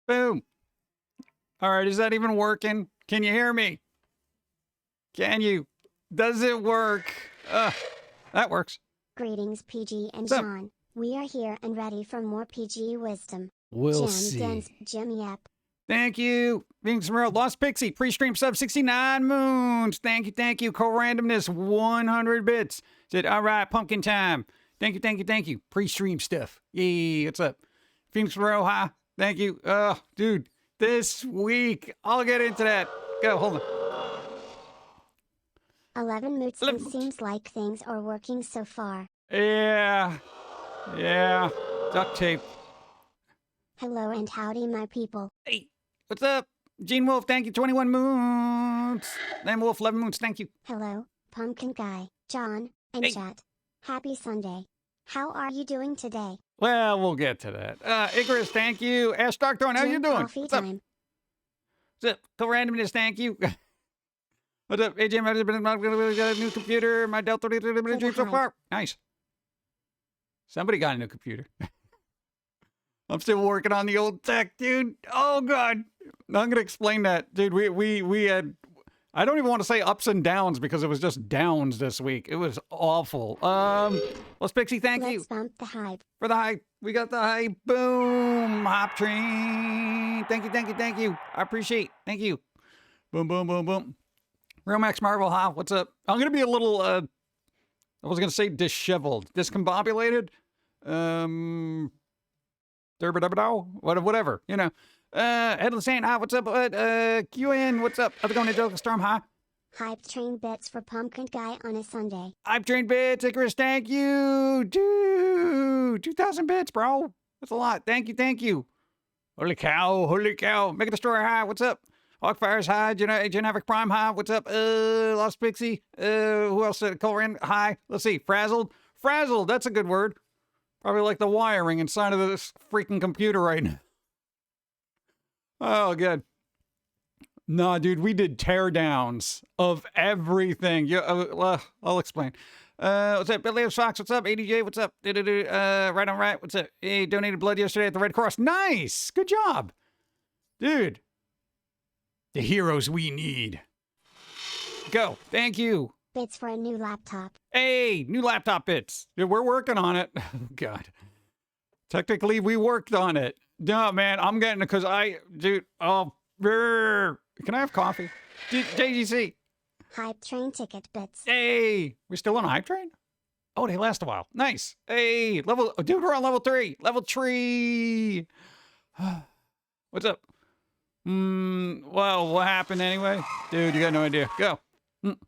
Boom. All right, is that even working? Can you hear me? Can you? Does it work? That works. Greetings, PG and What's up? John. We are here and ready for more PG wisdom. We'll Jim see. Dens, Jim Yep. Thank you. Being World Lost Pixie, pre-stream sub 69 moons. Thank you. Co-randomness 100 bits. Said, all right, pumpkin time. Thank you. Pre-stream stuff. Yay, what's up? Phoenix Row, hi. Thank you. Oh, dude, this week. I'll get into that. Go, hold on. 11 moots. 11 It moots. seems like things are working so far. Yeah. Duct tape. Hello and howdy, my people. Hey, what's up? Gene Wolf, thank you. 21 moons. Lamb Wolf, 11 moons. Thank you. Hello, Pumpkin Guy, John, and Hey. chat. Happy Sunday. How are you doing today? Well, we'll get to that. Icarus, thank you. Ash Darkthrone, how you Jim, doing? Coffee What's up? time. What's up? Co-randomness, thank you. What's up? Hey, Jim, I've got a new computer. My Dell 30 dream so hype. far. Nice. Somebody got a new computer. I'm still working on the old tech, dude. Oh, God. I'm going to explain that. Dude, we had... I don't even want to say ups and downs because it was just downs this week. It was awful. Let's Pixie, thank you. Let's bump the hype. For the hype. We got the hype. Boom. Hop train. Thank you. I appreciate. Thank you. Boom. Real Max Marvel, huh? What's up? I'm going to be a little, I was going to say disheveled. Discombobulated? Whatever, you know. Headless Saint, hi, what's up? QN, what's up? How's it going, Angelica Storm, hi? Hype train bits for Pumpkin Guy on a Sunday. Hype train bits, Icarus, thank you. Dude, 2,000 bits, bro. That's a lot. Thank you. Holy cow. Mega Destroyer, hi, what's up? Hawkfire's hi, Generic Prime, hi, what's up? Lost Pixie, who else? Colrin, hi. Let's see, Frazzled, that's a good word. Probably like the wiring inside of this freaking computer right now. Oh, good. Nah, dude, we did teardowns of everything. Yeah, I'll explain. What's up, Billy Fox? What's up, ADJ? What's up? Right on right. What's up? Hey, donated blood yesterday at the Red Cross. Nice, good job, dude. The heroes we need. Go. Thank you. Bits for a new laptop. Hey, new laptop bits. Dude, we're working on it. Oh, God. Technically, we worked on it. No, man, I'm getting it because can I have coffee? JGC. Hype train ticket bits. Hey, we still on a hype train? Oh, they last a while. Nice. Hey, dude, we're on level 3. Level 3. What's up? Well, what happened anyway? Dude, you got no idea. Go.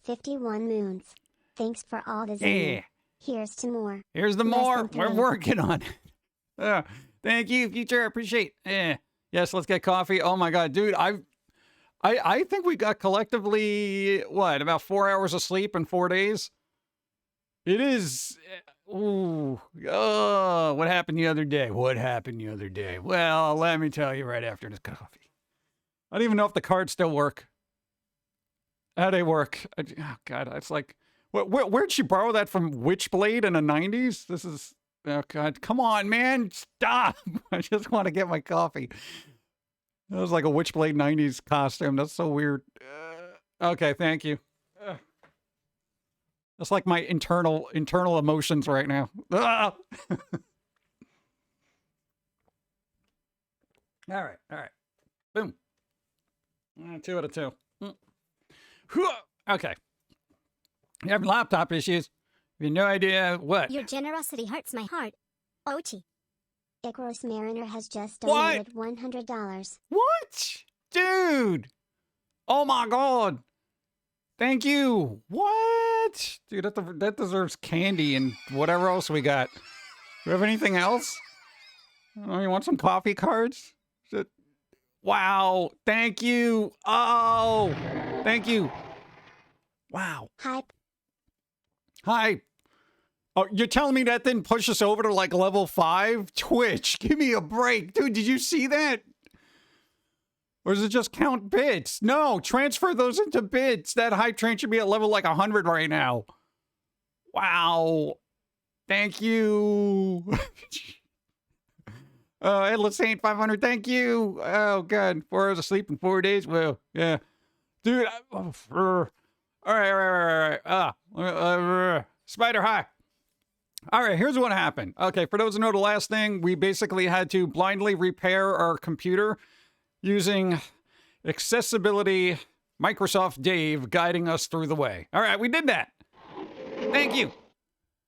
51 moons. Thanks for all the Yeah. zing. Here's to more. Here's the Less more. than We're 3. working on it. Thank you, future. I appreciate. Yes, let's get coffee. Oh my God, dude, I think we got collectively about 4 hours of sleep in 4 days. It is. What happened the other day? Well, let me tell you right after this coffee. I don't even know if the cards still work. How they work? Oh God, it's like, where'd she borrow that from? Witchblade in the 90s? This is. Oh, God. Come on, man. Stop. I just want to get my coffee. That was like a Witchblade 90s costume. That's so weird. Okay, thank you. That's like my internal emotions right now. All right. Boom. 2 out of 2. Okay. You having laptop issues? You have no idea what. Your generosity hurts my heart. Ochi. Icarus Mariner has just What? donated $100. What? Dude. Oh my God. Thank you. What? Dude, that deserves candy and whatever else we got. Do you have anything else? Oh, you want some coffee cards? Wow. Thank you. Oh, thank you. Wow. Hype. Hi. Oh, you're telling me that didn't push us over to like level 5? Twitch, give me a break. Dude, did you see that? Or does it just count bits? No, transfer those into bits. That hype train should be at level like 100 right now. Wow. Thank you. Oh, Endless Saint 500, thank you. Oh, God. 4 hours of sleep in 4 days. Well, yeah. Dude, all right. Spider, hi. All right, here's what happened. Okay, for those who know the last thing, we basically had to blindly repair our computer using accessibility Microsoft Dave guiding us through the way. All right, we did that. Thank you.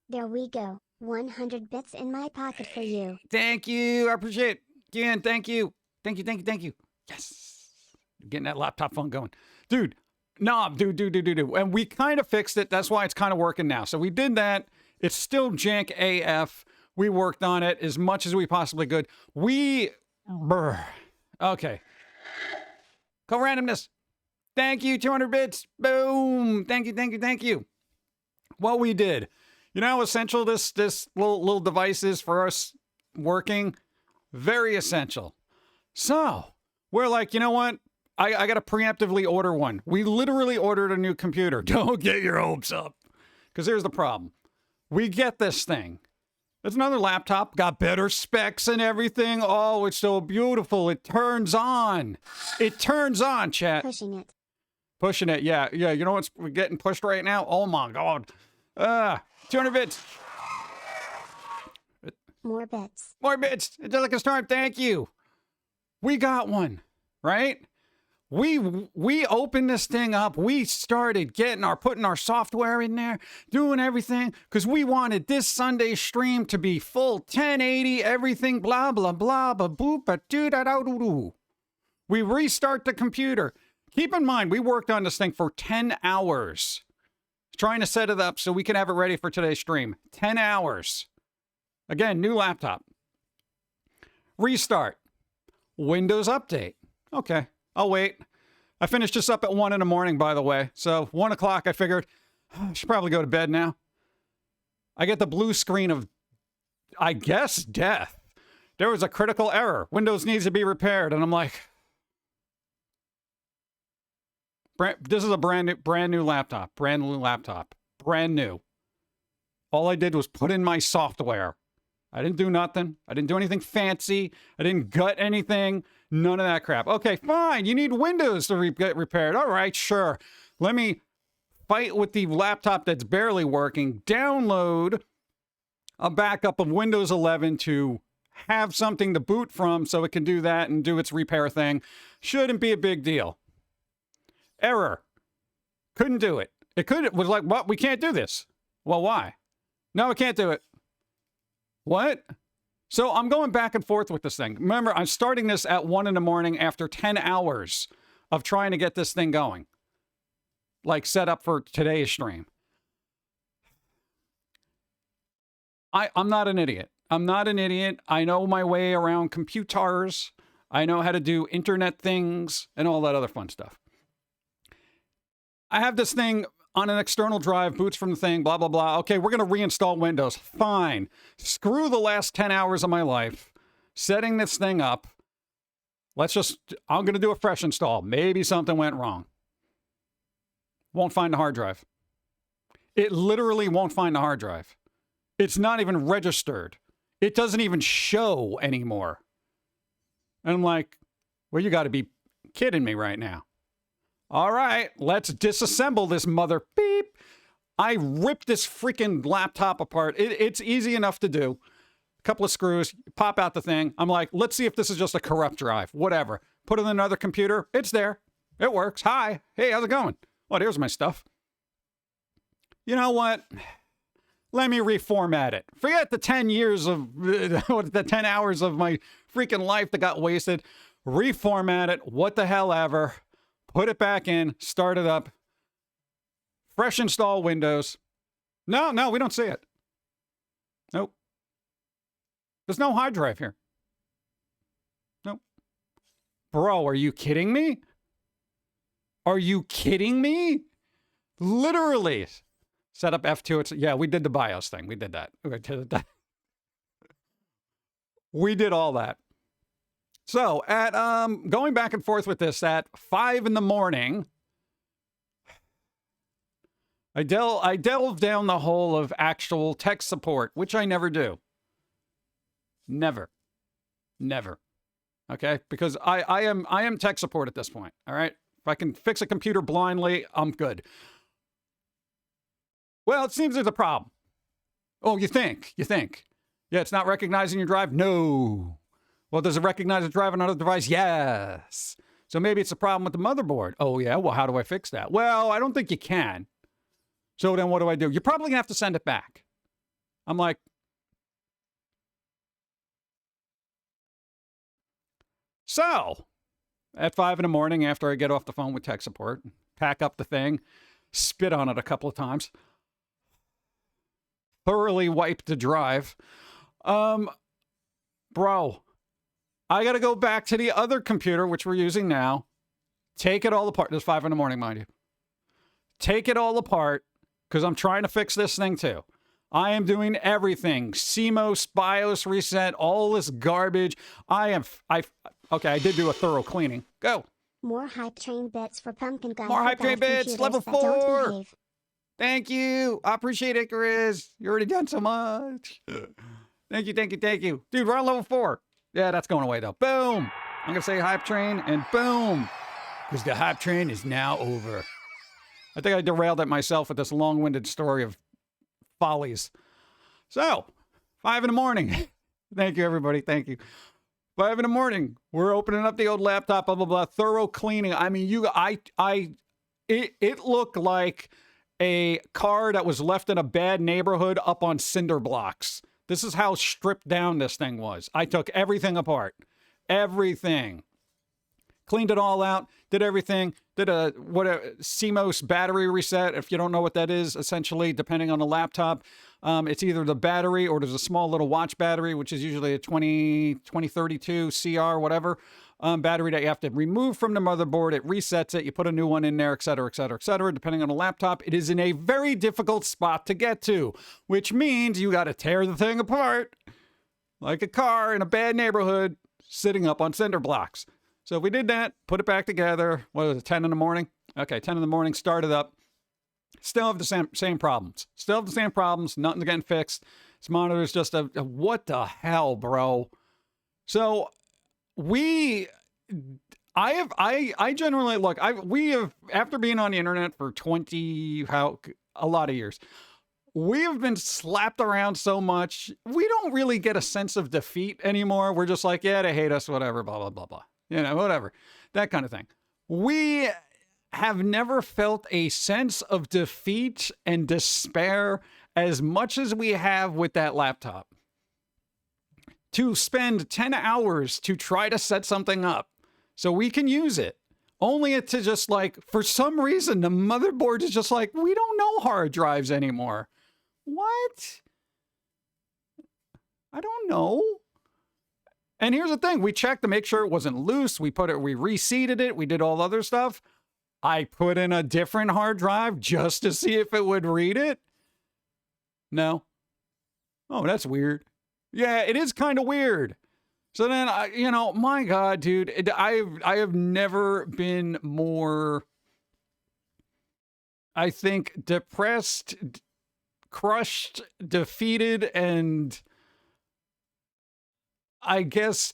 There we go. 100 bits in my pocket for you. Thank you. I appreciate it. Again, thank you. Thank you. Yes. Getting that laptop phone going. Dude, dude. And we kind of fixed it. That's why it's kind of working now. So we did that. It's still jank AF. We worked on it as much as we possibly could. Okay. Co-randomness. Thank you, 200 bits. Boom. Thank you. What we did. You know how essential this little device is for us working? Very essential. So, we're like, you know what? I got to preemptively order one. We literally ordered a new computer. Don't get your hopes up. Because here's the problem. We get this thing. It's another laptop. Got better specs and everything. Oh, it's so beautiful. It turns on. Chat. Pushing it. Yeah. You know what's getting pushed right now? Oh, my God. 200 bits. More bits. It's like a storm. Thank you. We got one, right? We opened this thing up. We started putting our software in there, doing everything, because we wanted this Sunday stream to be full 1080, everything, blah, blah, blah, blah, boop, ba, doo, da, da, doo, doo. We restart the computer. Keep in mind, we worked on this thing for 10 hours, trying to set it up so we can have it ready for today's stream. 10 hours. Again, new laptop. Restart. Windows update. Okay. I'll wait. I finished this up at 1 in the morning, by the way. So 1 o'clock, I figured I should probably go to bed now. I get the blue screen of, I guess, death. There was a critical error. Windows needs to be repaired. And I'm like, this is a brand new laptop. Brand new. All I did was put in my software. I didn't do nothing. I didn't do anything fancy. I didn't gut anything. None of that crap. Okay, fine. You need Windows to get repaired. All right, sure. Let me fight with the laptop that's barely working. Download a backup of Windows 11 to have something to boot from so it can do that and do its repair thing. Shouldn't be a big deal. Error. Couldn't do it. It was like, what? We can't do this. Well, why? No, I can't do it. What? So I'm going back and forth with this thing. Remember, I'm starting this at 1 in the morning after 10 hours of trying to get this thing going. Like set up for today's stream. I'm not an idiot. I know my way around computers. I know how to do internet things and all that other fun stuff. I have this thing on an external drive, boots from the thing, blah, blah, blah. Okay, we're going to reinstall Windows. Fine. Screw the last 10 hours of my life setting this thing up. I'm going to do a fresh install. Maybe something went wrong. Won't find the hard drive. It literally won't find the hard drive. It's not even registered. It doesn't even show anymore. And I'm like, well, you got to be kidding me right now. All right, let's disassemble this mother beep. I ripped this freaking laptop apart. It's easy enough to do. A couple of screws, pop out the thing. I'm like, let's see if this is just a corrupt drive. Whatever. Put it in another computer. It's there. It works. Hi. Hey, how's it going? Well, here's my stuff. You know what? Let me reformat it. Forget the 10 years of, the 10 hours of my freaking life that got wasted. Reformat it. What the hell ever. Put it back in, start it up, fresh install Windows. No, we don't see it. Nope. There's no hard drive here. Nope. Bro, are you kidding me? Literally. Set up F2. Yeah, we did the BIOS thing. We did that. We did all that. So at going back and forth with this at 5 in the morning, I delved down the hole of actual tech support, which I never do. Never. Never. Okay? Because I am tech support at this point. All right? If I can fix a computer blindly, I'm good. Well, it seems there's a problem. Oh, you think? Yeah, it's not recognizing your drive? No. Well, does it recognize it's driving on a device? Yes. So maybe it's a problem with the motherboard. Oh, yeah? Well, how do I fix that? Well, I don't think you can. So then what do I do? You're probably going to have to send it back. I'm like, so at 5 in the morning after I get off the phone with tech support, pack up the thing, spit on it a couple of times, thoroughly wipe the drive. Bro, I got to go back to the other computer, which we're using now, take it all apart. It's 5 in the morning, mind you. Take it all apart because I'm trying to fix this thing too. I am doing everything. CMOS, BIOS reset, all this garbage. Okay, I did do a thorough cleaning. Go. More hype train bits for Pum'Kin guys. More who hype train buy bits, computers level that don't 4. behave. Thank you. I appreciate it, Chris. You already done so much. Thank you. Dude, we're on level 4. Yeah, that's going away though. Boom. I'm going to say hype train and boom. Because the hype train is now over. I think I derailed it myself with this long-winded story of follies. So, 5 in the morning. Thank you, everybody. Thank you. 5 in the morning. We're opening up the old laptop, blah, blah, blah. Thorough cleaning. I mean, it looked like a car that was left in a bad neighborhood up on cinder blocks. This is how stripped down this thing was. I took everything apart. Everything. Cleaned it all out, did everything, did a CMOS battery reset. If you don't know what that is, essentially, depending on the laptop, it's either the battery or there's a small little watch battery, which is usually a 2032 CR, whatever, battery that you have to remove from the motherboard. It resets it. You put a new one in there, et cetera, depending on the laptop. It is in a very difficult spot to get to, which means you got to tear the thing apart like a car in a bad neighborhood sitting up on cinder blocks. So if we did that, put it back together, what was it, 10 in the morning? Okay, 10 in the morning, start it up. Still have the same problems. Nothing's getting fixed. This monitor is just what the hell, bro? So I generally, look, we have, after being on the internet for a lot of years, we have been slapped around so much, we don't really get a sense of defeat anymore. We're just like, yeah, they hate us, whatever, blah, blah, blah, blah. You know, whatever. That kind of thing. We have never felt a sense of defeat and despair as much as we have with that laptop. To spend 10 hours to try to set something up so we can use it, only to just like, for some reason, the motherboard is just like, we don't know hard drives anymore. What? I don't know. And here's the thing. We checked to make sure it wasn't loose. We reseated it. We did all other stuff. I put in a different hard drive just to see if it would read it. No. Oh, that's weird. Yeah, it is kind of weird. So then, my God, dude, I have never been more, I think, depressed, crushed, defeated, and I guess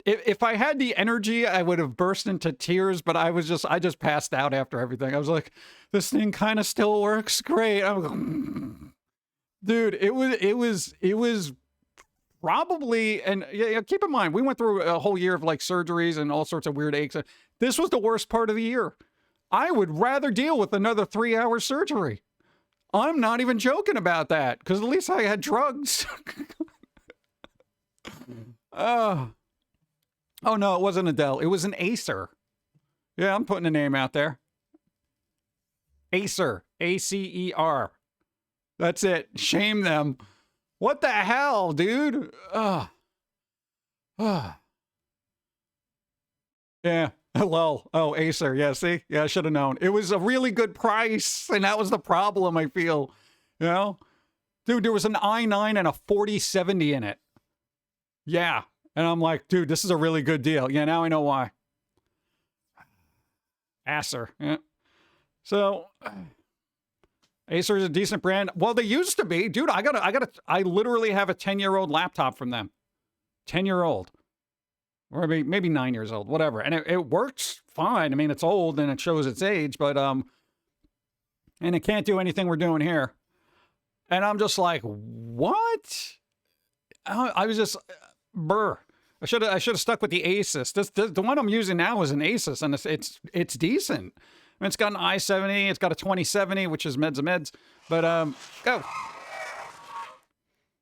if I had the energy, I would have burst into tears, but I just passed out after everything. I was like, this thing kind of still works great. I was like, dude, it was probably, and yeah, keep in mind, we went through a whole year of like surgeries and all sorts of weird aches. This was the worst part of the year. I would rather deal with another 3-hour surgery. I'm not even joking about that, because at least I had drugs. Oh no, it wasn't a Dell. It was an Acer. Yeah, I'm putting a name out there. Acer. ACER. That's it. Shame them. What the hell, dude? Yeah. Hello. Oh, Acer. Yeah, see? Yeah, I should have known. It was a really good price, and that was the problem, I feel. You know? Dude, there was an i9 and a 4070 in it. Yeah. And I'm like, dude, this is a really good deal. Yeah, now I know why. Acer. Yeah. So Acer is a decent brand. Well, they used to be. Dude, I literally have a 10-year-old laptop from them. 10-year-old. or maybe 9 years old, whatever. And it works fine. I mean, it's old and it shows its age, but and it can't do anything we're doing here. And I'm just like, what? I was just, burr. I should have stuck with the Asus. The one I'm using now is an Asus, and it's decent. I mean, it's got an i70, it's got a 2070, which is meds of meds. But go.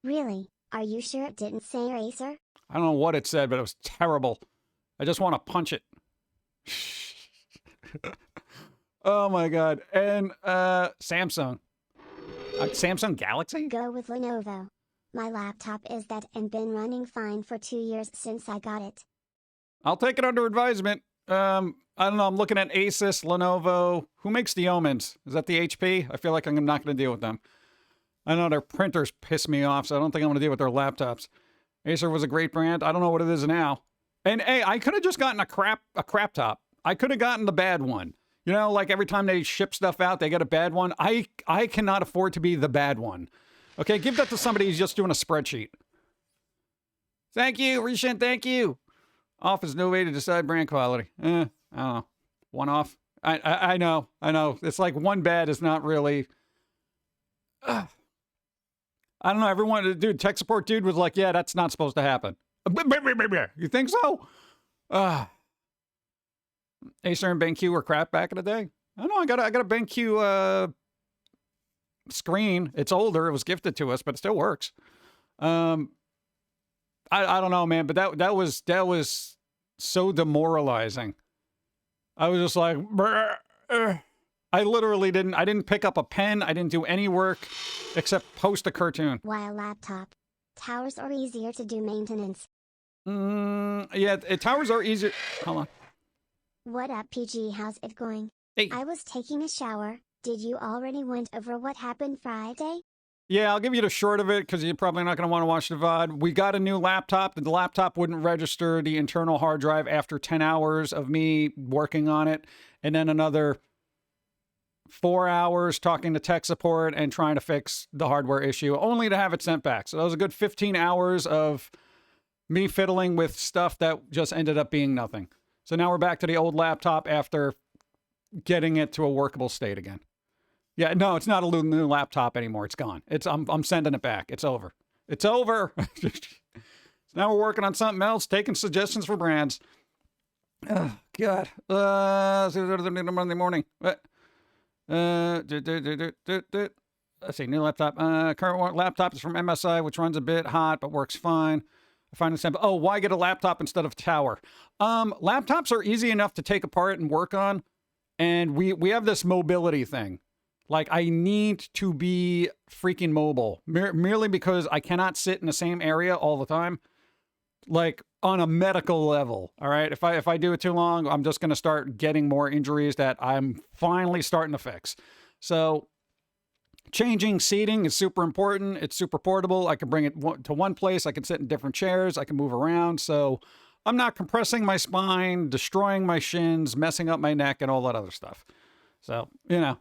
Really? Are you sure it didn't say Racer? I don't know what it said, but it was terrible. I just want to punch it. Oh my god. And Samsung. Samsung Galaxy? Go with Lenovo. My laptop is that and been running fine for 2 years since I got it. I'll take it under advisement. I don't know. I'm looking at Asus, Lenovo. Who makes the Omens? Is that the HP? I feel like I'm not going to deal with them. I know their printers piss me off, so I don't think I'm going to deal with their laptops. Acer was a great brand. I don't know what it is now. And hey, I could have just gotten a crap top. I could have gotten the bad one. You know, like every time they ship stuff out, they get a bad one. I cannot afford to be the bad one. Okay, give that to somebody who's just doing a spreadsheet. Thank you, Rishin, thank you. Off is no way to decide brand quality. I don't know. One off. I know. It's like one bad is not really... I don't know. Everyone, dude, tech support dude was like, yeah, that's not supposed to happen. You think so? Acer and BenQ were crap back in the day. I don't know. I got a BenQ screen. It's older. It was gifted to us, but it still works. I don't know, man. But that was so demoralizing. I was just like, I literally didn't pick up a pen. I didn't do any work except post a cartoon. While laptop. Towers are easier to do maintenance. Yeah, towers are easier. Hold on. What up, PG? How's it going? Hey. I was taking a shower. Did you already went over what happened Friday? Yeah, I'll give you the short of it because you're probably not going to want to watch the VOD. We got a new laptop. The laptop wouldn't register the internal hard drive after 10 hours of me working on it. And then another 4 hours talking to tech support and trying to fix the hardware issue, only to have it sent back. So that was a good 15 hours of me fiddling with stuff that just ended up being nothing. So now we're back to the old laptop after getting it to a workable state again. Yeah, no, it's not a new laptop anymore. It's gone. I'm sending it back. It's over. It's over. So now we're working on something else, taking suggestions for brands. Oh, God. Monday morning. Let's see, new laptop. Current laptop is from MSI, which runs a bit hot, but works fine. I find it simple. Oh, why get a laptop instead of a tower? Laptops are easy enough to take apart and work on. And we have this mobility thing. Like, I need to be freaking mobile merely because I cannot sit in the same area all the time. Like, on a medical level, all right? If I do it too long, I'm just going to start getting more injuries that I'm finally starting to fix. So, changing seating is super important. It's super portable. I can bring it to one place. I can sit in different chairs. I can move around. So, I'm not compressing my spine, destroying my shins, messing up my neck, and all that other stuff. So, you know.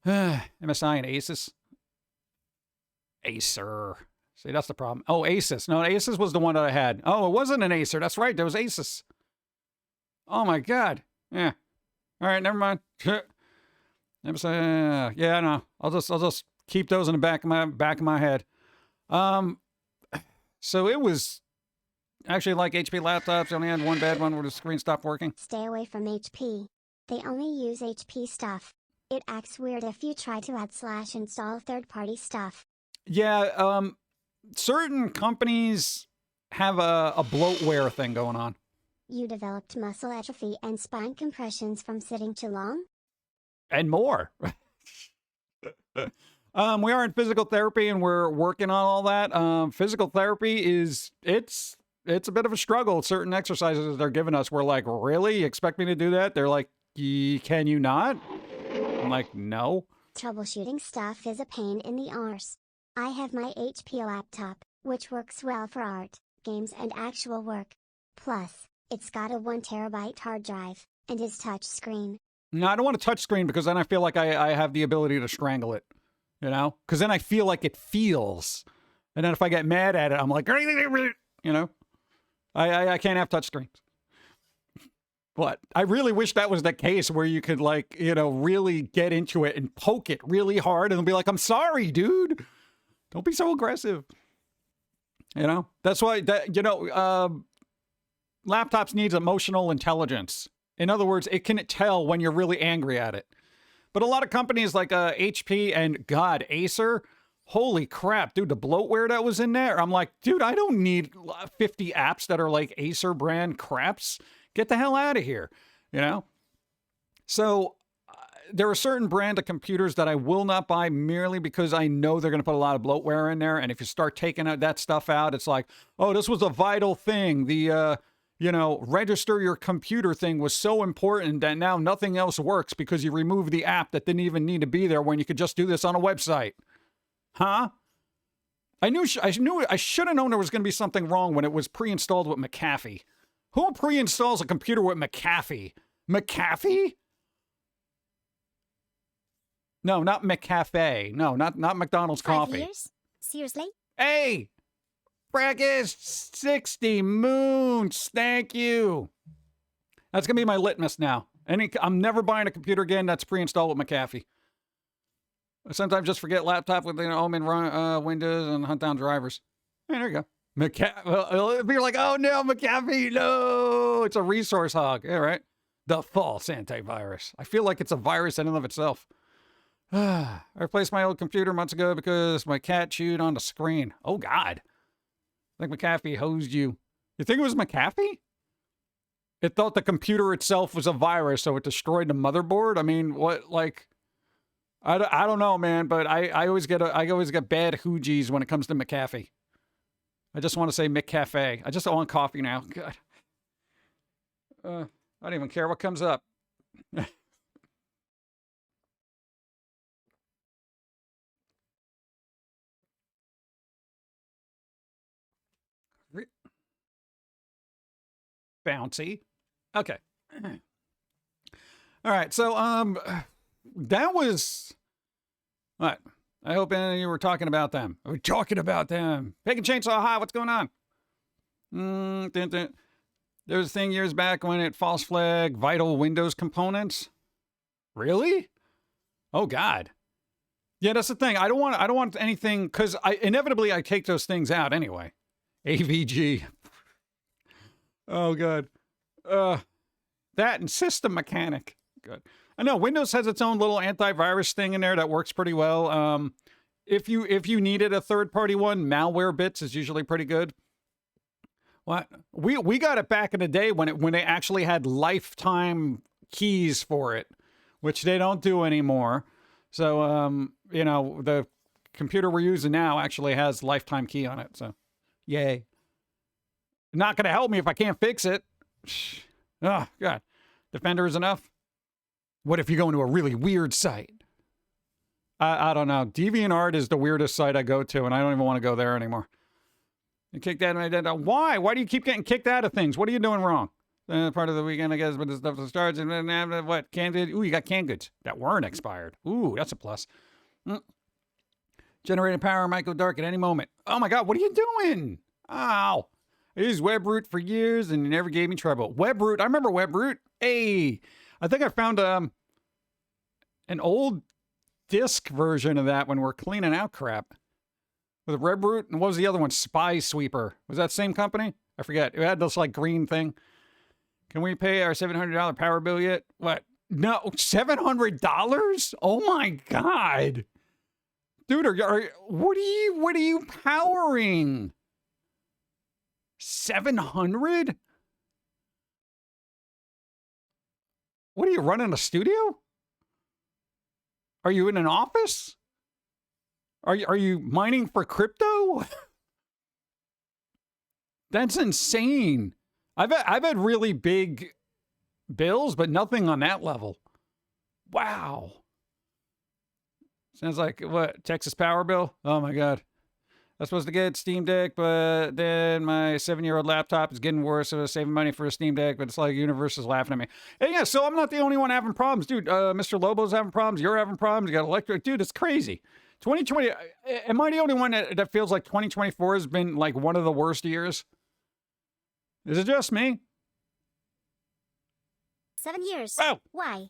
MSI and Asus. Acer. See, that's the problem. Oh, Asus. No, Asus was the one that I had. Oh, it wasn't an Acer. That's right. There was Asus. Oh, my God. Yeah. All right, never mind. MSI, yeah, I know. I'll just keep those in the back of my head. So it was actually like HP laptops. I only had one bad one where the screen stopped working. Stay away from HP. They only use HP stuff. It acts weird if you try to add/install third-party stuff. Yeah, certain companies have a bloatware thing going on. You developed muscle atrophy and spine compressions from sitting too long? And more. We are in physical therapy and we're working on all that. Physical therapy it's a bit of a struggle. Certain exercises they're giving us, we're like, really? You expect me to do that? They're like, can you not? I'm like, no. Troubleshooting stuff is a pain in the arse. I have my HP laptop, which works well for art, games and actual work. Plus, it's got a 1 terabyte hard drive, and is touchscreen. No, I don't want a touchscreen because then I feel like I have the ability to strangle it, you know? Because then I feel like it feels. And then if I get mad at it, I'm like, you know? I can't have touchscreens. But I really wish that was the case where you could, like, you know, really get into it and poke it really hard and be like, I'm sorry, dude. Don't be so aggressive. You know, that's why that, you know, laptops needs emotional intelligence. In other words, it can tell when you're really angry at it. But a lot of companies like HP and God, Acer, holy crap, dude, the bloatware that was in there. I'm like, dude, I don't need 50 apps that are like Acer brand craps. Get the hell out of here, you know? So there are certain brand of computers that I will not buy merely because I know they're going to put a lot of bloatware in there. And if you start taking that stuff out, it's like, oh, this was a vital thing. The, you know, register your computer thing was so important that now nothing else works because you removed the app that didn't even need to be there when you could just do this on a website. Huh? I should have known there was going to be something wrong when it was pre-installed with McAfee. Who pre-installs a computer with McAfee? McAfee? No, not McCafe. No, not McDonald's 5 coffee. years? Seriously? Hey! Braggis, 60 moons. Thank you. That's going to be my litmus now. I'm never buying a computer again that's pre-installed with McAfee. I sometimes just forget laptop with Omen Windows and hunt down drivers. Hey, there you go. Well, you're like, oh no, McAfee, no. It's a resource hog. Yeah, right. The false antivirus. I feel like it's a virus in and of itself. I replaced my old computer months ago because my cat chewed on the screen. Oh, God. I think McAfee hosed you. You think it was McAfee? It thought the computer itself was a virus, so it destroyed the motherboard? I mean, what, like... I don't know, man, but I always get bad hoogies when it comes to McAfee. I just want to say McCafe. I just want coffee now. God. I don't even care what comes up. Bouncy. Okay. All right. So, that was what? I hope any of you were talking about them. We're talking about them. Pig and Chainsaw High, what's going on? There was a thing years back when it false flagged vital Windows components. Really? Oh God. Yeah, that's the thing. I don't want anything because inevitably I take those things out anyway. AVG. Oh God. That and System Mechanic. Good. I know Windows has its own little antivirus thing in there that works pretty well. If you needed a third-party one, Malware Bits is usually pretty good. What? We got it back in the day when they actually had lifetime keys for it, which they don't do anymore. So you know, the computer we're using now actually has lifetime key on it. So, yay. Not going to help me if I can't fix it. Oh God, Defender is enough. What if you go into a really weird site? I don't know. DeviantArt is the weirdest site I go to, and I don't even want to go there anymore. You kicked out of my... Why? Why do you keep getting kicked out of things? What are you doing wrong? Part of the weekend, I guess, but the stuff starts and then what? Canned goods? Ooh, you got canned goods that weren't expired. Ooh, that's a plus. Generating power might go dark at any moment. Oh my God, what are you doing? Ow. I used WebRoot for years and it never gave me trouble. WebRoot, I remember WebRoot. Hey, I think I found an old disk version of that when we're cleaning out crap. With WebRoot, and what was the other one? Spy Sweeper. Was that same company? I forget. It had this like green thing. Can we pay our $700 power bill yet? What? No, $700? Oh my God. Dude, what are you powering? 700? What are you running a studio? Are you in an office? Are you mining for crypto? That's insane. I've had really big bills, but nothing on that level. Wow. Sounds like what? Texas Power bill? Oh my God. I was supposed to get Steam Deck, but then my 7-year-old laptop is getting worse. So I was saving money for a Steam Deck, but it's like the universe is laughing at me. And yeah, so I'm not the only one having problems, dude. Mr. Lobo's having problems. You're having problems. You got electric, dude. It's crazy. 2020. Am I the only one that feels like 2024 has been like one of the worst years? Is it just me? 7 years. Oh, Why?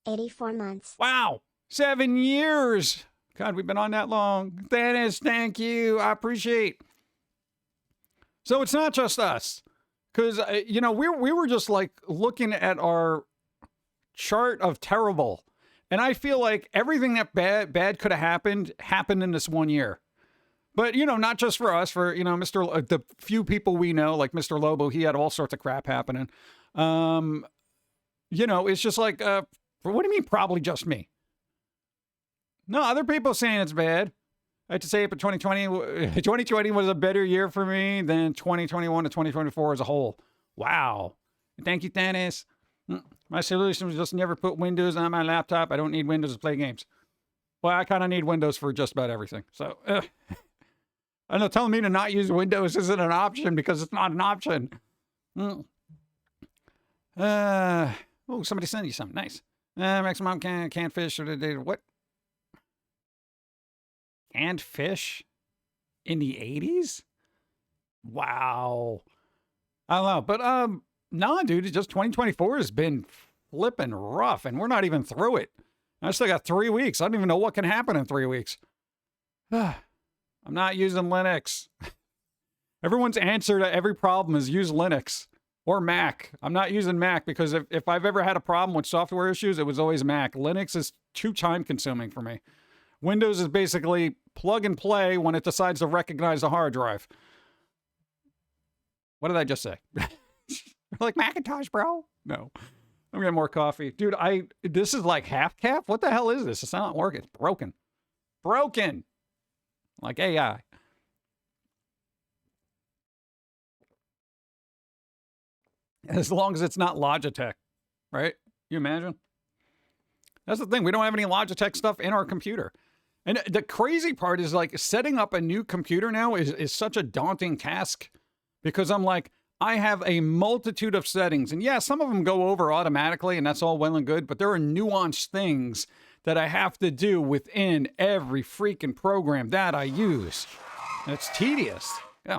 84 months. wow. 7 years. God, we've been on that long. Dennis, thank you. I appreciate. So it's not just us. Because, you know, we were just like looking at our chart of terrible. And I feel like everything that bad could have happened in this 1 year. But, you know, not just for us, for, you know, the few people we know, like Mr. Lobo, he had all sorts of crap happening. You know, it's just like, what do you mean probably just me? No, other people saying it's bad. I have to say it, but 2020 was a better year for me than 2021 to 2024 as a whole. Wow. Thank you, Dennis. My solution was just never put Windows on my laptop. I don't need Windows to play games. Well, I kind of need Windows for just about everything. So, I know telling me to not use Windows isn't an option because it's not an option. Oh, somebody sent you something. Nice. Maximum canned fish. What? Canned fish in the 80s? Wow. I don't know. But, nah, dude, it's just 2024 has been flipping rough, and we're not even through it. I still got 3 weeks. I don't even know what can happen in 3 weeks. I'm not using Linux. Everyone's answer to every problem is use Linux or Mac. I'm not using Mac because if I've ever had a problem with software issues, it was always Mac. Linux is too time consuming for me. Windows is basically plug and play when it decides to recognize the hard drive. What did I just say? Like Macintosh, bro? No. I'm getting more coffee. Dude, this is like half calf? What the hell is this? It's not working. It's broken. Broken. Like AI. As long as it's not Logitech, right? You imagine? That's the thing. We don't have any Logitech stuff in our computer. And the crazy part is like setting up a new computer now is such a daunting task because I'm like, I have a multitude of settings. And yeah, some of them go over automatically and that's all well and good, but there are nuanced things that I have to do within every freaking program that I use. It's tedious. Yeah.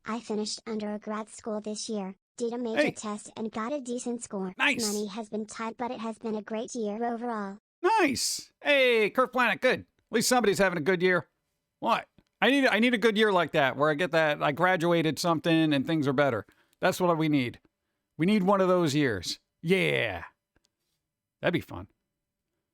I finished undergrad school this year, did a major test and got a decent score. Nice. Money has been tight, but it has been a great year overall. Nice. Hey, Kirk Planet, good. At least somebody's having a good year. What? I need a good year like that where I get that I graduated something and things are better. That's what we need. We need one of those years. Yeah. That'd be fun.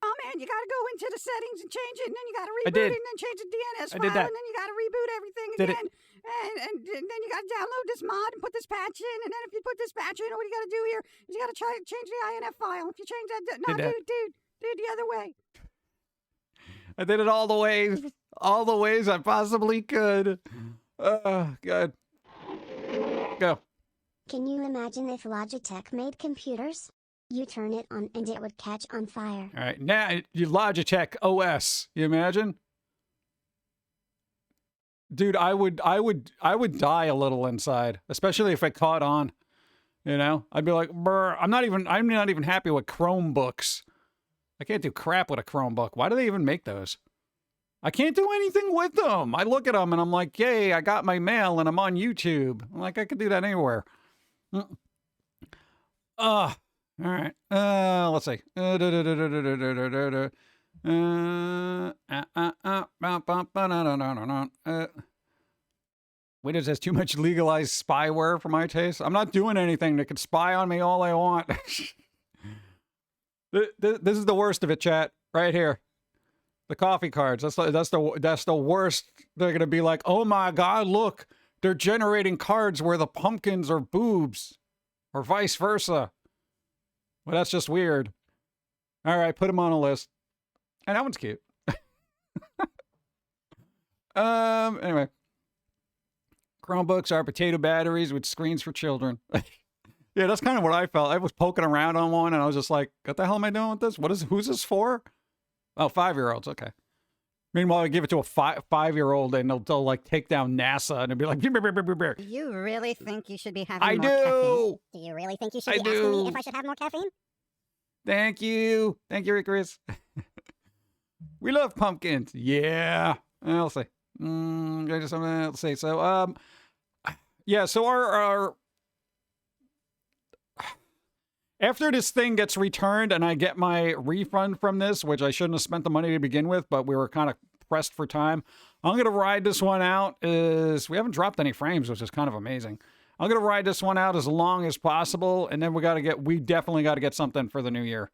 Oh man, you gotta go into the settings and change it, and then you gotta I reboot did. it, and then change the DNS I file, did that. and then you gotta reboot everything Did it. again. And then you gotta download this mod and put this patch in, and then if you put this patch in, what you gotta do here is you gotta change the INF file. If you change that, no, Did that. dude, the other way. I did it all the ways I possibly could. Good. Go. Can you imagine if Logitech made computers? You turn it on and it would catch on fire. All right. Now, you Logitech OS. You imagine? Dude, I would die a little inside, especially if it caught on. You know? I'd be like, brr, I'm not even happy with Chromebooks. I can't do crap with a Chromebook. Why do they even make those? I can't do anything with them. I look at them and I'm like, yay, I got my mail and I'm on YouTube. I'm like, I could do that anywhere. All right. Let's see. Windows has too much legalized spyware for my taste. I'm not doing anything that could spy on me all I want. This is the worst of it, chat. Right here. The coffee cards. That's the worst. They're gonna be like, oh my god, look, they're generating cards where the pumpkins are boobs, or vice versa. Well, that's just weird. All right, put them on a list. And that one's cute. Anyway, Chromebooks are potato batteries with screens for children. Yeah, that's kind of what I felt. I was poking around on one, and I was just like, what the hell am I doing with this? Who's this for? Oh, 5-year-olds. Okay. Meanwhile, I give it to a 5-year-old, and they'll like take down NASA, and they'll be like, "Brr." Do you really think you should be having I more do. caffeine? Do you really think you should I be asking do. me if I should have more caffeine? Thank you, Icarus. We love pumpkins. Yeah. Let's see. Let's see. So, yeah. So our After this thing gets returned and I get my refund from this, which I shouldn't have spent the money to begin with, but we were kind of pressed for time. I'm going to ride this one out. We haven't dropped any frames, which is kind of amazing. I'm going to ride this one out as long as possible. And then we definitely got to get something for the new year,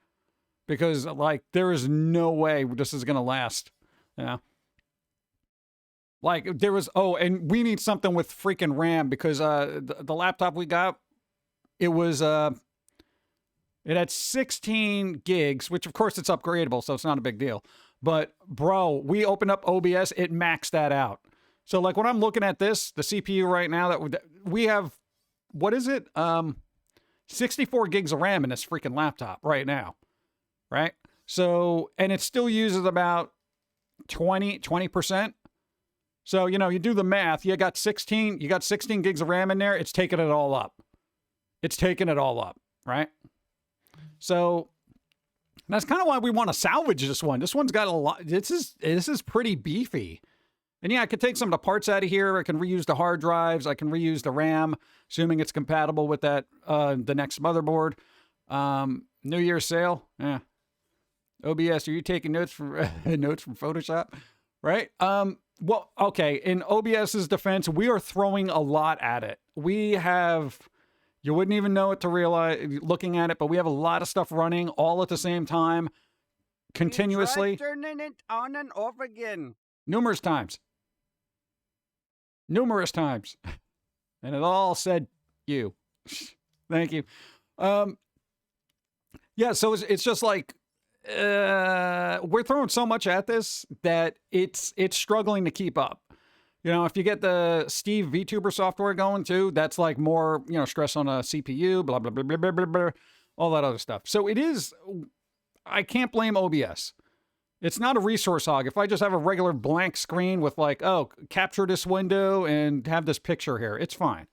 because like there is no way this is going to last. Yeah. Like there was, and we need something with freaking RAM, because the laptop we got, it was, it had 16 gigs, which of course it's upgradable, so it's not a big deal. But bro, we opened up OBS, it maxed that out. So like when I'm looking at this, the CPU right now, that we have, what is it? 64 gigs of RAM in this freaking laptop right now, right? So, and it still uses about 20%. So, you know, you do the math, you got 16 gigs of RAM in there, it's taking it all up. It's taking it all up, right? So that's kind of why we want to salvage this one. This one's got a lot. This is pretty beefy. And yeah, I could take some of the parts out of here. I can reuse the hard drives. I can reuse the RAM, assuming it's compatible with that, the next motherboard. New Year's sale. Yeah. OBS, are you taking notes from Photoshop? Right? Well, okay. In OBS's defense, we are throwing a lot at it. We have, you wouldn't even know it to realize looking at it, but we have a lot of stuff running all at the same time, continuously. We tried turning it on and off again. Numerous times. And it all said you. Thank you. Yeah, so it's just like, we're throwing so much at this that it's struggling to keep up. You know, if you get the Steve VTuber software going too, that's like more, you know, stress on a CPU, blah, blah, blah, blah, blah, blah, blah, all that other stuff. So it is, I can't blame OBS. It's not a resource hog. If I just have a regular blank screen with like, oh, capture this window and have this picture here, it's fine,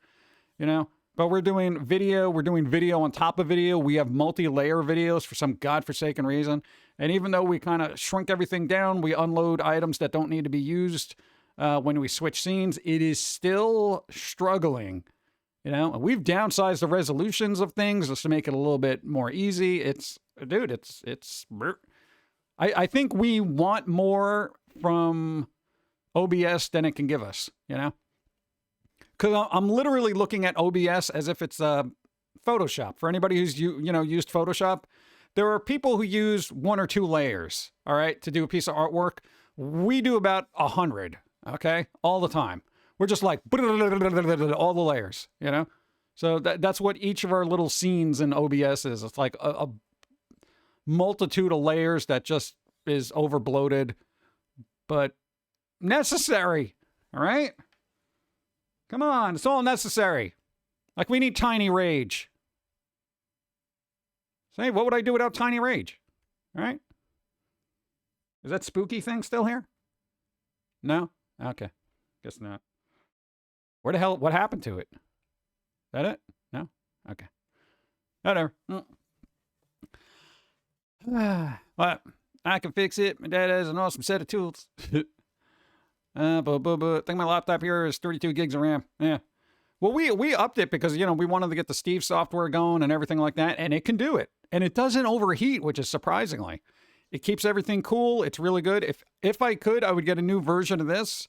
you know? But we're doing video on top of video. We have multi-layer videos for some godforsaken reason. And even though we kind of shrink everything down, we unload items that don't need to be used when we switch scenes, it is still struggling. You know, we've downsized the resolutions of things just to make it a little bit more easy. I think we want more from OBS than it can give us, you know? Because I'm literally looking at OBS as if it's Photoshop. For anybody who's used Photoshop, there are people who use 1 or 2 layers, all right, to do a piece of artwork. We do about 100, okay, all the time. We're just like all the layers, you know? So that's what each of our little scenes in OBS is. It's like a multitude of layers that just is over bloated, but necessary, all right? Come on, it's all necessary. Like, we need Tiny Rage. Say, what would I do without Tiny Rage? All right? Is that spooky thing still here? No? Okay. Guess not. Where the hell, what happened to it? Is that it? No? Okay. Whatever. Well, I can fix it. My dad has an awesome set of tools. I think my laptop here is 32 gigs of RAM. Yeah. Well, we upped it because, you know, we wanted to get the Steve software going and everything like that, and it can do it. And it doesn't overheat, which is surprisingly. It keeps everything cool. It's really good. If I could, I would get a new version of this,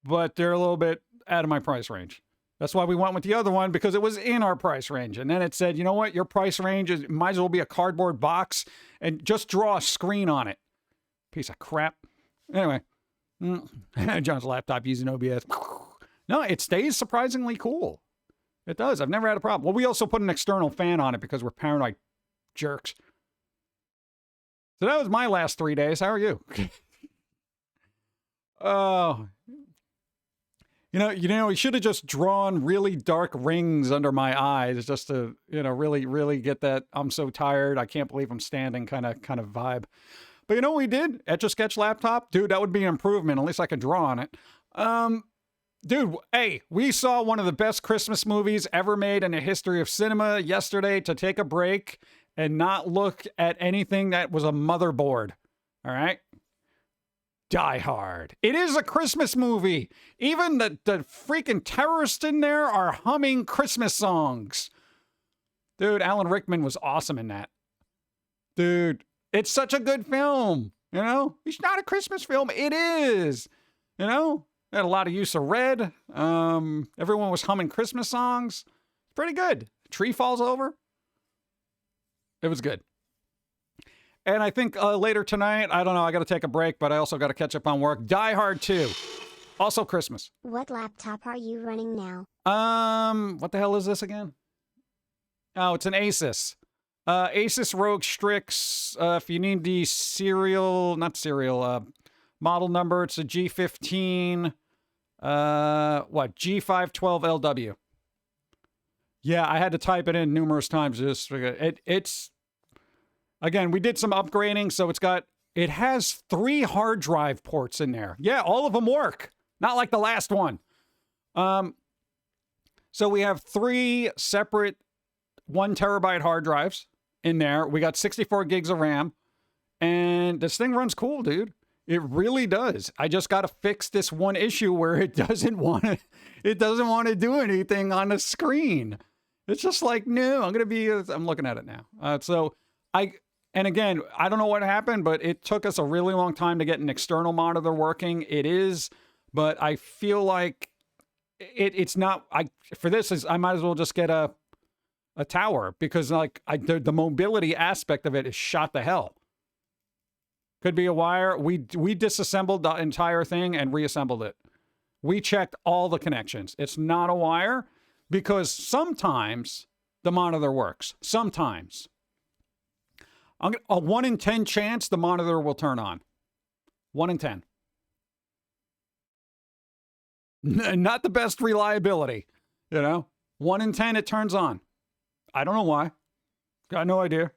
but they're a little bit out of my price range. That's why we went with the other one, because it was in our price range. And then it said, you know what? Your price range might as well be a cardboard box and just draw a screen on it. Piece of crap. Anyway. John's laptop using OBS. No, it stays surprisingly cool. It does. I've never had a problem. Well, we also put an external fan on it because we're paranoid jerks. So that was my last 3 days. How are you? Oh. You know, we should have just drawn really dark rings under my eyes just to, you know, really, really get that I'm so tired, I can't believe I'm standing kind of vibe. But you know what we did? Etch-a-Sketch laptop? Dude, that would be an improvement. At least I could draw on it. Dude, hey, we saw one of the best Christmas movies ever made in the history of cinema yesterday to take a break and not look at anything that was a motherboard. All right? Die Hard. It is a Christmas movie. Even the freaking terrorists in there are humming Christmas songs. Dude, Alan Rickman was awesome in that. Dude, it's such a good film. You know, it's not a Christmas film. It is. You know, it had a lot of use of red. Everyone was humming Christmas songs. Pretty good. Tree falls over. It was good. And I think later tonight, I don't know, I got to take a break, but I also got to catch up on work. Die Hard 2. Also Christmas. What laptop are you running now? What the hell is this again? Oh, it's an Asus. Asus ROG Strix. If you need the model number, it's a G15. G512LW. Yeah, I had to type it in numerous times. It's again, we did some upgrading, so it has 3 hard drive ports in there. Yeah, all of them work. Not like the last one. So we have 3 separate 1 terabyte hard drives in there. We got 64 gigs of RAM, and this thing runs cool, dude. It really does. I just got to fix this one issue where it doesn't want to do anything on the screen. It's just like, no, I'm looking at it now. And again, I don't know what happened, but it took us a really long time to get an external monitor working. It is, but I feel like it's not, I might as well just get a tower, because like the mobility aspect of it is shot to hell. Could be a wire. We disassembled the entire thing and reassembled it. We checked all the connections. It's not a wire, because sometimes the monitor works. Sometimes. A 1 in 10 chance the monitor will turn on. 1 in 10. Not the best reliability, you know? 1 in 10 it turns on. I don't know why. Got no idea.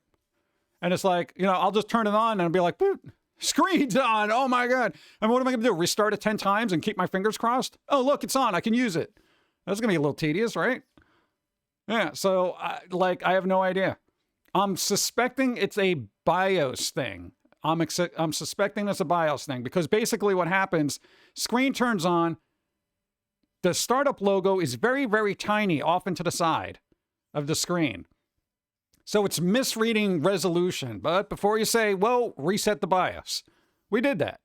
And it's like, you know, I'll just turn it on and I'll be like, boop, screen's on. Oh my God. And what am I going to do? Restart it 10 times and keep my fingers crossed? Oh, look, it's on. I can use it. That's going to be a little tedious, right? Yeah. So I have no idea. I'm suspecting it's a BIOS thing. I'm suspecting it's a BIOS thing, because basically what happens, screen turns on, the startup logo is very, very tiny off into the side of the screen. So it's misreading resolution. But before you say, well, reset the BIOS, we did that.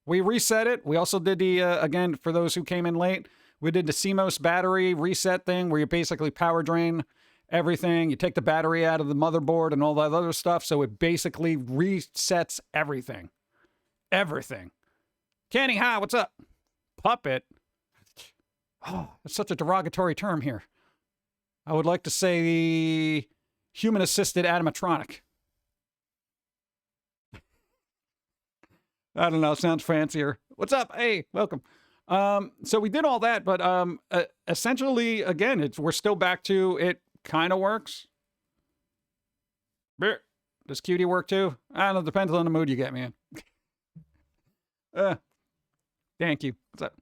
We reset it. We also did the, again, for those who came in late, we did the CMOS battery reset thing where you basically power drain everything. You take the battery out of the motherboard and all that other stuff. So it basically resets everything. Everything. Kenny, hi, what's up? Puppet. Oh, it's such a derogatory term here. I would like to say human-assisted animatronic. I don't know. Sounds fancier. What's up? Hey, welcome. So we did all that, but essentially, again, we're still back to it kind of works. Does Cutie work too? I don't know. Depends on the mood you get me in. Thank you. What's up?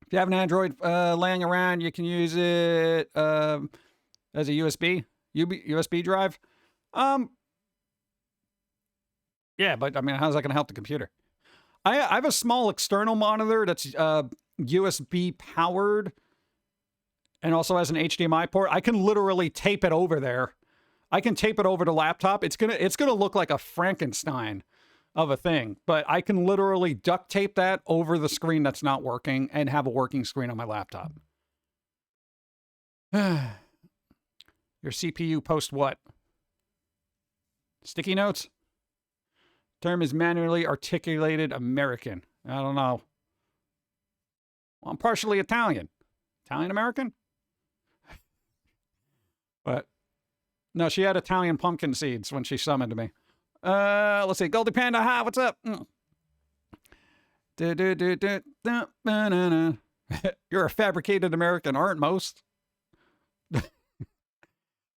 If you have an Android laying around, you can use it as a USB drive. Yeah, but I mean, how's that going to help the computer? I have a small external monitor that's USB powered and also has an HDMI port. I can literally tape it over there. I can tape it over the laptop. It's gonna look like a Frankenstein of a thing, but I can literally duct tape that over the screen that's not working and have a working screen on my laptop. Your CPU post what? Sticky notes? Term is manually articulated American. I don't know. Well, I'm partially Italian. Italian-American? But, no, she had Italian pumpkin seeds when she summoned me. Let's see. Goldie Panda, hi, what's up? You're a fabricated American, aren't most?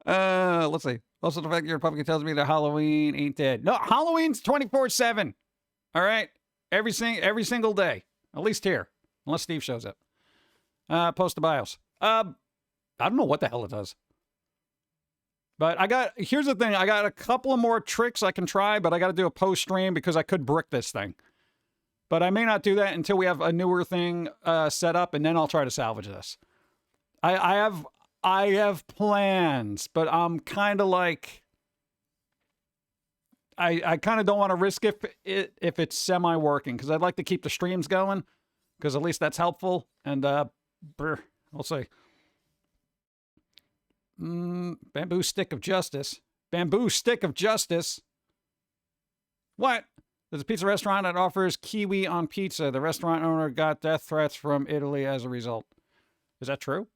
Let's see. Also, the fact your pumpkin tells me that Halloween ain't dead. No, Halloween's 24/7. All right? Every single day. At least here. Unless Steve shows up. Post the BIOS. I don't know what the hell it does. But here's the thing. I got a couple of more tricks I can try, but I got to do a post stream because I could brick this thing. But I may not do that until we have a newer thing set up, and then I'll try to salvage this. I have I have plans, but I'm kind of like, I kind of don't want to risk if it's semi-working, because I'd like to keep the streams going, because at least that's helpful. And we'll see. Bamboo stick of justice. Bamboo stick of justice. What? There's a pizza restaurant that offers kiwi on pizza. The restaurant owner got death threats from Italy as a result. Is that true?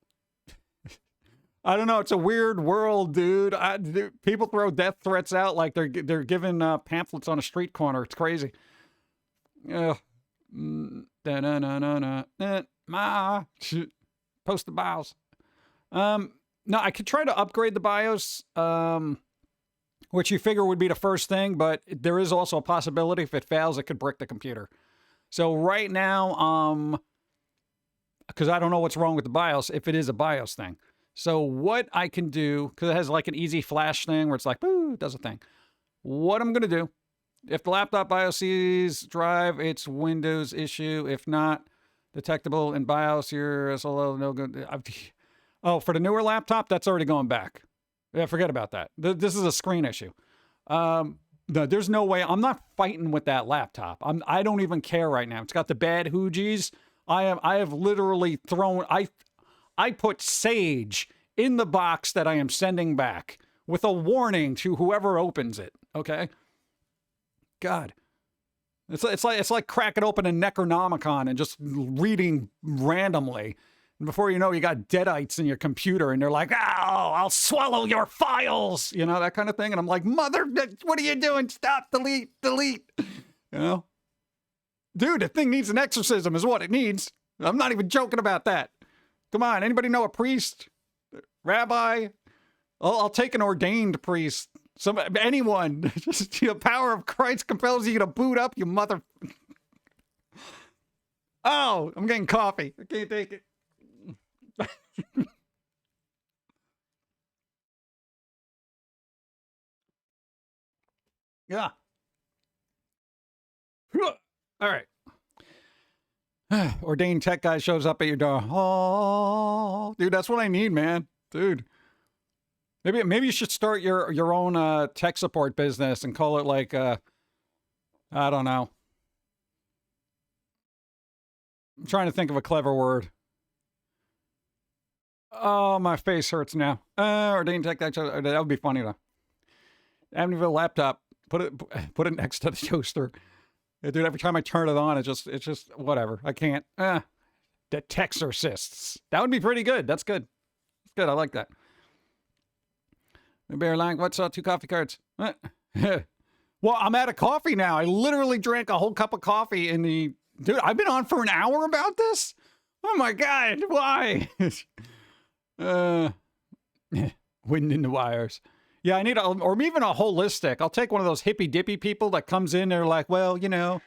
I don't know. It's a weird world, dude. People throw death threats out like they're giving pamphlets on a street corner. It's crazy. Ugh. Ma. Post the BIOS. No, I could try to upgrade the BIOS, which you figure would be the first thing, but there is also a possibility if it fails, it could brick the computer. So right now, because I don't know what's wrong with the BIOS, if it is a BIOS thing. So what I can do, because it has like an easy flash thing where it's like, boo, it does a thing. What I'm going to do, if the laptop BIOS sees drive, it's Windows issue. If not detectable in BIOS, you're SLO, no good. Oh, for the newer laptop, that's already going back. Yeah, forget about that. This is a screen issue. No, there's no way. I'm not fighting with that laptop. I don't even care right now. It's got the bad hoogies. I have literally thrown. I put Sage in the box that I am sending back with a warning to whoever opens it. Okay. God, it's like cracking open a Necronomicon and just reading randomly. And before you know, you got deadites in your computer, and they're like, "Oh, I'll swallow your files," you know, that kind of thing. And I'm like, "Mother, what are you doing? Stop! Delete! Delete!" You know, dude, the thing needs an exorcism, is what it needs. I'm not even joking about that. Come on, anybody know a priest, rabbi? I'll take an ordained priest. Anyone. Just the power of Christ compels you to boot up, you mother. Oh, I'm getting coffee. I can't take it. Yeah. All right. Ordained tech guy shows up at your door. Oh, dude, that's what I need, man. Dude. Maybe you should start your own tech support business and call it like I don't know. I'm trying to think of a clever word. Oh, my face hurts now. Ordained tech guy, that would be funny though. Amityville laptop. Put it next to the toaster. Yeah, dude, every time I turn it on, it's just whatever. I can't. The Texorcists. That would be pretty good. That's good. That's good. I like that. Bear Lang, what's 2 coffee cards? What? Well, I'm out of coffee now. I literally drank a whole cup of coffee in the... Dude, I've been on for an hour about this? Oh my God, why? Wind in the wires. Yeah, I need or even a holistic. I'll take one of those hippy dippy people that comes in, they're like, well, you know,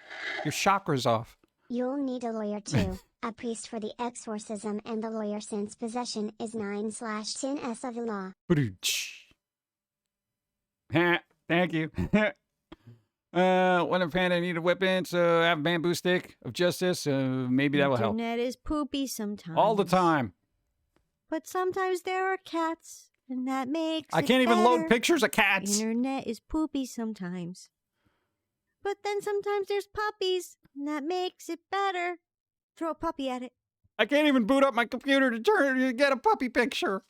your chakra's off. You'll need a lawyer too. A priest for the exorcism and the lawyer since possession is 9/10s of the law. Thank you. When a panda need a weapon, so I have a bamboo stick of justice, so maybe that will help. Internet is poopy sometimes. All the time. But sometimes there are cats, and that makes I can't even load pictures of cats. Internet is poopy sometimes. But then sometimes there's puppies, and that makes it better. Throw a puppy at it. I can't even boot up my computer to get a puppy picture.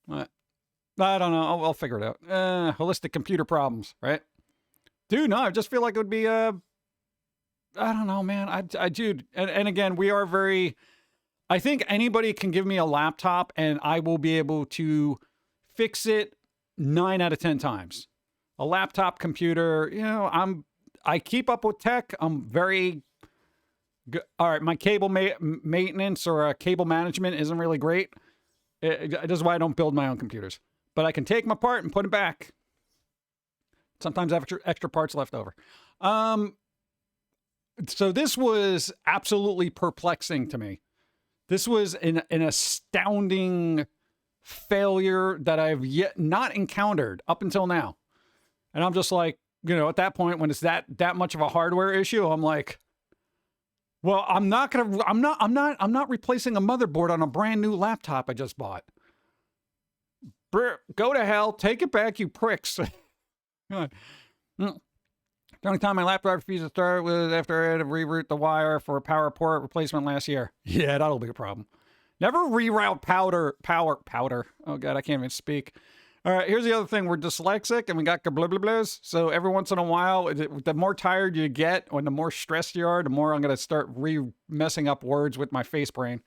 What? I don't know. I'll figure it out. Holistic computer problems, right? Dude, no, I just feel like it would be, I don't know, man. Dude, and again, we are very, I think anybody can give me a laptop and I will be able to fix it 9 out of 10 times. A laptop computer, you know, I keep up with tech. I'm very good. All right, my cable maintenance or cable management isn't really great. This is why I don't build my own computers. But I can take them apart and put them back. Sometimes I have extra parts left over. So this was absolutely perplexing to me. This was an astounding failure that I've yet not encountered up until now. And I'm just like, you know, at that point when it's that much of a hardware issue, I'm like, well, I'm not replacing a motherboard on a brand new laptop I just bought. Go to hell. Take it back, you pricks. The only time my laptop refused to start was after I had to reroute the wire for a power port replacement last year. Yeah, that'll be a problem. Never reroute powder. Oh, God, I can't even speak. All right, here's the other thing. We're dyslexic and we got blah, blah, blahs. So every once in a while, the more tired you get and the more stressed you are, the more I'm going to start messing up words with my face brain.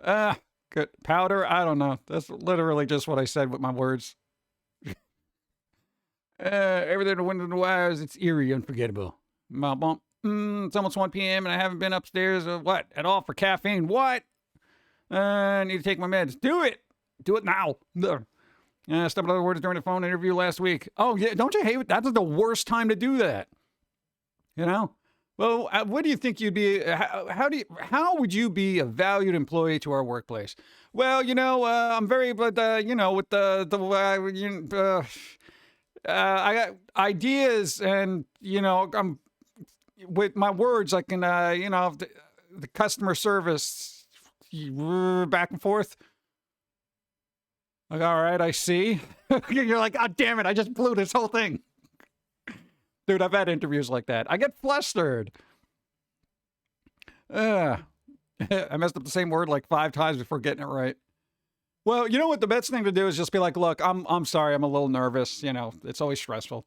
Good. Powder? I don't know. That's literally just what I said with my words. Everything the wind and the wires, it's eerie, unforgettable. It's almost 1 p.m. and I haven't been upstairs at all for caffeine. What? I need to take my meds. Do it. Do it now. Stumbled other words during the phone interview last week. Oh, yeah. Don't you hate it? That's the worst time to do that. You know? Well, what do you think you'd be? How would you be a valued employee to our workplace? Well, I'm very, but with I got ideas, and I'm with my words. I can, the customer service back and forth. Like, all right, I see. You're like, oh, damn it, I just blew this whole thing. Dude, I've had interviews like that. I get flustered. I messed up the same word like 5 times before getting it right. Well, you know what? The best thing to do is just be like, look, I'm sorry, I'm a little nervous. It's always stressful.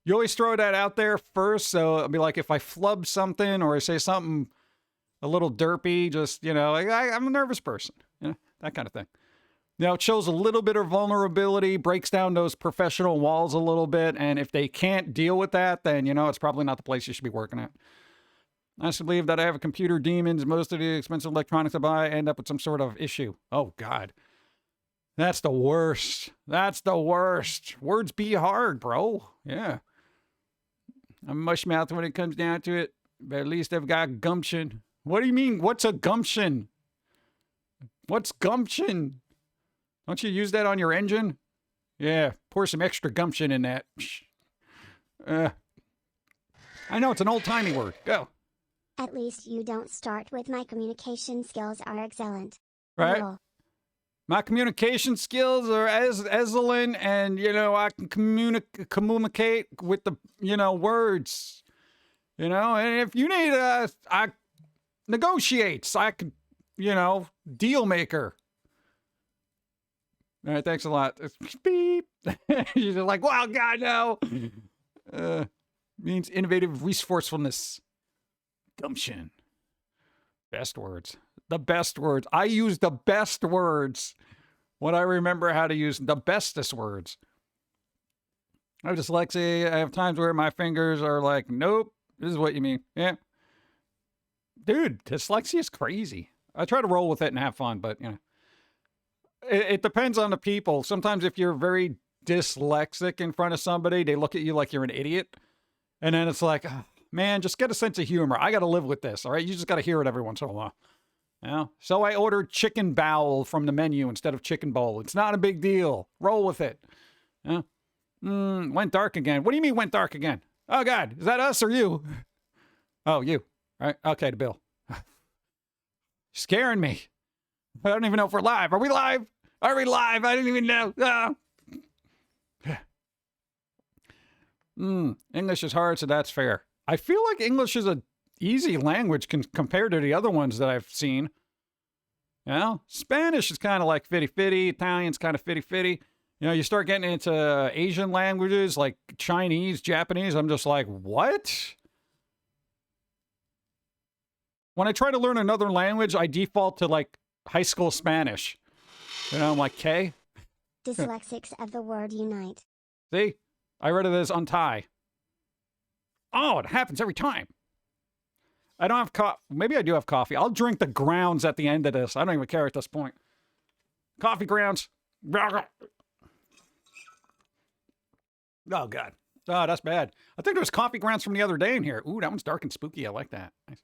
You always throw that out there first. So I'll be like, if I flub something or I say something a little derpy, just, I'm a nervous person. That kind of thing. It shows a little bit of vulnerability, breaks down those professional walls a little bit. And if they can't deal with that, then, it's probably not the place you should be working at. I honestly believe that I have a computer demons. Most of the expensive electronics I buy end up with some sort of issue. Oh, God. That's the worst. That's the worst. Words be hard, bro. Yeah. I'm mush mouth when it comes down to it, but at least I've got gumption. What do you mean? What's a gumption? What's gumption? Don't you use that on your engine? Yeah, pour some extra gumption in that. I know, it's an old-timey word. Go. At least you don't start with my communication skills are excellent. Right? Cool. My communication skills are excellent, and, I can communicate with the, words. And if you need I negotiates, I could, deal maker. All right, thanks a lot. Beep. You're just like, wow, God, no. Means innovative resourcefulness. Gumption. Best words. The best words. I use the best words when I remember how to use the bestest words. I have dyslexia. I have times where my fingers are like, nope, this is what you mean. Yeah. Dude, dyslexia is crazy. I try to roll with it and have fun, but, it depends on the people. Sometimes if you're very dyslexic in front of somebody, they look at you like you're an idiot. And then it's like, oh, man, just get a sense of humor. I got to live with this, all right? You just got to hear it every once in a while. So I ordered chicken bowel from the menu instead of chicken bowl. It's not a big deal. Roll with it. Went dark again. What do you mean went dark again? Oh, God. Is that us or you? Oh, you. All right. Okay, the bill. Scaring me. I don't even know if we're live. Are we live? Are we live? I didn't even know. English is hard, so that's fair. I feel like English is a easy language compared to the other ones that I've seen. Spanish is kind of like fitty-fitty. Italian's kind of fitty-fitty. You start getting into Asian languages like Chinese, Japanese. I'm just like, what? When I try to learn another language, I default to like high school Spanish. I'm like, K? Dyslexics of the word unite. See? I read it as untie. Oh, it happens every time. I don't have coffee. Maybe I do have coffee. I'll drink the grounds at the end of this. I don't even care at this point. Coffee grounds. Oh, God. Oh, that's bad. I think there was coffee grounds from the other day in here. Ooh, that one's dark and spooky. I like that. Nice.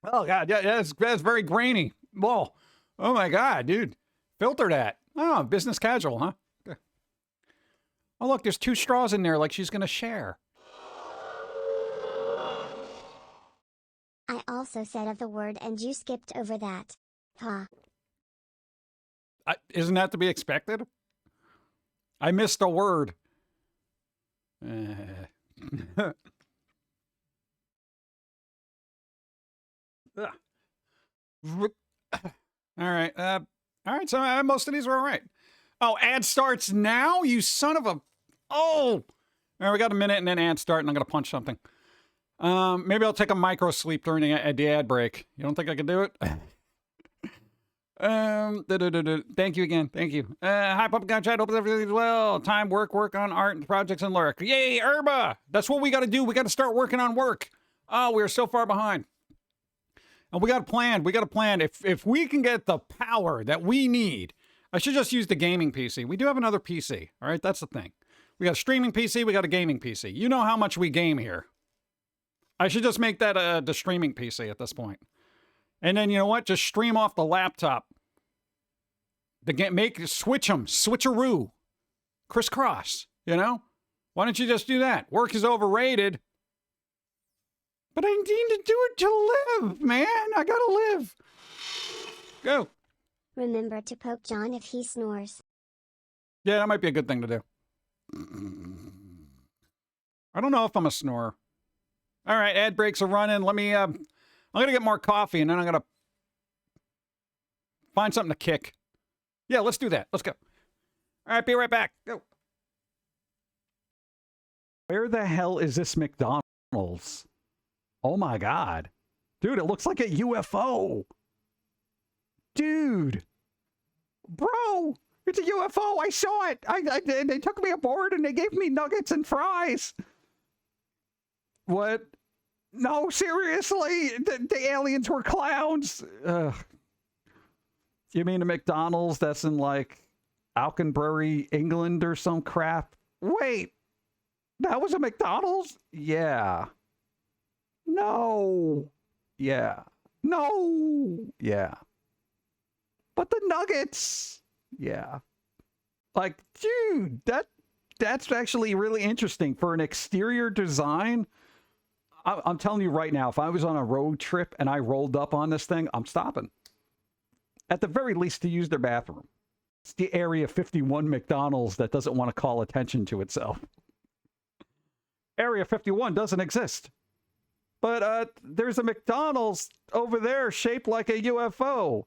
Oh, God. Yeah, that's very grainy. Whoa. Oh, my God, dude. Filter that. Oh, business casual, huh? Okay. Oh, look, there's 2 straws in there like she's going to share. I also said of the word and you skipped over that. Ha. Isn't that to be expected? I missed a word. All right. All right. So most of these were all right. Oh, ad starts now? You son of a... Oh! All right, we got a minute and then ad start, and I'm going to punch something. Maybe I'll take a micro sleep during the ad break. You don't think I can do it? Thank you again. Thank you. Hi, Pum'Kin Chat. Hope everything's well. Time, work on art and projects and lurk. Yay, Herba! That's what we got to do. We got to start working on work. Oh, we're so far behind. And we got a plan. We got a plan. If we can get the power that we need, I should just use the gaming PC. We do have another PC. All right, that's the thing. We got a streaming PC. We got a gaming PC. You know how much we game here. I should just make that the streaming PC at this point. And then, you know what? Just stream off the laptop. Switch them. Switcheroo. Crisscross. You know? Why don't you just do that? Work is overrated. But I need to do it to live, man. I gotta live. Go. Remember to poke John if he snores. Yeah, that might be a good thing to do. I don't know if I'm a snorer. All right, ad breaks are running. Let me, I'm going to get more coffee, and then I'm going to find something to kick. Yeah, let's do that. Let's go. All right, be right back. Go. Where the hell is this McDonald's? Oh, my God. Dude, it looks like a UFO. Dude. Bro, it's a UFO. I saw it. They took me aboard, and they gave me nuggets and fries. What? No, seriously? The aliens were clowns. Ugh. You mean the McDonald's that's in, like, Alconbury, England or some crap? Wait. That was a McDonald's? Yeah. No. Yeah. No. Yeah. But the nuggets. Yeah. Like, dude, that's actually really interesting for an exterior design. I'm telling you right now, if I was on a road trip and I rolled up on this thing, I'm stopping. At the very least, to use their bathroom. It's the Area 51 McDonald's that doesn't want to call attention to itself. Area 51 doesn't exist. But there's a McDonald's over there shaped like a UFO.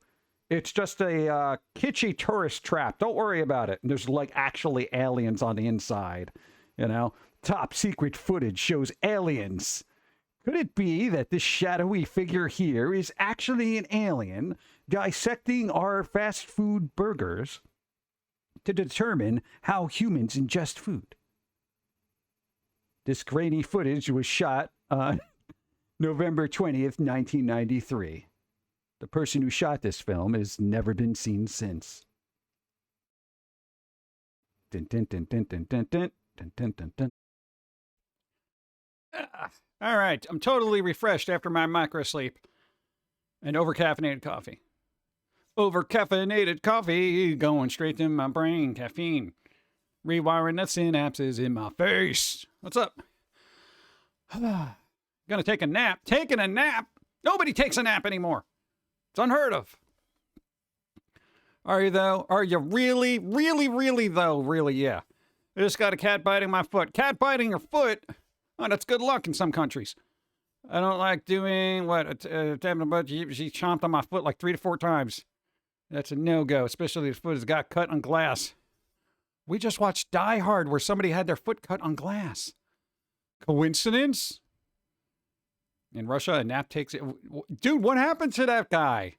It's just a kitschy tourist trap. Don't worry about it. There's like actually aliens on the inside. You know, top secret footage shows aliens. Could it be that this shadowy figure here is actually an alien dissecting our fast food burgers to determine how humans ingest food? This grainy footage was shot on November 20th, 1993. The person who shot this film has never been seen since. Dun, dun, dun, dun, dun, dun, dun, dun, dun, dun, dun. All right, I'm totally refreshed after my micro sleep and overcaffeinated coffee. Overcaffeinated coffee going straight to my brain. Caffeine rewiring the synapses in my face. What's up? Gonna take a nap. Taking a nap? Nobody takes a nap anymore. It's unheard of. Are you, though? Are you really? Really, though? Really, yeah. I just got a cat biting my foot. Cat biting your foot? Oh, that's good luck in some countries. I don't like doing what? She chomped on my foot like 3 to 4 times. That's a no-go, especially if the foot has got cut on glass. We just watched Die Hard where somebody had their foot cut on glass. Coincidence? In Russia, a nap takes it. Dude, what happened to that guy?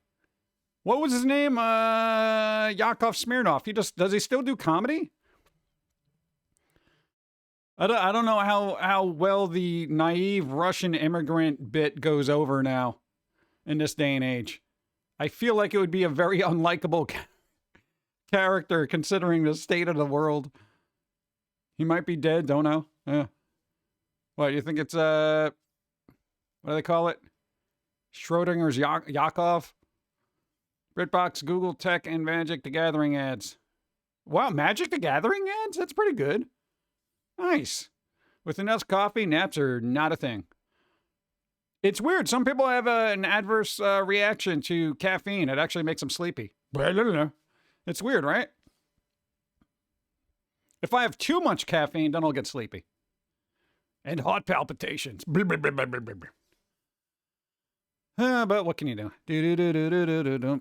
What was his name? Yakov Smirnoff. Does he still do comedy? I don't know how well the naive Russian immigrant bit goes over now in this day and age. I feel like it would be a very unlikable character considering the state of the world. He might be dead, don't know. What, you think it's, what do they call it? Schrodinger's Yakov? BritBox, Google Tech, and Magic the Gathering ads. Wow, Magic the Gathering ads? That's pretty good. Nice. With enough coffee, naps are not a thing. It's weird. Some people have an adverse reaction to caffeine. It actually makes them sleepy. It's weird, right? If I have too much caffeine, then I'll get sleepy. And heart palpitations. Blah, blah, blah, blah, blah, blah. But what can you do?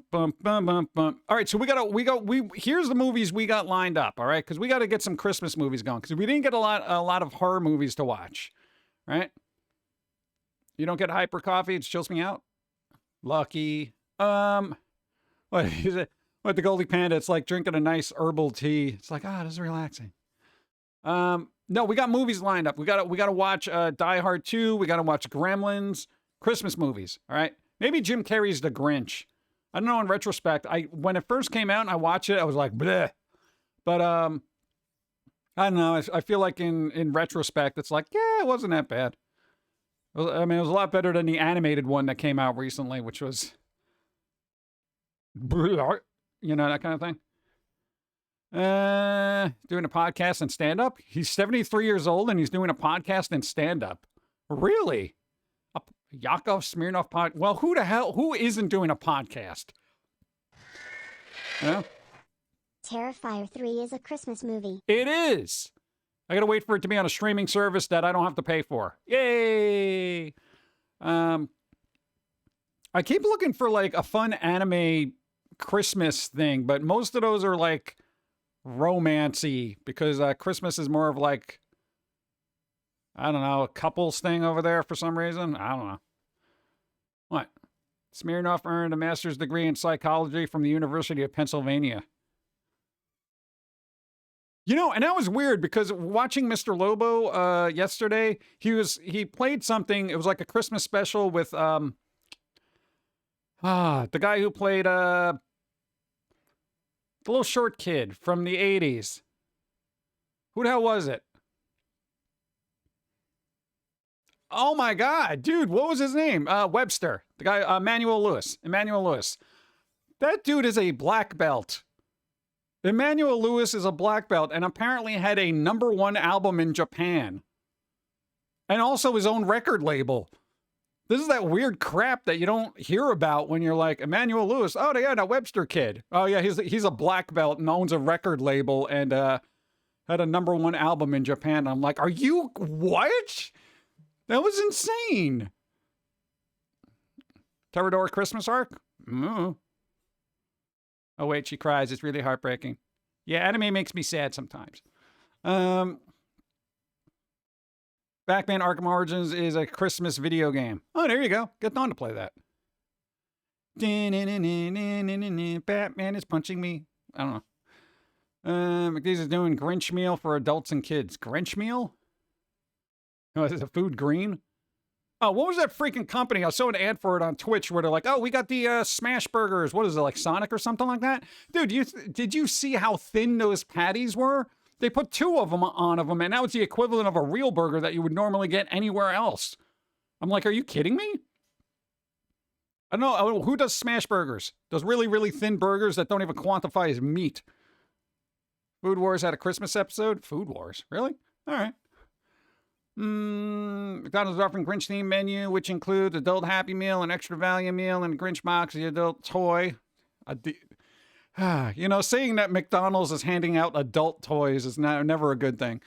Bum, bum, bum, bum. All right, so here's the movies we got lined up, all right? Because we got to get some Christmas movies going. Because we didn't get a lot of horror movies to watch, right? You don't get hyper coffee, it chills me out. Lucky. What is it? What, the Goldie Panda? It's like drinking a nice herbal tea. It's like, this is relaxing. No, we got movies lined up. We got to watch Die Hard 2. We got to watch Gremlins. Christmas movies, all right? Maybe Jim Carrey's The Grinch. I don't know, in retrospect, when it first came out and I watched it, I was like, bleh. But, I don't know. I feel like in retrospect, it's like, yeah, it wasn't that bad. I mean, it was a lot better than the animated one that came out recently, which was, you know, that kind of thing. Doing a podcast and stand-up? He's 73 years old and he's doing a podcast and stand-up. Really? Yakov Smirnoff pod. Well, who isn't doing a podcast? Yeah. Terrifier 3 is a Christmas movie. It is. I gotta wait for it to be on a streaming service that I don't have to pay for. Yay! I keep looking for like a fun anime Christmas thing, but most of those are like romancy because Christmas is more of like, I don't know, a couples thing over there for some reason. I don't know. What? Smirnoff earned a master's degree in psychology from the University of Pennsylvania. You know, and that was weird because watching Mr. Lobo yesterday, he played something. It was like a Christmas special with the guy who played the little short kid from the 80s. Who the hell was it? Oh my God, dude, what was his name? Webster. The guy, Emmanuel Lewis. That dude is a black belt. Emmanuel Lewis is a black belt and apparently had a #1 album in Japan. And also his own record label. This is that weird crap that you don't hear about when you're like, Emmanuel Lewis, oh yeah, that Webster kid. Oh yeah, he's a black belt and owns a record label and had a #1 album in Japan. I'm like, are you, what? That was insane. Terrador Christmas arc? Mm. Oh, wait, she cries. It's really heartbreaking. Yeah, anime makes me sad sometimes. Batman Arkham Origins is a Christmas video game. Oh, there you go. Get Dawn to play that. Batman is punching me. I don't know. McDee's is doing Grinch meal for adults and kids. Grinch meal? Oh, is the food green? Oh, what was that freaking company? I saw an ad for it on Twitch where they're like, oh, we got the smash burgers. What is it, like Sonic or something like that? Dude, did you see how thin those patties were? They put 2 of them on of them, and that was the equivalent of a real burger that you would normally get anywhere else. I'm like, are you kidding me? I don't know. Who does smash burgers? Those really, really thin burgers that don't even quantify as meat. Food Wars had a Christmas episode? Food Wars? Really? All right. McDonald's is offering Grinch themed menu, which includes adult Happy Meal, an extra value meal, and a Grinch box, the adult toy. You know, saying that McDonald's is handing out adult toys is never a good thing.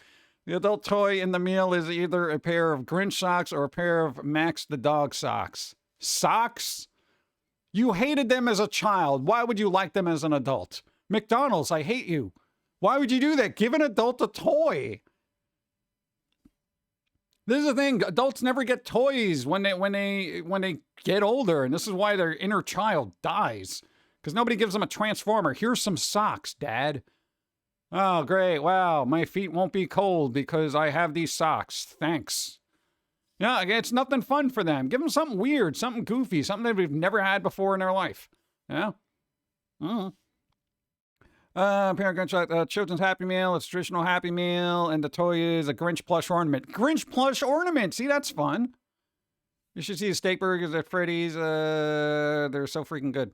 The adult toy in the meal is either a pair of Grinch socks or a pair of Max the dog socks. Socks? You hated them as a child. Why would you like them as an adult? McDonald's, I hate you. Why would you do that? Give an adult a toy. This is the thing. Adults never get toys when they get older, and this is why their inner child dies. Because nobody gives them a transformer. Here's some socks, Dad. Oh, great. Wow, my feet won't be cold because I have these socks. Thanks. Yeah, it's nothing fun for them. Give them something weird, something goofy, something that we've never had before in their life. Yeah? Mm-hmm. Parent Grinch, children's Happy Meal, it's a traditional Happy Meal, and the toy is a Grinch plush ornament. Grinch plush ornament! See, that's fun. You should see the steak burgers at Freddy's. They're so freaking good.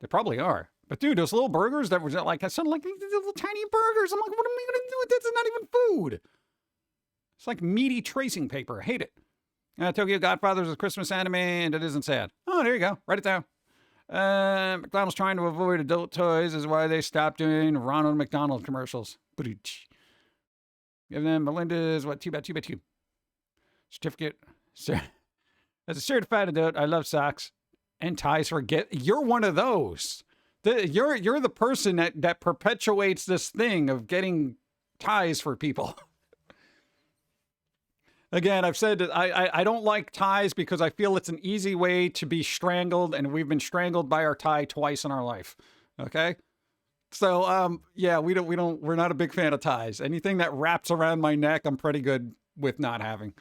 They probably are. But dude, those little burgers that were like, I sound like these little tiny burgers. I'm like, what am I going to do with this? It's not even food. It's like meaty tracing paper. I hate it. Tokyo Godfathers is a Christmas anime, and it isn't sad. Oh, there you go. Write it down. McDonald's trying to avoid adult toys is why they stopped doing Ronald McDonald commercials. Give them Melinda's, what, 2x2x2. Certificate. As a certified adult, I love socks and ties for You're one of those. You're the person that perpetuates this thing of getting ties for people. Again, I've said that I don't like ties because I feel it's an easy way to be strangled, and we've been strangled by our tie twice in our life. Okay? So yeah, we're not a big fan of ties. Anything that wraps around my neck, I'm pretty good with not having.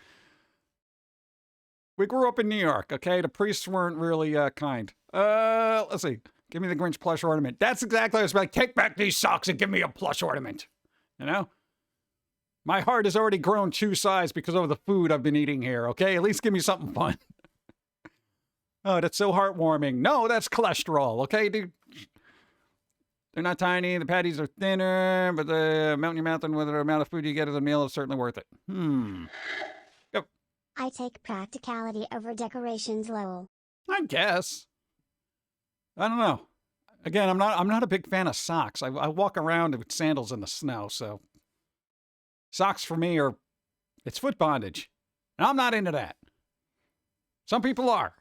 We grew up in New York, okay? The priests weren't really kind. Let's see. Give me the Grinch plush ornament. That's exactly what I was like. Take back these socks and give me a plush ornament. You know? My heart has already grown 2 sizes because of the food I've been eating here, okay? At least give me something fun. Oh, that's so heartwarming. No, that's cholesterol, okay, dude? They're not tiny. The patties are thinner, but the amount in your mouth and whether the amount of food you get as a meal is certainly worth it. Go. I take practicality over decorations, Lowell. I guess. I don't know. Again, I'm not a big fan of socks. I walk around with sandals in the snow, so socks for me it's foot bondage. And I'm not into that. Some people are.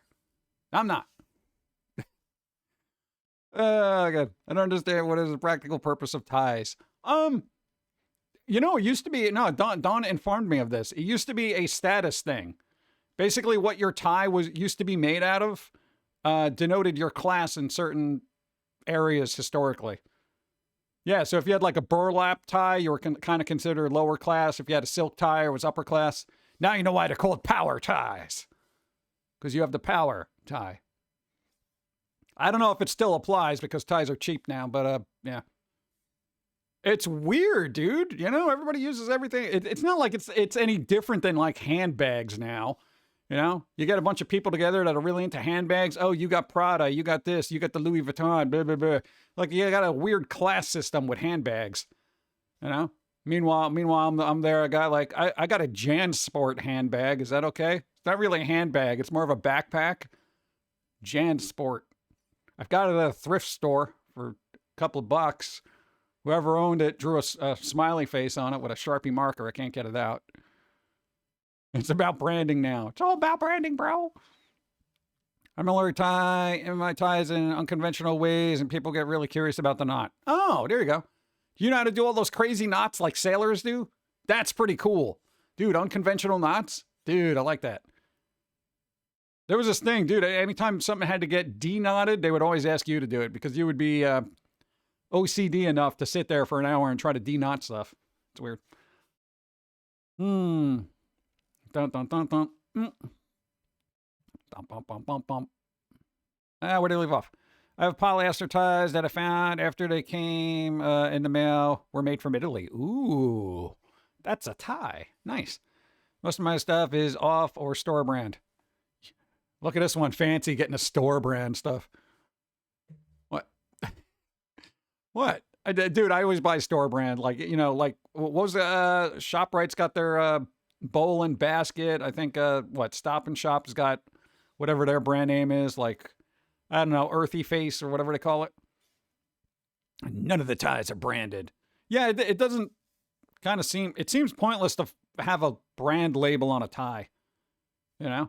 I'm not. God. I don't understand what is the practical purpose of ties. You know, it used to be, no, Dawn informed me of this. It used to be a status thing. Basically, what your tie used to be made out of denoted your class in certain areas historically. Yeah, so if you had like a burlap tie, you were kind of considered lower class. If you had a silk tie, it was upper class. Now you know why they're called power ties. Because you have the power tie. I don't know if it still applies because ties are cheap now, but yeah. It's weird, dude. You know, everybody uses everything. It's not like it's any different than like handbags now. You know, you get a bunch of people together that are really into handbags. Oh, you got Prada, you got this, you got the Louis Vuitton, blah, blah, blah. Like you got a weird class system with handbags, you know? Meanwhile, I'm there, a guy like, I got a JanSport handbag. Is that okay? It's not really a handbag. It's more of a backpack. JanSport. I've got it at a thrift store for a couple of bucks. Whoever owned it drew a smiley face on it with a Sharpie marker. I can't get it out. It's about branding now. It's all about branding, bro. I'm a tie in my ties in unconventional ways, and people get really curious about the knot. Oh, there you go. You know how to do all those crazy knots like sailors do? That's pretty cool. Dude, unconventional knots? Dude, I like that. There was this thing, dude, anytime something had to get de-knotted, they would always ask you to do it because you would be OCD enough to sit there for an hour and try to de-knot stuff. It's weird. Dun, dun, dun, dun. Dum, bum, bum, bum, bum. Where did I leave off? I have polyester ties that I found after they came in the mail. Were made from Italy. Ooh, that's a tie. Nice. Most of my stuff is off or store brand. Look at this one, fancy, getting a store brand stuff. What? What? Dude, I always buy store brand. Like, you know, like, what was ShopRite's got their bowl and basket. I think, Stop and Shop's got whatever their brand name is. Like, I don't know, Earthy Face or whatever they call it. None of the ties are branded. Yeah, it doesn't kind of seem, it seems pointless to have a brand label on a tie, you know?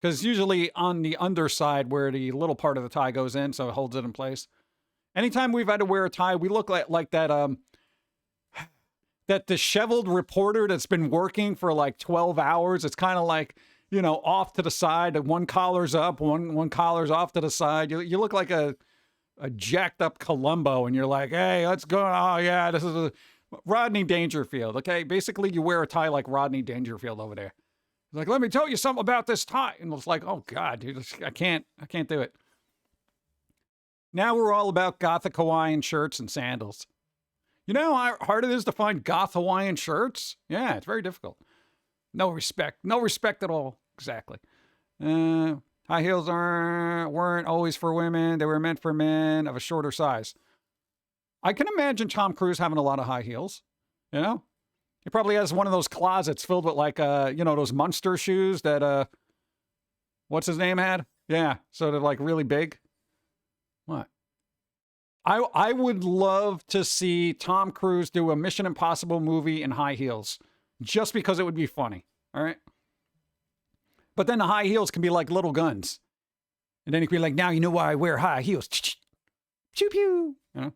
Because usually on the underside where the little part of the tie goes in, so it holds it in place. Anytime we've had to wear a tie, we look like that that disheveled reporter that's been working for like 12 hours. It's kind of like, you know, off to the side. One collar's up, one collar's off to the side. You look like a jacked up Columbo, and you're like, hey, let's go. Oh, yeah, this is Rodney Dangerfield. Okay, basically you wear a tie like Rodney Dangerfield over there. Like, let me tell you something about this tie. And it's like, oh, God, dude, I can't do it. Now we're all about Gothic Hawaiian shirts and sandals. You know how hard it is to find Goth Hawaiian shirts? Yeah, it's very difficult. No respect at all. Exactly. High heels weren't always for women. They were meant for men of a shorter size. I can imagine Tom Cruise having a lot of high heels, you know? He probably has one of those closets filled with like, those Munster shoes that, what's his name had? Yeah, so they're like really big. What? I would love to see Tom Cruise do a Mission Impossible movie in high heels, just because it would be funny. All right. But then the high heels can be like little guns, and then he can be like, "Now you know why I wear high heels." Pew pew. You know?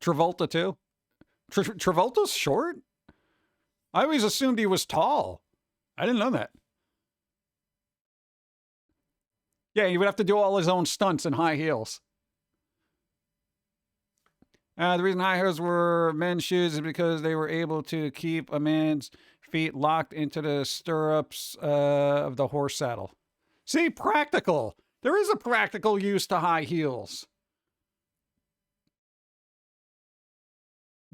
Travolta too. Travolta's short. I always assumed he was tall. I didn't know that. Yeah, he would have to do all his own stunts in high heels. The reason high heels were men's shoes is because they were able to keep a man's feet locked into the stirrups of the horse saddle. See, practical. There is a practical use to high heels.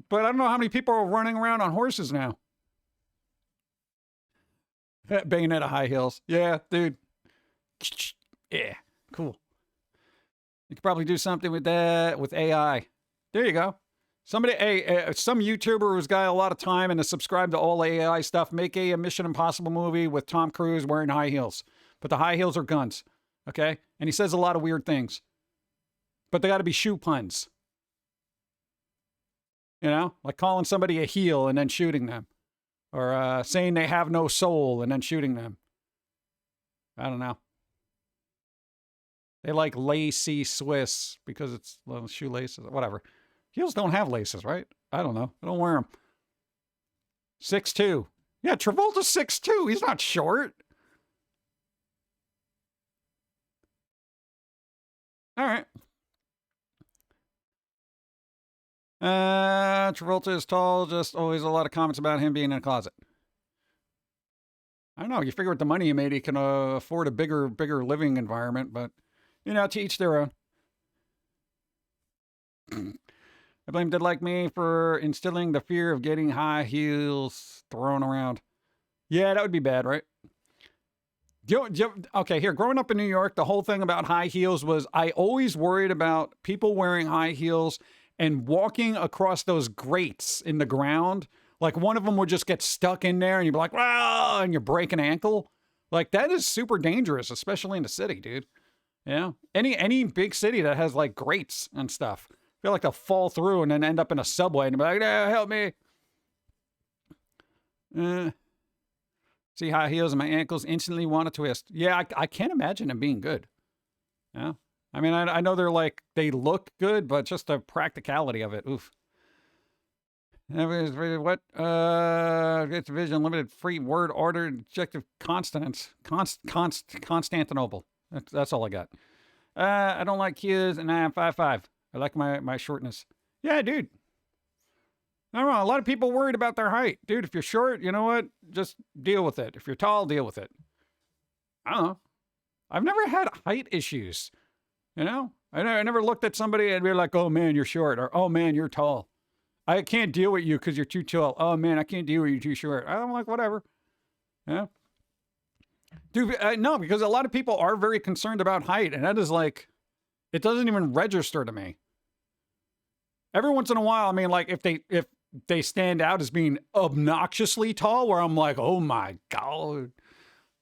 But I don't know how many people are running around on horses now. Bayonetta high heels. Yeah, dude. Yeah, cool. You could probably do something with that with AI. There you go. Somebody, some YouTuber who's got a lot of time and is subscribed to all AI stuff, make a Mission Impossible movie with Tom Cruise wearing high heels. But the high heels are guns, okay? And he says a lot of weird things. But they got to be shoe puns. You know? Like calling somebody a heel and then shooting them. Or saying they have no soul and then shooting them. I don't know. They like lacy Swiss because it's shoelaces, whatever. Heels don't have laces, right? I don't know. I don't wear them. 6'2". Yeah, Travolta's 6'2". He's not short. All right. Travolta is tall. Just always a lot of comments about him being in a closet. I don't know. You figure with the money he made, he can afford a bigger living environment, but, you know, to each their own. I blame Did Like Me for instilling the fear of getting high heels thrown around. Yeah, that would be bad, right? Okay, here, growing up in New York, the whole thing about high heels was I always worried about people wearing high heels and walking across those grates in the ground. Like one of them would just get stuck in there and you'd be like, wow, and you break an ankle. Like that is super dangerous, especially in the city, dude. Yeah. Any big city that has like grates and stuff. I feel like they'll fall through and then end up in a subway and be like, help me. See high heels and my ankles instantly want to twist. Yeah, I can't imagine them being good. Yeah. I mean, I know they're like, they look good, but just the practicality of it. Oof. What? It's Vision Limited Free Word Order Objective Consonants. Constantinople. That's all I got. I don't like kids and I am 5'5". I like my shortness. Yeah, dude. I don't know. A lot of people worried about their height. Dude, if you're short, you know what? Just deal with it. If you're tall, deal with it. I don't know. I've never had height issues. You know? I never looked at somebody and be like, oh man, you're short. Or, oh man, you're tall. I can't deal with you because you're too tall. Oh man, I can't deal with you too short. I'm like, whatever. Yeah. Dude, no, because a lot of people are very concerned about height. And that is like, it doesn't even register to me. Every once in a while, I mean, like if they stand out as being obnoxiously tall, where I'm like, oh my God.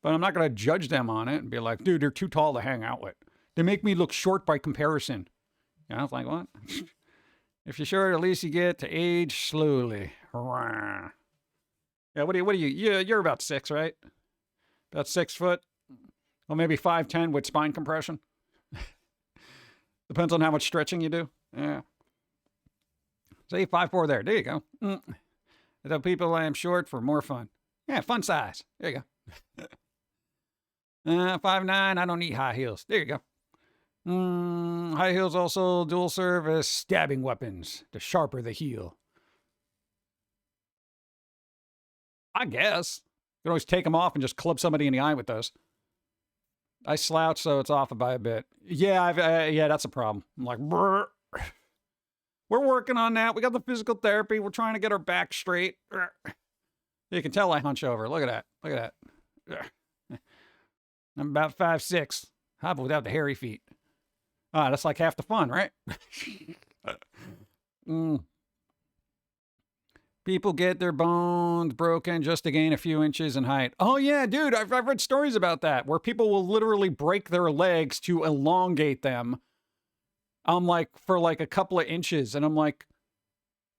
But I'm not going to judge them on it and be like, dude, they're too tall to hang out with. They make me look short by comparison. You know, it's like, what? If you're short, at least you get to age slowly. Yeah, what are you? You're about 6, right? About 6 foot. Well, maybe 5'10" with spine compression. Depends on how much stretching you do. Yeah. Say 5'4" there. There you go. I tell people I am short for more fun. Yeah, fun size. There you go. 5'9", I don't need high heels. There you go. High heels also dual serve as stabbing weapons. The sharper the heel. I guess. You can always take them off and just club somebody in the eye with those. I slouch, so it's off by a bit. Yeah, yeah, that's a problem. I'm like, brr. We're working on that. We got the physical therapy. We're trying to get our back straight. You can tell I hunch over. Look at that. Look at that. I'm about 5'6". Hop without the hairy feet. Ah, that's like half the fun, right? People get their bones broken just to gain a few inches in height. Oh, yeah, dude. I've read stories about that where people will literally break their legs to elongate them. Like for like a couple of inches. And I'm like,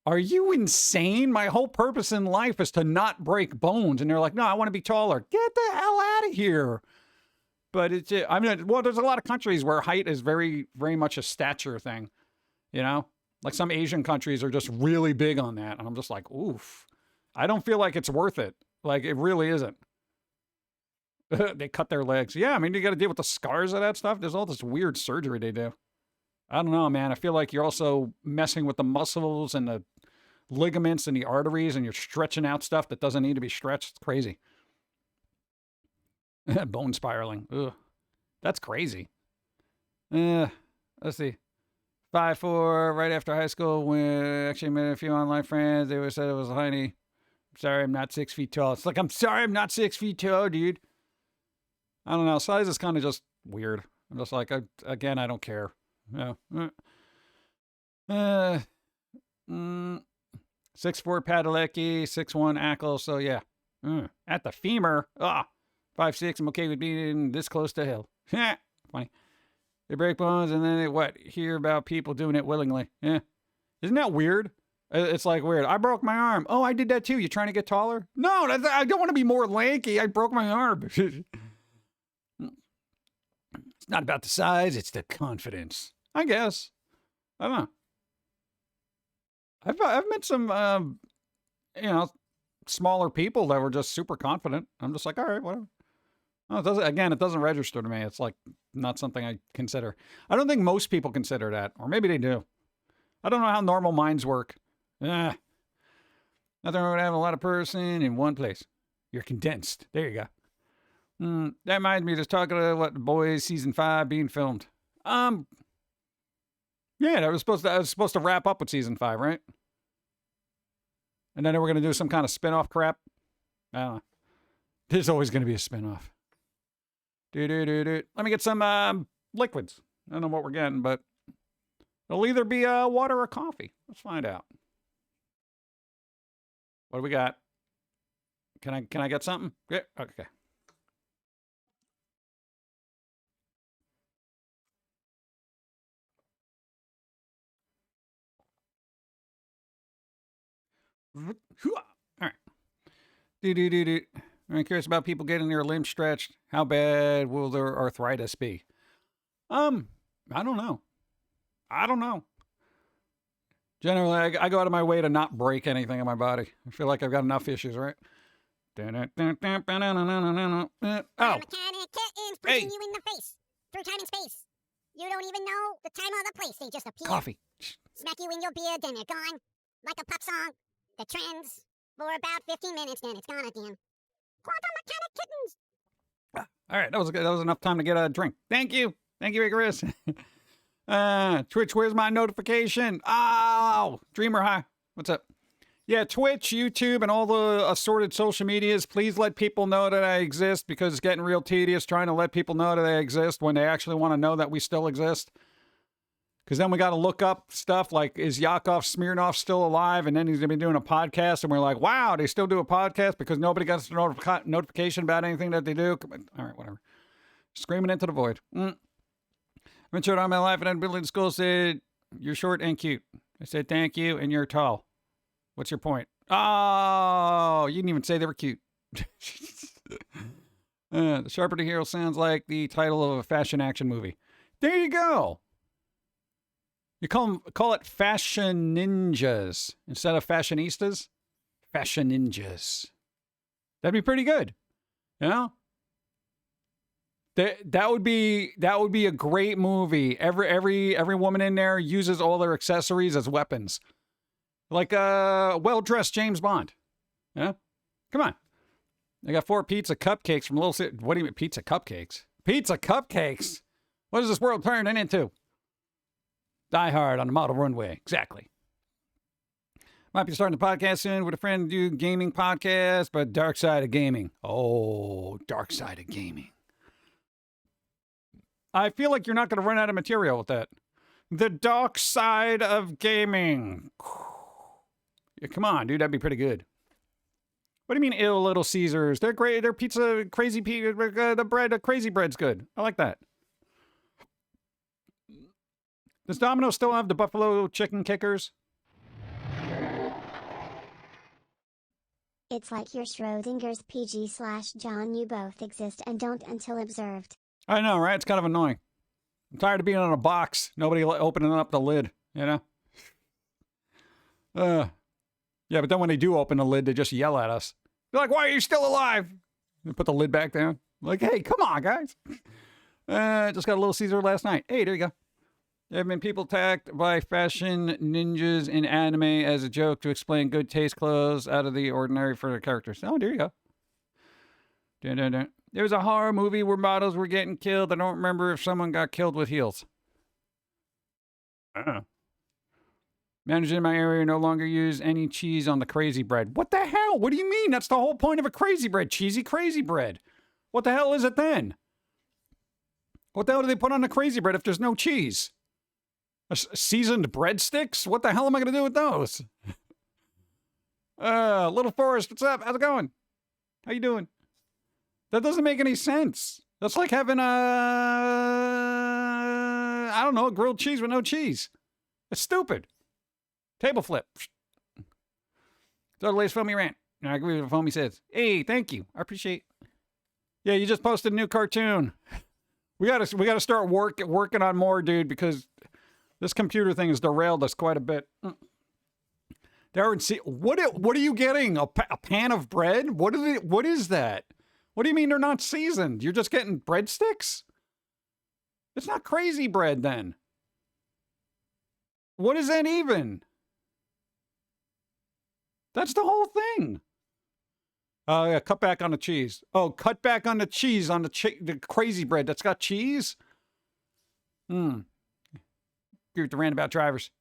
are you insane? My whole purpose in life is to not break bones. And they're like, no, I want to be taller. Get the hell out of here. But it's, I mean, well, there's a lot of countries where height is very, very much a stature thing, you know? Like some Asian countries are just really big on that. And I'm just like, oof. I don't feel like it's worth it. Like, it really isn't. They cut their legs. Yeah, I mean, you got to deal with the scars of that stuff. There's all this weird surgery they do. I don't know, man. I feel like you're also messing with the muscles and the ligaments and the arteries, and you're stretching out stuff that doesn't need to be stretched. It's crazy. Bone spiraling. Ugh. That's crazy. Let's see. 5'4", right after high school, when I actually met a few online friends. They always said it was tiny. I'm sorry, I'm not 6 feet tall. It's like, I'm sorry, I'm not 6 feet tall, dude. I don't know. Size is kind of just weird. I'm just like, again, I don't care. Yeah. 6'4" Padalecki, 6'1" Ackle. So yeah. At the femur. 5'6", I'm okay with being this close to hell. Funny. They break bones and then they hear about people doing it willingly. Yeah. Isn't that weird? It's like weird. I broke my arm. Oh, I did that too. You trying to get taller? No, I don't want to be more lanky. I broke my arm. It's not about the size. It's the confidence. I guess. I don't know. I've met some, smaller people that were just super confident. I'm just like, all right, whatever. Oh, it doesn't register to me. It's like not something I consider. I don't think most people consider that, or maybe they do. I don't know how normal minds work. Nothing wrong with having a lot of person in one place. You're condensed. There you go. That reminds me of just talking about what The Boys season 5 being filmed. Yeah, that was supposed to wrap up with season 5, right? And then they were going to do some kind of spin-off crap. I don't know. There's always going to be a spin-off. Let me get some liquids. I don't know what we're getting, but it'll either be water or coffee. Let's find out. What do we got? Can I get something? Yeah, okay. All right. I'm curious about people getting their limbs stretched. How bad will their arthritis be? I don't know. Generally, I go out of my way to not break anything in my body. I feel like I've got enough issues, right? Oh. Mechanic kittens punching you in the face through time and space. You don't even know the time or the place. They just appear. Coffee. Smack you in your beard, then they're gone. Like a pop song that trends for about 15 minutes, then it's gone again. Quantum mechanic kittens. All right, that was enough time to get a drink. Thank you, Icarus. Twitch, where's my notification? Oh, Dreamer, hi. What's up? Yeah, Twitch, YouTube, and all the assorted social medias. Please let people know that I exist, because it's getting real tedious trying to let people know that I exist when they actually want to know that we still exist. Because then we got to look up stuff like, is Yakov Smirnoff still alive? And then he's going to be doing a podcast. And we're like, wow, they still do a podcast because nobody gets a notification about anything that they do. All right, whatever. Screaming into the void. I've been short all my life, and I've been in school, said, you're short and cute. I said, thank you, and you're tall. What's your point? Oh, you didn't even say they were cute. The Sharper the Hero sounds like the title of a fashion action movie. There you go. You call it Fashion Ninjas instead of Fashionistas. Fashion Ninjas. That'd be pretty good. You know? That would be a great movie. Every woman in there uses all their accessories as weapons. Like a well-dressed James Bond. Yeah? Come on. They got 4 pizza cupcakes from Little Caesars. What do you mean pizza cupcakes? Pizza cupcakes? What is this world turning into? Die Hard on the model runway. Exactly. Might be starting a podcast soon with a friend to do gaming podcast, but dark side of gaming. Oh, dark side of gaming. I feel like you're not going to run out of material with that. The dark side of gaming. Yeah, come on, dude. That'd be pretty good. What do you mean, ill Little Caesars? They're great. Their pizza, the bread, the crazy bread's good. I like that. Does Domino's still have the buffalo chicken kickers? It's like your Schrodinger's PG/John. You both exist and don't until observed. I know, right? It's kind of annoying. I'm tired of being in a box. Nobody opening up the lid, you know? Yeah, but then when they do open the lid, they just yell at us. They're like, why are you still alive? They put the lid back down. Like, hey, come on, guys. Just got a Little Caesar last night. Hey, there you go. There have been people attacked by fashion ninjas in anime as a joke to explain good taste clothes out of the ordinary for their characters. Oh, there you go. Dun, dun, dun. There was a horror movie where models were getting killed. I don't remember if someone got killed with heels. Managers in my area no longer use any cheese on the crazy bread. What the hell? What do you mean? That's the whole point of a crazy bread. Cheesy crazy bread. What the hell is it then? What the hell do they put on the crazy bread if there's no cheese? Seasoned breadsticks? What the hell am I going to do with those? Little Forrest, what's up? How's it going? How you doing? That doesn't make any sense. That's like having I don't know, grilled cheese with no cheese. It's stupid. Table flip. So the latest Foamy rant. I agree with what Foamy says. Hey, thank you. I appreciate. Yeah, you just posted a new cartoon. We gotta start working on more, dude, because this computer thing has derailed us quite a bit. Darren, see what are you getting? A pan of bread? What is that? What do you mean they're not seasoned? You're just getting breadsticks? It's not crazy bread then. What is that even? That's the whole thing. Oh, yeah, cut back on the cheese. Oh, cut back on the cheese on the crazy bread that's got cheese? Agree with the rant about drivers.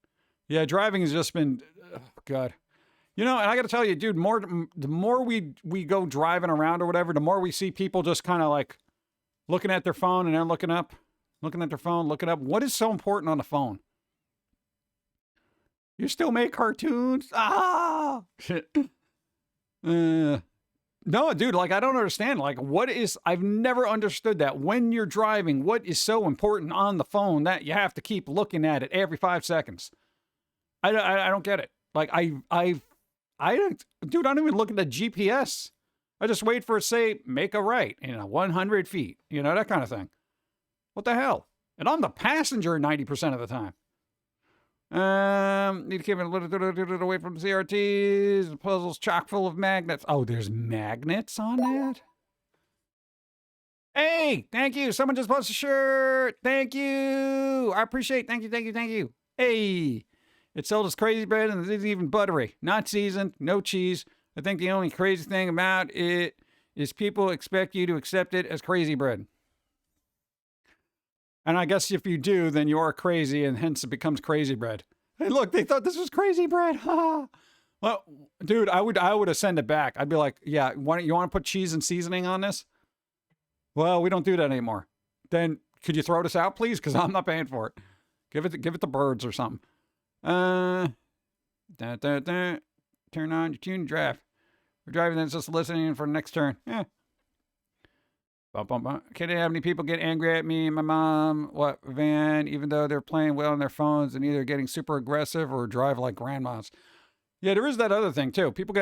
Yeah, driving has just been, oh, God. You know, and I got to tell you, dude, the more we go driving around or whatever, the more we see people just kind of like looking at their phone and then looking at their phone, looking up. What is so important on the phone? You still make cartoons? Ah! Shit. No, dude, like, I don't understand. Like, I've never understood that. When you're driving, what is so important on the phone that you have to keep looking at it every 5 seconds? I don't get it. Like, I don't even look at the GPS. I just wait for it to say, make a right, 100 feet, that kind of thing. What the hell? And I'm the passenger 90% of the time. Need to keep it a little away from the CRTs. The puzzle's chock full of magnets. Oh, there's magnets on that? Hey, thank you. Someone just posted a shirt. Thank you. I appreciate it. Thank you. Hey, it's sold as crazy bread and it isn't even buttery. Not seasoned, no cheese. I think the only crazy thing about it is people expect you to accept it as crazy bread. And I guess if you do, then you are crazy, and hence it becomes crazy bread. Hey, look, they thought this was crazy bread. Well, dude, I would have sent it back. I'd be like, yeah, you want to put cheese and seasoning on this? Well, we don't do that anymore. Then could you throw this out, please? Because I'm not paying for it. Give it to birds or something. Turn on your tune draft. We're driving, then it's just listening for the next turn. Yeah. Can't have any people get angry at me and my mom, van, even though they're playing well on their phones and either getting super aggressive or drive like grandmas. Yeah, there is that other thing too. People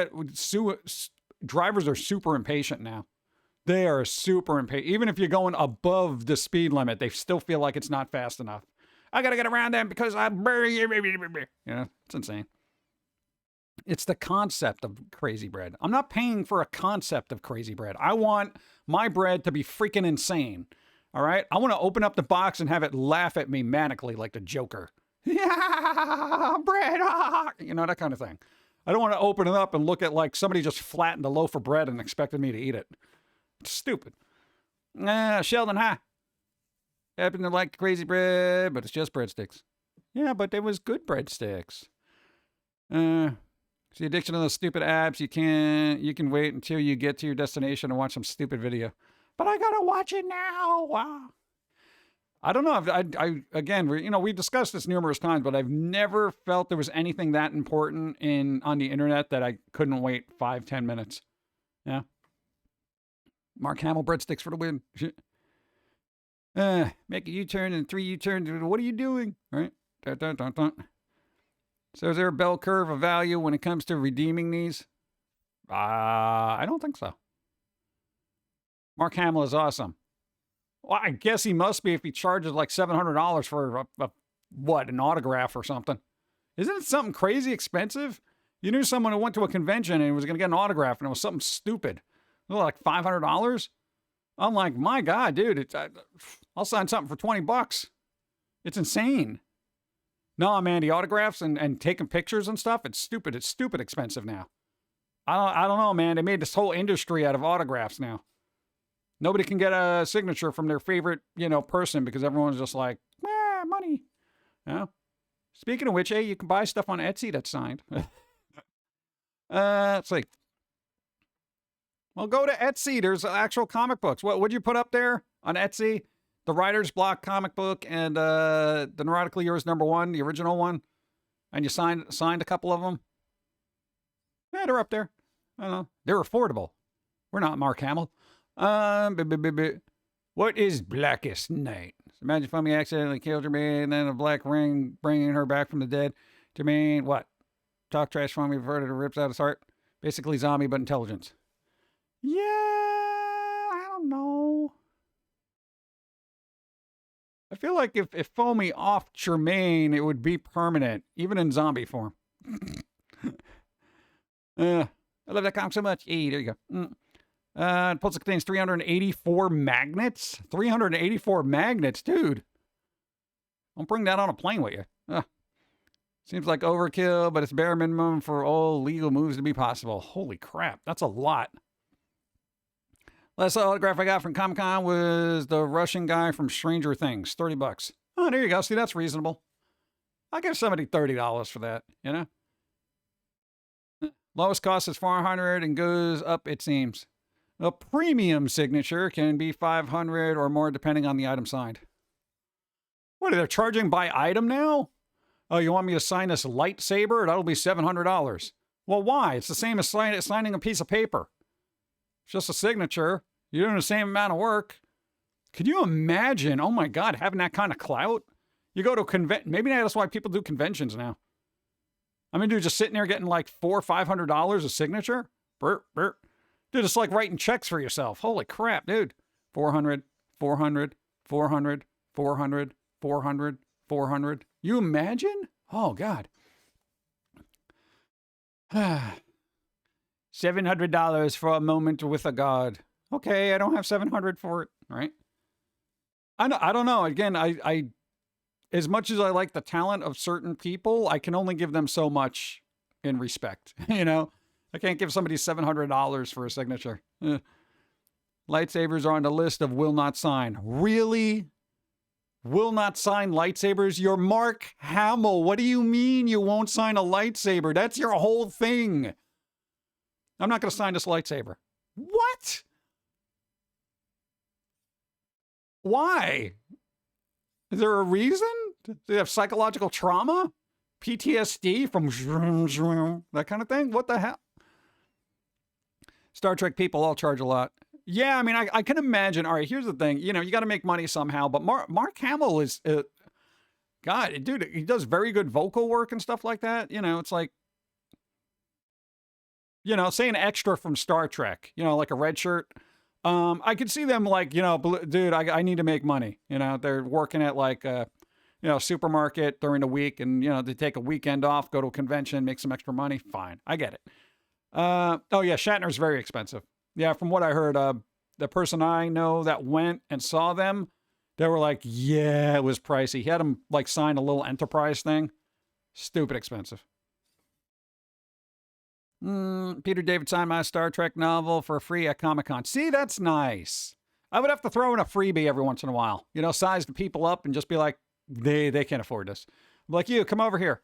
drivers are super impatient now. They are super impatient. Even if you're going above the speed limit, they still feel like it's not fast enough. I got to get around them because it's insane. It's the concept of crazy bread. I'm not paying for a concept of crazy bread. I want my bread to be freaking insane. All right? I want to open up the box and have it laugh at me manically like the Joker. Yeah, bread. That kind of thing. I don't want to open it up and look at like somebody just flattened a loaf of bread and expected me to eat it. It's stupid. Sheldon, hi. Happen to like crazy bread, but it's just breadsticks. Yeah, but it was good breadsticks. It's the addiction to those stupid apps. You can wait until you get to your destination and watch some stupid video. But I gotta watch it now. Wow. I don't know. Again, we discussed this numerous times, but I've never felt there was anything that important on the internet that I couldn't wait 5-10 minutes. Yeah. Mark Hamill breadsticks for the win. Make a U-turn and 3 U-turns. What are you doing? All right. Dun, dun, dun, dun. So is there a bell curve of value when it comes to redeeming these? I don't think so. Mark Hamill is awesome. Well, I guess he must be if he charges like $700 for an autograph or something. Isn't it something crazy expensive? You knew someone who went to a convention and was going to get an autograph and it was something stupid. It was like $500. I'm like, my God, dude, I'll sign something for $20. It's insane. No, man, the autographs and taking pictures and stuff, it's stupid. It's stupid expensive now. I don't know, man. They made this whole industry out of autographs now. Nobody can get a signature from their favorite, person because everyone's just like, money. Yeah. Speaking of which, hey, you can buy stuff on Etsy that's signed. Let's see. Well, go to Etsy. There's actual comic books. What'd you put up there on Etsy? The Writer's Block comic book and the Neurotically Yours #1, the original one. And you signed a couple of them. Yeah, they're up there. I don't know. They're affordable. We're not Mark Hamill. What is Blackest Night? So imagine Foamy accidentally killed Jermaine, and then a black ring bringing her back from the dead. Jermaine, what? Talk trash Foamy, perverted, rips out his heart. Basically zombie, but intelligence. Yeah, I don't know. I feel like if Foamy off Jermaine, it would be permanent, even in zombie form. I love that comic so much. Hey, there you go. It also contains 384 magnets. 384 magnets, dude. Don't bring that on a plane with you. Seems like overkill, but it's bare minimum for all legal moves to be possible. Holy crap, that's a lot. Last autograph I got from Comic-Con was the Russian guy from Stranger Things, $30. Oh, there you go. See, that's reasonable. I'll give somebody $30 for that, Lowest cost is $400 and goes up, it seems. A premium signature can be $500 or more depending on the item signed. What, are they charging by item now? Oh, you want me to sign this lightsaber? That'll be $700. Well, why? It's the same as signing a piece of paper. It's just a signature. You're doing the same amount of work. Could you imagine, oh my God, having that kind of clout? You go to a convention. Maybe that's why people do conventions now. I mean, dude, just sitting there getting like $400 or $500 a signature? Dude, it's like writing checks for yourself. Holy crap, dude. 400, 400, 400, 400, 400, 400. You imagine? Oh, God. $700 for a moment with a god. Okay, I don't have $700 for it, right? I don't know. Again, I as much as I like the talent of certain people, I can only give them so much in respect, I can't give somebody $700 for a signature. Lightsabers are on the list of will not sign. Really? Will not sign lightsabers? You're Mark Hamill. What do you mean you won't sign a lightsaber? That's your whole thing. I'm not going to sign this lightsaber. What? Why? Is there a reason? Do they have psychological trauma? PTSD from that kind of thing? What the hell? Star Trek people all charge a lot. Yeah, I mean, I can imagine. All right, here's the thing. You got to make money somehow. But Mark Hamill is, God, dude, he does very good vocal work and stuff like that. It's like, say an extra from Star Trek, like a red shirt. I could see them like, dude, I need to make money. They're working at like, supermarket during the week and, they take a weekend off, go to a convention, make some extra money. Fine. I get it. Oh yeah. Shatner's very expensive. Yeah. From what I heard, the person I know that went and saw them, they were like, yeah, it was pricey. He had him like sign a little Enterprise thing. Stupid expensive. Peter David signed my Star Trek novel for free at Comic-Con. See, that's nice. I would have to throw in a freebie every once in a while. Size the people up and just be like, they can't afford this. Like, you, come over here.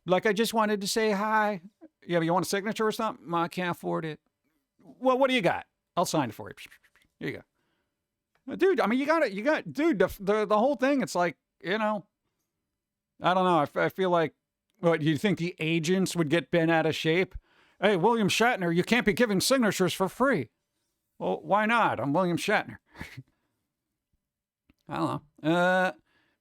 Like, I just wanted to say hi. Yeah, but you want a signature or something? I can't afford it. Well, what do you got? I'll sign it for you. Here you go. Dude, I mean, dude, the whole thing, it's like, I don't know. I feel like, what, you think the agents would get bent out of shape? Hey, William Shatner, you can't be giving signatures for free. Well, why not? I'm William Shatner. I don't know.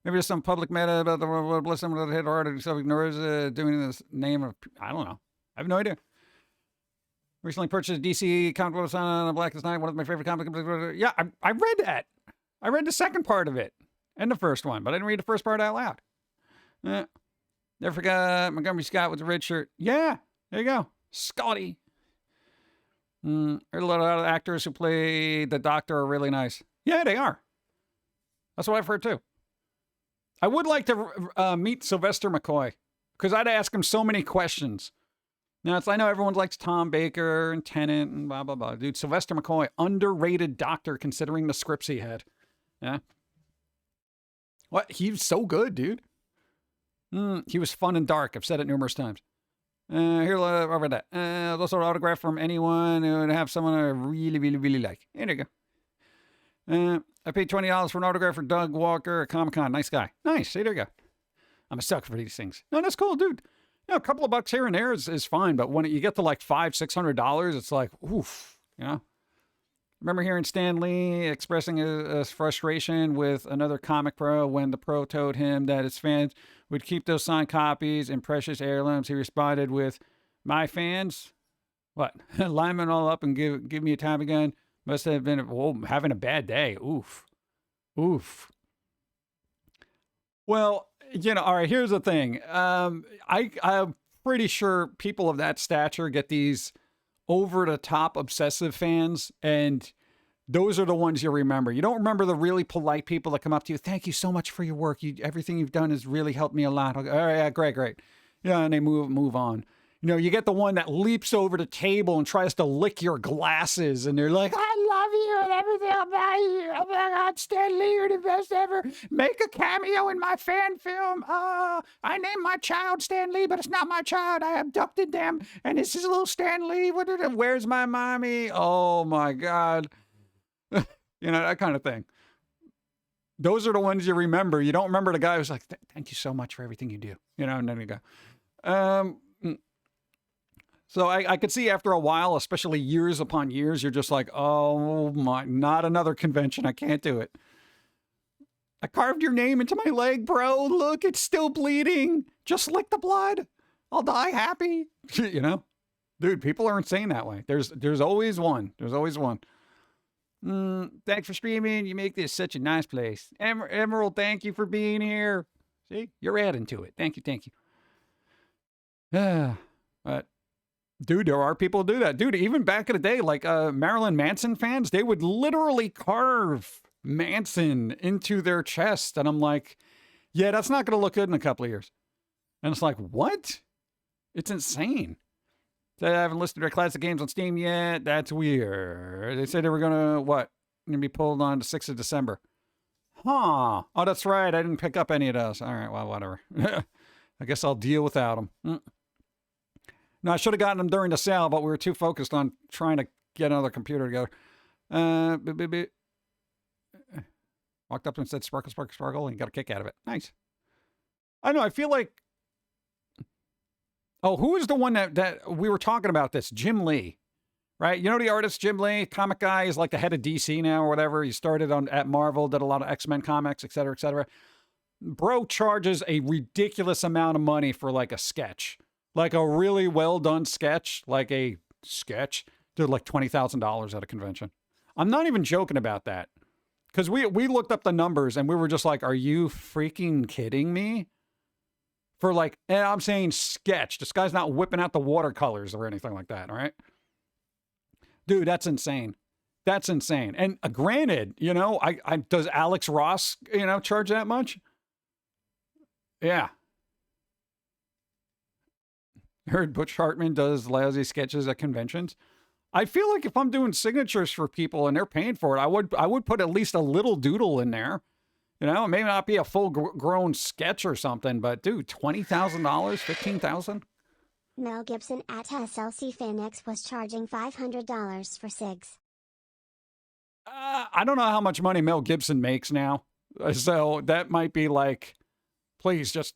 Maybe there's some public meta about the bless them with a hit hard so ignores doing this name of, I don't know. I have no idea. Recently purchased DC comic books on Blackest Night, one of my favorite comic books. Yeah, I read that. I read the second part of it and the first one, but I didn't read the first part out loud. Never forgot Montgomery Scott with the red shirt. Yeah, there you go. Scotty. Heard a lot of actors who play the Doctor are really nice. Yeah, they are. That's what I've heard too. I would like to meet Sylvester McCoy because I'd ask him so many questions. Now, I know everyone likes Tom Baker and Tennant and blah, blah, blah. Dude, Sylvester McCoy, underrated doctor considering the scripts he had. Yeah. What? He was so good, dude. He was fun and dark. I've said it numerous times. Here, I read that. Also, an autograph from anyone who would have someone I really, really, really like. Here you go. I paid $20 for an autograph for Doug Walker at Comic-Con. Nice guy. Nice. See, there you go. I'm a sucker for these things. No, that's cool, dude. A couple of bucks here and there is fine, but when you get to like $500-$600, it's like, oof, Remember hearing Stan Lee expressing his frustration with another comic pro when the pro told him that his fans would keep those signed copies and precious heirlooms. He responded with, "My fans, what? Line them all up and give me a time again. Must have been having a bad day. Oof. Well, all right, here's the thing. I'm pretty sure people of that stature get these over-the-top obsessive fans, and those are the ones you remember. You don't remember the really polite people that come up to you, "Thank you so much for your work. Everything you've done has really helped me a lot." Go, "Oh, yeah, great. Yeah, and they move on. You get the one that leaps over the table and tries to lick your glasses, and they're like, "I love you and everything about you. Oh my God, Stan Lee, you're the best ever. Make a cameo in my fan film. I named my child Stan Lee, but it's not my child. I abducted them, and this is a little Stan Lee. Where's my mommy? Oh my God." That kind of thing. Those are the ones you remember. You don't remember the guy who's like, "Thank you so much for everything you do." And then you go. So I could see after a while, especially years upon years, you're just like, "Oh my, not another convention. I can't do it. I carved your name into my leg, bro. Look, it's still bleeding. Just lick the blood. I'll die happy." Dude, people aren't saying that way. There's always one. There's always one. Thanks for streaming. You make this such a nice place. Emerald, thank you for being here. See, you're adding to it. Thank you. But dude, there are people who do that. Dude, even back in the day, like Marilyn Manson fans, they would literally carve Manson into their chest. And I'm like, yeah, that's not going to look good in a couple of years. And it's like, what? It's insane. They haven't listed their classic games on Steam yet. That's weird. They said they were going to be pulled on the 6th of December. Huh. Oh, that's right. I didn't pick up any of those. All right, well, whatever. I guess I'll deal without them. No, I should have gotten them during the sale, but we were too focused on trying to get another computer together. Walked up and said, "Sparkle, sparkle, sparkle," and got a kick out of it. Nice. I know, I feel like... Oh, who is the one that we were talking about this? Jim Lee, right? You know the artist Jim Lee, comic guy, is like the head of DC now or whatever. He started at Marvel, did a lot of X-Men comics, et cetera, et cetera. Bro charges a ridiculous amount of money for like a sketch. Like a really well done sketch, like a sketch, to like $20,000 at a convention. I'm not even joking about that. Because we looked up the numbers and we were just like, are you freaking kidding me? For like, and I'm saying sketch. This guy's not whipping out the watercolors or anything like that, all right? Dude, that's insane. That's insane. And granted, does Alex Ross, charge that much? Yeah. I heard Butch Hartman does lousy sketches at conventions. I feel like if I'm doing signatures for people and they're paying for it, I would put at least a little doodle in there. It may not be a full grown sketch or something, but dude, $20,000, $15,000. Mel Gibson at SLC Phoenix was charging $500 for SIGs. I don't know how much money Mel Gibson makes now. So that might be like, please just,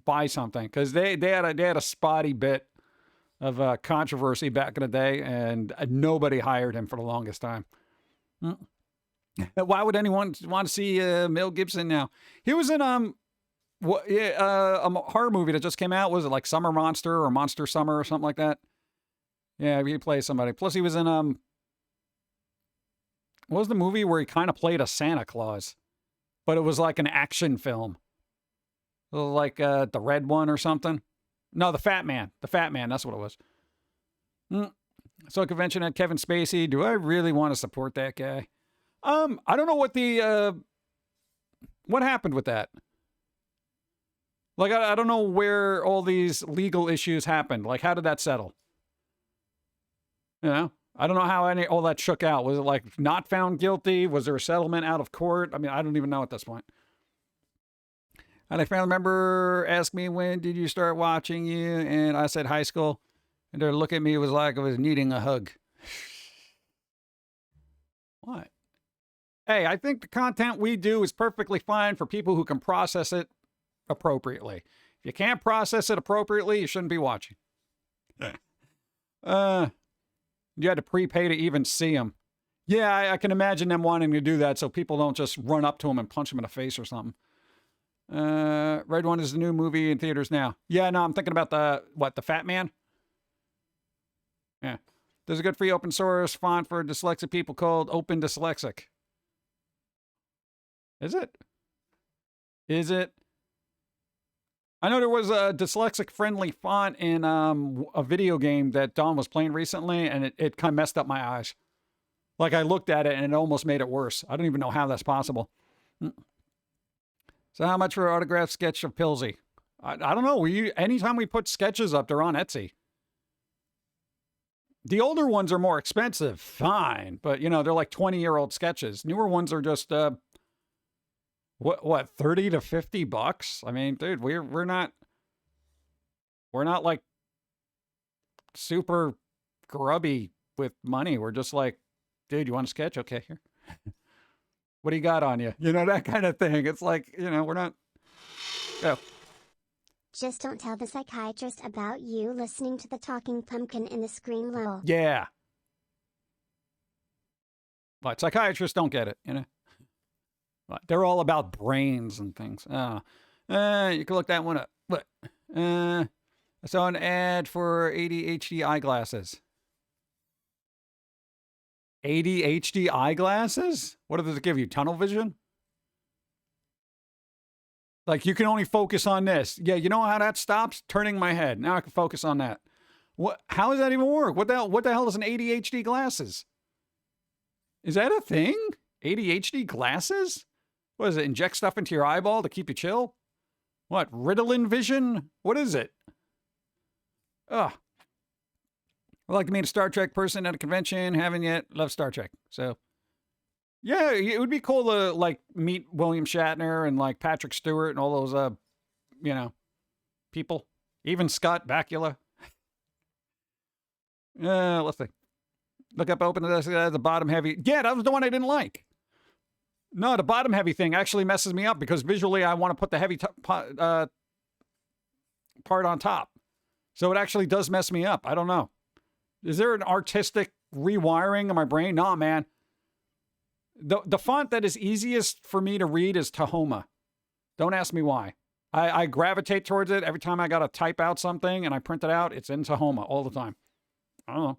buy something. Because they had a spotty bit of controversy back in the day, and nobody hired him for the longest time. Why would anyone want to see Mel Gibson now? He was in a horror movie that just came out. Was it like Summer Monster or Monster Summer or something like that? Yeah, he plays somebody. Plus, he was in what was the movie where he kind of played a Santa Claus, but it was like an action film, like the Red One or something. No, the Fat Man. The Fat Man. That's what it was. So convention had Kevin Spacey. Do I really want to support that guy? I don't know what happened with that. Like, I don't know where all these legal issues happened. Like, how did that settle? I don't know how all that shook out. Was it like not found guilty? Was there a settlement out of court? I mean, I don't even know at this point. And a family member asked me, when did you start watching you? And I said high school. And their look at me was like I was needing a hug. What? Hey, I think the content we do is perfectly fine for people who can process it appropriately. If you can't process it appropriately, you shouldn't be watching. You had to prepay to even see them. Yeah, I can imagine them wanting to do that so people don't just run up to them and punch them in the face or something. Red One is the new movie in theaters now. Yeah, no, I'm thinking about the Fat Man? Yeah. There's a good free open source font for dyslexic people called Open Dyslexic. Is it? Is it? I know there was a dyslexic friendly font in a video game that Don was playing recently, and it kind of messed up my eyes. Like, I looked at it and it almost made it worse. I don't even know how that's possible. So how much for an autographed sketch of Pilsy? I don't know. Anytime we put sketches up, they're on Etsy. The older ones are more expensive, fine. But, they're like 20-year-old sketches. Newer ones are just, what, 30 to 50 bucks? I mean, dude, we're not like super grubby with money. We're just like, dude, you want a sketch? Okay, here. What do you got on you? That kind of thing. It's like, we're not. Go. Just don't tell the psychiatrist about you listening to the talking pumpkin in the screen lol. Yeah. But psychiatrists don't get it, But they're all about brains and things. You can look that one up. Look. I saw an ad for ADHD eyeglasses. ADHD eyeglasses? What does it give you? Tunnel vision? Like, you can only focus on this. Yeah, you know how that stops? Turning my head. Now I can focus on that. What? How does that even work? What the hell is an ADHD glasses? Is that a thing? ADHD glasses? What is it? Inject stuff into your eyeball to keep you chill? What? Ritalin vision? What is it? Ugh. I'd like to meet a Star Trek person at a convention. Haven't yet. Love Star Trek. So, yeah, it would be cool to, like, meet William Shatner and, like, Patrick Stewart and all those, people. Even Scott Bakula. Let's see. Look up open the bottom heavy. Yeah, that was the one I didn't like. No, the bottom heavy thing actually messes me up because visually I want to put the heavy part on top. So it actually does mess me up. I don't know. Is there an artistic rewiring of my brain? Nah, man. The font that is easiest for me to read is Tahoma. Don't ask me why. I gravitate towards it every time I got to type out something and I print it out. It's in Tahoma all the time. I don't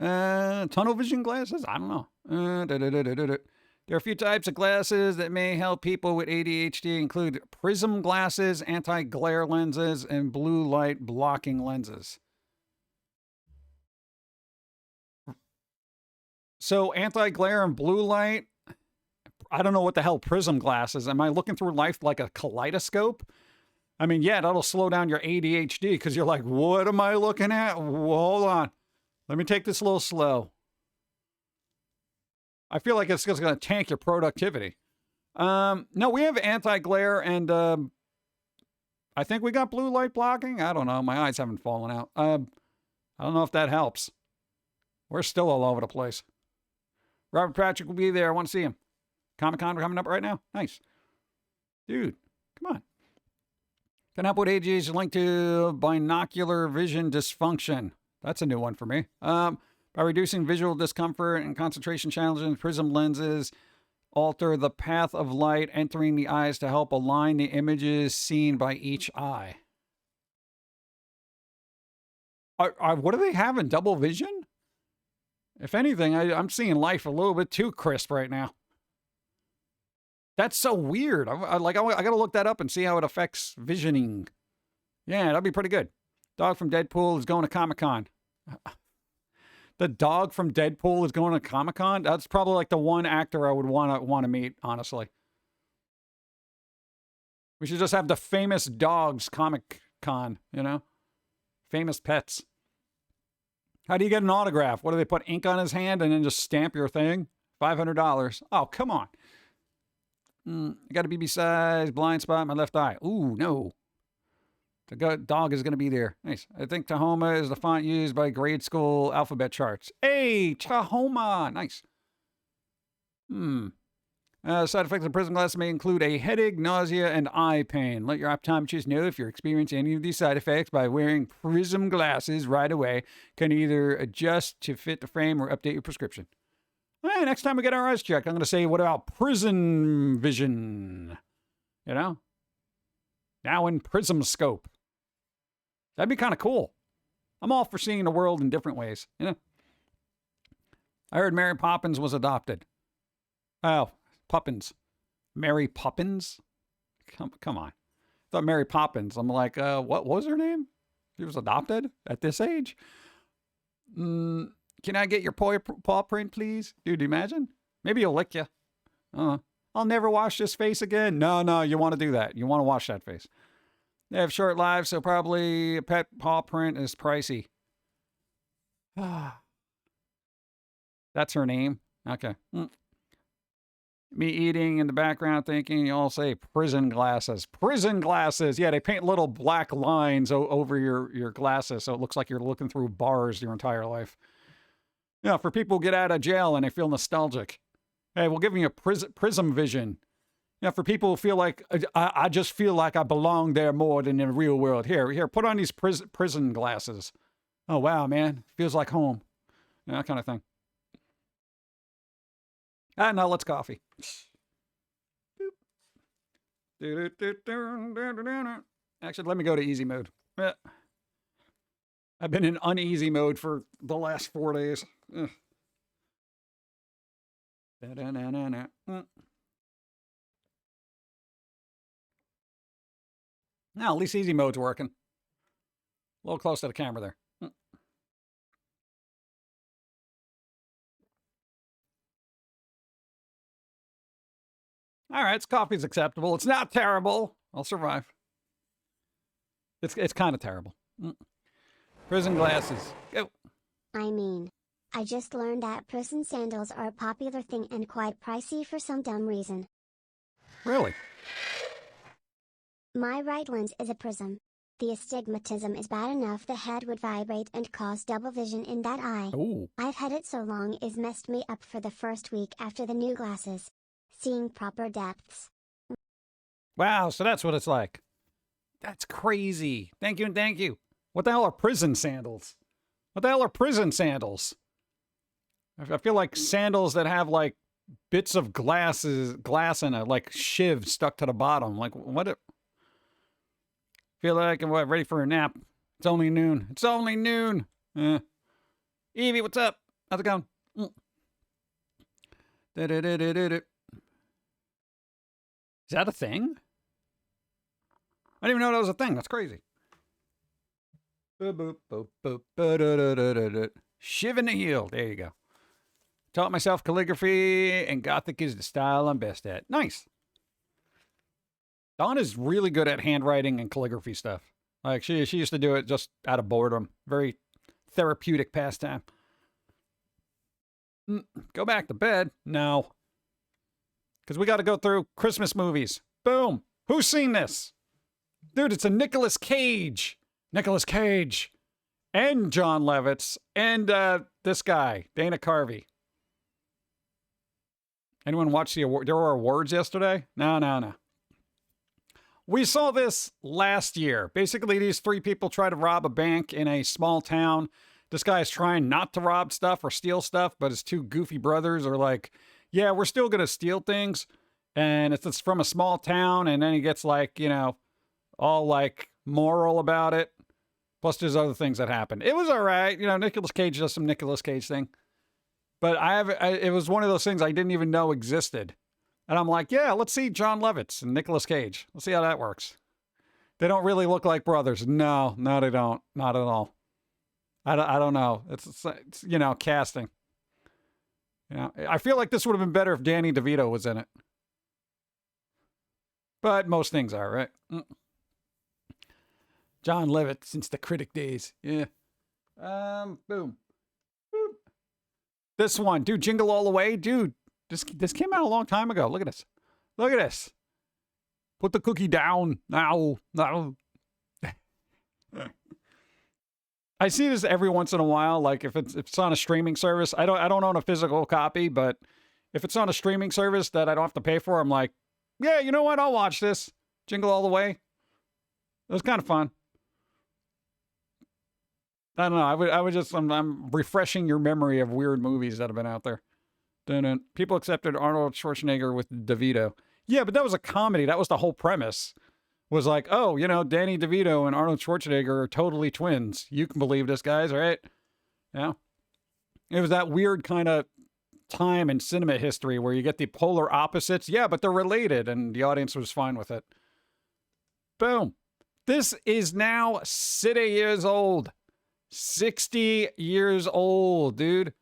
know. Tunnel vision glasses? I don't know. There are a few types of glasses that may help people with ADHD, include prism glasses, anti-glare lenses, and blue light blocking lenses. So anti-glare and blue light, I don't know what the hell prism glasses. Am I looking through life like a kaleidoscope? I mean, yeah, that'll slow down your ADHD because you're like, what am I looking at? Hold on. Let me take this a little slow. I feel like it's just going to tank your productivity. No, we have anti-glare and I think we got blue light blocking. I don't know. My eyes haven't fallen out. I don't know if that helps. We're still all over the place. Robert Patrick will be there. I want to see him. Comic-Con coming up right now. Nice. Dude, come on. Can help with ADHD linked to binocular vision dysfunction. That's a new one for me. By reducing visual discomfort and concentration challenges, prism lenses alter the path of light entering the eyes to help align the images seen by each eye. What do they have in double vision? If anything, I'm seeing life a little bit too crisp right now. That's so weird. I got to look that up and see how it affects visioning. Yeah, that'd be pretty good. Dog from Deadpool is going to Comic-Con. The dog from Deadpool is going to Comic-Con? That's probably like the one actor I would want to meet, honestly. We should just have the famous dogs Comic-Con, you know? Famous pets. How do you get an autograph? What do they put ink on his hand and then just stamp your thing? $500. Oh, come on. I got a BB size blind spot in my left eye. Ooh, no. The dog is going to be there. Nice. I think Tahoma is the font used by grade school alphabet charts. Hey, Tahoma. Nice. Side effects of prism glasses may include a headache, nausea, and eye pain. Let your optometrist know if you're experiencing any of these side effects by wearing prism glasses right away. Can either adjust to fit the frame or update your prescription. Well, next time we get our eyes checked, I'm going to say, what about prism vision? You know? Now in prism scope. That'd be kind of cool. I'm all for seeing the world in different ways. You know? I heard Mary Poppins was adopted. Oh, Poppins. Mary Poppins? Come on. I thought Mary Poppins. I'm like, what was her name? She was adopted at this age? Can I get your paw print, please? Dude, imagine? Maybe he'll lick you. I'll never wash this face again. No, you want to do that. You want to wash that face. They have short lives, so probably a pet paw print is pricey. That's her name? Okay. Me eating in the background thinking, you all say prison glasses. Prison glasses! Yeah, they paint little black lines over your glasses so it looks like you're looking through bars your entire life. Yeah, for people who get out of jail and they feel nostalgic. Hey, we'll give you a prism vision. Yeah, for people who feel like, I just feel like I belong there more than in the real world. Here, put on these prison glasses. Oh, wow, man. Feels like home. Yeah, that kind of thing. Now let's coffee. Actually, let me go to easy mode. I've been in uneasy mode for the last 4 days. Now, at least easy mode's working. A little close to the camera there. All right, this coffee's acceptable. It's not terrible. I'll survive. It's kind of terrible. Prison glasses. Go. I mean, I just learned that prison sandals are a popular thing and quite pricey for some dumb reason. Really? My right lens is a prism. The astigmatism is bad enough the head would vibrate and cause double vision in that eye. Ooh. I've had it so long it's messed me up for the first week after the new glasses. Seeing proper depths. Wow, so that's what it's like. That's crazy. Thank you and thank you. What the hell are prison sandals? What the hell are prison sandals? I feel like sandals that have like bits of glass in it, like shiv stuck to the bottom. Like what? Feel like I'm ready for a nap. It's only noon. It's only noon. Evie, what's up? How's it going? Is that a thing? I didn't even know that was a thing. That's crazy. Shiv in the heel. There you go. Taught myself calligraphy, and Gothic is the style I'm best at. Nice. Dawn is really good at handwriting and calligraphy stuff. Like, she used to do it just out of boredom. Very therapeutic pastime. Go back to bed? No. Because we got to go through Christmas movies. Boom. Who's seen this? Dude, it's a Nicolas Cage. Nicolas Cage. And John Lovitz. And this guy, Dana Carvey. Anyone watch the award? There were awards yesterday? No. We saw this last year. Basically, these three people try to rob a bank in a small town. This guy is trying not to rob stuff or steal stuff, but his two goofy brothers are like, yeah, we're still going to steal things. And it's from a small town. And then he gets like, you know, all like moral about it. Plus there's other things that happen. It was all right. You know, Nicolas Cage does some Nicolas Cage thing. But it was one of those things I didn't even know existed. And I'm like, yeah, let's see John Lovitz and Nicolas Cage. Let's see how that works. They don't really look like brothers. No, they don't. Not at all. I don't know. It's you know, casting. You know, I feel like this would have been better if Danny DeVito was in it. But most things are, right? John Lovitz since the critic days. Yeah. Boom. Boop. This one, dude, Jingle All the Way, dude. This came out a long time ago. Look at this. Look at this. Put the cookie down now. I see this every once in a while. Like if it's on a streaming service, I don't own a physical copy, but if it's on a streaming service that I don't have to pay for, I'm like, yeah, you know what? I'll watch this. Jingle All the Way. It was kind of fun. I don't know. I'm refreshing your memory of weird movies that have been out there. Dun-dun. People accepted Arnold Schwarzenegger with DeVito. Yeah, but that was a comedy. That was the whole premise. Was like, oh, you know, Danny DeVito and Arnold Schwarzenegger are totally twins. You can believe this, guys, right? Yeah. It was that weird kind of time in cinema history where you get the polar opposites. Yeah, but they're related, and the audience was fine with it. Boom. This is now 60 years old. 60 years old, dude.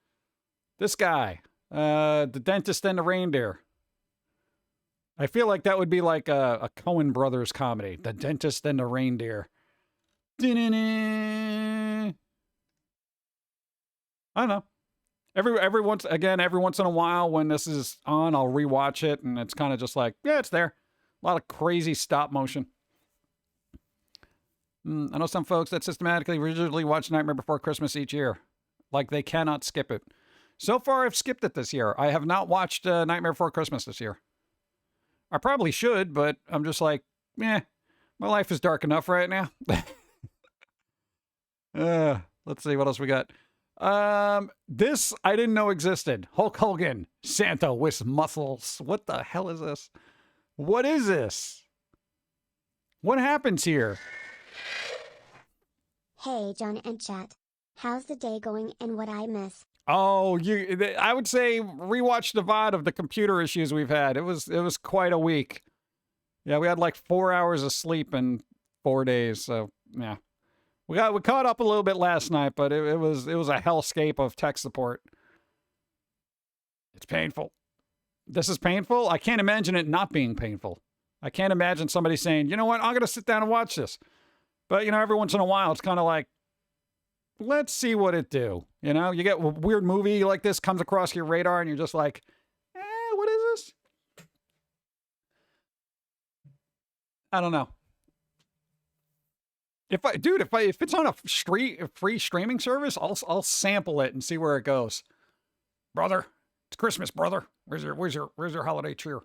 This guy. The Dentist and the Reindeer. I feel like that would be like a Coen Brothers comedy. The Dentist and the Reindeer. I don't know. Every once in a while when this is on, I'll rewatch it, and it's kind of just like, yeah, it's there. A lot of crazy stop motion. I know some folks that systematically, rigidly watch Nightmare Before Christmas each year. Like they cannot skip it. So far, I've skipped it this year. I have not watched Nightmare Before Christmas this year. I probably should, but I'm just like, my life is dark enough right now. Let's see what else we got. This I didn't know existed. Hulk Hogan, Santa with muscles. What the hell is this? What is this? What happens here? Hey, John and chat. How's the day going and what I miss? Oh, I would say rewatch the VOD of the computer issues we've had. It was quite a week. Yeah, we had like 4 hours of sleep in 4 days. So yeah, we caught up a little bit last night, but it was a hellscape of tech support. It's painful. This is painful. I can't imagine it not being painful. I can't imagine somebody saying, you know what, I'm gonna sit down and watch this. But you know, every once in a while, it's kind of like, let's see what it do. You know, you get a weird movie like this comes across your radar and you're just like, what is this? I don't know. If it's on a free streaming service, I'll sample it and see where it goes. Brother, it's Christmas, brother. Where's your holiday cheer?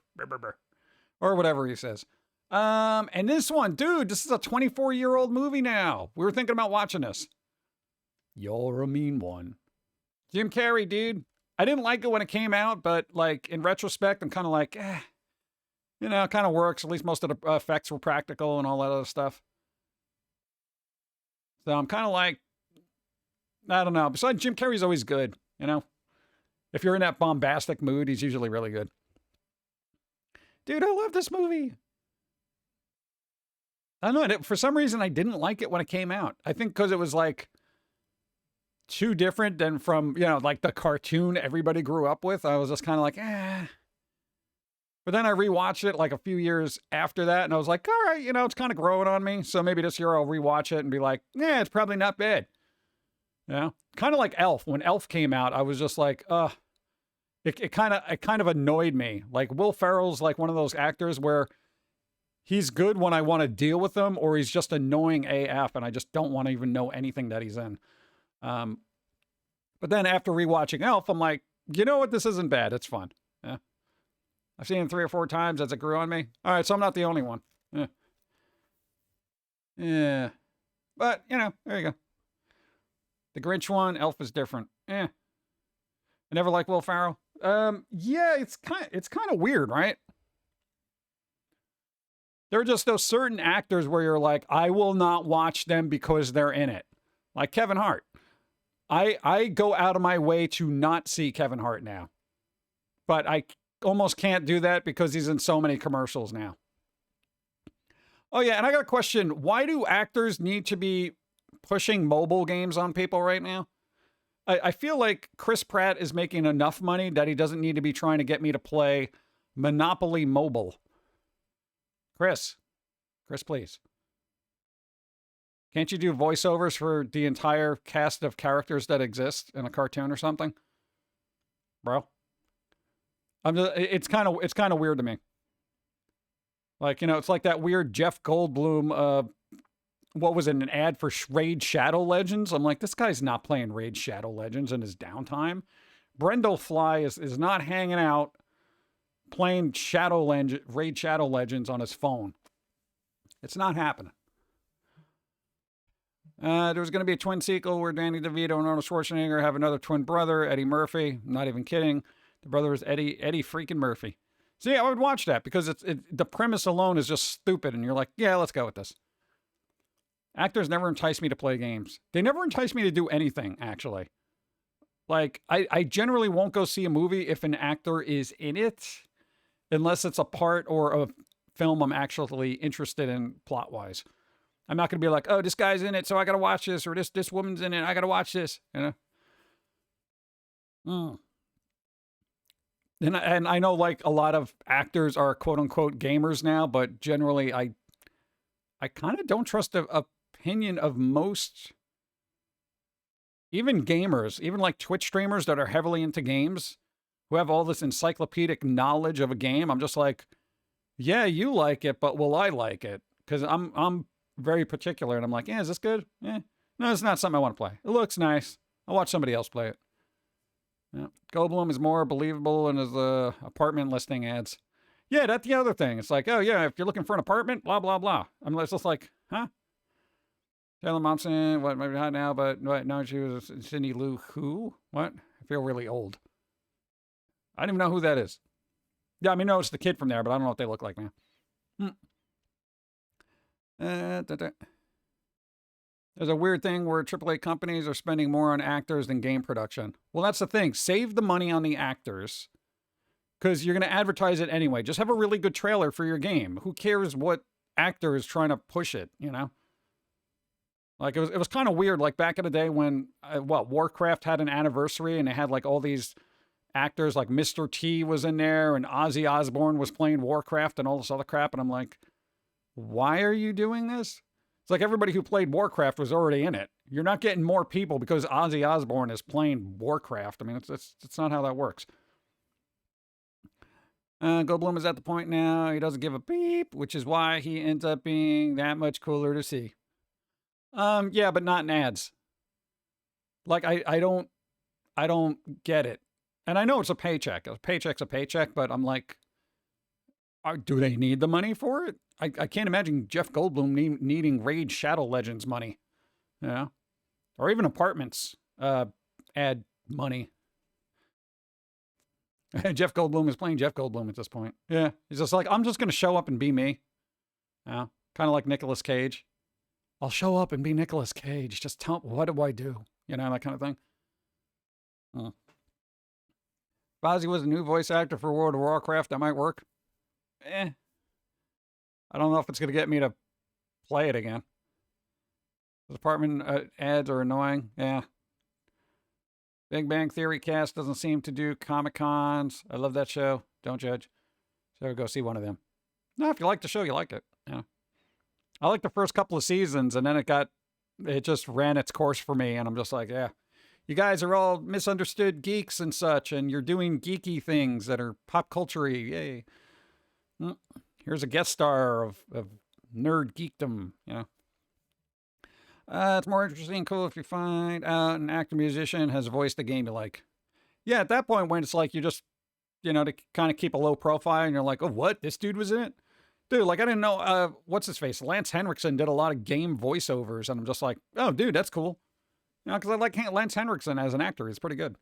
Or whatever he says. And this one, dude, this is a 24-year-old movie now. We were thinking about watching this. You're a mean one. Jim Carrey, dude. I didn't like it when it came out, but like in retrospect, I'm kind of like, you know, it kind of works. At least most of the effects were practical and all that other stuff. So I'm kind of like, I don't know. Besides, Jim Carrey's always good, you know? If you're in that bombastic mood, he's usually really good. Dude, I love this movie. I don't know. For some reason, I didn't like it when it came out. I think because it was like too different than from, you know, like the cartoon everybody grew up with. I was just kind of like, But then I rewatched it like a few years after that, and I was like, all right, you know, it's kind of growing on me. So maybe this year I'll rewatch it and be like, it's probably not bad. You know, kind of like Elf. When Elf came out, I was just like, it kind of annoyed me. Like Will Ferrell's like one of those actors where he's good when I want to deal with him, or he's just annoying AF, and I just don't want to even know anything that he's in. But then after rewatching Elf, I'm like, you know what? This isn't bad. It's fun. Yeah. I've seen it 3 or 4 times as it grew on me. All right, so I'm not the only one. Yeah. But, you know, there you go. The Grinch one, Elf is different. I never liked Will Ferrell. Yeah, it's kind of weird, right? There are just those certain actors where you're like, I will not watch them because they're in it. Like Kevin Hart. I go out of my way to not see Kevin Hart now. But I almost can't do that because he's in so many commercials now. Oh, yeah, and I got a question. Why do actors need to be pushing mobile games on people right now? I feel like Chris Pratt is making enough money that he doesn't need to be trying to get me to play Monopoly Mobile. Chris, please. Can't you do voiceovers for the entire cast of characters that exist in a cartoon or something? Bro. It's kind of weird to me. Like, you know, it's like that weird Jeff Goldblum, what was it, an ad for Raid Shadow Legends? I'm like, this guy's not playing Raid Shadow Legends in his downtime. Brendel Fly is not hanging out playing Raid Shadow Legends on his phone. It's not happening. There was going to be a twin sequel where Danny DeVito and Arnold Schwarzenegger have another twin brother, Eddie Murphy. I'm not even kidding. The brother is Eddie freaking Murphy. See, I would watch that because the premise alone is just stupid. And you're like, yeah, let's go with this. Actors never entice me to play games. They never entice me to do anything, actually. Like, I generally won't go see a movie if an actor is in it, unless it's a part or a film I'm actually interested in plot-wise. I'm not going to be like, oh, this guy's in it, so I got to watch this, or this woman's in it, I got to watch this, you know? And I know, like, a lot of actors are quote-unquote gamers now, but generally I kind of don't trust the opinion of most, even gamers, even like Twitch streamers that are heavily into games, who have all this encyclopedic knowledge of a game. I'm just like, yeah, you like it, but will I like it? Because I'm very particular, and I'm like, yeah, is this good? Yeah. No, it's not something I want to play. It looks nice. I'll watch somebody else play it. Yeah. Goldblum is more believable in his apartment listing ads. Yeah, that's the other thing. It's like, oh, yeah, if you're looking for an apartment, blah, blah, blah. I'm just like, huh? Taylor Momsen, what, maybe not now, but what, no, she was Cindy Lou who? What? I feel really old. I don't even know who that is. Yeah, I mean, no, it's the kid from there, but I don't know what they look like now. There's a weird thing where AAA companies are spending more on actors than game production. Well, that's the thing. Save the money on the actors because you're going to advertise it anyway. Just have a really good trailer for your game. Who cares what actor is trying to push it, you know? Like, it was kind of weird, like, back in the day when, Warcraft had an anniversary, and they had, like, all these actors, like Mr. T was in there, and Ozzy Osbourne was playing Warcraft, and all this other crap, and I'm like, why are you doing this? It's like everybody who played Warcraft was already in it. You're not getting more people because Ozzy Osbourne is playing Warcraft. I mean, it's not how that works. Goldblum is at the point now, he doesn't give a beep, which is why he ends up being that much cooler to see. Yeah, but not in ads. Like, I don't get it. And I know it's a paycheck. A paycheck's a paycheck, but I'm like, do they need the money for it? I can't imagine Jeff Goldblum needing Raid Shadow Legends money. Yeah. Or even apartments ad money. Jeff Goldblum is playing Jeff Goldblum at this point. Yeah. He's just like, I'm just going to show up and be me. Yeah. Kind of like Nicolas Cage. I'll show up and be Nicolas Cage. Just tell what do I do? You know, that kind of thing. Fozzie was a new voice actor for World of Warcraft. That might work. I don't know if it's going to get me to play it again. The apartment ads are annoying. Yeah. Big Bang Theory cast doesn't seem to do Comic-Cons. I love that show. Don't judge. So go see one of them. No, if you like the show, you like it. Yeah. I like the first couple of seasons, and then it just ran its course for me, and I'm just like, yeah. You guys are all misunderstood geeks and such, and you're doing geeky things that are pop culture-y. Yay. Here's a guest star of nerd geekdom, you know. It's more interesting and cool if you find out an actor musician has voiced the game you like. Yeah, at that point when it's like you just you know, to kind of keep a low profile. And you're like, oh, what? This dude was in it? Dude, like, I didn't know, what's his face? Lance Henriksen did a lot of game voiceovers. And I'm just like, oh, dude, that's cool. You know, because I like Lance Henriksen as an actor. He's pretty good.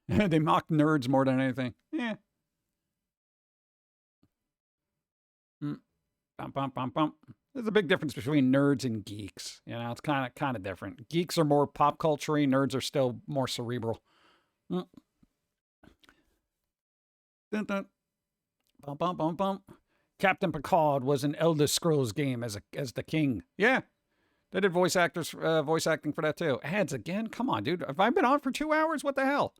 They mock nerds more than anything. Yeah. Bum, bum, bum, bum. There's a big difference between nerds and geeks. You know, it's kind of different. Geeks are more pop culture-y. Nerds are still more cerebral. Dun, dun. Bum, bum, bum, bum. Captain Picard was an Elder Scrolls game as the king. Yeah. They did voice acting for that too. Ads again? Come on, dude. Have I been on for 2 hours? What the hell?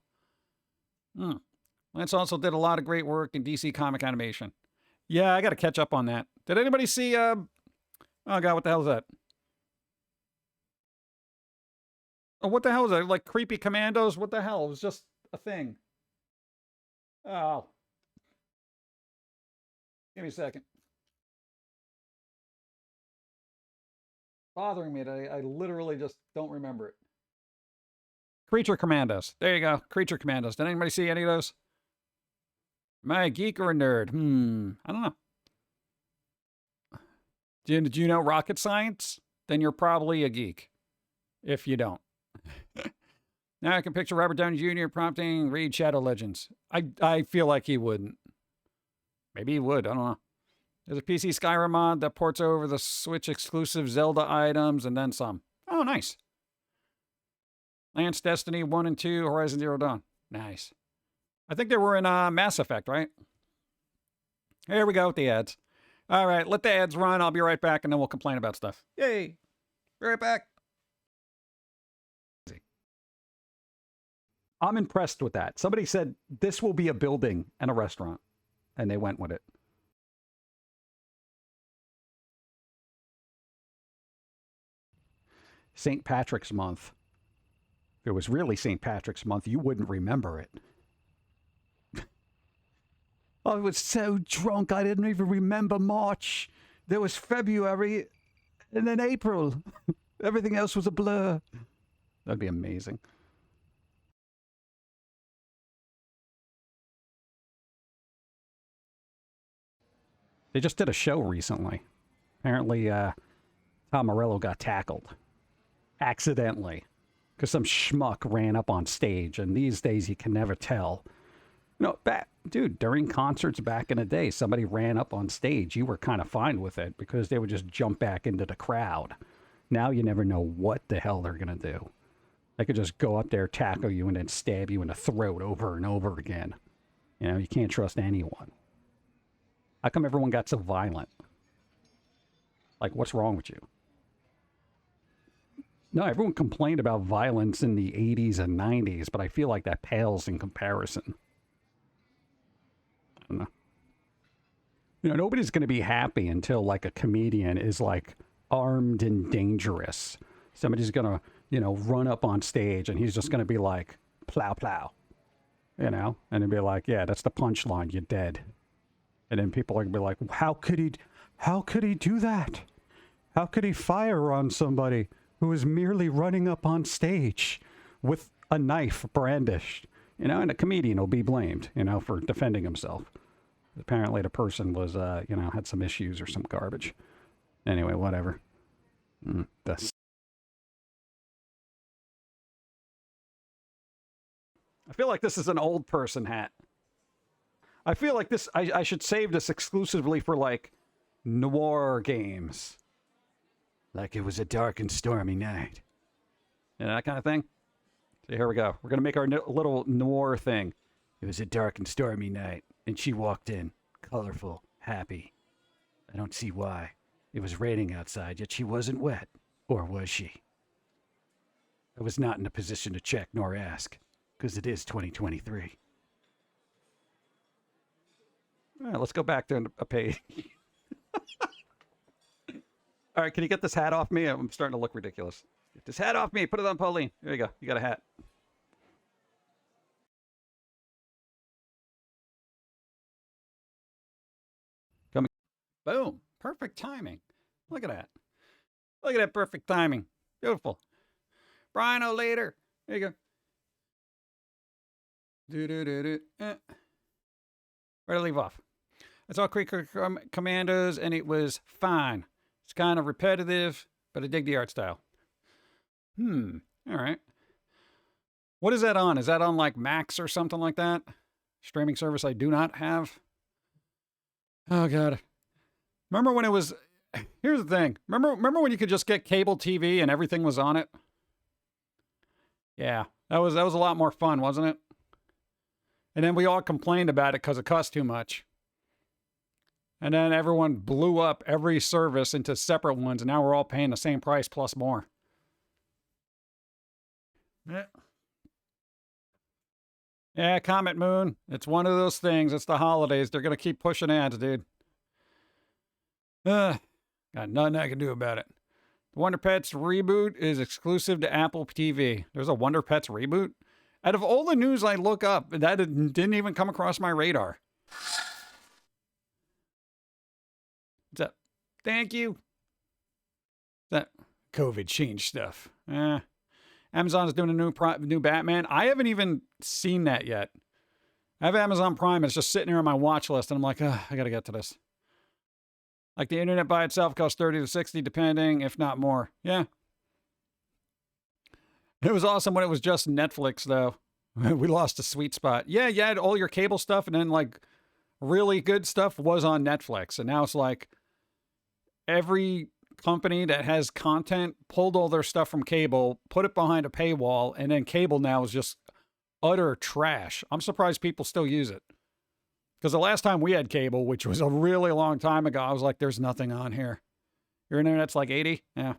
Lance also did a lot of great work in DC comic animation. Yeah, I got to catch up on that. Did anybody see, oh God, what the hell is that? Oh, what the hell is that? Like Creepy Commandos? What the hell? It was just a thing. Oh. Give me a second. Bothering me that I literally just don't remember it. Creature Commandos. There you go. Creature Commandos. Did anybody see any of those? Am I a geek or a nerd? I don't know. Did you know rocket science? Then you're probably a geek. If you don't. Now I can picture Robert Downey Jr. prompting, read Shadow Legends. I feel like he wouldn't. Maybe he would. I don't know. There's a PC Skyrim mod that ports over the Switch exclusive Zelda items and then some. Oh, nice. Lance Destiny 1 and 2, Horizon Zero Dawn. Nice. I think they were in Mass Effect, right? Here we go with the ads. All right, let the ads run. I'll be right back, and then we'll complain about stuff. Yay. Be right back. I'm impressed with that. Somebody said, this will be a building and a restaurant, and they went with it. St. Patrick's Month. If it was really St. Patrick's Month, you wouldn't remember it. I was so drunk, I didn't even remember March. There was February, and then April. Everything else was a blur. That'd be amazing. They just did a show recently. Apparently, Tom Morello got tackled. Accidentally. Because some schmuck ran up on stage, and these days you can never tell. You know, dude, during concerts back in the day, somebody ran up on stage. You were kind of fine with it because they would just jump back into the crowd. Now you never know what the hell they're going to do. They could just go up there, tackle you, and then stab you in the throat over and over again. You know, you can't trust anyone. How come everyone got so violent? Like, what's wrong with you? No, everyone complained about violence in the 80s and 90s, but I feel like that pales in comparison. I don't know. You know, nobody's going to be happy until, like, a comedian is, like, armed and dangerous. Somebody's going to, you know, run up on stage, and he's just going to be like, plow, plow. You know? And he'd be like, yeah, that's the punchline, you're dead. And then people are going to be like, how could he do that? How could he fire on somebody who is merely running up on stage with a knife brandished? You know, and a comedian will be blamed, you know, for defending himself. Apparently the person was, you know, had some issues or some garbage. Anyway, whatever. I feel like this is an old person hat. I feel like this, I should save this exclusively for, like, noir games. Like it was a dark and stormy night. You know, that kind of thing. So here we go. We're going to make our little noir thing. It was a dark and stormy night, and she walked in, colorful, happy. I don't see why. It was raining outside, yet she wasn't wet. Or was she? I was not in a position to check nor ask, because it is 2023. All right, let's go back to a page. All right, can you get this hat off me? I'm starting to look ridiculous. Get this hat off me. Put it on Pauline. There you go. You got a hat. Coming. Boom. Perfect timing. Look at that. Look at that perfect timing. Beautiful. Brian O'Later. There you go. Where did I leave off? I saw Creeper Commandos, and it was fine. It's kind of repetitive, but I dig the art style. All right. What is that on? Is that on like Max or something like that? Streaming service I do not have. Oh, God. Remember when it was... Here's the thing. Remember when you could just get cable TV and everything was on it? Yeah, that was a lot more fun, wasn't it? And then we all complained about it because it cost too much. And then everyone blew up every service into separate ones, and now we're all paying the same price plus more. Yeah, Comet Moon. It's one of those things. It's the holidays. They're going to keep pushing ads, dude. Got nothing I can do about it. The Wonder Pets reboot is exclusive to Apple TV. There's a Wonder Pets reboot? Out of all the news I look up, that didn't even come across my radar. What's up? Thank you. That COVID changed stuff. Amazon's doing a new Batman. I haven't even seen that yet. I have Amazon Prime. It's just sitting here on my watch list, and I'm like, I got to get to this. Like the internet by itself costs $30 to $60, depending, if not more. Yeah. It was awesome when it was just Netflix, though. We lost a sweet spot. Yeah, you had all your cable stuff, and then, like, really good stuff was on Netflix. And now it's like every company that has content pulled all their stuff from cable, put it behind a paywall, and then cable now is just utter trash. I'm surprised people still use it. Because the last time we had cable, which was a really long time ago, I was like, there's nothing on here. Your internet's like 80? Yeah.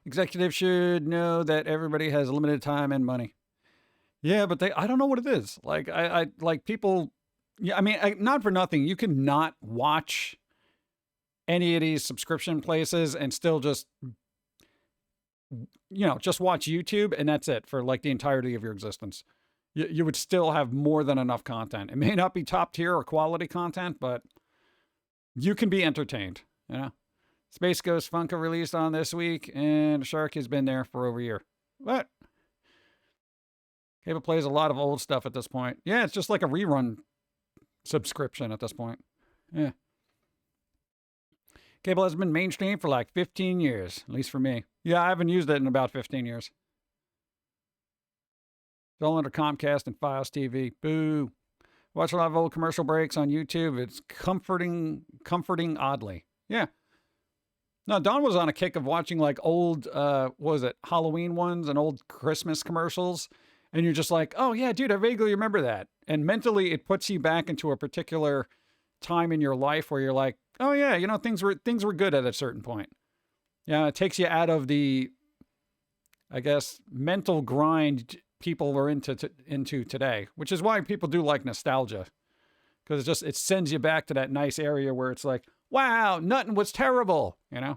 Executives should know that everybody has limited time and money. Yeah, but I don't know what it is. Like, I like people, yeah, I mean, not for nothing. You can not watch any of these subscription places and still just, just watch YouTube, and that's it for like the entirety of your existence. You would still have more than enough content. It may not be top tier or quality content, but you can be entertained, Space Ghost Funko released on this week, and Shark has been there for over a year. What? Cable plays a lot of old stuff at this point. Yeah, it's just like a rerun subscription at this point. Yeah. Cable has been mainstream for like 15 years, at least for me. Yeah, I haven't used it in about 15 years. It's all under Comcast and Fios TV. Boo. Watch a lot of old commercial breaks on YouTube. It's comforting oddly. Yeah. No, Don was on a kick of watching like old, Halloween ones and old Christmas commercials. And you're just like, oh yeah, dude, I vaguely remember that. And mentally it puts you back into a particular time in your life where you're like, oh yeah, things were good at a certain point. Yeah, it takes you out of the, I guess, mental grind people are into today, which is why people do like nostalgia, because it sends you back to that nice area where it's like, wow, nothing was terrible, It's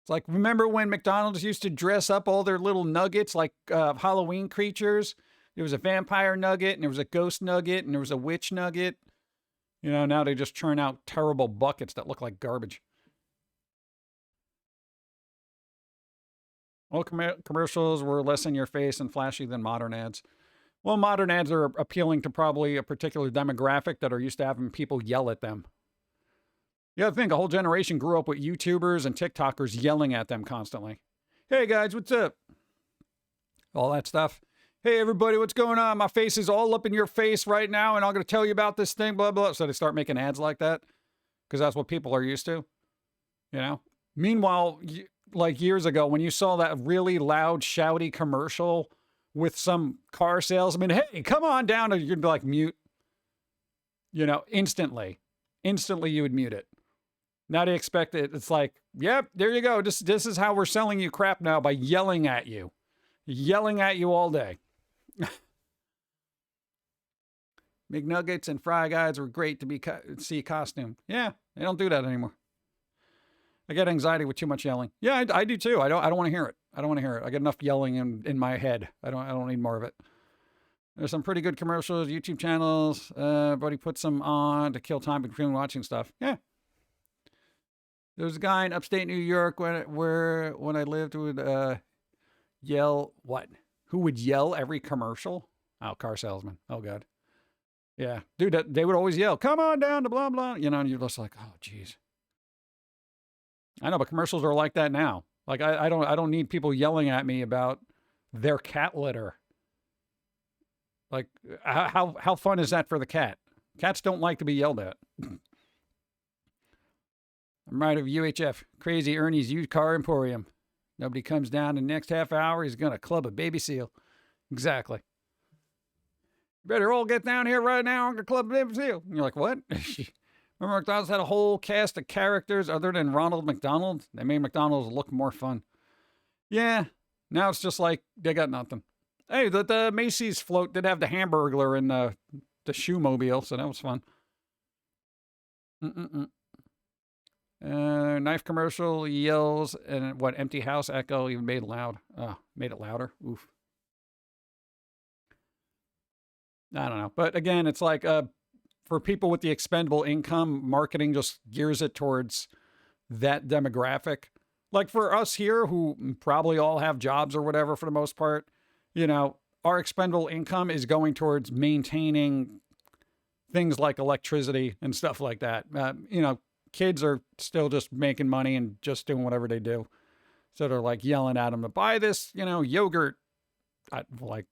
like, remember when McDonald's used to dress up all their little nuggets like Halloween creatures? There was a vampire nugget, and there was a ghost nugget, and there was a witch nugget. Now they just churn out terrible buckets that look like garbage. All commercials were less in your face and flashy than modern ads. Well, modern ads are appealing to probably a particular demographic that are used to having people yell at them. Yeah, I think a whole generation grew up with YouTubers and TikTokers yelling at them constantly. Hey guys, what's up? All that stuff. Hey everybody, what's going on? My face is all up in your face right now, and I'm going to tell you about this thing, blah, blah. So they start making ads like that because that's what people are used to, Meanwhile, like years ago, when you saw that really loud, shouty commercial with some car salesman, hey, come on down, and you'd be like, mute. Instantly you would mute it. Now they expect it. It's like, yep, there you go. This is how we're selling you crap now, by yelling at you all day. McNuggets and Fry Guys were great to see costume. Yeah, they don't do that anymore. I get anxiety with too much yelling. Yeah, I do too. I don't want to hear it. I get enough yelling in my head. I don't need more of it. There's some pretty good commercials, YouTube channels. But he puts them on to kill time between watching stuff. Yeah. There was a guy in upstate New York when I lived would yell what? Who would yell every commercial? Oh, car salesman. Oh, God. Yeah. Dude, they would always yell, come on down to blah, blah. You know, and you're just like, oh, geez. I know, but commercials are like that now. Like, I don't need people yelling at me about their cat litter. Like, how fun is that for the cat? Cats don't like to be yelled at. I'm right of UHF. Crazy Ernie's used car emporium. Nobody comes down in the next half hour. He's going to club a baby seal. Exactly. You better all get down here right now. I'm going to club a baby seal. And you're like, what? Remember McDonald's had a whole cast of characters other than Ronald McDonald? They made McDonald's look more fun. Yeah. Now it's just like they got nothing. Hey, the Macy's float did have the Hamburglar in the shoe mobile, so that was fun. Knife commercial, yells, and what, empty house echo even made it loud. Made it louder. Oof. I don't know. But again, it's like for people with the expendable income, marketing just gears it towards that demographic. Like for us here, who probably all have jobs or whatever for the most part, you know, our expendable income is going towards maintaining things like electricity and stuff like that. You know, kids are still just making money and just doing whatever they do. So they're like yelling at them to buy this, you know, yogurt. Like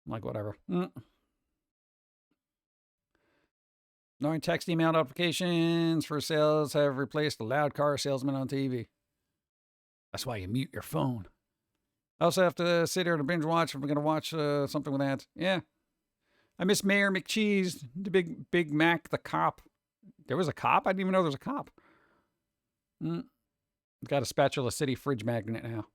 whatever. Knowing text email notifications for sales have replaced the loud car salesman on TV. That's why you mute your phone. I also have to sit here to binge watch if I'm going to watch something with ads. Yeah. I miss Mayor McCheese, the Big Mac, the cop. There was a cop? I didn't even know there was a cop. Got a Spatula City fridge magnet now.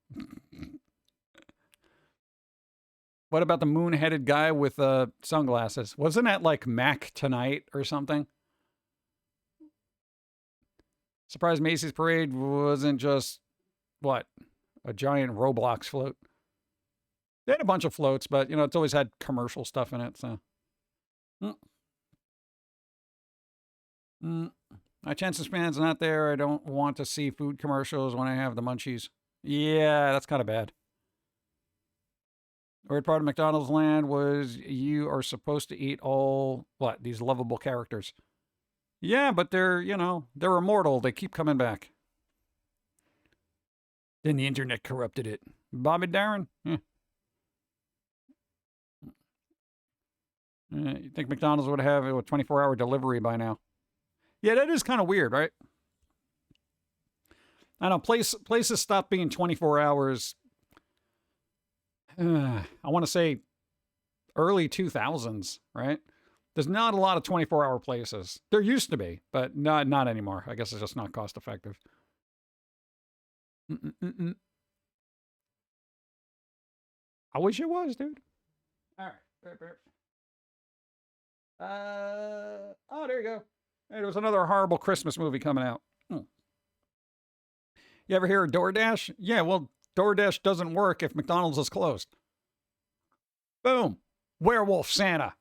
What about the moon-headed guy with sunglasses? Wasn't that like Mac Tonight or something? Surprised Macy's Parade wasn't just, what, a giant Roblox float. They had a bunch of floats, but, you know, it's always had commercial stuff in it, so. My chance span's not there. I don't want to see food commercials when I have the munchies. Yeah, that's kind of bad. Weird part of McDonald's land was you are supposed to eat all, what, these lovable characters. Yeah, but they're, you know, they're immortal. They keep coming back. Then the internet corrupted it. Bobby Darin? Yeah. You think McDonald's would have a 24-hour delivery by now? Yeah, that is kind of weird, right? I know, places stopped being 24 hours, I want to say early 2000s, right? There's not a lot of 24-hour places. There used to be, but not anymore. I guess it's just not cost effective. I wish it was, dude. All right. Oh, there you go. Hey, there was another horrible Christmas movie coming out. You ever hear of DoorDash? Yeah, well, DoorDash doesn't work if McDonald's is closed. Boom. Werewolf Santa.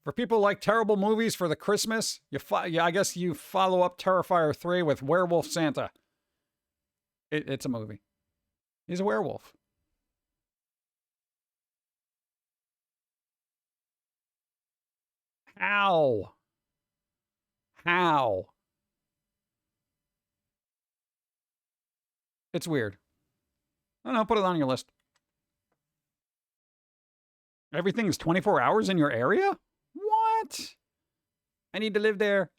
For people like terrible movies for the Christmas, I guess you follow up Terrifier 3 with Werewolf Santa. It's a movie. He's a werewolf. How? It's weird. I don't know, put it on your list. Everything's 24 hours in your area? What? I need to live there.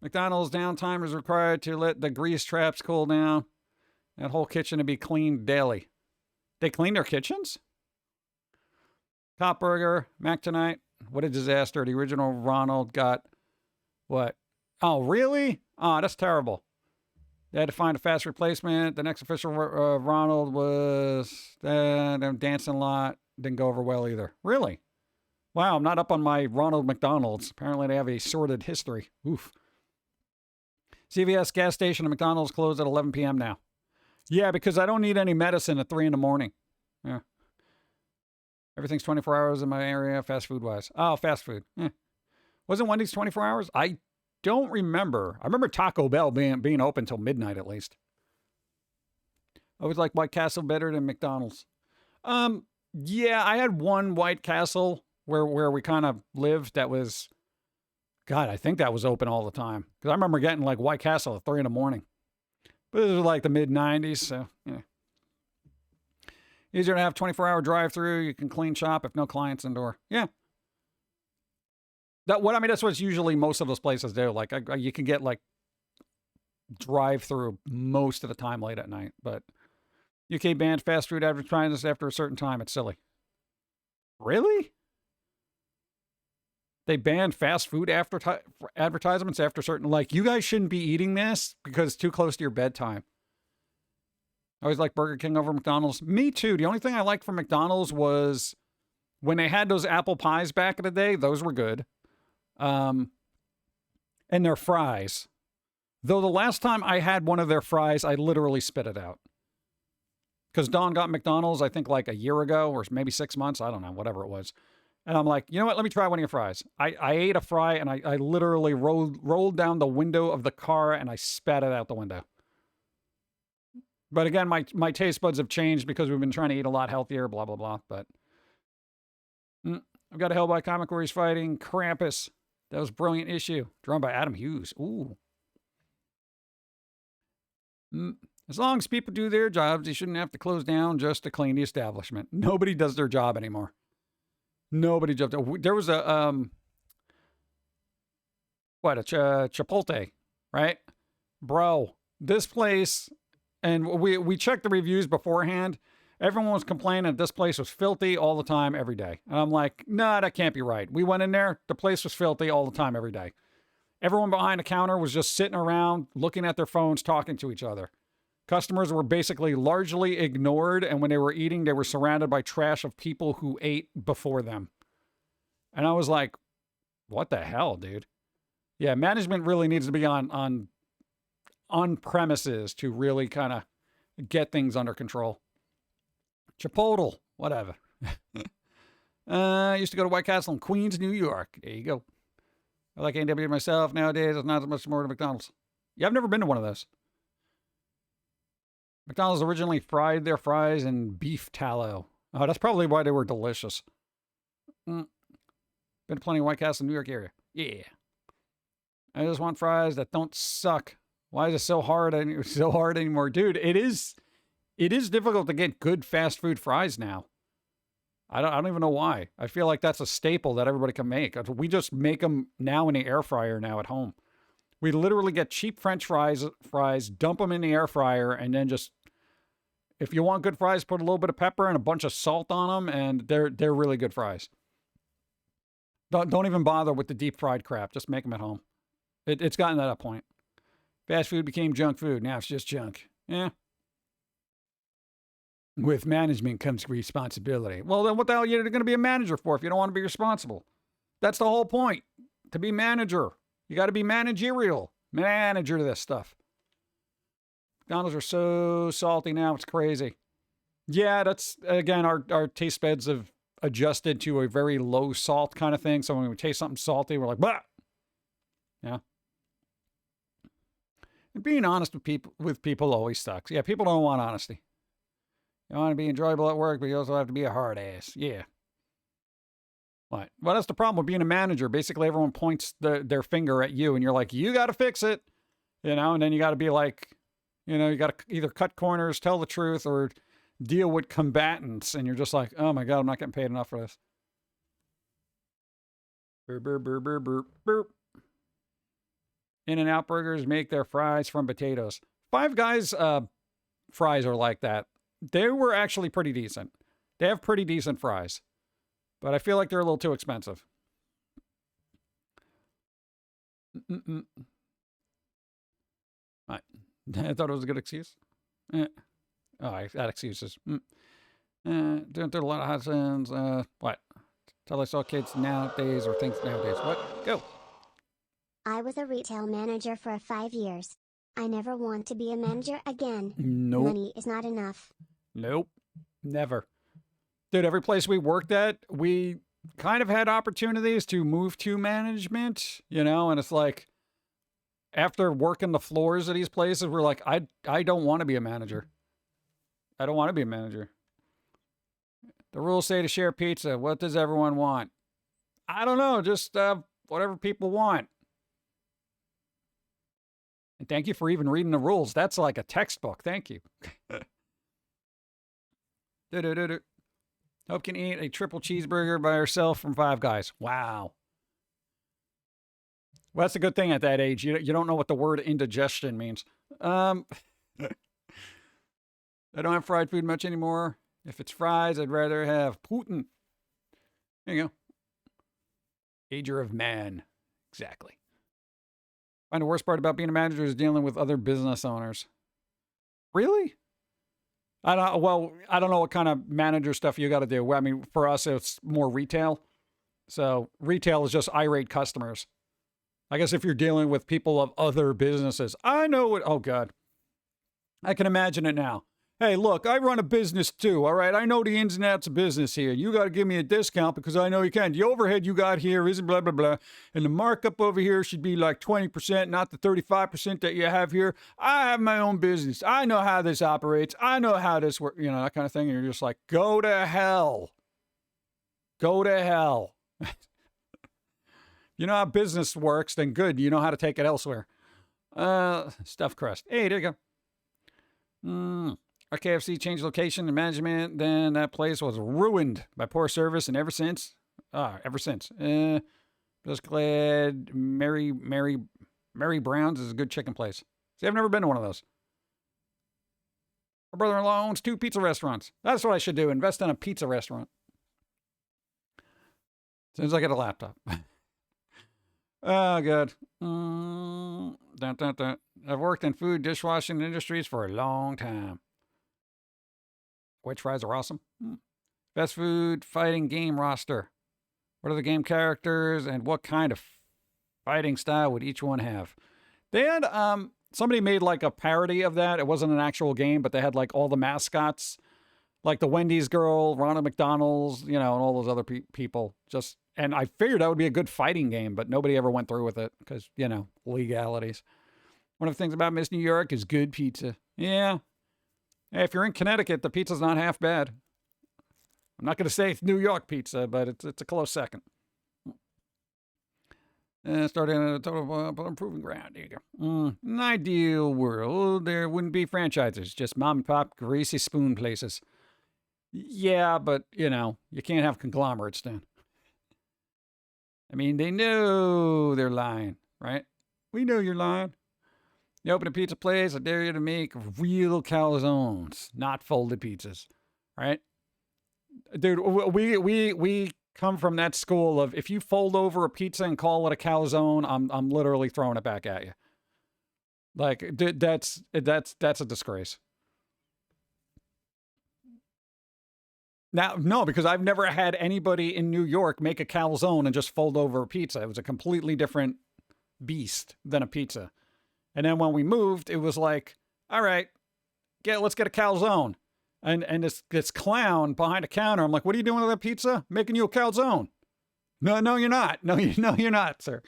McDonald's downtime is required to let the grease traps cool down. That whole kitchen to be cleaned daily. They clean their kitchens? Cop Burger, Mac Tonight. What a disaster. The original Ronald got what? Oh, really? Oh, that's terrible. They had to find a fast replacement. The next official Ronald was dancing a lot. Didn't go over well either. Really? Wow, I'm not up on my Ronald McDonald's. Apparently they have a sordid history. Oof. CVS gas station and McDonald's closed at 11 p.m. now. Yeah, because I don't need any medicine at 3 in the morning. Yeah. Everything's 24 hours in my area, fast food wise. Oh, fast food. Wasn't Wendy's 24 hours? I don't remember. I remember Taco Bell being open till midnight at least. I always like White Castle better than McDonald's. Yeah, I had one White Castle where we kind of lived that was, God, I think that was open all the time. Because I remember getting like White Castle at 3 in the morning. But this was like the mid-90s, so, yeah. Easier to have 24-hour drive-through. You can clean shop if no clients indoor. Yeah. That's what usually most of those places do. Like, you can get like drive-through most of the time late at night. But UK banned fast food advertisements after a certain time. It's silly. Really? They banned fast food advertisements after certain, like, you guys shouldn't be eating this because it's too close to your bedtime. I always like Burger King over McDonald's. Me too. The only thing I liked from McDonald's was when they had those apple pies back in the day. Those were good. And their fries. Though the last time I had one of their fries, I literally spit it out. Because Dawn got McDonald's, I think like a year ago or maybe 6 months. I don't know, whatever it was. And I'm like, you know what? Let me try one of your fries. I ate a fry and I literally rolled down the window of the car and I spat it out the window. But again, my taste buds have changed because we've been trying to eat a lot healthier, blah, blah, blah. But I've got a Hellboy comic where he's fighting Krampus. That was a brilliant issue. Drawn by Adam Hughes. Ooh. As long as people do their jobs, they shouldn't have to close down just to clean the establishment. Nobody does their job anymore. Nobody jumped. There was a, Chipotle, right? Bro, this place, and we checked the reviews beforehand. Everyone was complaining that this place was filthy all the time, every day. And I'm like, nah, that can't be right. We went in there, the place was filthy all the time, every day. Everyone behind the counter was just sitting around, looking at their phones, talking to each other. Customers were basically largely ignored, and when they were eating, they were surrounded by trash of people who ate before them. And I was like, what the hell, dude? Yeah, management really needs to be on premises to really kind of get things under control. Chipotle, whatever. I used to go to White Castle in Queens, New York. There you go. I like A&W myself. Nowadays, it's not as much more than McDonald's. Yeah, I've never been to one of those. McDonald's originally fried their fries in beef tallow. Oh, that's probably why they were delicious. Been to plenty of White Castle in the New York area. Yeah. I just want fries that don't suck. Why is it so hard anymore? Dude, it is difficult to get good fast food fries now. I don't even know why. I feel like that's a staple that everybody can make. We just make them now in the air fryer now at home. We literally get cheap French fries, dump them in the air fryer, and then just, if you want good fries, put a little bit of pepper and a bunch of salt on them, and they're really good fries. Don't even bother with the deep fried crap. Just make them at home. It's gotten to that point. Fast food became junk food. Now it's just junk. Yeah. With management comes responsibility. Well, then what the hell are you going to be a manager for if you don't want to be responsible? That's the whole point. To be manager. You got to be managerial. Manager to this stuff. McDonald's are so salty now. It's crazy. Yeah, that's, again, our taste buds have adjusted to a very low salt kind of thing. So when we taste something salty, we're like, bah! Yeah. And being honest with people always sucks. Yeah, people don't want honesty. You want to be enjoyable at work, but you also have to be a hard ass. Yeah. What? Well, that's the problem with being a manager. Basically, everyone points their finger at you, and you're like, you got to fix it. You know, and then you got to be like, you know, you got to either cut corners, tell the truth, or deal with combatants. And you're just like, oh my God, I'm not getting paid enough for this. Burp, burp, burp, burp, burp, burp. In-N-Out burgers make their fries from potatoes. Five Guys fries are like that. They were actually pretty decent. They have pretty decent fries. But I feel like they're a little too expensive. Right. I thought it was a good excuse. Oh, I had excuses. Doing through a lot of hot sins. What? Till I saw kids nowadays or things nowadays. What? Go. I was a retail manager for 5 years. I never want to be a manager again. Nope. Money is not enough. Nope. Never. Dude, every place we worked at, we kind of had opportunities to move to management, you know, and it's like, after working the floors of these places, we're like, I don't want to be a manager. I don't want to be a manager. The rules say to share pizza. What does everyone want? I don't know. Just whatever people want. And thank you for even reading the rules. That's like a textbook. Thank you. Hope can eat a triple cheeseburger by herself from Five Guys. Wow. Well, that's a good thing at that age. You don't know what the word indigestion means. I don't have fried food much anymore. If it's fries, I'd rather have Putin. There you go. Ager of man. Exactly. Find the worst part about being a manager is dealing with other business owners. Really? I don't know what kind of manager stuff you got to do. I mean, for us, it's more retail. So retail is just irate customers. I guess if you're dealing with people of other businesses, I know what, oh God. I can imagine it now. Hey, look, I run a business too, all right? I know the ins and outs of business here. You got to give me a discount because I know you can. The overhead you got here isn't blah, blah, blah. And the markup over here should be like 20%, not the 35% that you have here. I have my own business. I know how this operates. I know how this works, you know, that kind of thing. And you're just like, go to hell. Go to hell. You know how business works, then good. You know how to take it elsewhere. Stuffed crust. Hey, there you go. Our KFC changed location and management. Then that place was ruined by poor service, and ever since. Just glad Mary Brown's is a good chicken place. See, I've never been to one of those. My brother-in-law owns 2 pizza restaurants. That's what I should do. Invest in a pizza restaurant. As soon as I get a laptop. Oh, good. I've worked in food dishwashing industries for a long time. Wedge fries are awesome. Fast food fighting game roster. What are the game characters and what kind of fighting style would each one have? They had, somebody made like a parody of that. It wasn't an actual game, but they had like all the mascots, like the Wendy's girl, Ronald McDonald's, you know, and all those other people. And I figured that would be a good fighting game, but nobody ever went through with it because, you know, legalities. One of the things about Miss New York is good pizza. Yeah. Hey, if you're in Connecticut, the pizza's not half bad. I'm not going to say it's New York pizza, but it's a close second. Starting at a total improving ground. There you go. An ideal world, there wouldn't be franchises, just mom and pop greasy spoon places. Yeah, but, you know, you can't have conglomerates then. I mean, they know they're lying, right? We know you're lying. You open a pizza place, I dare you to make real calzones, not folded pizzas, right? Dude, we come from that school of if you fold over a pizza and call it a calzone, I'm literally throwing it back at you. Like that's a disgrace. Now, no, because I've never had anybody in New York make a calzone and just fold over a pizza. It was a completely different beast than a pizza. And then when we moved, it was like, all right, let's get a calzone. And this clown behind a counter, I'm like, what are you doing with that pizza? Making you a calzone. No, you're not. No, you're not, sir.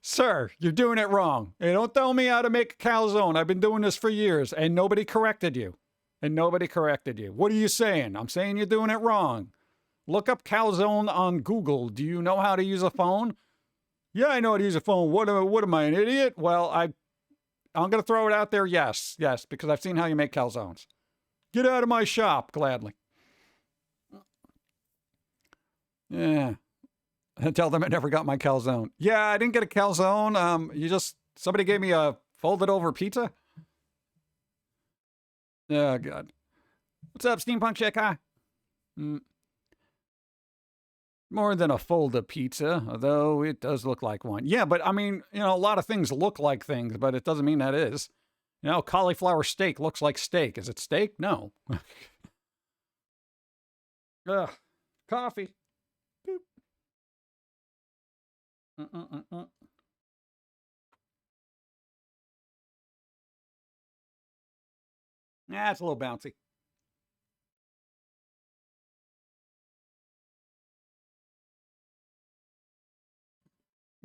Sir, you're doing it wrong. Hey, don't tell me how to make a calzone. I've been doing this for years, and nobody corrected you. What are you saying? I'm saying you're doing it wrong. Look up calzone on Google. Do you know how to use a phone? Yeah, I know how to use a phone. What am I, an idiot? Well, I'm going to throw it out there. Yes, because I've seen how you make calzones. Get out of my shop, gladly. Yeah. Tell them I never got my calzone. Yeah, I didn't get a calzone. Somebody gave me a folded over pizza. Oh, God. What's up, Steampunk Chick? Hi. More than a folded pizza, although it does look like one. Yeah, but I mean, you know, a lot of things look like things, but it doesn't mean that is. You know, cauliflower steak looks like steak. Is it steak? No. Ugh. Coffee. Boop. Yeah, it's a little bouncy.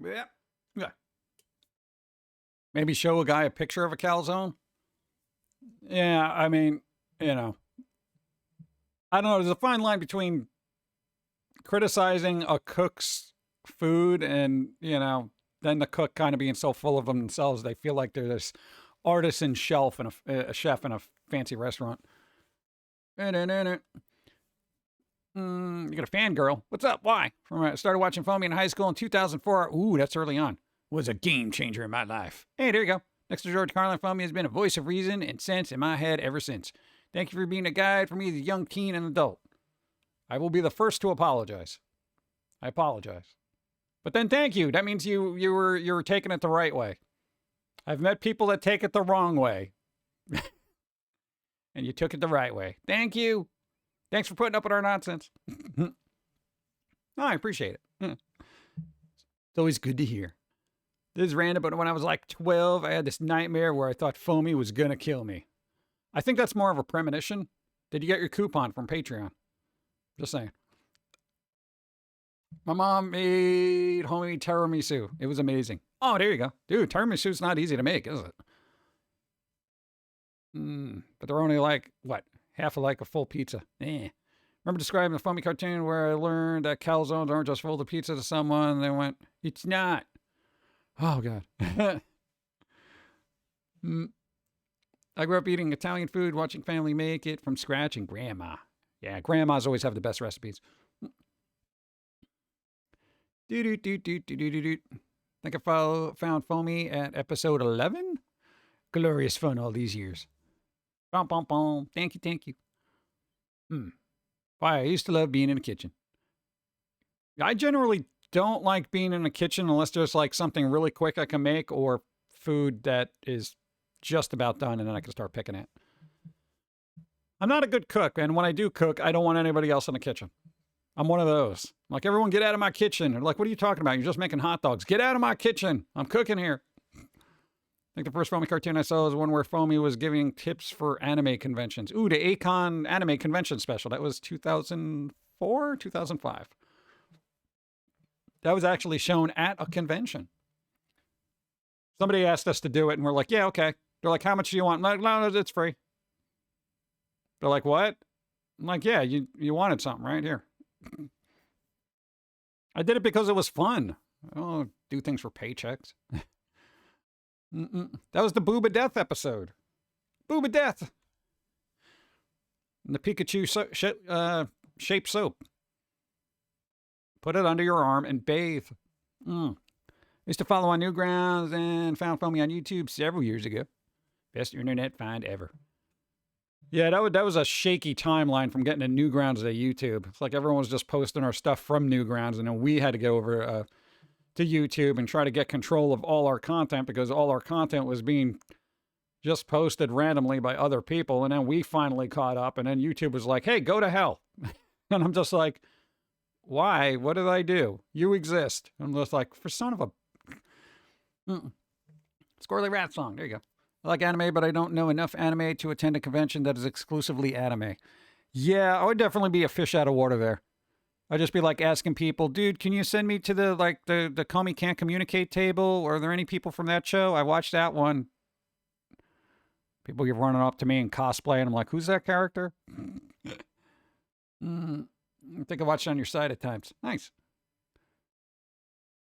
Yeah. Maybe show a guy a picture of a calzone. Yeah, I mean, you know, I don't know. There's a fine line between criticizing a cook's food and, you know, then the cook kind of being so full of themselves they feel like they're this artisan chef in a chef in a fancy restaurant. You got a fangirl. What's up? Why? Started watching Foamy in high school in 2004. Ooh, that's early on. Was a game changer in my life. Hey, there you go. Next to George Carlin, Foamy has been a voice of reason and sense in my head ever since. Thank you for being a guide for me as a young teen and adult. I will be the first to apologize. I apologize. But then thank you. That means you were taking it the right way. I've met people that take it the wrong way. And you took it the right way. Thank you. Thanks for putting up with our nonsense. No, I appreciate it. It's always good to hear. This is random, but when I was like 12, I had this nightmare where I thought Foamy was going to kill me. I think that's more of a premonition. Did you get your coupon from Patreon? Just saying. My mom made homemade tiramisu. It was amazing. Oh, there you go. Dude, tiramisu's not easy to make, is it? But they're only like, what? Half of like a full pizza. Remember describing the Foamy cartoon where I learned that calzones aren't just rolled a pizza to someone and they went, it's not. Oh, God. I grew up eating Italian food, watching family make it from scratch, and grandma. Yeah, grandmas always have the best recipes. Think I found Foamy at episode 11? Glorious fun all these years. Bum, bum, bum. Thank you. Why, I used to love being in the kitchen. I generally don't like being in the kitchen unless there's like something really quick I can make or food that is just about done and then I can start picking it. I'm not a good cook, and when I do cook, I don't want anybody else in the kitchen. I'm one of those. I'm like, everyone get out of my kitchen. They're like, what are you talking about? You're just making hot dogs. Get out of my kitchen. I'm cooking here. I think the first Foamy cartoon I saw was one where Foamy was giving tips for anime conventions. Ooh, the Akon anime convention special. That was 2004, 2005. That was actually shown at a convention. Somebody asked us to do it, and we're like, yeah, okay. They're like, how much do you want? I'm like, no, it's free. They're like, what? I'm like, yeah, you wanted something right here. I did it because it was fun. I don't do things for paychecks. That was the Booba Death episode. Booba Death. And the Pikachu shaped soap. Put it under your arm and bathe. Used to follow on Newgrounds and found Foamy on YouTube several years ago. Best internet find ever. Yeah, that was a shaky timeline from getting to Newgrounds to YouTube. It's like everyone was just posting our stuff from Newgrounds, and then we had to go over to YouTube and try to get control of all our content because all our content was being just posted randomly by other people, and then we finally caught up, and then YouTube was like, hey, go to hell. And I'm just like, why? What did I do? You exist. I'm just like, for son of a... Squirrely Rat song. There you go. I like anime, but I don't know enough anime to attend a convention that is exclusively anime. Yeah, I would definitely be a fish out of water there. I'd just be like asking people, dude, can you send me to the Comey Can't Communicate table? Are there any people from that show? I watched that one. People keep running up to me and cosplay, and I'm like, who's that character? I think I watched it on your site at times. Nice.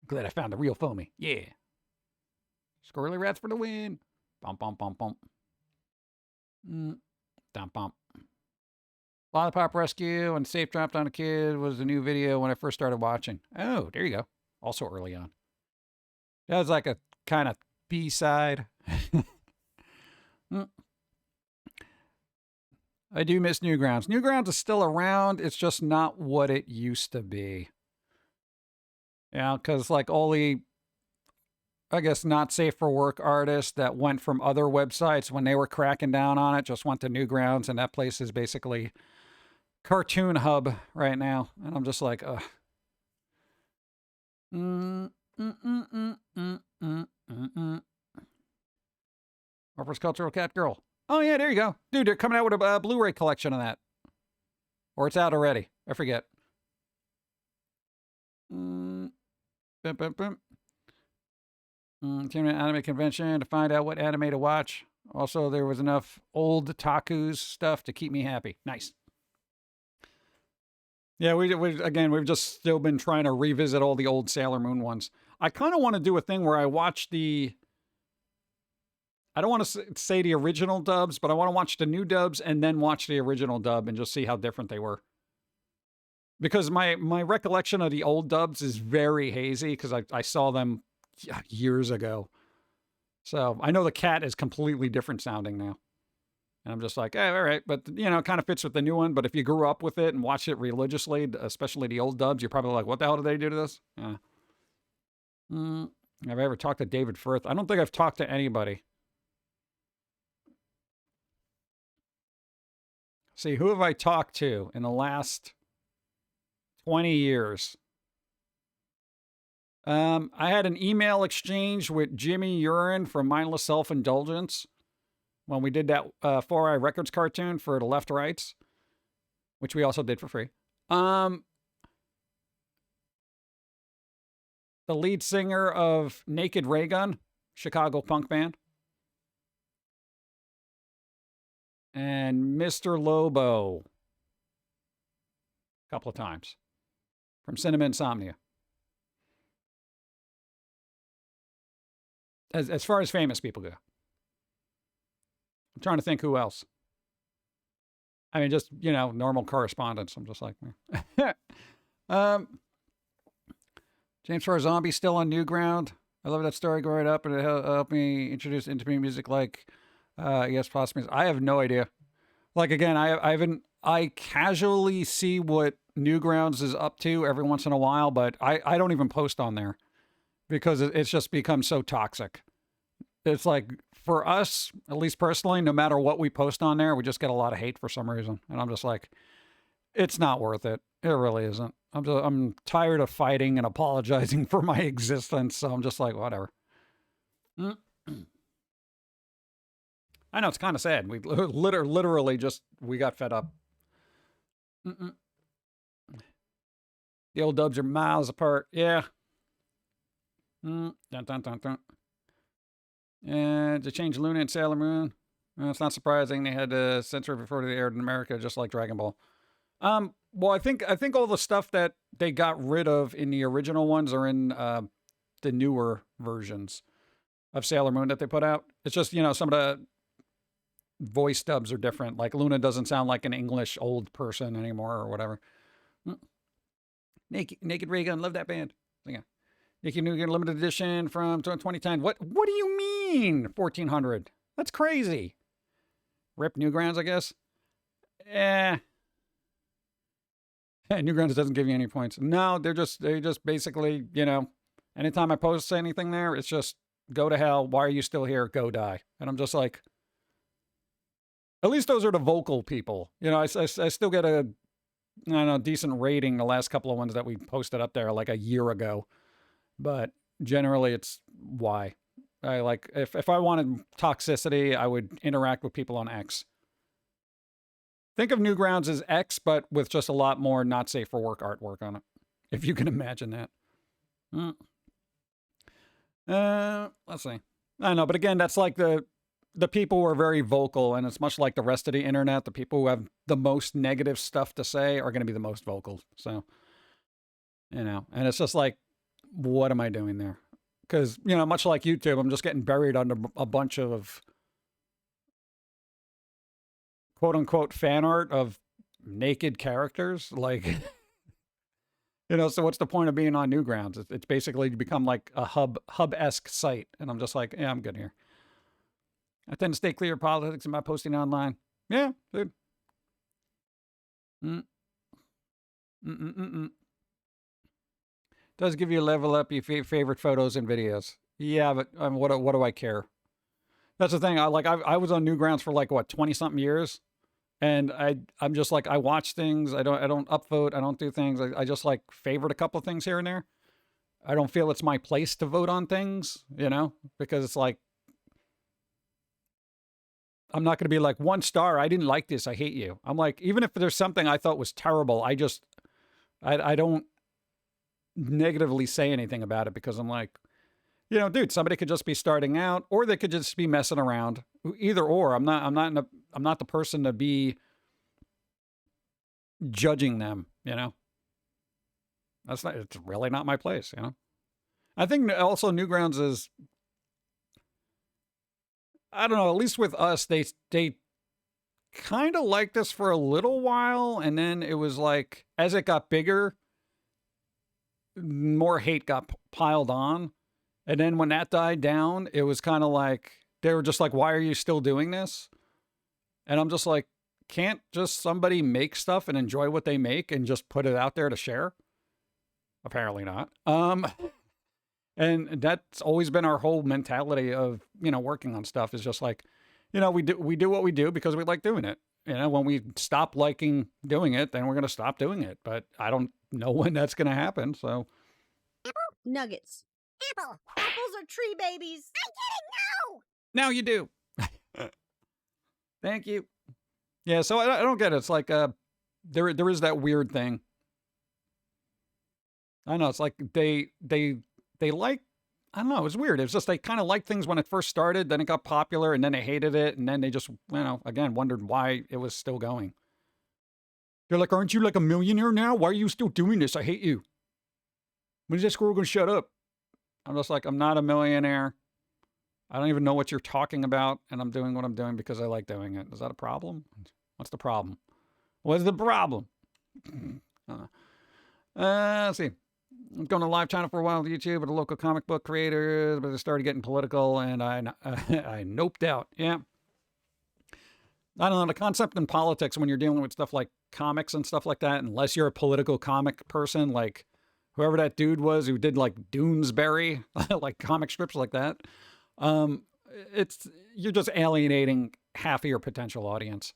Glad I found the real Foamy. Yeah. Squirrely Rats for the win. Bump, bump, bump, bump. Dump, bump. Lollipop Rescue and Safe Dropped on a Kid was a new video when I first started watching. Oh, there you go. Also early on. That was like a kind of B-side. I do miss Newgrounds. Newgrounds is still around. It's just not what it used to be. Yeah, because like all the, I guess, not safe for work artists that went from other websites when they were cracking down on it just went to Newgrounds, and that place is basically Cartoon Hub right now. And I'm just like, ugh. Harper's Cultural Cat Girl. Oh, yeah, there you go. Dude, they're coming out with a Blu-ray collection of that. Or it's out already. I forget. Tune in anime convention to find out what anime to watch. Also, there was enough old Taku's stuff to keep me happy. Nice. Yeah, we've just still been trying to revisit all the old Sailor Moon ones. I kind of want to do a thing where I watch I don't want to say the original dubs, but I want to watch the new dubs and then watch the original dub and just see how different they were. Because my recollection of the old dubs is very hazy because I saw them years ago. So I know the cat is completely different sounding now. And I'm just like, all right. But, it kind of fits with the new one. But if you grew up with it and watched it religiously, especially the old dubs, you're probably like, what the hell did they do to this? Yeah. Have I ever talked to David Firth? I don't think I've talked to anybody. See, who have I talked to in the last 20 years? I had an email exchange with Jimmy Urine from Mindless Self-Indulgence when we did that 4 Eye Records cartoon for the Left Rights, which we also did for free. The lead singer of Naked Raygun, Chicago punk band. And Mr. Lobo, a couple of times, from Cinema Insomnia. As far as famous people go. I'm trying to think who else. I mean, just, normal correspondence. I'm just like, James Farr Zombie still on Newground. I love that story growing up, and it helped me introduce into me music like, yes, possibly. I have no idea. Like, again, I casually see what Newgrounds is up to every once in a while, but I don't even post on there because it's just become so toxic. It's like, for us, at least personally, no matter what we post on there, we just get a lot of hate for some reason. And I'm just like, it's not worth it. It really isn't. I'm tired of fighting and apologizing for my existence. So I'm just like, whatever. I know it's kind of sad. We literally we got fed up. The old dubs are miles apart. Yeah. Dun, dun, dun, dun. And to change Luna and Sailor Moon. It's not surprising they had to censor it before they aired in America, just like Dragon Ball. Well, I think all the stuff that they got rid of in the original ones are in the newer versions of Sailor Moon that they put out. It's just, some of the voice dubs are different. Like Luna doesn't sound like an English old person anymore or whatever. Naked Raygun, love that band. Yeah. Naked Raygun limited edition from 2010. What do you mean 1400? That's crazy. Rip Newgrounds, I guess. Newgrounds doesn't give you any points. No, they just basically, anytime I post anything there, it's just go to hell. Why are you still here? Go die. And I'm just like, at least those are the vocal people. I still get a, decent rating the last couple of ones that we posted up there like a year ago. But generally it's why. I like, if I wanted toxicity, I would interact with people on X. Think of Newgrounds as X, but with just a lot more not safe for work artwork on it. If you can imagine that. Let's see. I know, but again, that's like the people who are very vocal, and it's much like the rest of the internet. The people who have the most negative stuff to say are going to be the most vocal. So, and it's just like, what am I doing there? Because, much like YouTube, I'm just getting buried under a bunch of quote unquote fan art of naked characters. Like, so what's the point of being on Newgrounds? It's basically become like a hub-esque site. And I'm just like, yeah, I'm good here. I tend to stay clear of politics in my posting online. Yeah, dude. Does give you a level up your favorite photos and videos. Yeah, but what do I care? That's the thing. I was on Newgrounds for like, what, 20-something years? And I'm just like, I watch things. I don't upvote. I don't do things. I just like favorite a couple of things here and there. I don't feel it's my place to vote on things, because it's like, I'm not going to be like 1 star. I didn't like this. I hate you. I'm like, even if there's something I thought was terrible, I don't negatively say anything about it because I'm like, dude, somebody could just be starting out or they could just be messing around. Either or. I'm not the person to be judging them, It's really not my place, you know? I think also Newgrounds is, I don't know, at least with us, they kind of liked us for a little while. And then it was like, as it got bigger, more hate got piled on. And then when that died down, it was kind of like, they were just like, why are you still doing this? And I'm just like, can't just somebody make stuff and enjoy what they make and just put it out there to share? Apparently not. And that's always been our whole mentality of, you know, working on stuff is just like, you know, we do what we do because we like doing it. You know, when we stop liking doing it, then we're going to stop doing it. But I don't know when that's going to happen. So Nuggets. Apple. Apples are tree babies. I didn't know. now you do. Thank you. Yeah. So I don't get it. It's like, there is that weird thing. I know. It's like they like, I don't know. It's weird. It's just they kind of liked things when it first started, then it got popular, and then they hated it, and then they just, you know, again, wondered why it was still going. They're like, aren't you like a millionaire now? Why are you still doing this? I hate you. When is that squirrel going to shut up? I'm just like, I'm not a millionaire. I don't even know what you're talking about, and I'm doing what I'm doing because I like doing it. Is that a problem? What's the problem? What's the problem? Let's see. I'm going to live channel for a while on YouTube with a local comic book creators, but it started getting political, and I noped out. Yeah. I don't know, the concept in politics when you're dealing with stuff like comics and stuff like that, unless you're a political comic person, like whoever that dude was who did like Doonesbury, like comic strips like that, you're just alienating half of your potential audience.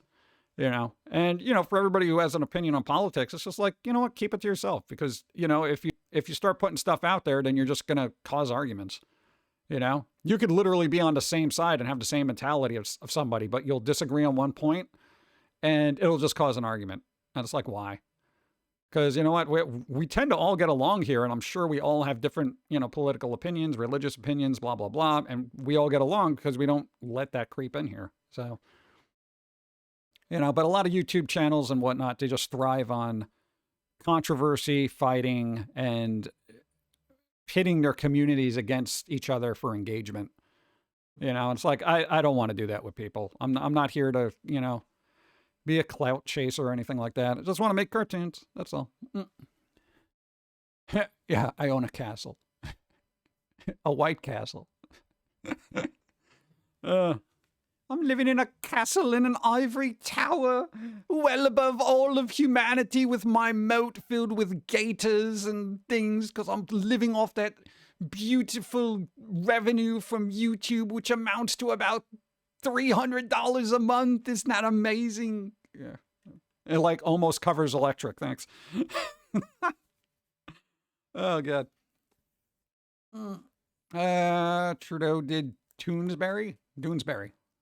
You know, and, you know, for everybody who has an opinion on politics, it's just like, you know what, keep it to yourself because, you know, if you start putting stuff out there, then you're just going to cause arguments. You know, you could literally be on the same side and have the same mentality of somebody, but you'll disagree on one point and it'll just cause an argument. And it's like, why? Because, you know what, we tend to all get along here, and I'm sure we all have different, you know, political opinions, religious opinions, blah, blah, blah. And we all get along because we don't let that creep in here. So, you know, but a lot of YouTube channels and whatnot, they just thrive on controversy, fighting, and pitting their communities against each other for engagement. You know, it's like, I don't want to do that with people. I'm not here to, you know, be a clout chaser or anything like that. I just want to make cartoons. That's all. Yeah, I own a castle. A white castle. I'm living in a castle in an ivory tower, well above all of humanity with my moat filled with gators and things, because I'm living off that beautiful revenue from YouTube, which amounts to about $300 a month. Isn't that amazing? Yeah. It like almost covers electric. Thanks. Oh, God. Trudeau did Doonesbury.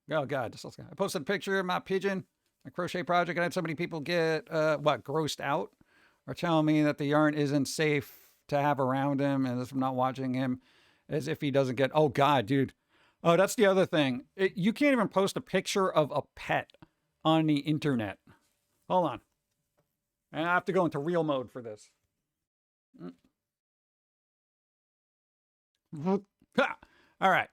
Oh, God. I posted a picture of my pigeon, a crochet project, and I had so many people get, grossed out or telling me that the yarn isn't safe to have around him and if I'm not watching him as if he doesn't get, oh, God, dude. Oh, that's the other thing. You can't even post a picture of a pet on the internet. Hold on. And I have to go into real mode for this. All right.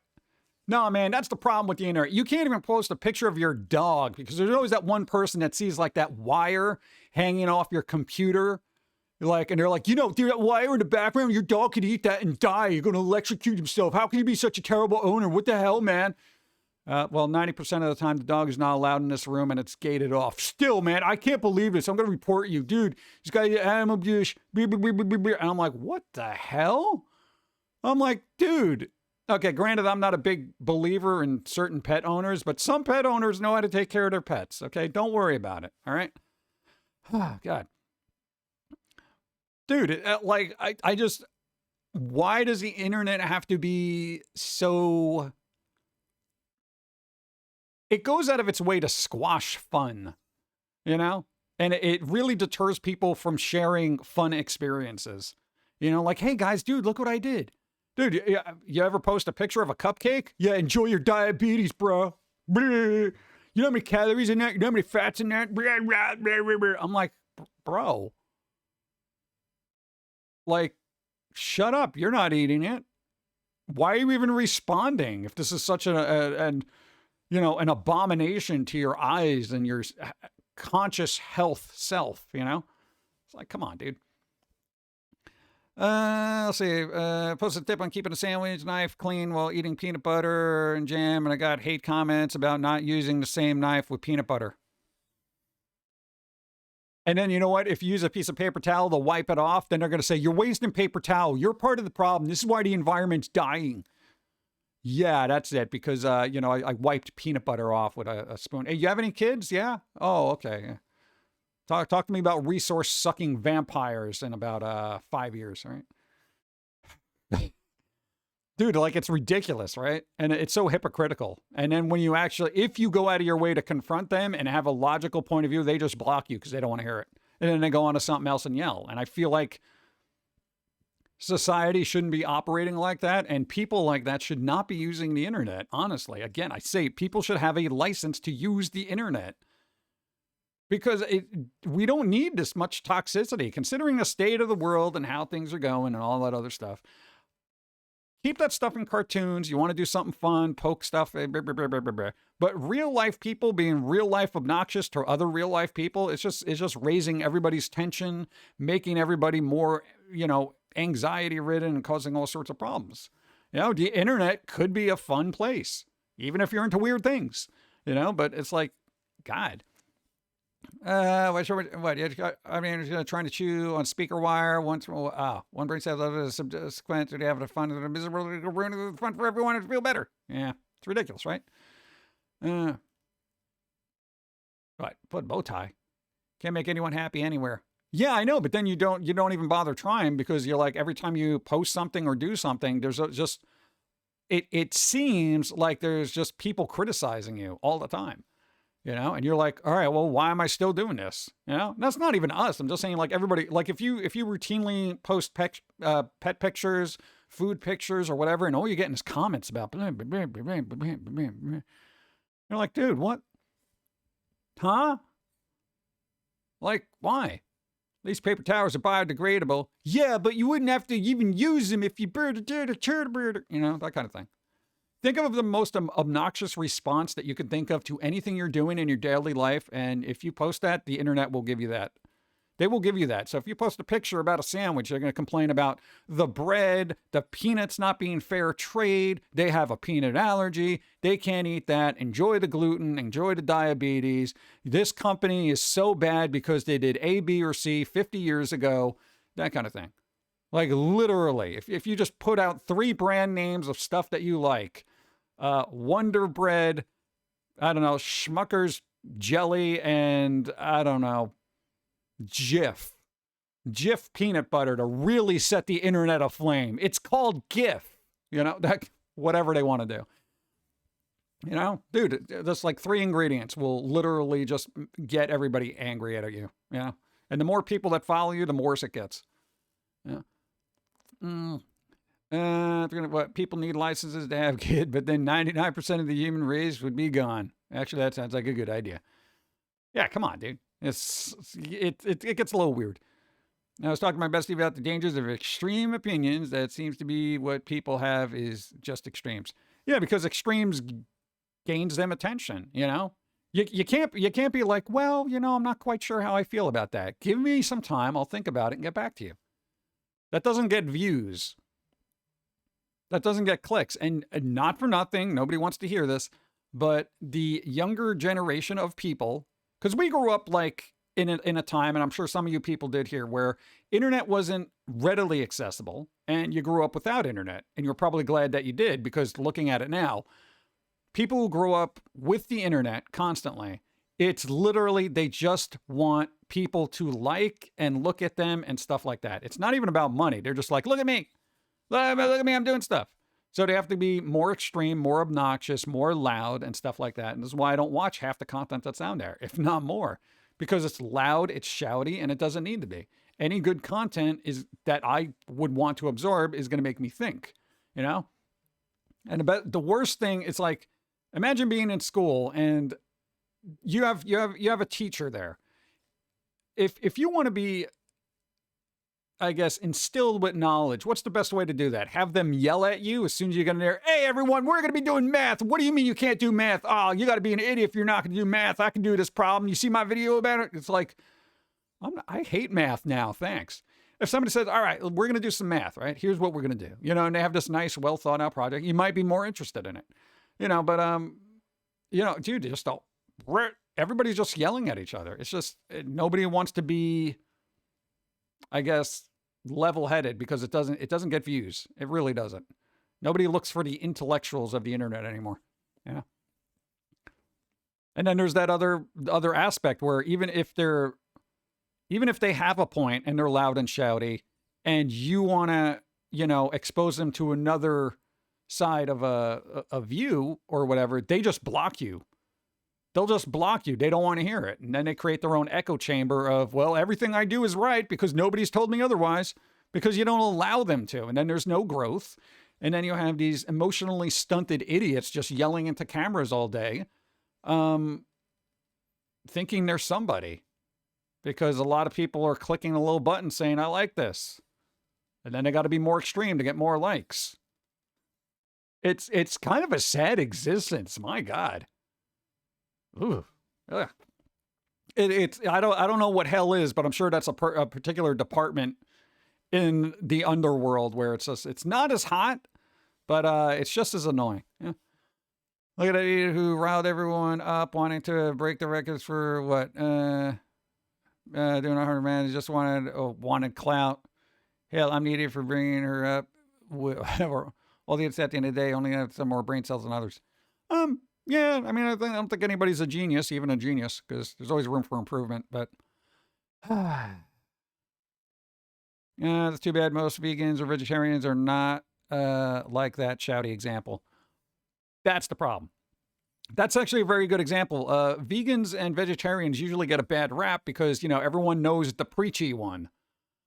No, man, that's the problem with the internet. You can't even post a picture of your dog because there's always that one person that sees like that wire hanging off your computer. Like, and they're like, you know, dude, that wire in the background, your dog could eat that and die. You're going to electrocute himself. How can you be such a terrible owner? What the hell, man? Well, 90% of the time, the dog is not allowed in this room and it's gated off. Still, man, I can't believe this. I'm going to report you. Dude, this guy, animal abuse. And I'm like, what the hell? I'm like, dude. Okay, granted, I'm not a big believer in certain pet owners, but some pet owners know how to take care of their pets. Okay, don't worry about it. All right. Oh, God. Dude, I just, why does the internet have to be so, it goes out of its way to squash fun, you know? And it really deters people from sharing fun experiences. You know, like, hey guys, dude, look what I did. Dude, you ever post a picture of a cupcake? Yeah, enjoy your diabetes, bro. You know how many calories in that? You know how many fats in that? I'm like, bro. Like, shut up. You're not eating it. Why are you even responding if this is such an abomination to your eyes and your conscious health self, It's like, come on, dude. Let's see. Posted a tip on keeping a sandwich knife clean while eating peanut butter and jam, and I got hate comments about not using the same knife with peanut butter. And then, you know what? If you use a piece of paper towel to wipe it off, then they're going to say, you're wasting paper towel. You're part of the problem. This is why the environment's dying. Yeah, that's it. Because, I wiped peanut butter off with a spoon. Hey, you have any kids? Yeah? Oh, okay. Talk to me about resource-sucking vampires in about 5 years, right? Dude, like, it's ridiculous, right? And it's so hypocritical. And then when you actually, if you go out of your way to confront them and have a logical point of view, they just block you because they don't want to hear it. And then they go on to something else and yell. And I feel like society shouldn't be operating like that. And people like that should not be using the internet, honestly. Again, I say people should have a license to use the internet. Because we don't need this much toxicity, considering the state of the world and how things are going and all that other stuff. Keep that stuff in cartoons. You want to do something fun, poke stuff. But real life people being real life obnoxious to other real life people, it's just raising everybody's tension, making everybody more, anxiety ridden and causing all sorts of problems. The internet could be a fun place, even if you're into weird things, but it's like, God. Trying to chew on speaker wire. One brain cell is subsequent to have a fun and a miserable ruin fun for everyone to feel better. Yeah, it's ridiculous, right? Right, put bow tie. Can't make anyone happy anywhere. Yeah, I know, but then you don't even bother trying because you're like, every time you post something or do something, there's just it seems like there's just people criticizing you all the time. And you're like, all right, well, why am I still doing this? That's not even us. I'm just saying, like, everybody, like, if you routinely post pet pictures, food pictures or whatever, and all you're getting is comments about, you're like, dude, what? Huh? Like, why? These paper towels are biodegradable. Yeah, but you wouldn't have to even use them if you that kind of thing. Think of the most obnoxious response that you can think of to anything you're doing in your daily life. And if you post that, the internet will give you that. They will give you that. So if you post a picture about a sandwich, they're going to complain about the bread, the peanuts not being fair trade. They have a peanut allergy. They can't eat that. Enjoy the gluten. Enjoy the diabetes. This company is so bad because they did A, B, or C 50 years ago. That kind of thing. Like, literally, if you just put out 3 brand names of stuff that you like, Wonder Bread, I don't know, Schmucker's jelly, and I don't know, Jif peanut butter to really set the internet aflame. It's called GIF, that whatever they want to do. Dude, that's like 3 ingredients will literally just get everybody angry at you. And the more people that follow you, the worse it gets. Yeah. People need licenses to have kids, but then 99% of the human race would be gone. Actually, that sounds like a good idea. Yeah, come on, dude. It gets a little weird. I was talking to my bestie about the dangers of extreme opinions. That seems to be what people have is just extremes. Yeah, because extremes gains them attention. You can't be like, well, I'm not quite sure how I feel about that. Give me some time. I'll think about it and get back to you. That doesn't get views. That doesn't get clicks. And not for nothing, nobody wants to hear this, but the younger generation of people, because we grew up like in a time, and I'm sure some of you people did here, where internet wasn't readily accessible, and you grew up without internet. And you're probably glad that you did, because looking at it now, people who grow up with the internet constantly, it's literally, they just want people to like and look at them and stuff like that. It's not even about money. They're just like, look at me. Look at me. I'm doing stuff. So they have to be more extreme, more obnoxious, more loud and stuff like that. And this is why I don't watch half the content that's on there, if not more, because it's loud, it's shouty, and it doesn't need to be. Any good content is that I would want to absorb is going to make me think, And the worst thing is, like, imagine being in school and you have a teacher there. If you want to be I guess, instilled with knowledge. What's the best way to do that? Have them yell at you as soon as you get in there. Hey, everyone, we're going to be doing math. What do you mean you can't do math? Oh, you got to be an idiot if you're not going to do math. I can do this problem. You see my video about it? It's like, I hate math now. Thanks. If somebody says, all right, we're going to do some math, right? Here's what we're going to do. You know, and they have this nice, well thought out project. You might be more interested in it. You know, but, you know, dude, just don't. Everybody's just yelling at each other. It's just, nobody wants to be, I guess, level-headed because it doesn't get views. It really doesn't. Nobody looks for the intellectuals of the internet anymore. Yeah. And then there's that other aspect where even if they have a point and they're loud and shouty and you want to, you know, expose them to another side of a view or whatever, they just block you. They'll just block you. They don't want to hear it. And then they create their own echo chamber of, well, everything I do is right because nobody's told me otherwise, because you don't allow them to. And then there's no growth. And then you have these emotionally stunted idiots just yelling into cameras all day, thinking they're somebody. Because a lot of people are clicking a little button saying, I like this. And then they got to be more extreme to get more likes. It's kind of a sad existence. My God. Ooh. Ugh. I don't know what hell is, but I'm sure that's a particular department in the underworld where it's not as hot, but it's just as annoying. Yeah. Look at that idiot who riled everyone up, wanting to break the records for what? Doing 100 man. Just wanted clout. Hell, I'm the idiot for bringing her up. Whatever. All the idiots at the end of the day only have some more brain cells than others. Yeah, I mean, I don't think anybody's a genius, even a genius, because there's always room for improvement. But yeah, that's too bad. Most vegans or vegetarians are not like that shouty example. That's the problem. That's actually a very good example. Vegans and vegetarians usually get a bad rap because, you know, everyone knows the preachy one.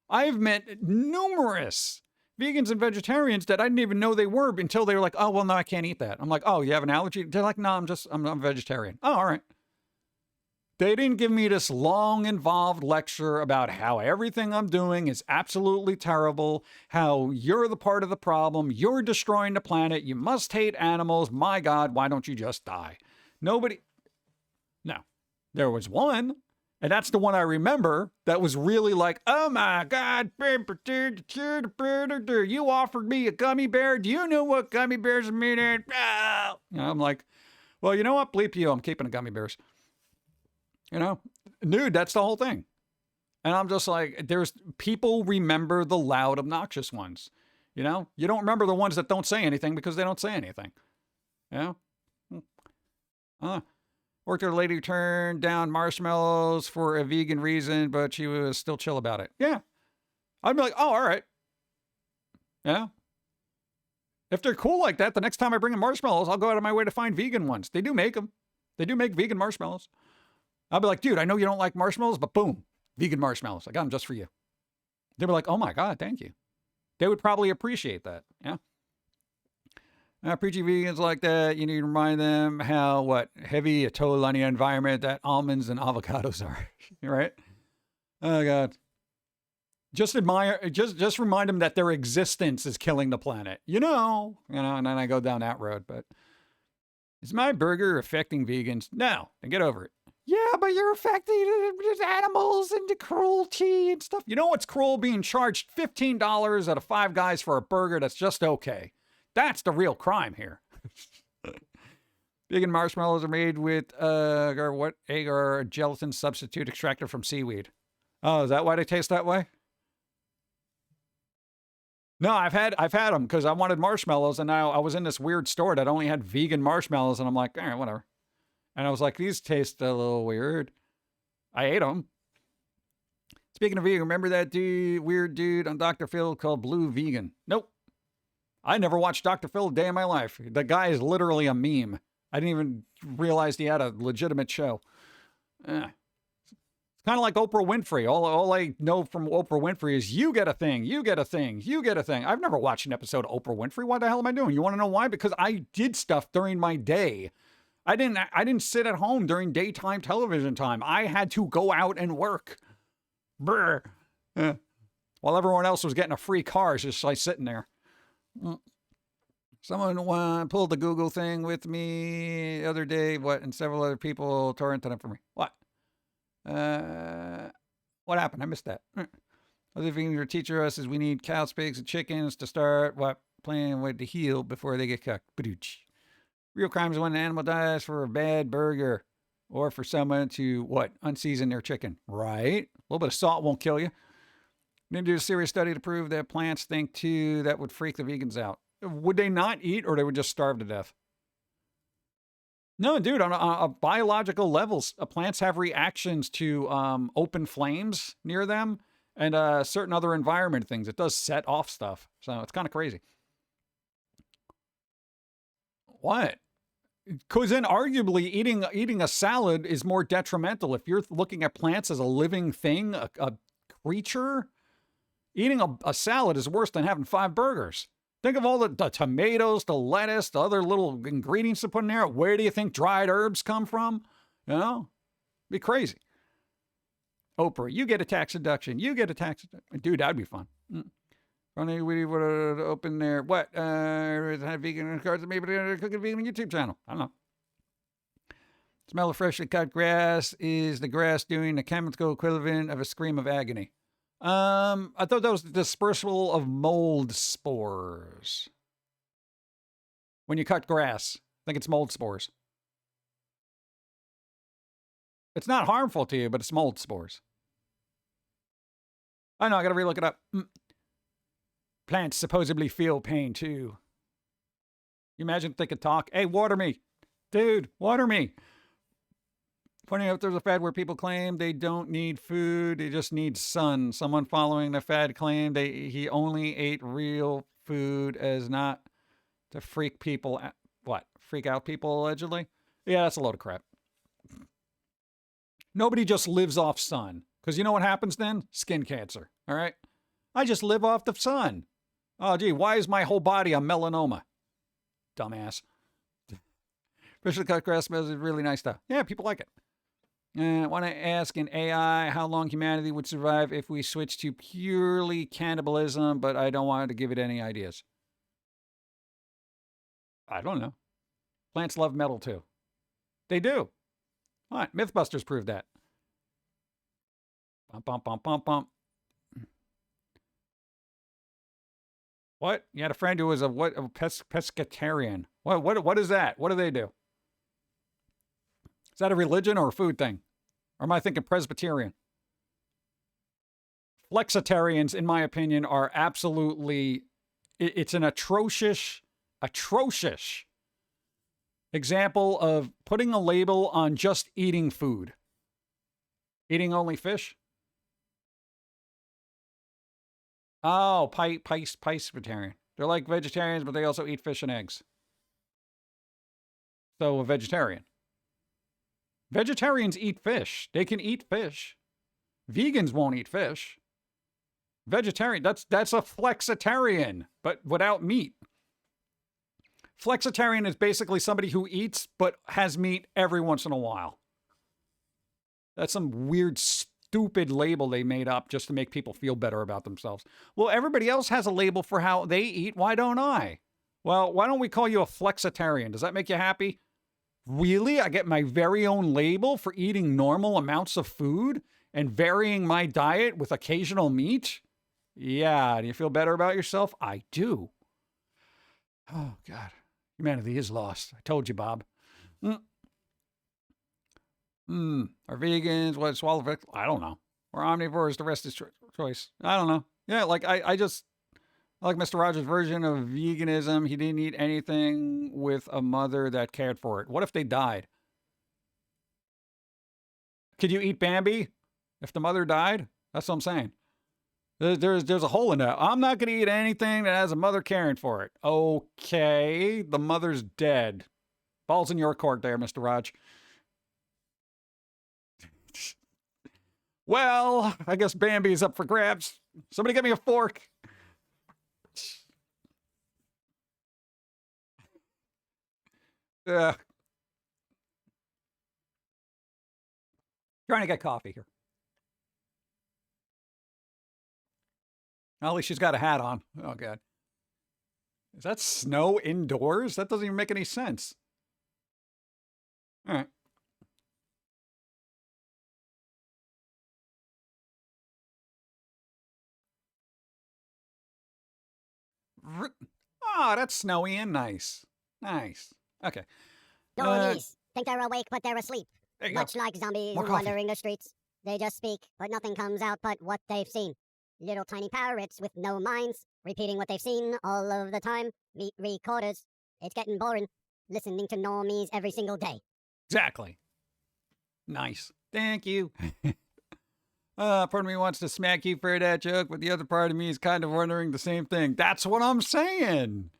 I've met numerous vegans and vegetarians that I didn't even know they were until they were like, oh, well, no, I can't eat that. I'm like, oh, you have an allergy? They're like, no, I'm a vegetarian. Oh, all right. They didn't give me this long, involved lecture about how everything I'm doing is absolutely terrible, how you're the part of the problem, you're destroying the planet, you must hate animals. My God, why don't you just die? Nobody. No. There was one, and that's the one I remember, that was really like, oh my God, you offered me a gummy bear. Do you know what gummy bears are made of? You know, I'm like, well, you know what? Bleep you. I'm keeping the gummy bears. You know, dude, that's the whole thing. And I'm just like, people remember the loud, obnoxious ones. You know, you don't remember the ones that don't say anything because they don't say anything. You know? Worked with a lady who turned down marshmallows for a vegan reason, but she was still chill about it. Yeah. I'd be like, oh, all right. Yeah. If they're cool like that, the next time I bring in marshmallows, I'll go out of my way to find vegan ones. They do make them. They do make vegan marshmallows. I'll be like, dude, I know you don't like marshmallows, but boom, vegan marshmallows. I got them just for you. They'd be like, oh my God, thank you. They would probably appreciate that. Yeah. Preachy vegans like that, you need to remind them how, heavy a toll on the environment that almonds and avocados are. Right? Oh God. Just remind them that their existence is killing the planet. You know, and then I go down that road, but is my burger affecting vegans? No, then get over it. Yeah, but you're affecting the animals and the cruelty and stuff. You know what's cruel? Being charged $15 at a Five Guys for a burger that's just okay. That's the real crime here. Vegan marshmallows are made with egg or gelatin substitute extracted from seaweed. Oh, is that why they taste that way? No, I've had them because I wanted marshmallows, and now I was in this weird store that only had vegan marshmallows, and I'm like, all right, whatever. And I was like, these taste a little weird. I ate them. Speaking of vegan, remember that weird dude on Dr. Phil called Blue Vegan? Nope. I never watched Dr. Phil a day in my life. The guy is literally a meme. I didn't even realize he had a legitimate show. It's kind of like Oprah Winfrey. All I know from Oprah Winfrey is you get a thing, you get a thing, you get a thing. I've never watched an episode of Oprah Winfrey. What the hell am I doing? You want to know why? Because I did stuff during my day. I didn't sit at home during daytime television time. I had to go out and work. Brr. while everyone else was getting a free car, it's just like sitting there. Someone pulled the Google thing with me the other day, and several other people torrented it for me. What? What happened? I missed that. Other thing your teacher us is we need cows, pigs, and chickens to start playing with to heal before they get cooked. Badooch. Real crime is when an animal dies for a bad burger or for someone to unseason their chicken. Right? A little bit of salt won't kill you. We need to do a serious study to prove that plants think too. That would freak the vegans out. Would they not eat, or they would just starve to death? No, dude, on a biological levels, plants have reactions to open flames near them and certain other environment things. It does set off stuff. So it's kind of crazy. What? Because then arguably eating a salad is more detrimental. If you're looking at plants as a living thing, a creature, eating a salad is worse than having 5 burgers. Think of all the tomatoes, the lettuce, the other little ingredients to put in there. Where do you think dried herbs come from? You know? Be crazy. Oprah, you get a tax deduction. You get a tax deduction. Dude, that'd be fun. Funny, we would open there. What? Have vegan cards, maybe cook a vegan YouTube channel. I don't know. Smell of freshly cut grass. Is the grass doing the chemical equivalent of a scream of agony? I thought that was the dispersal of mold spores. When you cut grass, I think it's mold spores. It's not harmful to you, but it's mold spores. I know, I gotta relook it up. Plants supposedly feel pain too. You imagine if they could talk? Hey, water me. Dude, water me. Funny enough, there's a fad where people claim they don't need food, they just need sun. Someone following the fad claimed he only ate real food as not to freak people out. What? Freak out people, allegedly? Yeah, that's a load of crap. Nobody just lives off sun. Because you know what happens then? Skin cancer, all right? I just live off the sun. Oh, gee, why is my whole body a melanoma? Dumbass. Freshly cut grass smells is really nice stuff. Yeah, people like it. I want to ask an AI how long humanity would survive if we switched to purely cannibalism, but I don't want to give it any ideas. I don't know. Plants love metal too. They do. All right, Mythbusters proved that. Bump, bump, bump, bump, bump. What? You had a friend who was a pescatarian. What is that? What do they do? Is that a religion or a food thing? Or am I thinking Presbyterian? Flexitarians, in my opinion, are absolutely... It's an atrocious example of putting a label on just eating food. Eating only fish? Oh, pescatarian. They're like vegetarians, but they also eat fish and eggs. So a vegetarian. Vegetarians eat fish. They can eat fish. Vegans won't eat fish. Vegetarian, that's a flexitarian, but without meat. Flexitarian is basically somebody who eats but has meat every once in a while. That's some weird, stupid label they made up just to make people feel better about themselves. Well, everybody else has a label for how they eat. Why don't I? Well, why don't we call you a flexitarian? Does that make you happy? Really? I get my very own label for eating normal amounts of food and varying my diet with occasional meat? Yeah. Do you feel better about yourself? I do. Oh, God. Humanity is lost. I told you, Bob. Are vegans? What? Swallow? I don't know. Or omnivores? The rest is choice. I don't know. Yeah, like I like Mr. Rogers' version of veganism. He didn't eat anything with a mother that cared for it. What if they died? Could you eat Bambi if the mother died? That's what I'm saying. There's a hole in that. I'm not going to eat anything that has a mother caring for it. Okay, the mother's dead. Ball's in your court there, Mr. Raj. Well, I guess Bambi's up for grabs. Somebody get me a fork. Trying to get coffee here. At least she's got a hat on. Oh, God. Is that snow indoors? That doesn't even make any sense. All right. Oh, that's snowy and nice. Nice. Okay. Normies think they're awake, but they're asleep. There you Much go. like zombies More coffee. wandering the streets. They just speak, but nothing comes out but what they've seen. Little tiny parrots with no minds, repeating what they've seen all of the time. Meet recorders. It's getting boring, listening to normies every single day. Exactly. Nice. Thank you. Part of me wants to smack you for that joke, but the other part of me is kind of wondering the same thing. That's what I'm saying.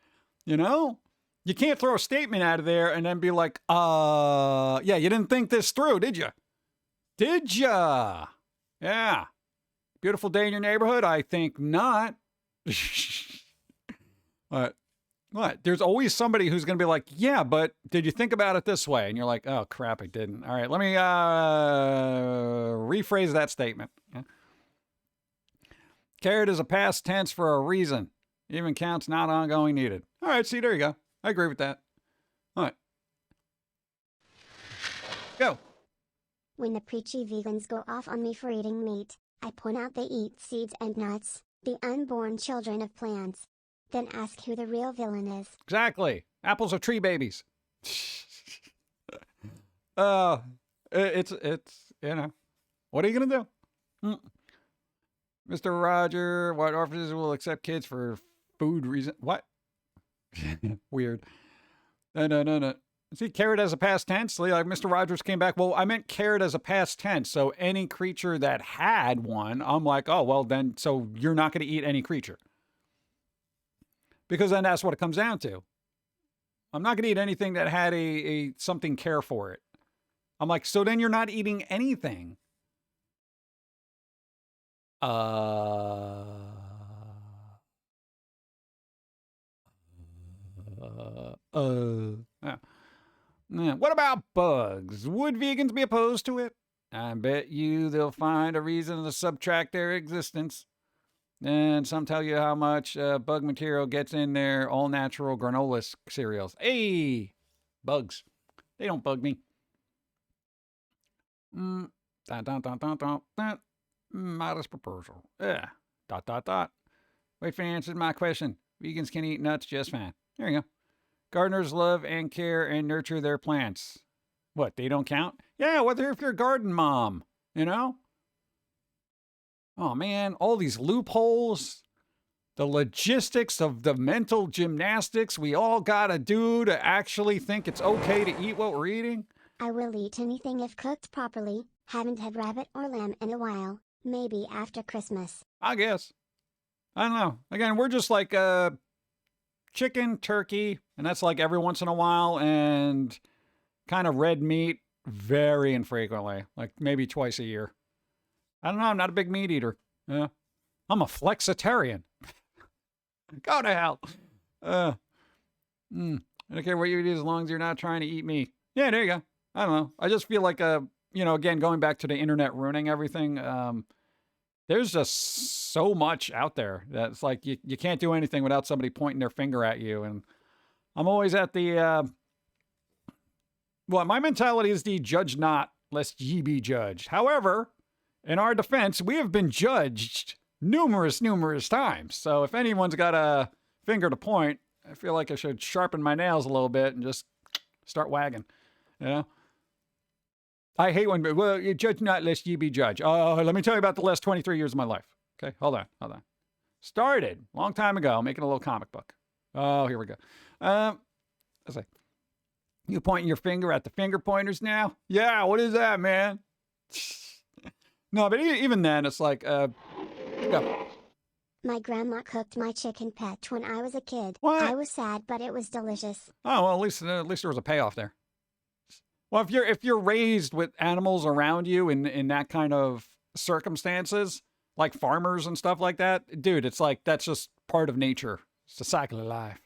You know? You can't throw a statement out of there and then be like, yeah, you didn't think this through, did you? Did ya? Yeah. Beautiful day in your neighborhood? I think not. What? There's always somebody who's going to be like, yeah, but did you think about it this way? And you're like, oh, crap, I didn't. All right, let me rephrase that statement. Yeah. Carrot is a past tense for a reason. Even counts not ongoing needed. All right, see, there you go. I agree with that. All right. Go. When the preachy vegans go off on me for eating meat, I point out they eat seeds and nuts, the unborn children of plants. Then ask who the real villain is. Exactly. Apples are tree babies. It's you know, what are you gonna do? Mr. Roger, what orphanages will accept kids for food reason? What? Weird. No. See, carrot as a past tense. Like Mr. Rogers came back. Well, I meant carrot as a past tense. So any creature that had one, I'm like, oh, well, then, so you're not going to eat any creature. Because then that's what it comes down to. I'm not going to eat anything that had a something care for it. I'm like, so then you're not eating anything. Yeah. What about bugs? Would vegans be opposed to it? I bet you they'll find a reason to subtract their existence. And some tell you how much bug material gets in their all-natural granola cereals. Hey, bugs. They don't bug me. Modest proposal. Yeah. ... Wait for answers to my question. Vegans can eat nuts just fine. There you go. Gardeners love and care and nurture their plants. What, they don't count? Yeah, whether if you're a garden mom, you know? Oh, man, all these loopholes, the logistics of the mental gymnastics we all gotta do to actually think it's okay to eat what we're eating. I will eat anything if cooked properly. Haven't had rabbit or lamb in a while. Maybe after Christmas. I guess. I don't know. Again, we're just like chicken, turkey, and that's like every once in a while, and kind of red meat very infrequently, like maybe twice a year. I don't know. I'm not a big meat eater. Yeah. I'm a flexitarian. Go to hell. I don't care what you eat as long as you're not trying to eat me. Yeah, there you go. I don't know. I just feel like, again, going back to the internet ruining everything, there's just so much out there that's like you can't do anything without somebody pointing their finger at you. And I'm always at the, my mentality is the judge not, lest ye be judged. However, in our defense, we have been judged numerous times. So if anyone's got a finger to point, I feel like I should sharpen my nails a little bit and just start wagging, you know? I hate when, well, you judge not lest ye be judged. Let me tell you about the last 23 years of my life. Okay, hold on. Started a long time ago, making a little comic book. Oh, here we go. Let's see. You pointing your finger at the finger pointers now? Yeah, what is that, man? No, but even then, it's like, go. My grandma cooked my chicken pet when I was a kid. What? I was sad, but it was delicious. Oh, well, at least there was a payoff there. Well, if you're raised with animals around you in that kind of circumstances, like farmers and stuff like that, dude, it's like that's just part of nature. It's the cycle of life.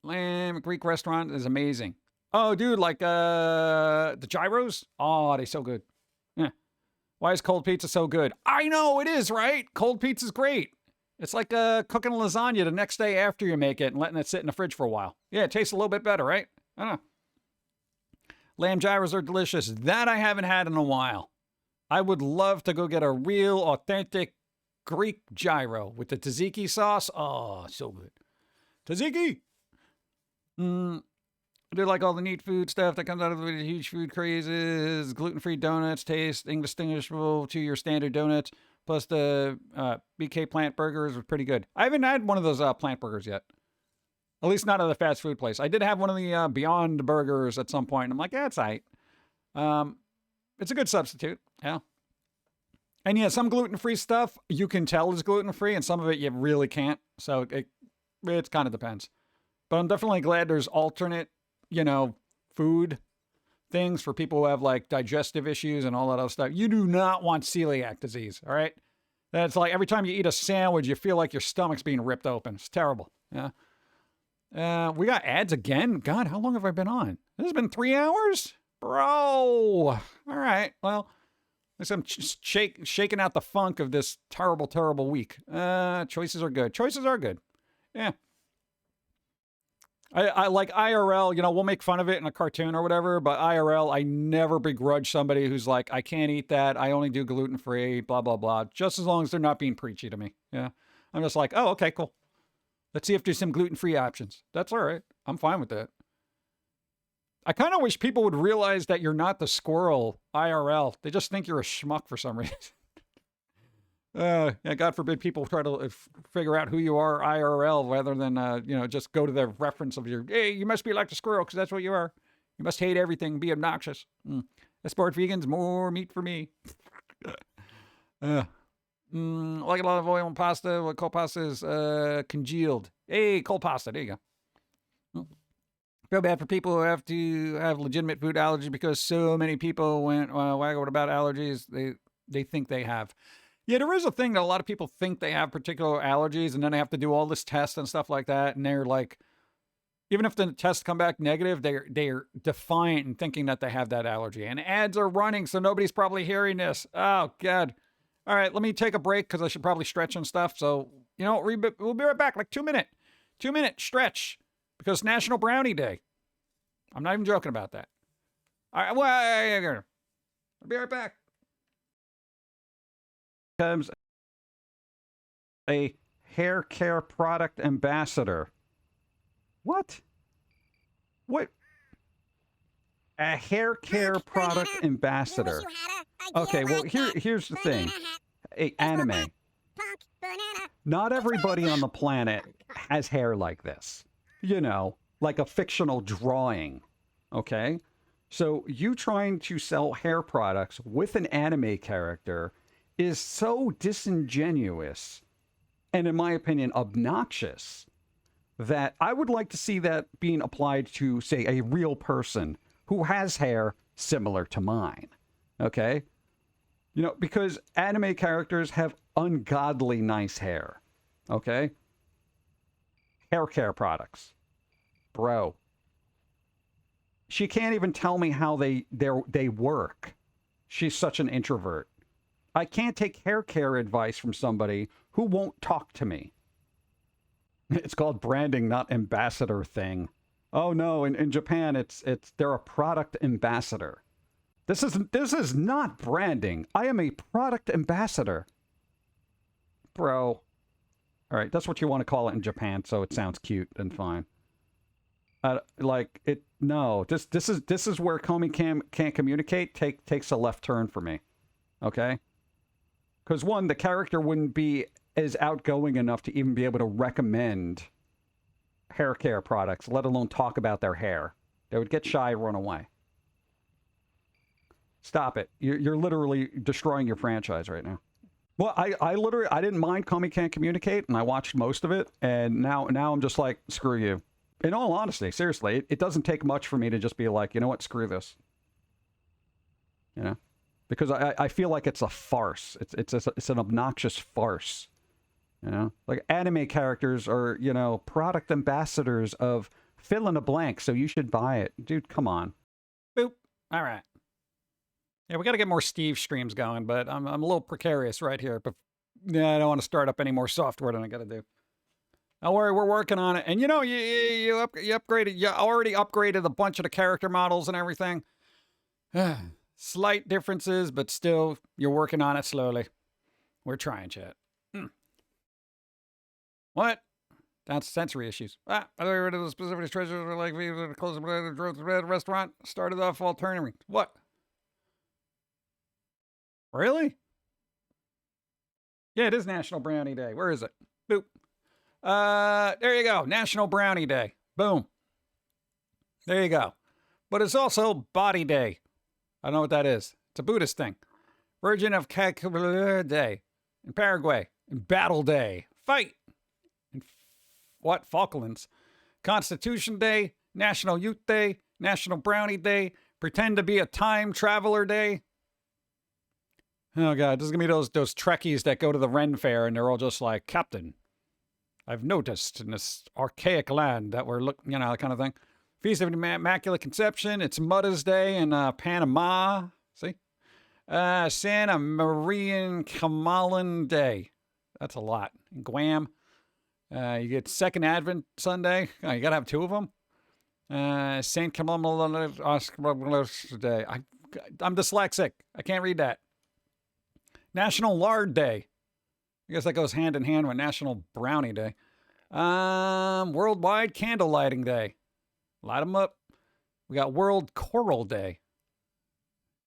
Lamb Greek restaurant is amazing. Oh, dude, like the gyros. Oh, they're so good. Yeah. Why is cold pizza so good? I know it is, right? Cold pizza's great. It's like cooking lasagna the next day after you make it and letting it sit in the fridge for a while. Yeah, it tastes a little bit better, right? I don't know. Lamb gyros are delicious. That I haven't had in a while. I would love to go get a real, authentic Greek gyro with the tzatziki sauce. Oh, so good. Tzatziki! I do like all the neat food stuff that comes out of the huge food crazes. Gluten-free donuts taste indistinguishable to your standard donuts. Plus the BK plant burgers are pretty good. I haven't had one of those plant burgers yet. At least not at a fast food place. I did have one of the Beyond Burgers at some point. And I'm like, yeah, it's all right. It's a good substitute. Yeah. And yeah, some gluten-free stuff you can tell is gluten-free, and some of it you really can't. So it kind of depends. But I'm definitely glad there's alternate, food things for people who have like digestive issues and all that other stuff. You do not want celiac disease, all right? That's like every time you eat a sandwich, you feel like your stomach's being ripped open. It's terrible. Yeah. We got ads again. God, how long have I been on? This has been 3 hours? Bro. All right. Well, I guess I'm just shaking out the funk of this terrible, terrible week. Choices are good. Choices are good. Yeah. I like IRL, we'll make fun of it in a cartoon or whatever, but IRL, I never begrudge somebody who's like, I can't eat that. I only do gluten-free, blah, blah, blah. Just as long as they're not being preachy to me. Yeah. I'm just like, oh, okay, cool. Let's see if there's some gluten-free options. That's all right. I'm fine with that. I kind of wish people would realize that you're not the squirrel IRL. They just think you're a schmuck for some reason. Yeah, God forbid people try to figure out who you are IRL rather than, just go to the reference of your, hey, you must be like the squirrel because that's what you are. You must hate everything, be obnoxious. Sport vegans, more meat for me. Like a lot of oil and pasta. What cold pasta is congealed. Hey, cold pasta. There you go. Feel bad for people who have to have legitimate food allergy because so many people went waggled about allergies they think they have. Yeah, there is a thing that a lot of people think they have particular allergies, and then they have to do all this test and stuff like that, and they're like, even if the tests come back negative, they're defiant in thinking that they have that allergy. And ads are running, so nobody's probably hearing this. Oh, God. All right, let me take a break because I should probably stretch and stuff. So, we'll be right back, like 2 minute. 2 minute stretch because it's National Brownie Day. I'm not even joking about that. All right, well, I'll be right back. Comes a hair care product ambassador. What? A hair care product ambassador. Okay, well, here's the thing. Anime. Not everybody on the planet has hair like this. Like a fictional drawing. Okay? So you trying to sell hair products with an anime character is so disingenuous and, in my opinion, obnoxious that I would like to see that being applied to, say, a real person who has hair similar to mine. Okay? Because anime characters have ungodly nice hair. Okay? Hair care products. Bro. She can't even tell me how they work. She's such an introvert. I can't take hair care advice from somebody who won't talk to me. It's called branding, not ambassador thing. Oh no, in Japan they're a product ambassador. This is not branding. I am a product ambassador. Bro. All right, that's what you want to call it in Japan, so it sounds cute and fine. No, this is where Comey can't communicate. Takes a left turn for me. Okay? Because one, the character wouldn't be as outgoing enough to even be able to recommend hair care products, let alone talk about their hair. They would get shy and run away. Stop it. You're literally destroying your franchise right now. Well, I didn't mind Comey Can't Communicate, and I watched most of it, and now I'm just like, screw you. In all honesty, seriously, it doesn't take much for me to just be like, you know what, screw this. Because I feel like it's a farce. It's an obnoxious farce. Like anime characters are, product ambassadors of fill in the blank, so you should buy it. Dude, come on. Boop. All right. Yeah, we got to get more Steve streams going, but I'm a little precarious right here. But yeah, I don't want to start up any more software than I got to do. Don't worry, we're working on it. And you know, you upgraded, you already upgraded a bunch of the character models and everything. Slight differences, but still, you're working on it slowly. We're trying, chat. What? That's sensory issues. I thought you were the specific treasures were like close to the restaurant. Started off all turning. What? Really? Yeah, it is National Brownie Day. Where is it? Boop. There you go. National Brownie Day. Boom. There you go. But it's also Body Day. I don't know what that is. It's a Buddhist thing. Virgin of Cacablur Day. In Paraguay. In Battle Day. Fight. In what? Falklands. Constitution Day. National Youth Day. National Brownie Day. Pretend to be a time traveler day. Oh, God. This is going to be those Trekkies that go to the Ren Fair and they're all just like, Captain, I've noticed in this archaic land that we're looking, you know, that kind of thing. Feast of Immaculate Conception. It's Mother's Day in Panama. See? Santa Marian Kamalan Day. That's a lot. In Guam. You get Second Advent Sunday. Oh, you got to have two of them. Saint Kamalan Day. I'm dyslexic. I can't read that. National Lard Day. I guess that goes hand in hand with National Brownie Day. Worldwide Candle Lighting Day. Light them up. We got World Coral Day.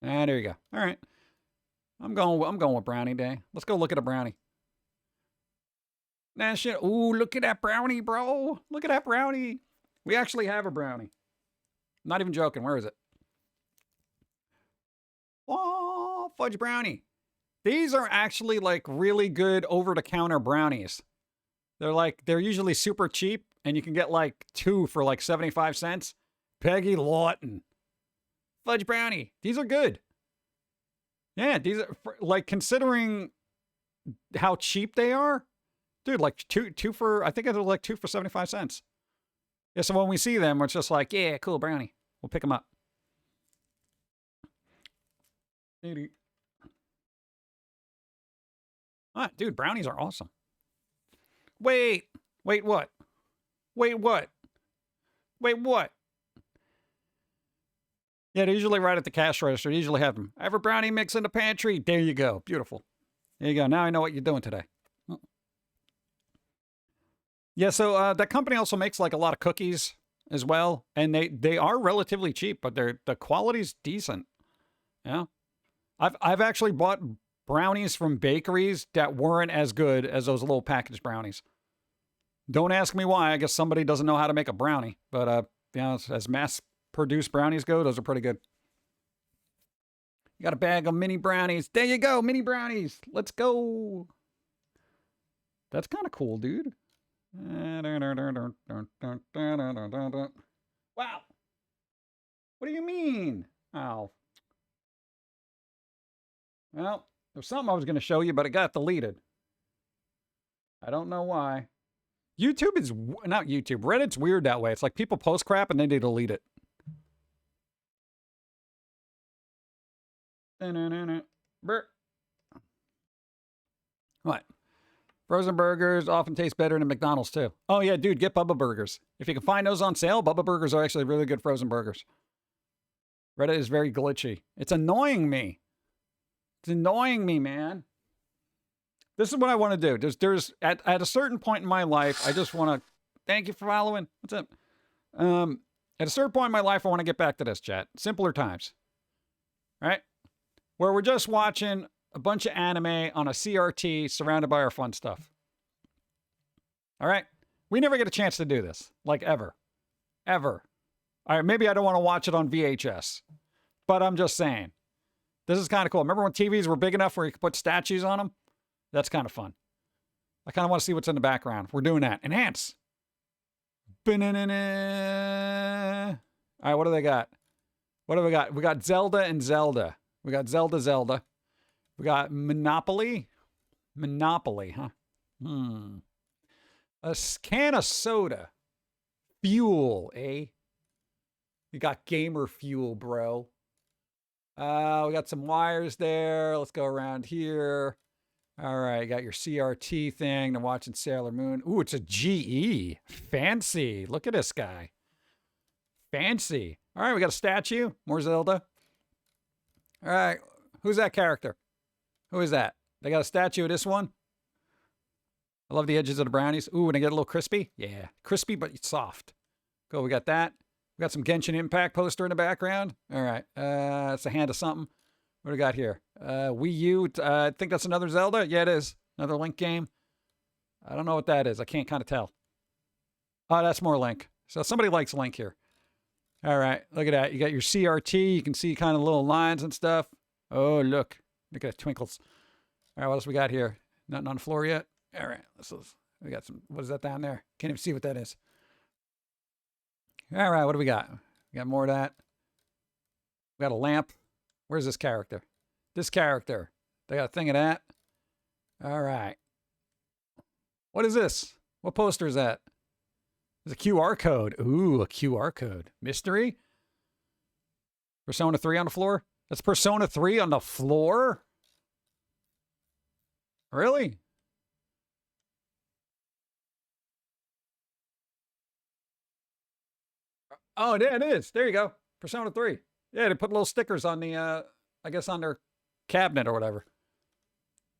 There you go. All right. I'm going with Brownie Day. Let's go look at a brownie. Ooh, look at that brownie, bro. Look at that brownie. We actually have a brownie. I'm not even joking. Where is it? Oh, fudge brownie. These are actually like really good over-the-counter brownies. They're usually super cheap, and you can get like 2 for like 75 cents. Peggy Lawton. Fudge brownie. These are good. Yeah, these are, like, considering how cheap they are, dude, like two for, I think it's like 2 for 75 cents. Yeah, so when we see them, it's just like, yeah, cool brownie. We'll pick them up. Ah, dude, brownies are awesome. Wait, what? Wait, what? Yeah, they're usually right at the cash register. They usually have them. I have a brownie mix in the pantry. There you go. Beautiful. There you go. Now I know what you're doing today. Yeah, so that company also makes like a lot of cookies as well. And they are relatively cheap, but the quality's decent. Yeah. I've actually bought brownies from bakeries that weren't as good as those little packaged brownies. Don't ask me why. I guess somebody doesn't know how to make a brownie. But you know, as mass-produced brownies go, those are pretty good. You got a bag of mini brownies. There you go, mini brownies. Let's go. That's kind of cool, dude. Wow. What do you mean? Oh. Well, there's something I was going to show you, but it got deleted. I don't know why. YouTube is, not YouTube, Reddit's weird that way. It's like people post crap and then they delete it. What? Frozen burgers often taste better than McDonald's too. Oh yeah, dude, get Bubba Burgers. If you can find those on sale, Bubba Burgers are actually really good frozen burgers. Reddit is very glitchy. It's annoying me. It's annoying me, man. This is what I want to do. There's at a certain point in my life, I just want to, thank you for following. What's up? At a certain point in my life, I want to get back to this, chat. Simpler times. Right? Where we're just watching a bunch of anime on a CRT surrounded by our fun stuff. All right? We never get a chance to do this. Like, ever. Ever. All right, maybe I don't want to watch it on VHS. But I'm just saying. This is kind of cool. Remember when TVs were big enough where you could put statues on them? That's kind of fun. I kind of want to see what's in the background. We're doing that. Enhance. Ba-na-na-na. All right, what do they got? What do we got? We got Zelda and Zelda. We got Zelda. We got Monopoly. Monopoly, huh? A can of soda. Fuel, eh? You got gamer fuel, bro. We got some wires there. Let's go around here. All right, you got your CRT thing. I'm watching Sailor Moon. Ooh, it's a GE. Fancy. Look at this guy. Fancy. All right, we got a statue. More Zelda. All right, who's that character? Who is that? They got a statue of this one. I love the edges of the brownies. Ooh, and they get a little crispy. Yeah, crispy but soft. Cool, we got that. We got some Genshin Impact poster in the background. All right, it's a hand of something. What do we got here? Wii U. I think that's another Zelda. Yeah, it is. Another Link game. I don't know what that is. I can't kind of tell. Oh, that's more Link. So somebody likes Link here. All right, look at that. You got your CRT. You can see kind of little lines and stuff. Oh, look. Look at it, twinkles. All right, what else we got here? Nothing on the floor yet? All right, we got some. What is that down there? Can't even see what that is. All right, what do we got? We got more of that. We got a lamp. Where's this character? This character. They got a thing of that. All right. What is this? What poster is that? There's a QR code. Ooh, a QR code. Mystery? Persona 3 on the floor? That's Persona 3 on the floor? Really? Oh, yeah, it is. There you go. Persona 3. Yeah, they put little stickers on the, I guess on their cabinet or whatever.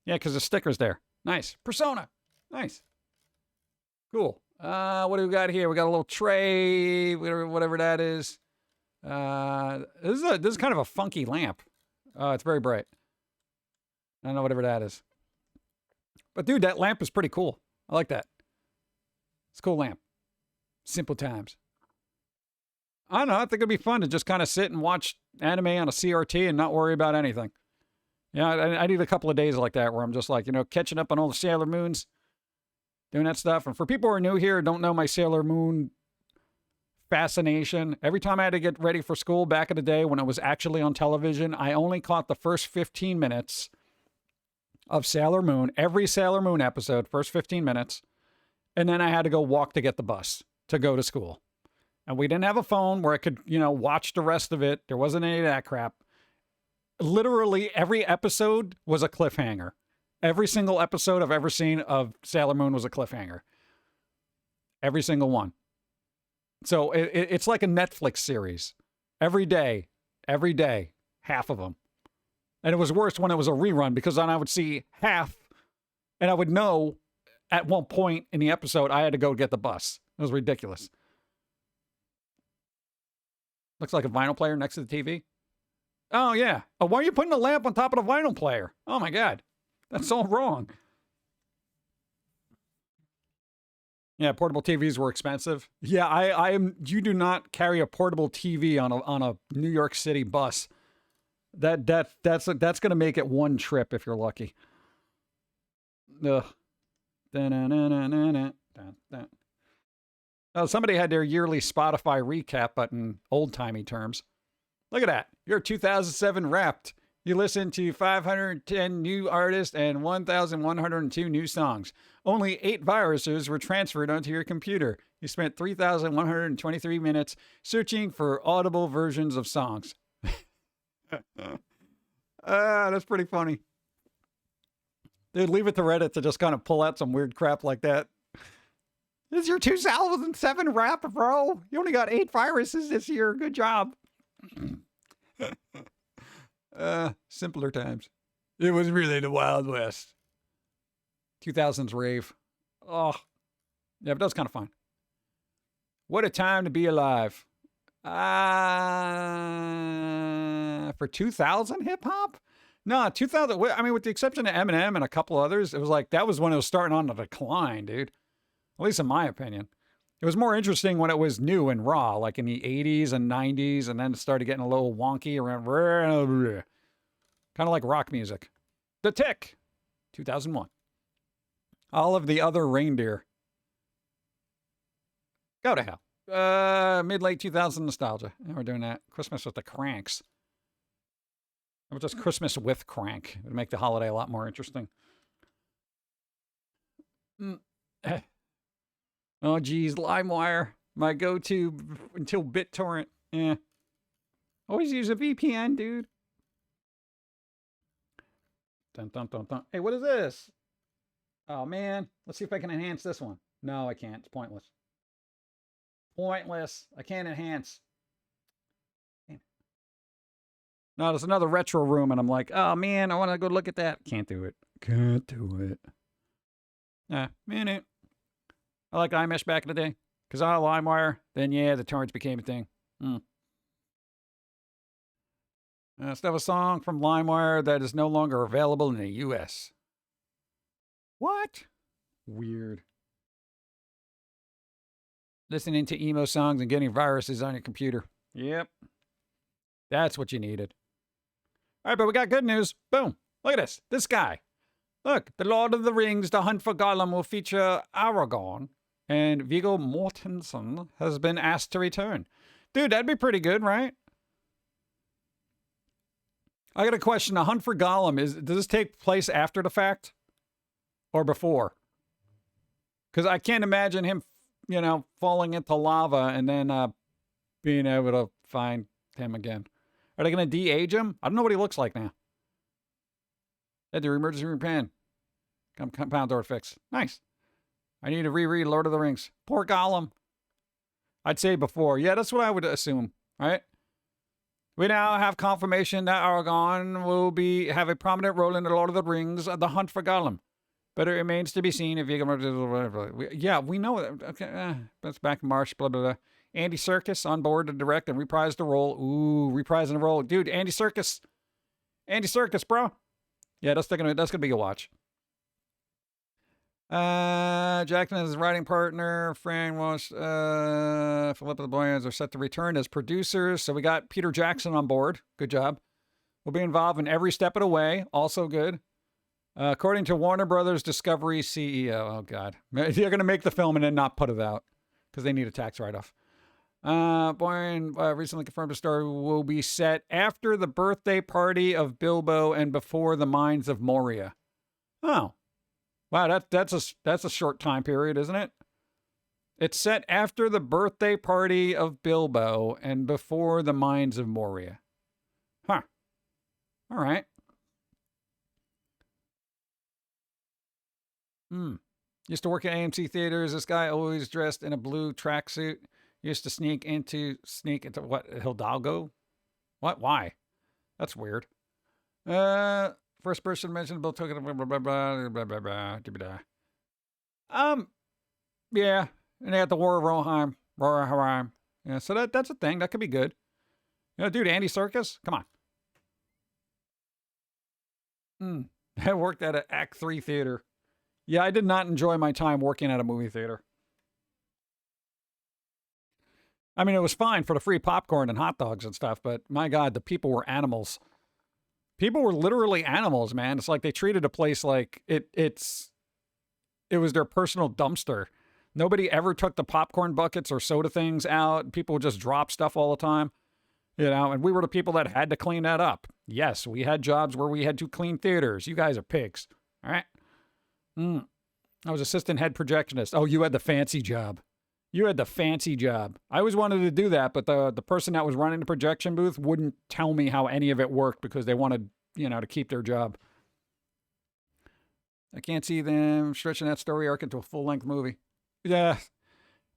Yeah, because the stickers there. Nice. Persona. Nice. Cool. What do we got here? We got a little tray, whatever that is. This is kind of a funky lamp. It's very bright. I don't know, whatever that is. But dude, that lamp is pretty cool. I like that. It's a cool lamp. Simple times. I don't know. I think it'd be fun to just kind of sit and watch anime on a CRT and not worry about anything. Yeah, I need a couple of days like that where I'm just like, catching up on all the Sailor Moons, doing that stuff. And for people who are new here, don't know my Sailor Moon fascination, every time I had to get ready for school back in the day when it was actually on television, I only caught the first 15 minutes of Sailor Moon, every Sailor Moon episode, first 15 minutes. And then I had to go walk to get the bus to go to school. And we didn't have a phone where I could, watch the rest of it. There wasn't any of that crap. Literally every episode was a cliffhanger. Every single episode I've ever seen of Sailor Moon was a cliffhanger. Every single one. So it's like a Netflix series. Every day, half of them. And it was worse when it was a rerun because then I would see half and I would know at one point in the episode I had to go get the bus. It was ridiculous. Looks like a vinyl player next to the TV. Oh, yeah. Oh, why are you putting a lamp on top of the vinyl player? Oh, my God. That's all wrong. Yeah, portable TVs were expensive. Yeah, you do not carry a portable TV on a New York City bus. That's going to make it one trip if you're lucky. Ugh. Oh, somebody had their yearly Spotify recap button, old-timey terms. Look at that. You're 2007 Wrapped. You listen to 510 new artists and 1,102 new songs. Only 8 viruses were transferred onto your computer. You spent 3,123 minutes searching for audible versions of songs. That's pretty funny. Dude, leave it to Reddit to just kind of pull out some weird crap like that. This is your 2007 wrap, bro. You only got 8 viruses this year. Good job. Simpler times. It was really the Wild West. 2000s rave. Oh. Yeah, but that was kind of fun. What a time to be alive. For 2000 hip hop? No, 2000. I mean, with the exception of Eminem and a couple others, it was like that was when it was starting on the decline, dude. At least in my opinion. It was more interesting when it was new and raw, like in the 80s and 90s, and then it started getting a little wonky around. Kind of like rock music. The Tick, 2001. All of the Other Reindeer. Go to hell. Mid-late 2000 nostalgia. And we're doing that. Christmas with the Cranks. Or just Christmas with Crank. It would make the holiday a lot more interesting. Oh, geez. LimeWire. My go-to until BitTorrent. Always use a VPN, dude. Dun, dun, dun, dun. Hey, what is this? Oh, man. Let's see if I can enhance this one. No, I can't. It's pointless. Pointless. I can't enhance. Damn. No, there's another retro room, and I'm like, oh, man, I want to go look at that. Can't do it. Can't do it. Man, I like iMesh back in the day. Because I had LimeWire, then, yeah, the torrents became a thing. Instead of a song from LimeWire that is no longer available in the U.S. What? Weird. Listening to emo songs and getting viruses on your computer. Yep. That's what you needed. All right, but we got good news. Boom. Look at this. This guy. Look, The Lord of the Rings, The Hunt for Gollum will feature Aragorn, and Viggo Mortensen has been asked to return. Dude, that'd be pretty good, right? I got a question. The Hunt for Gollum, does this take place after the fact? Or before? Because I can't imagine him, falling into lava and then being able to find him again. Are they going to de-age him? I don't know what he looks like now. Had the emergency room pan. Compound door fix. Nice. I need to reread Lord of the Rings. Poor Gollum. I'd say before. Yeah, that's what I would assume, right? We now have confirmation that Aragorn will have a prominent role in the Lord of the Rings, The Hunt for Gollum. But it remains to be seen if you can... Yeah, we know that. Okay, that's back in March, blah, blah, blah. Andy Serkis on board to direct and reprise the role. Ooh, reprising the role. Dude, Andy Serkis. Andy Serkis, bro. Yeah, that's gonna be a watch. Jackson and his writing partner, Fran Walsh, Philippa the Boyans are set to return as producers. So we got Peter Jackson on board. Good job. We'll be involved in every step of the way. Also good. According to Warner Brothers Discovery CEO. Oh, God. They're going to make the film and then not put it out because they need a tax write-off. Boyan recently confirmed the story will be set after the birthday party of Bilbo and before the Mines of Moria. Oh. Wow, that's a short time period, isn't it? It's set after the birthday party of Bilbo and before the Mines of Moria. Huh. All right. Used to work at AMC theaters. This guy always dressed in a blue tracksuit. Used to sneak into what? Hidalgo? What? Why? That's weird. First person mentioned Bill took it. Blah, blah, blah, blah, blah, blah, blah, blah. Yeah. And they had the War of Rohirrim. Yeah, so that's a thing. That could be good. Dude, Andy Serkis? Come on. I worked at an Act 3 theater. Yeah, I did not enjoy my time working at a movie theater. I mean, it was fine for the free popcorn and hot dogs and stuff, but my God, the people were animals. People were literally animals, man. It's like they treated a place like it was their personal dumpster. Nobody ever took the popcorn buckets or soda things out. People would just drop stuff all the time, and we were the people that had to clean that up. Yes, we had jobs where we had to clean theaters. You guys are pigs. All right. I was assistant head projectionist. Oh, you had the fancy job. You had the fancy job. I always wanted to do that, but the person that was running the projection booth wouldn't tell me how any of it worked because they wanted, to keep their job. I can't see them stretching that story arc into a full-length movie. Yeah.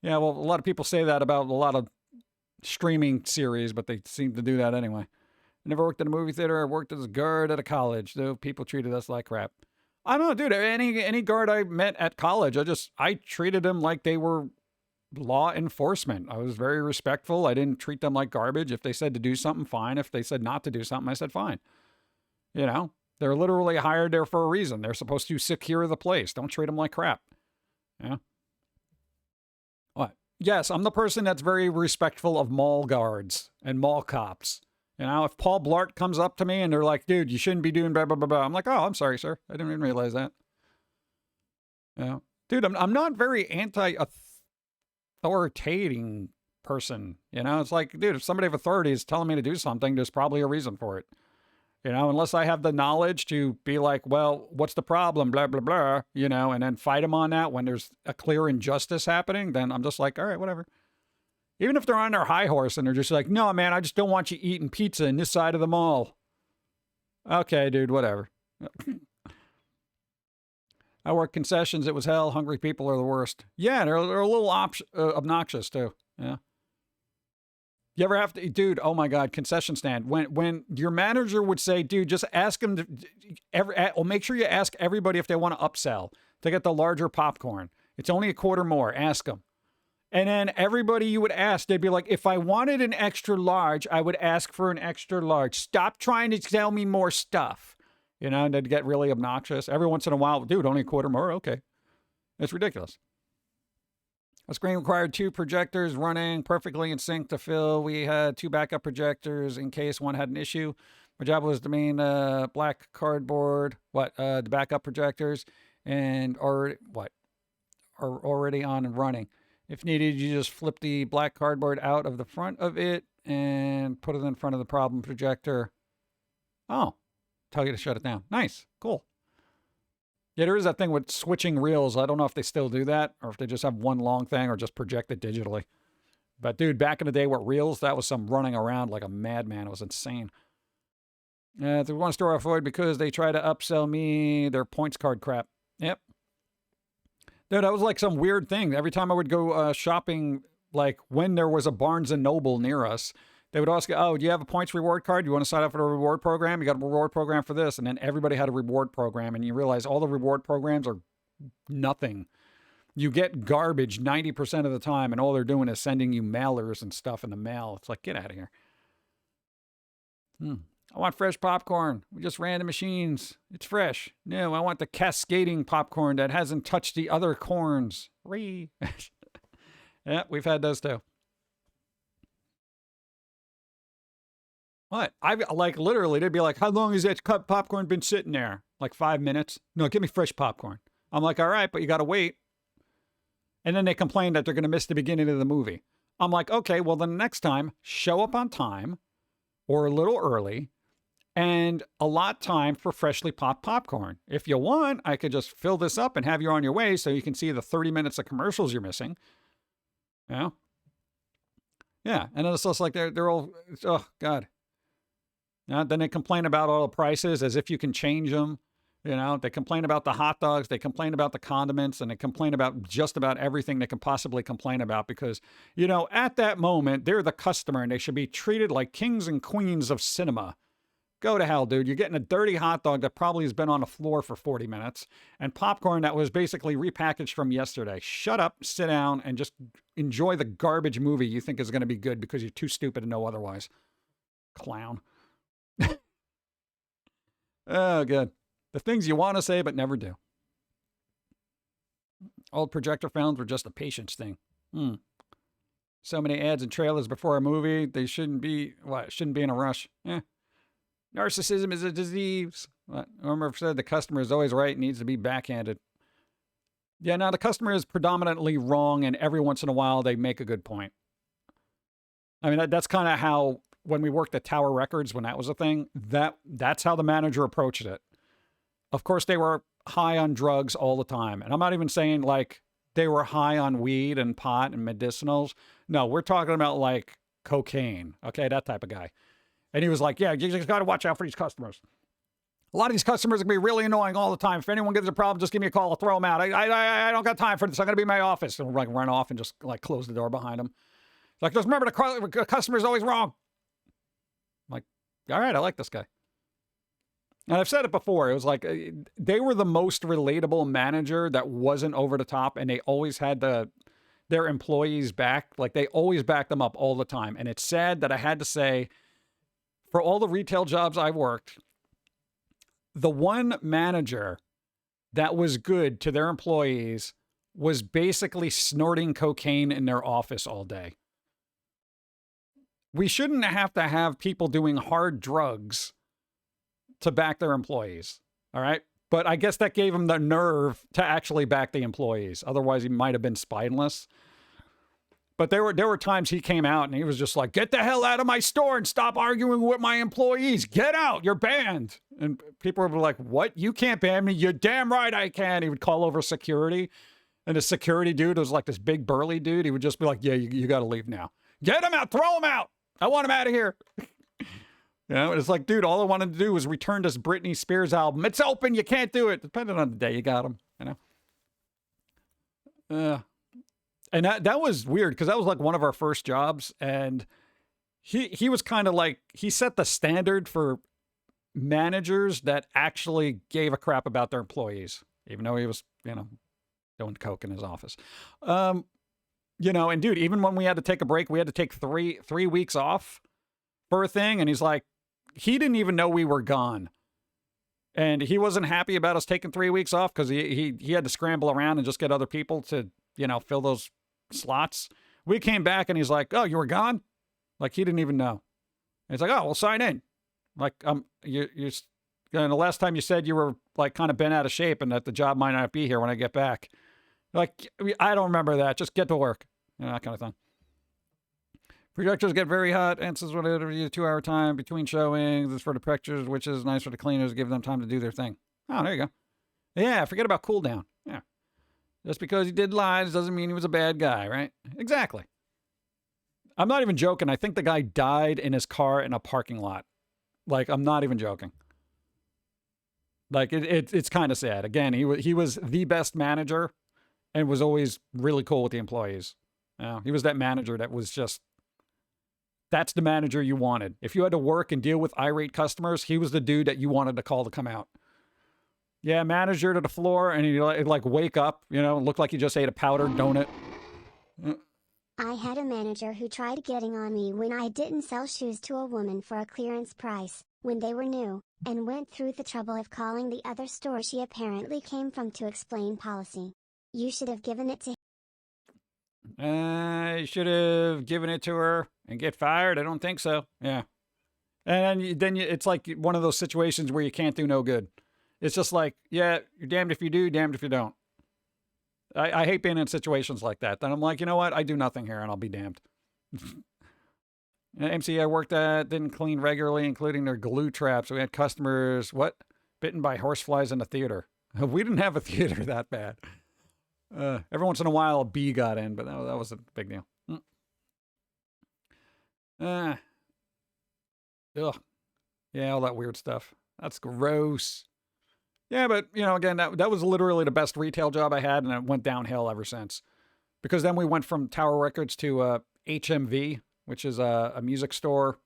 Yeah, well, a lot of people say that about a lot of streaming series, but they seem to do that anyway. I never worked in a movie theater. I worked as a guard at a college, though people treated us like crap. I don't know, dude. Any guard I met at college, I treated them like they were law enforcement. I was very respectful. I didn't treat them like garbage. If they said to do something, fine. If they said not to do something, I said fine. They're literally hired there for a reason. They're supposed to secure the place. Don't treat them like crap. Yeah. What? Yes, I'm the person that's very respectful of mall guards and mall cops. If Paul Blart comes up to me and they're like, dude, you shouldn't be doing blah, blah, blah, blah. I'm like, oh, I'm sorry, sir. I didn't even realize that. Yeah. Dude, I'm not very anti-authoritating person. It's like, dude, if somebody of authority is telling me to do something, there's probably a reason for it. Unless I have the knowledge to be like, well, what's the problem? Blah, blah, blah, and then fight them on that when there's a clear injustice happening, then I'm just like, all right, whatever. Even if they're on their high horse and they're just like, no, man, I just don't want you eating pizza in this side of the mall. Okay, dude, whatever. I work concessions. It was hell. Hungry people are the worst. Yeah, they're a little obnoxious too. Yeah. You ever have to, dude? Oh my God, concession stand. When your manager would say, dude, just ask them to make sure you ask everybody if they want to upsell to get the larger popcorn. It's only a quarter more. Ask them. And then everybody you would ask, they'd be like, if I wanted an extra large, I would ask for an extra large. Stop trying to sell me more stuff. You know, and they'd get really obnoxious. Every once in a while, dude, only a quarter more? Okay. It's ridiculous. A screen required 2 projectors running perfectly in sync to fill. We had 2 backup projectors in case one had an issue. My job was to mean black cardboard, the backup projectors, and are already on and running. If needed, you just flip the black cardboard out of the front of it and put it in front of the problem projector. Oh, tell you to shut it down. Nice. Cool. Yeah, there is that thing with switching reels. I don't know if they still do that or if they just have one long thing or just project it digitally. But dude, back in the day with reels, that was some running around like a madman. It was insane. The one store I avoid because they try to upsell me their points card crap. Yep. Dude, that was like some weird thing. Every time I would go shopping, like when there was a Barnes & Noble near us, they would ask, oh, do you have a points reward card? You want to sign up for the reward program? You got a reward program for this. And then everybody had a reward program. And you realize all the reward programs are nothing. You get garbage 90% of the time. And all they're doing is sending you mailers and stuff in the mail. It's like, get out of here. I want fresh popcorn. We just ran the machines. It's fresh. No, I want the cascading popcorn that hasn't touched the other corns. Yeah, we've had those too. What? Literally, they'd be like, how long has that cup popcorn been sitting there? Like 5 minutes? No, give me fresh popcorn. I'm like, all right, but you got to wait. And then they complain that they're going to miss the beginning of the movie. I'm like, okay, well, then next time, show up on time or a little early and allot time for freshly popped popcorn. If you want, I could just fill this up and have you on your way so you can see the 30 minutes of commercials you're missing. Yeah. Yeah. And it's just like they're all, oh, God. Then they complain about all the prices as if you can change them. You know, they complain about the hot dogs, they complain about the condiments, and they complain about just about everything they can possibly complain about because, you know, at that moment, they're the customer and they should be treated like kings and queens of cinema. Go to hell, dude. You're getting a dirty hot dog that probably has been on the floor for 40 minutes and popcorn that was basically repackaged from yesterday. Shut up, sit down, and just enjoy the garbage movie you think is going to be good because you're too stupid to know otherwise. Clown. Oh, good. The things you want to say but never do. Old projector films were just a patience thing. So many ads and trailers before a movie. They shouldn't be in a rush. Narcissism is a disease. Homer said the customer is always right and needs to be backhanded. Yeah, now the customer is predominantly wrong and every once in a while they make a good point. I mean, that's kind of how when we worked at Tower Records, when that was a thing, that's how the manager approached it. Of course, they were high on drugs all the time. And I'm not even saying like they were high on weed and pot and medicinals. No, we're talking about like cocaine. Okay, that type of guy. And he was like, yeah, you just got to watch out for these customers. A lot of these customers are going to be really annoying all the time. If anyone gives a problem, just give me a call. I'll throw them out. I don't got time for this. I'm going to be in my office. And like run off and just like close the door behind him. Like, just remember the customer's always wrong. I'm like, all right, I like this guy. And I've said it before. It was like they were the most relatable manager that wasn't over the top. And they always had their employees back. Like they always backed them up all the time. And it's sad that I had to say, for all the retail jobs I worked, the one manager that was good to their employees was basically snorting cocaine in their office all day. We shouldn't have to have people doing hard drugs to back their employees. All right. But I guess that gave him the nerve to actually back the employees. Otherwise, he might have been spineless. But there were times he came out and he was just like, get the hell out of my store and stop arguing with my employees. Get out. You're banned. And people were like, what? You can't ban me. You're damn right I can. He would call over security. And the security dude was like this big burly dude. He would just be like, yeah, you got to leave now. Get him out. Throw him out. I want him out of here. You know, it's like, dude, all I wanted to do was return this Britney Spears album. It's open. You can't do it. Depending on the day you got him, you know. And that was weird because that was like one of our first jobs. And he was kind of like, he set the standard for managers that actually gave a crap about their employees, even though he was, doing coke in his office. And dude, even when we had to take a break, we had to take three weeks off for a thing. And he's like, he didn't even know we were gone. And he wasn't happy about us taking 3 weeks off because he had to scramble around and just get other people to, fill those slots. We came back and he's like, oh, you were gone? Like, he didn't even know. And he's like, oh, well, sign in. Like, the last time you said you were like kind of bent out of shape and that the job might not be here when I get back. Like, I don't remember that. Just get to work. That kind of thing. Projectors get very hot. Answers want to interview 2-hour time between showings. This for the projectors, which is nice for the cleaners, give them time to do their thing. Oh, there you go. Yeah, forget about cooldown. Yeah. Just because he did lies doesn't mean he was a bad guy, right? Exactly. I'm not even joking. I think the guy died in his car in a parking lot. Like, I'm not even joking. Like, it's kind of sad. Again, he was the best manager and was always really cool with the employees. He was that manager that was just, that's the manager you wanted. If you had to work and deal with irate customers, he was the dude that you wanted to call to come out. Yeah, manager to the floor, and he'd like wake up, look like he just ate a powdered donut. I had a manager who tried getting on me when I didn't sell shoes to a woman for a clearance price, when they were new, and went through the trouble of calling the other store she apparently came from to explain policy. You should have given it to him. I should have given it to her and get fired? I don't think so. Yeah. And then it's like one of those situations where you can't do no good. It's just like, yeah, you're damned if you do, damned if you don't. I hate being in situations like that. Then I'm like, you know what? I do nothing here and I'll be damned. MC I worked at didn't clean regularly, including their glue traps. We had customers, bitten by horseflies in the theater. We didn't have a theater that bad. Every once in a while, a bee got in, but that wasn't a big deal. Ugh. Yeah, all that weird stuff. That's gross. Yeah, but, again, that was literally the best retail job I had, and it went downhill ever since. Because then we went from Tower Records to HMV, which is a music store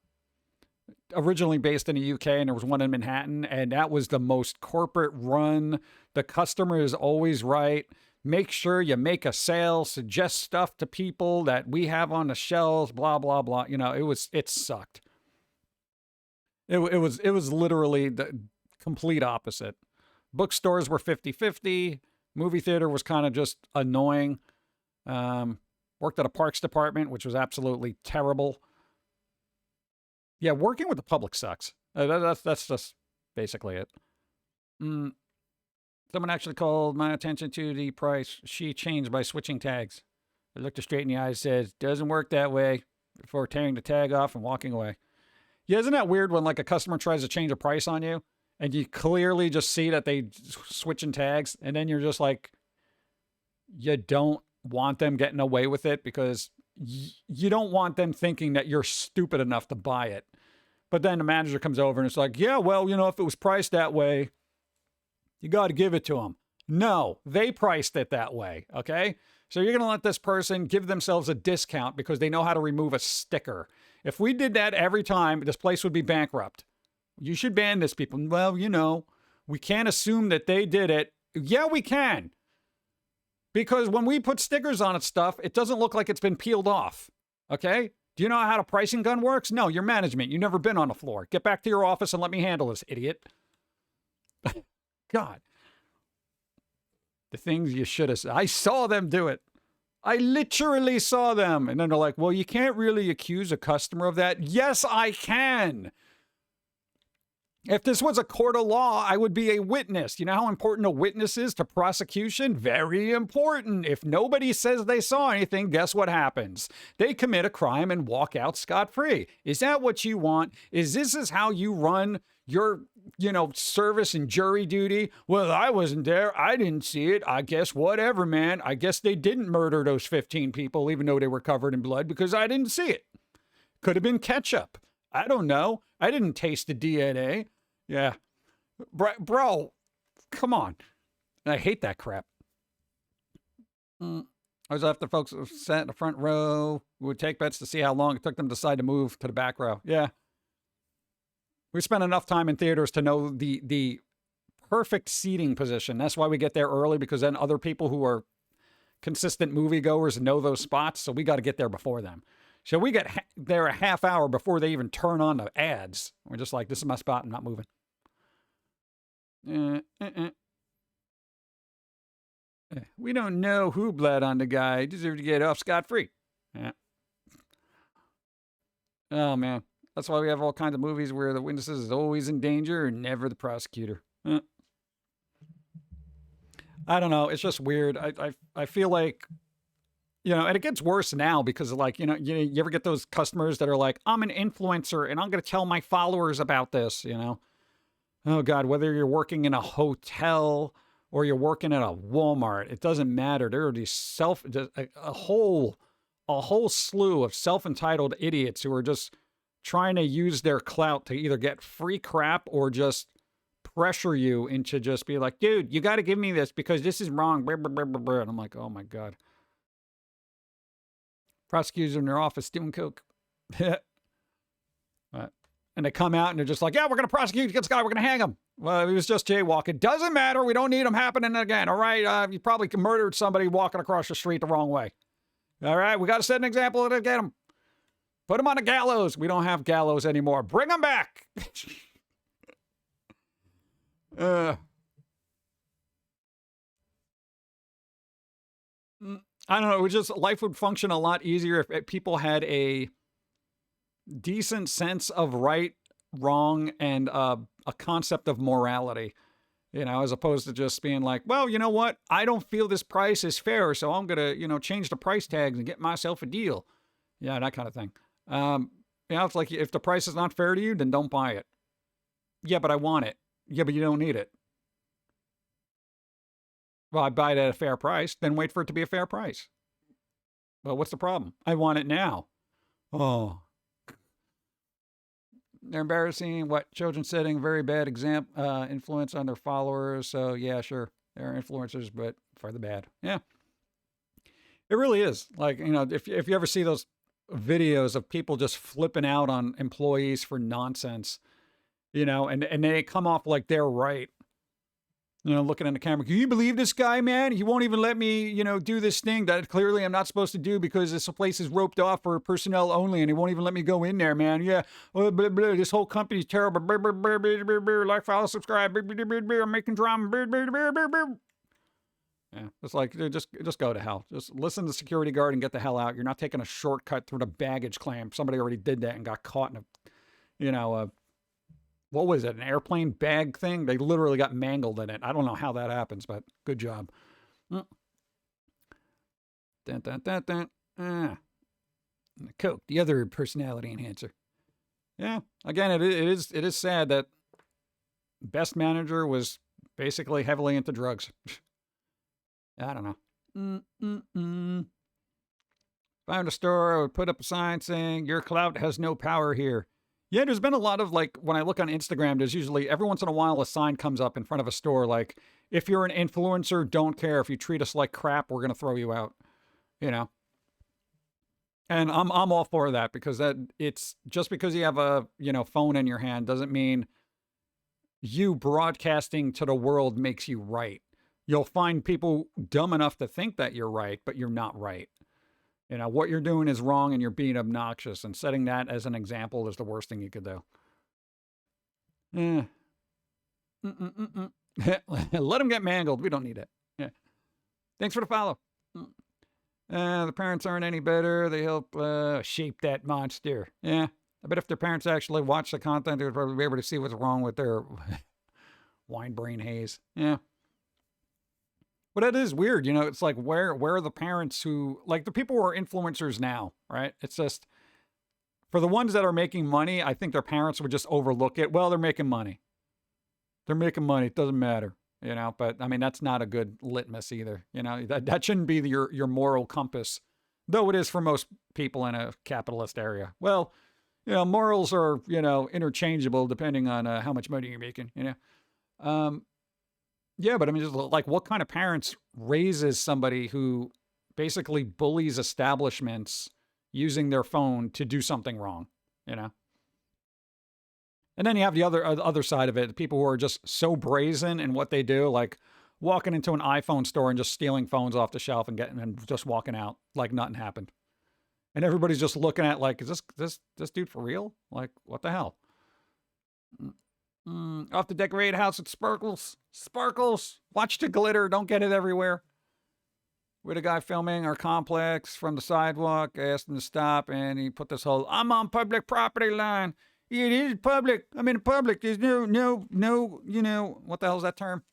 originally based in the UK, and there was one in Manhattan, and that was the most corporate run. The customer is always right. Make sure you make a sale, suggest stuff to people that we have on the shelves, blah, blah, blah. It sucked. It was literally the complete opposite. Bookstores were 50-50. Movie theater was kind of just annoying. Worked at a parks department, which was absolutely terrible. Yeah, working with the public sucks. That's just basically it. Someone actually called my attention to the price she changed by switching tags. I looked her straight in the eye and said, doesn't work that way, before tearing the tag off and walking away. Yeah, isn't that weird when like a customer tries to change a price on you and you clearly just see that they switching tags, and then you're just like, you don't want them getting away with it because you don't want them thinking that you're stupid enough to buy it. But then the manager comes over and it's like, yeah, well, if it was priced that way, you got to give it to them. No, they priced it that way, okay? So you're going to let this person give themselves a discount because they know how to remove a sticker. If we did that every time, this place would be bankrupt. You should ban this, people. Well, we can't assume that they did it. Yeah, we can. Because when we put stickers on it stuff, it doesn't look like it's been peeled off, okay? Do you know how the pricing gun works? No, you're management. You've never been on the floor. Get back to your office and let me handle this, idiot. God. The things you should have said. I saw them do it. I literally saw them. And then they're like, well, you can't really accuse a customer of that. Yes, I can. If this was a court of law, I would be a witness. You know how important a witness is to prosecution? Very important. If nobody says they saw anything, guess what happens? They commit a crime and walk out scot-free. Is that what you want? Is how you run your, service and jury duty? Well, I wasn't there. I didn't see it. I guess whatever, man. I guess they didn't murder those 15 people, even though they were covered in blood, because I didn't see it. Could have been ketchup. I don't know. I didn't taste the DNA. Yeah. Bro, come on. I hate that crap. I was after folks who sat in the front row. We would take bets to see how long it took them to decide to move to the back row. Yeah. We spent enough time in theaters to know the perfect seating position. That's why we get there early, because then other people who are consistent moviegoers know those spots. So we got to get there before them. So we get there a half hour before they even turn on the ads. We're just like, this is my spot. I'm not moving. We don't know who bled on the guy. He deserved to get off scot-free. Yeah. Oh, man. That's why we have all kinds of movies where the witness is always in danger and never the prosecutor. I don't know. It's just weird. I feel like, you know, and it gets worse now because, like, you ever get those customers that are like, I'm an influencer and I'm going to tell my followers about this, you know? Oh, God, whether you're working in a hotel or you're working at a Walmart, it doesn't matter. There are these a whole slew of self-entitled idiots who are just trying to use their clout to either get free crap or just pressure you into just be like, dude, you got to give me this because this is wrong. And I'm like, oh my God. Prosecutors in their office doing coke. And they come out and they're just like, yeah, we're going to prosecute this guy. We're going to hang him. Well, he was just jaywalking. Doesn't matter. We don't need him happening again. All right. You probably murdered somebody walking across the street the wrong way. All right. We got to set an example to get him. Put him on a gallows. We don't have gallows anymore. Bring him back. I don't know. It was just, life would function a lot easier if people had a decent sense of right, wrong, and a concept of morality, you know, as opposed to just being like, well, you know what? I don't feel this price is fair, so I'm going to, you know, change the price tags and get myself a deal. Yeah, that kind of thing. You know, it's like, if the price is not fair to you, then don't buy it. Yeah, but I want it. Yeah, but you don't need it. Well, I buy it at a fair price, then wait for it to be a fair price. Well, what's the problem? I want it now. Oh. They're embarrassing. What? Children setting very bad influence on their followers. So, yeah, sure. They're influencers, but for the bad. Yeah. It really is. Like, you know, if you ever see those videos of people just flipping out on employees for nonsense, you know, and they come off like they're right. You know, looking in the camera, can you believe this guy, man? He won't even let me, you know, do this thing that clearly I'm not supposed to do because this place is roped off for personnel only, and he won't even let me go in there, man. Yeah, blah, blah, blah. This whole company's terrible. Blah, blah, blah, blah, blah, blah. Like, follow, subscribe. Blah, blah, blah, blah. I'm making drama. Blah, blah, blah, blah, blah. Yeah, it's like, just go to hell. Just listen to the security guard and get the hell out. You're not taking a shortcut through the baggage claim. Somebody already did that and got caught in a, you know, what was it, an airplane bag thing? They literally got mangled in it. I don't know how that happens, but good job. Dun, dun, dun, dun. Coke, the other personality enhancer. Yeah, again, it is sad that Best Manager was basically heavily into drugs. I don't know. If I owned a store, I would put up a sign saying, your clout has no power here. Yeah, there's been a lot of, like, when I look on Instagram, there's usually, every once in a while, a sign comes up in front of a store like, if you're an influencer, don't care. If you treat us like crap, we're going to throw you out. You know? And I'm all for that, because it's just because you have a, you know, phone in your hand doesn't mean you broadcasting to the world makes you right. You'll find people dumb enough to think that you're right, but you're not right. You know, what you're doing is wrong and you're being obnoxious, and setting that as an example is the worst thing you could do. Let them get mangled. We don't need it. Yeah. Thanks for the follow. The parents aren't any better. They help shape that monster. Yeah. I bet if their parents actually watch the content, they would probably be able to see what's wrong with their wine brain haze. Yeah. But that is weird, you know, it's like, where are the parents who, like, the people who are influencers now, right? It's just, for the ones that are making money, I think their parents would just overlook it. Well, they're making money. They're making money. It doesn't matter, you know, but I mean, that's not a good litmus either. You know, that shouldn't be your moral compass, though it is for most people in a capitalist area. Well, you know, morals are, you know, interchangeable depending on how much money you're making, you know? Yeah, but I mean, just like, what kind of parents raises somebody who basically bullies establishments using their phone to do something wrong, you know? And then you have the other side of it, the people who are just so brazen in what they do, like walking into an iPhone store and just stealing phones off the shelf and just walking out like nothing happened. And everybody's just looking at like, is this dude for real? Like, what the hell? Off the decorated house with sparkles. Sparkles. Watch the glitter. Don't get it everywhere. With a guy filming our complex from the sidewalk. I asked him to stop, and he put this whole, I'm on public property line. It is public. I'm in public. There's no, you know, what the hell is that term?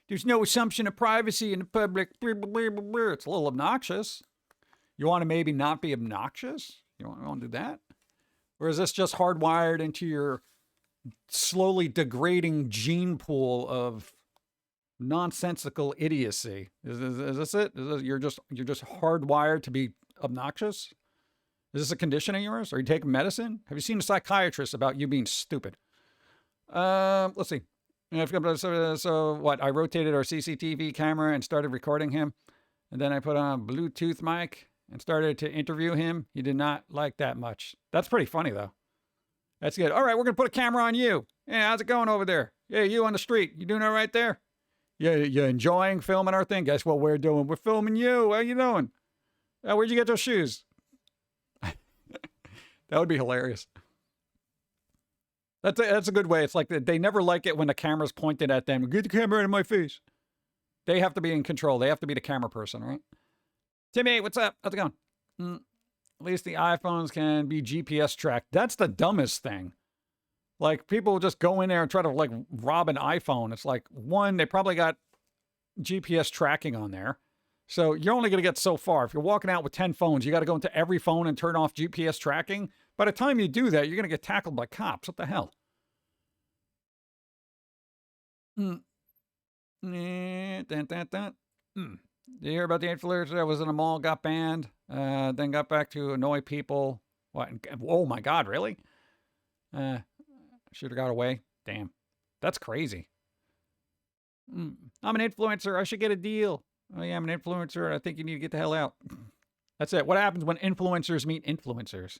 There's no assumption of privacy in the public. It's a little obnoxious. You want to maybe not be obnoxious? You want to do that? Or is this just hardwired into your slowly degrading gene pool of nonsensical idiocy? Is this it? You're just hardwired to be obnoxious? Is this a condition of yours? Are you taking medicine? Have you seen a psychiatrist about you being stupid? Let's see. So what? I rotated our CCTV camera and started recording him. And then I put on a Bluetooth mic and started to interview him. He did not like that much. That's pretty funny, though. That's good. All right, we're going to put a camera on you. Hey, how's it going over there? Yeah, you on the street. You doing all right there? Yeah, you enjoying filming our thing? Guess what we're doing? We're filming you. How you doing? Where'd you get those shoes? That would be hilarious. That's a good way. It's like they never like it when the camera's pointed at them. Get the camera out of my face. They have to be in control. They have to be the camera person, right? Timmy, what's up? How's it going? At least the iPhones can be GPS tracked. That's the dumbest thing. Like, people just go in there and try to, like, rob an iPhone. It's like, one, they probably got GPS tracking on there. So you're only going to get so far. If you're walking out with 10 phones, you got to go into every phone and turn off GPS tracking. By the time you do that, you're going to get tackled by cops. What the hell? Did you hear about the influencer that was in a mall, got banned, then got back to annoy people? What? Oh my God, really? Should have got away. Damn. That's crazy. I'm an influencer. I should get a deal. Oh yeah, I'm an influencer. I think you need to get the hell out. That's it. What happens when influencers meet influencers?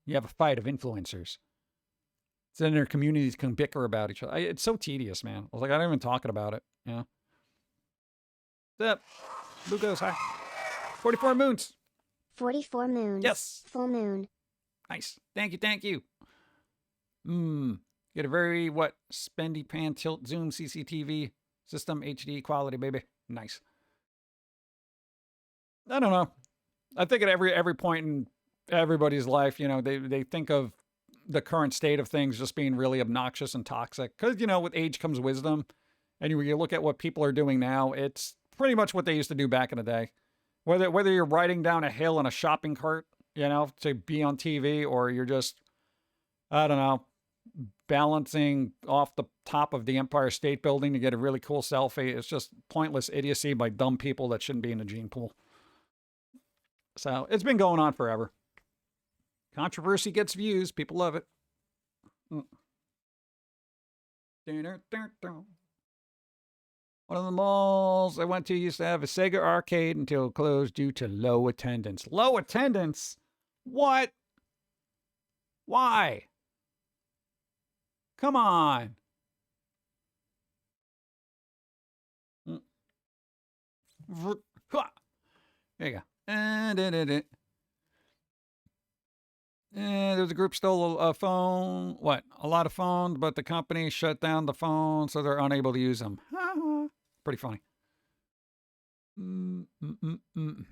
You have a fight of influencers. So then their communities can bicker about each other. It's so tedious, man. I was like, I'm not even talking about it. You know? What's up? Blue goes, hi. 44 moons. 44 moons. Yes. Full moon. Nice. Thank you, thank you. Get a very, spendy pan tilt zoom CCTV system HD quality, baby. Nice. I don't know. I think at every point in everybody's life, you know, they think of the current state of things just being really obnoxious and toxic. Because, you know, with age comes wisdom. And you look at what people are doing now, it's pretty much what they used to do back in the day. Whether you're riding down a hill in a shopping cart, you know, to be on TV, or you're just, I don't know, balancing off the top of the Empire State Building to get a really cool selfie. It's just pointless idiocy by dumb people that shouldn't be in the gene pool. So it's been going on forever. Controversy gets views. People love it. One of the malls I went to used to have a Sega arcade until it closed due to low attendance. Low attendance? What? Why? Come on. There you go. There's a group stole a phone. What? A lot of phones, but the company shut down the phone, so they're unable to use them. Pretty funny.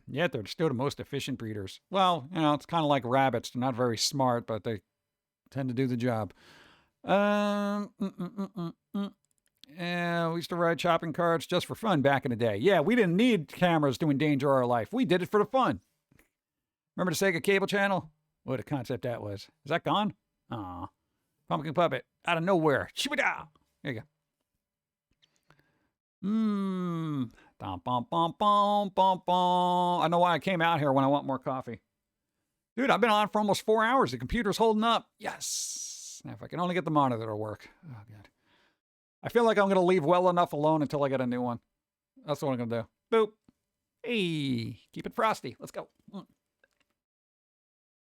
Yeah, they're still the most efficient breeders. Well, you know, it's kind of like rabbits. They're not very smart, but they tend to do the job. Yeah, we used to ride shopping carts just for fun back in the day. Yeah, we didn't need cameras to endanger our life. We did it for the fun. Remember the Sega cable channel? What a concept that was. Is that gone? Aw. Pumpkin puppet. Out of nowhere. Shibida! There you go. I know why I came out here when I want more coffee. Dude, I've been on for almost 4 hours. The computer's holding up. Yes. Now, if I can only get the monitor to work. Oh, God. I feel like I'm going to leave well enough alone until I get a new one. That's what I'm going to do. Boop. Hey, keep it frosty. Let's go.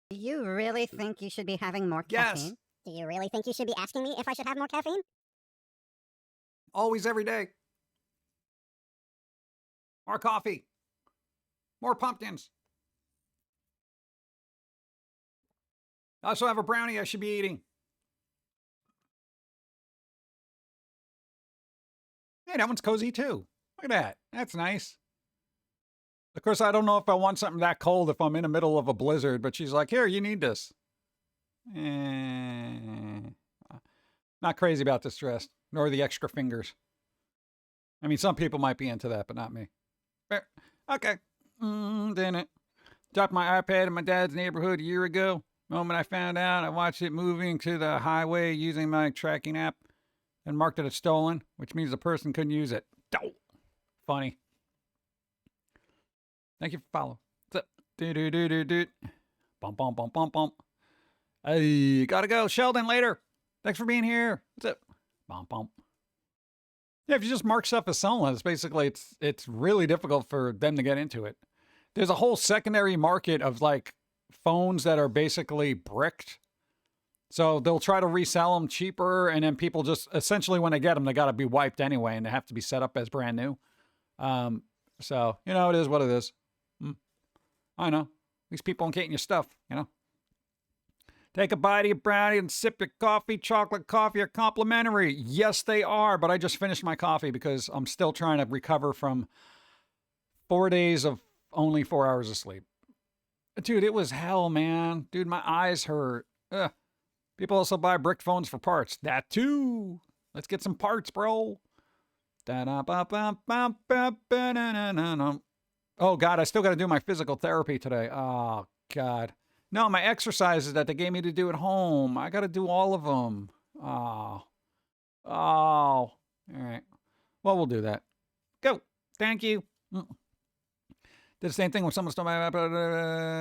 Do you really think you should be having more Yes. caffeine? Do you really think you should be asking me if I should have more caffeine? Always, every day. More coffee. More pumpkins. I also have a brownie I should be eating. Hey, that one's cozy too. Look at that. That's nice. Of course, I don't know if I want something that cold if I'm in the middle of a blizzard, but she's like, here, you need this. Not crazy about this dress, nor the extra fingers. I mean, some people might be into that, but not me. Okay. Then it. Dropped my iPad in my dad's neighborhood a year ago. The moment I found out, I watched it moving to the highway using my tracking app and marked it as stolen, which means the person couldn't use it. Funny. Thank you for following. What's up? Do. Bump, bump, bump, bump, bump. Hey, gotta go. Sheldon, later. Thanks for being here. What's up? Bump, bump. Yeah, if you just mark stuff as stolen, it's basically, it's really difficult for them to get into it. There's a whole secondary market of like phones that are basically bricked. So they'll try to resell them cheaper, and then people just, essentially when they get them, they got to be wiped anyway, and they have to be set up as brand new. So, you know, it is what it is. I know. These people aren't getting your stuff, you know. Take a bite of your brownie and sip your coffee. Chocolate coffee are complimentary. Yes, they are, but I just finished my coffee because I'm still trying to recover from 4 days of only 4 hours of sleep. Dude, it was hell, man. Dude, my eyes hurt. Ugh. People also buy brick phones for parts. That too. Let's get some parts, bro. Oh, God, I still got to do my physical therapy today. Oh, God. No, my exercises that they gave me to do at home. I got to do all of them. Oh. All right. Well, we'll do that. Go. Thank you. Did the same thing when someone stole my...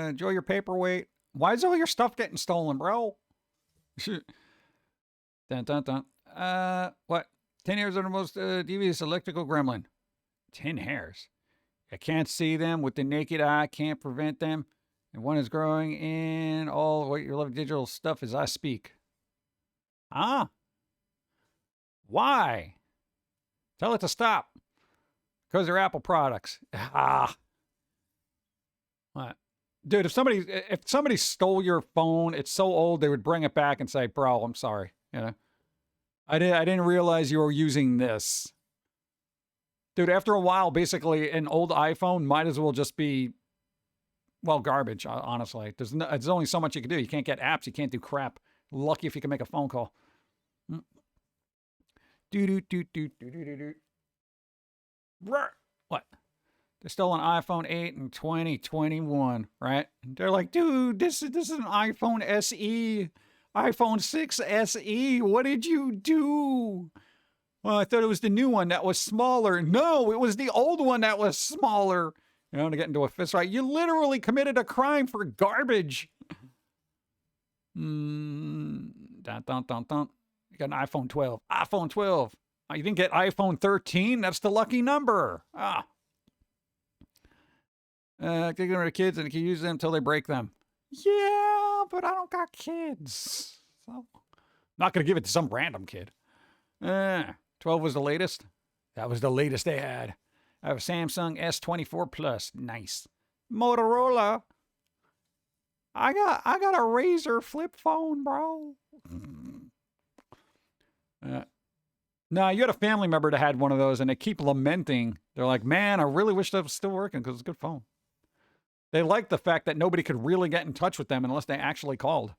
enjoy your paperweight. Why is all your stuff getting stolen, bro? What? 10 hairs are the most devious electrical gremlin. 10 hairs. I can't see them with the naked eye, can't prevent them. And one is growing in all what your love digital stuff as I speak. Ah. Why? Tell it to stop. Because they're Apple products. Ah. What? Dude, if somebody stole your phone, it's so old they would bring it back and say, "Bro, I'm sorry." You know, I didn't realize you were using this. Dude, after a while, basically, an old iPhone might as well just be, well, garbage. Honestly, there's only so much you can do. You can't get apps. You can't do crap. Lucky if you can make a phone call. What? They stole an iPhone 8 in 2021, right? They're like, dude, this is an iPhone SE, iPhone 6 SE. What did you do? Well, I thought it was the new one that was smaller. No, it was the old one that was smaller. You know, to get into a fist fight. You literally committed a crime for garbage. Dun, dun, dun, dun. You got an iPhone 12. iPhone 12. Oh, you didn't get iPhone 13? That's the lucky number. Ah. Get rid of kids and you can use them until they break them. Yeah, but I don't got kids. So, I'm not going to give it to some random kid. 12 was the latest. That was the latest they had. I have a Samsung S24 Plus. Nice. Motorola. I got a Razr flip phone, bro. No, you had a family member that had one of those, and they keep lamenting. They're like, man, I really wish that was still working because it's a good phone. They like the fact that nobody could really get in touch with them unless they actually called.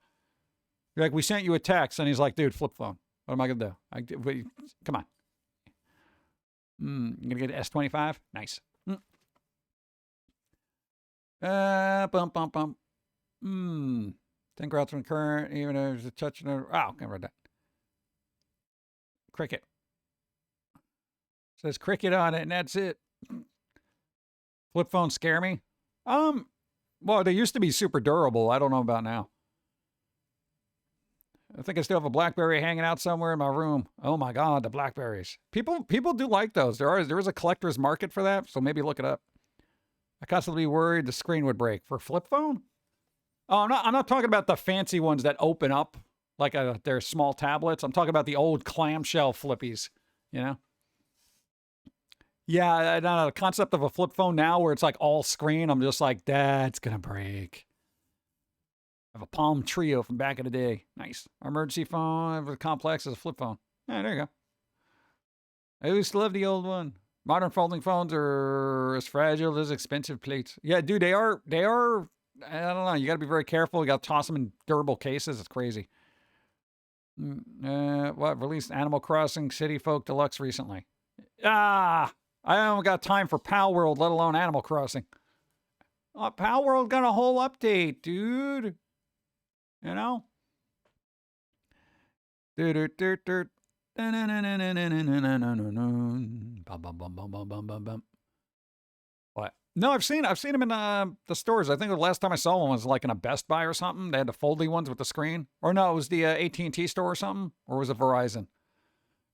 You're like, we sent you a text, and he's like, dude, flip phone. What am I going to do? Come on. You're going to get an S25? Nice. Bump, bump, bump. 10 growths from current, even though there's a touch. Oh, I read that. Cricket. Says cricket on it, and that's it. Flip phones scare me. Well, they used to be super durable. I don't know about now. I think I still have a BlackBerry hanging out somewhere in my room. Oh my God, the BlackBerries. People do like those. There is a collector's market for that, so maybe look it up. I constantly worried the screen would break. For flip phone? Oh, I'm not talking about the fancy ones that open up like they're small tablets. I'm talking about the old clamshell flippies, you know? Yeah, I don't know, the concept of a flip phone now where it's like all screen, I'm just like, that's gonna break. I have a Palm Trio from back in the day. Nice. Emergency phone, complex as a flip phone. Yeah, there you go. I used to love the old one. Modern folding phones are as fragile as expensive plates. Yeah, dude, they are, I don't know, you gotta be very careful. You gotta toss them in durable cases. It's crazy. What, released Animal Crossing City Folk Deluxe recently. I haven't got time for Pal World, let alone Animal Crossing. Pal World got a whole update, dude. You know? What? No, I've seen them in the stores. I think the last time I saw one was like in a Best Buy or something. They had the foldy ones with the screen. Or no, it was the AT&T store or something. Or was it Verizon?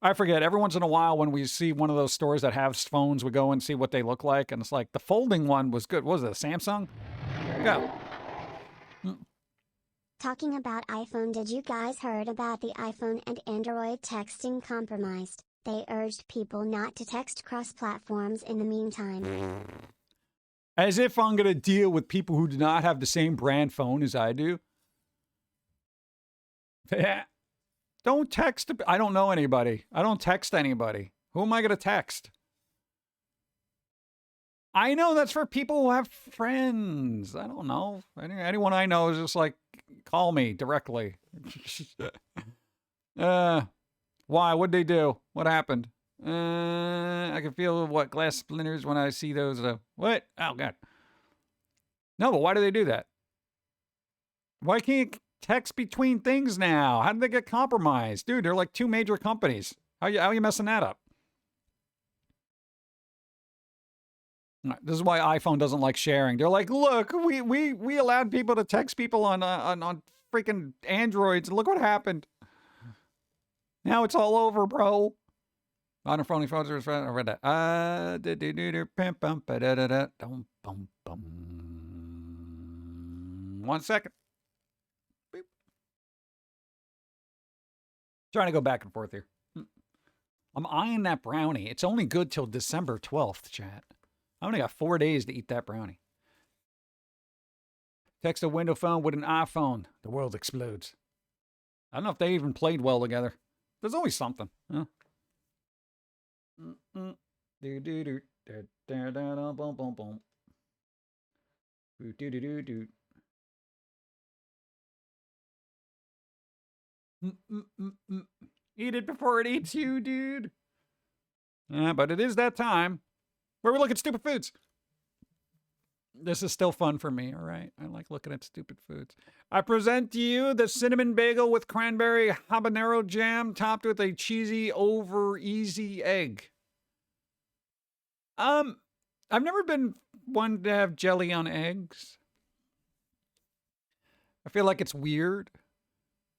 I forget. Every once in a while when we see one of those stores that have phones, we go and see what they look like. And it's like the folding one was good. What was it, a Samsung? Go. Talking about iPhone, did you guys heard about the iPhone and Android texting compromised? They urged people not to text cross-platforms in the meantime. As if I'm going to deal with people who do not have the same brand phone as I do. Don't text. I don't know anybody. I don't text anybody. Who am I going to text? I know that's for people who have friends. I don't know. Anyone I know is just like, call me directly. Why? What'd they do? What happened? I can feel glass splinters when I see those. What? Oh, God. No, but why do they do that? Why can't you text between things now? How did they get compromised? Dude, they're like two major companies. How you messing that up? This is why iPhone doesn't like sharing. They're like, look, we allowed people to text people on freaking Androids. Look what happened. Now it's all over, bro. Modern phony phones are I read that. 1 second. Beep. Trying to go back and forth here. I'm eyeing that brownie. It's only good till December 12th, chat. I only got 4 days to eat that brownie. Text a window phone with an iPhone. The world explodes. I don't know if they even played well together. There's always something. Huh? Eat it before it eats you, dude. Yeah, but it is that time where we look at stupid foods. This is still fun for me, all right? I like looking at stupid foods. I present to you the cinnamon bagel with cranberry habanero jam topped with a cheesy over easy egg. I've never been one to have jelly on eggs. I feel like it's weird,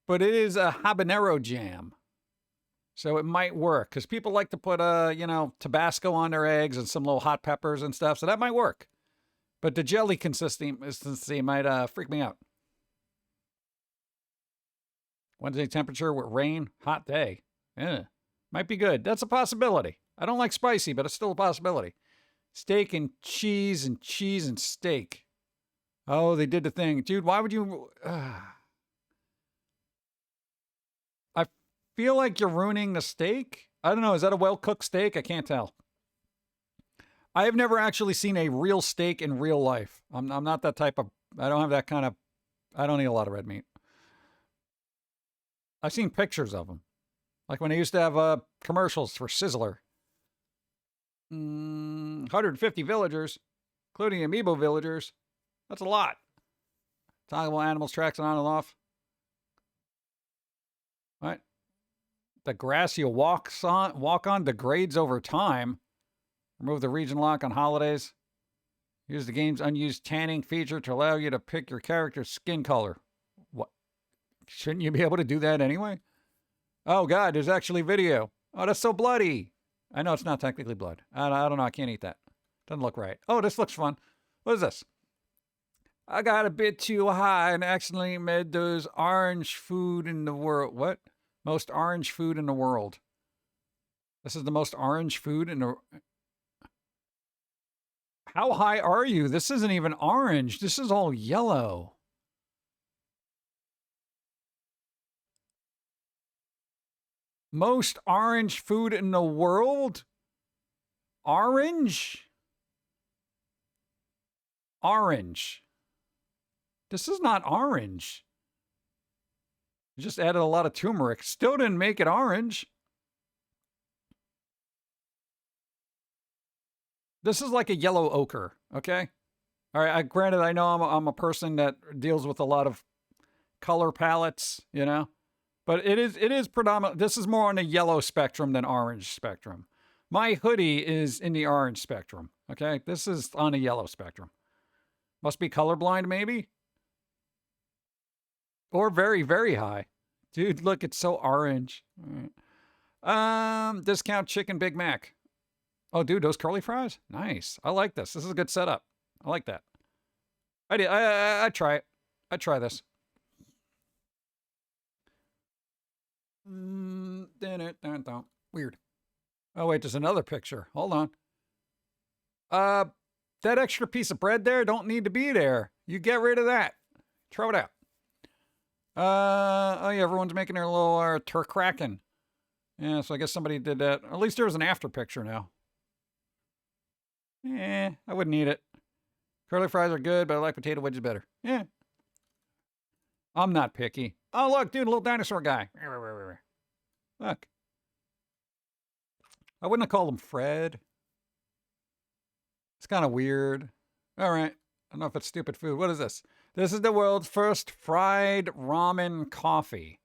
but it is a habanero jam. So it might work because people like to put Tabasco on their eggs and some little hot peppers and stuff. So that might work. But the jelly consistency might freak me out. Wednesday temperature with rain, hot day. Yeah, might be good. That's a possibility. I don't like spicy, but it's still a possibility. Steak and cheese and steak. Oh, they did the thing. Dude, why would you... I feel like you're ruining the steak. I don't know. Is that a well-cooked steak? I can't tell. I have never actually seen a real steak in real life. I'm not that type of... I don't have that kind of... I don't eat a lot of red meat. I've seen pictures of them. Like when they used to have commercials for Sizzler. 150 villagers, including amiibo villagers. That's a lot. Toggleable animals tracks on and off. What? The grass you walk on degrades over time. Remove the region lock on holidays. Use the game's unused tanning feature to allow you to pick your character's skin color. What? Shouldn't you be able to do that anyway? Oh, God, there's actually video. Oh, that's so bloody. I know it's not technically blood. I don't know. I can't eat that. Doesn't look right. Oh, this looks fun. What is this? I got a bit too high and accidentally made those orange food in the world. What? Most orange food in the world. This is the most orange food in the... How high are you? This isn't even orange. This is all yellow. Most orange food in the world? Orange? Orange. This is not orange. You just added a lot of turmeric. Still didn't make it orange. This is like a yellow ochre, okay? All right, granted, I know I'm a person that deals with a lot of color palettes, you know? But it is predominant. This is more on the yellow spectrum than orange spectrum. My hoodie is in the orange spectrum, okay? This is on the yellow spectrum. Must be colorblind, maybe? Or very, very high. Dude, look, it's so orange. All right. Discount chicken Big Mac. Oh, dude, those curly fries? Nice. I like this. This is a good setup. I like that. I'd try it. I'd try this. Weird. Oh, wait, there's another picture. Hold on. That extra piece of bread there don't need to be there. You get rid of that. Throw it out. Oh yeah, everyone's making their little turkraken. Yeah, so I guess somebody did that. At least there was an after picture now. I wouldn't eat it. Curly fries are good, but I like potato wedges better. Yeah. I'm not picky. Oh, look, dude, a little dinosaur guy. Look. I wouldn't have called him Fred. It's kind of weird. All right. I don't know if it's stupid food. What is this? This is the world's first fried ramen coffee.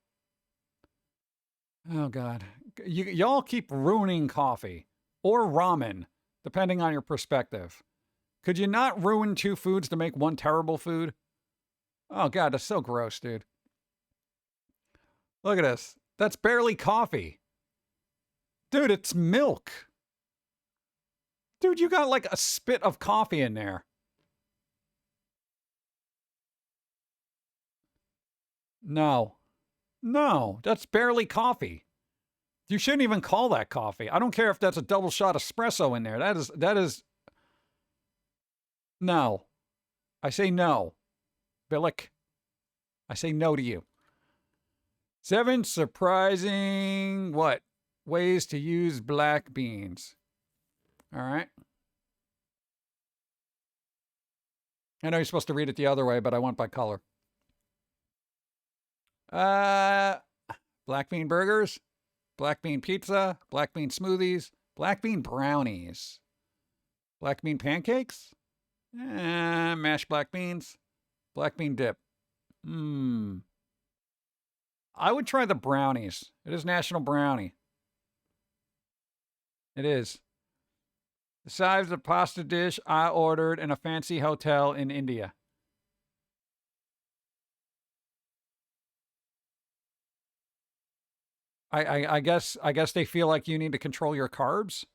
Oh, God. Y'all keep ruining coffee or ramen, depending on your perspective. Could you not ruin two foods to make one terrible food? Oh, God, that's so gross, dude. Look at this. That's barely coffee. Dude, it's milk. Dude, you got like a spit of coffee in there. No. No, that's barely coffee. You shouldn't even call that coffee. I don't care if that's a double shot espresso in there. That is... No. I say no. Billick. I say no to you. 7 surprising, what? Ways to use black beans. All right. I know you're supposed to read it the other way, but I went by color. Black bean burgers, black bean pizza, black bean smoothies, black bean brownies, black bean pancakes, mashed black beans, black bean dip. I would try the brownies. It is National Brownie. It is. The size of the pasta dish I ordered in a fancy hotel in India. I guess they feel like you need to control your carbs.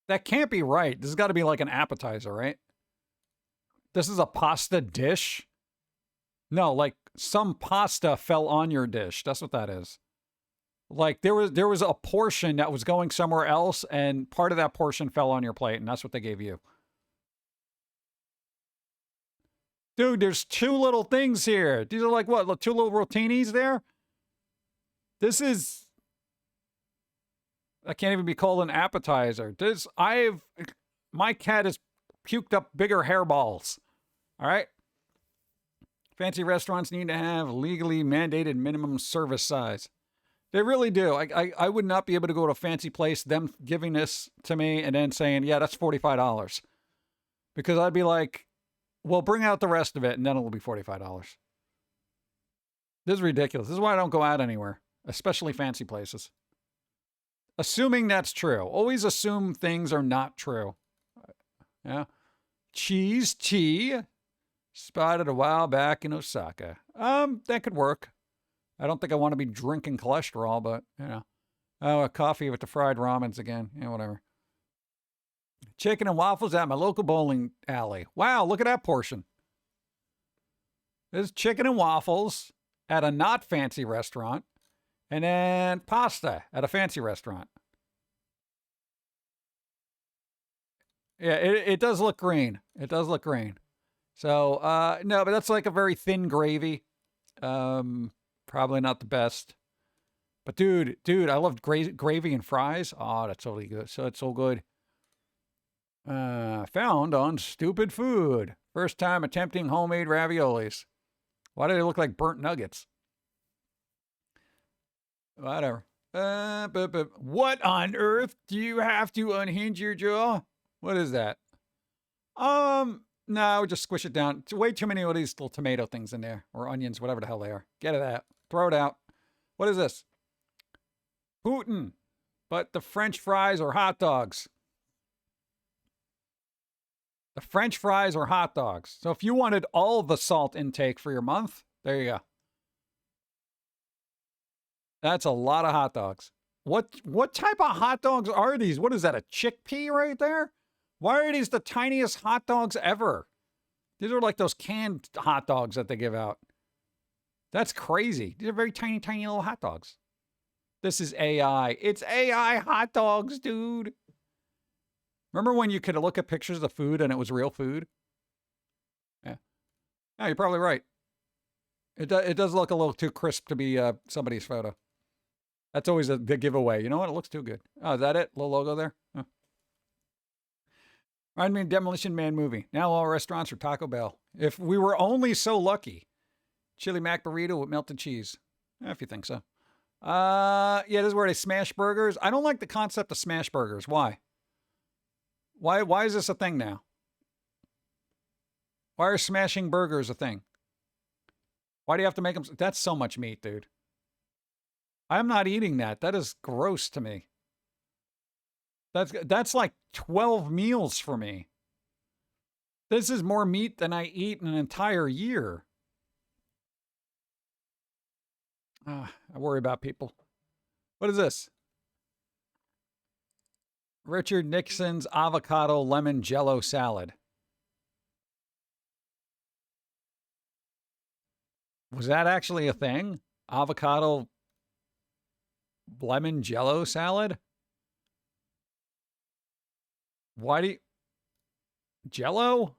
That can't be right. This has got to be like an appetizer, right? This is a pasta dish? No, like some pasta fell on your dish. That's what that is. Like there was a portion that was going somewhere else and part of that portion fell on your plate and that's what they gave you. Dude, there's 2 little things here. These are like what? 2 little rotinis there? This is... I can't even be called an appetizer. My cat has puked up bigger hairballs. All right? Fancy restaurants need to have legally mandated minimum service size. They really do. I would not be able to go to a fancy place, them giving this to me and then saying, yeah, that's $45. Because I'd be like, well, bring out the rest of it and then it'll be $45. This is ridiculous. This is why I don't go out anywhere, especially fancy places. Assuming that's true. Always assume things are not true. Yeah. Cheese tea. Spotted a while back in Osaka. That could work. I don't think I want to be drinking cholesterol, but, you know. Oh, a coffee with the fried ramens again. Yeah, whatever. Chicken and waffles at my local bowling alley. Wow, look at that portion. There's chicken and waffles at a not fancy restaurant, and then pasta at a fancy restaurant. Yeah, it does look green. It does look green. So, no, but that's like a very thin gravy. Probably not the best. But dude, I love gravy and fries. Oh, that's totally good. So it's so good. Found on Stupid Food. First time attempting homemade raviolis. Why do they look like burnt nuggets? Whatever. But what on earth do you have to unhinge your jaw? What is that? No, just squish it down. It's way too many of these little tomato things in there, or onions, whatever the hell they are. Get it out. Throw it out. What is this? Putin. But the French fries are hot dogs. The French fries are hot dogs. So if you wanted all the salt intake for your month, there you go. That's a lot of hot dogs. What type of hot dogs are these? What is that, a chickpea right there? Why are these the tiniest hot dogs ever? These are like those canned hot dogs that they give out. That's crazy. These are very tiny, tiny little hot dogs. This is AI. It's AI hot dogs, dude. Remember when you could look at pictures of food and it was real food? Yeah. Yeah, you're probably right. It does look a little too crisp to be somebody's photo. That's always a big giveaway. You know what? It looks too good. Oh, is that it? Little logo there? Oh. Remind me of Demolition Man movie. Now all restaurants are Taco Bell. If we were only so lucky. Chili mac burrito with melted cheese. If you think so. Yeah, this is where they smash burgers. I don't like the concept of smash burgers. Why? Why is this a thing now? Why are smashing burgers a thing? Why do you have to make them? That's so much meat, dude. I'm not eating that. That is gross to me. That's like 12 meals for me. This is more meat than I eat in an entire year. I worry about people. What is this? Richard Nixon's avocado lemon jello salad. Was that actually a thing? Avocado lemon jello salad? Why do you... Jello?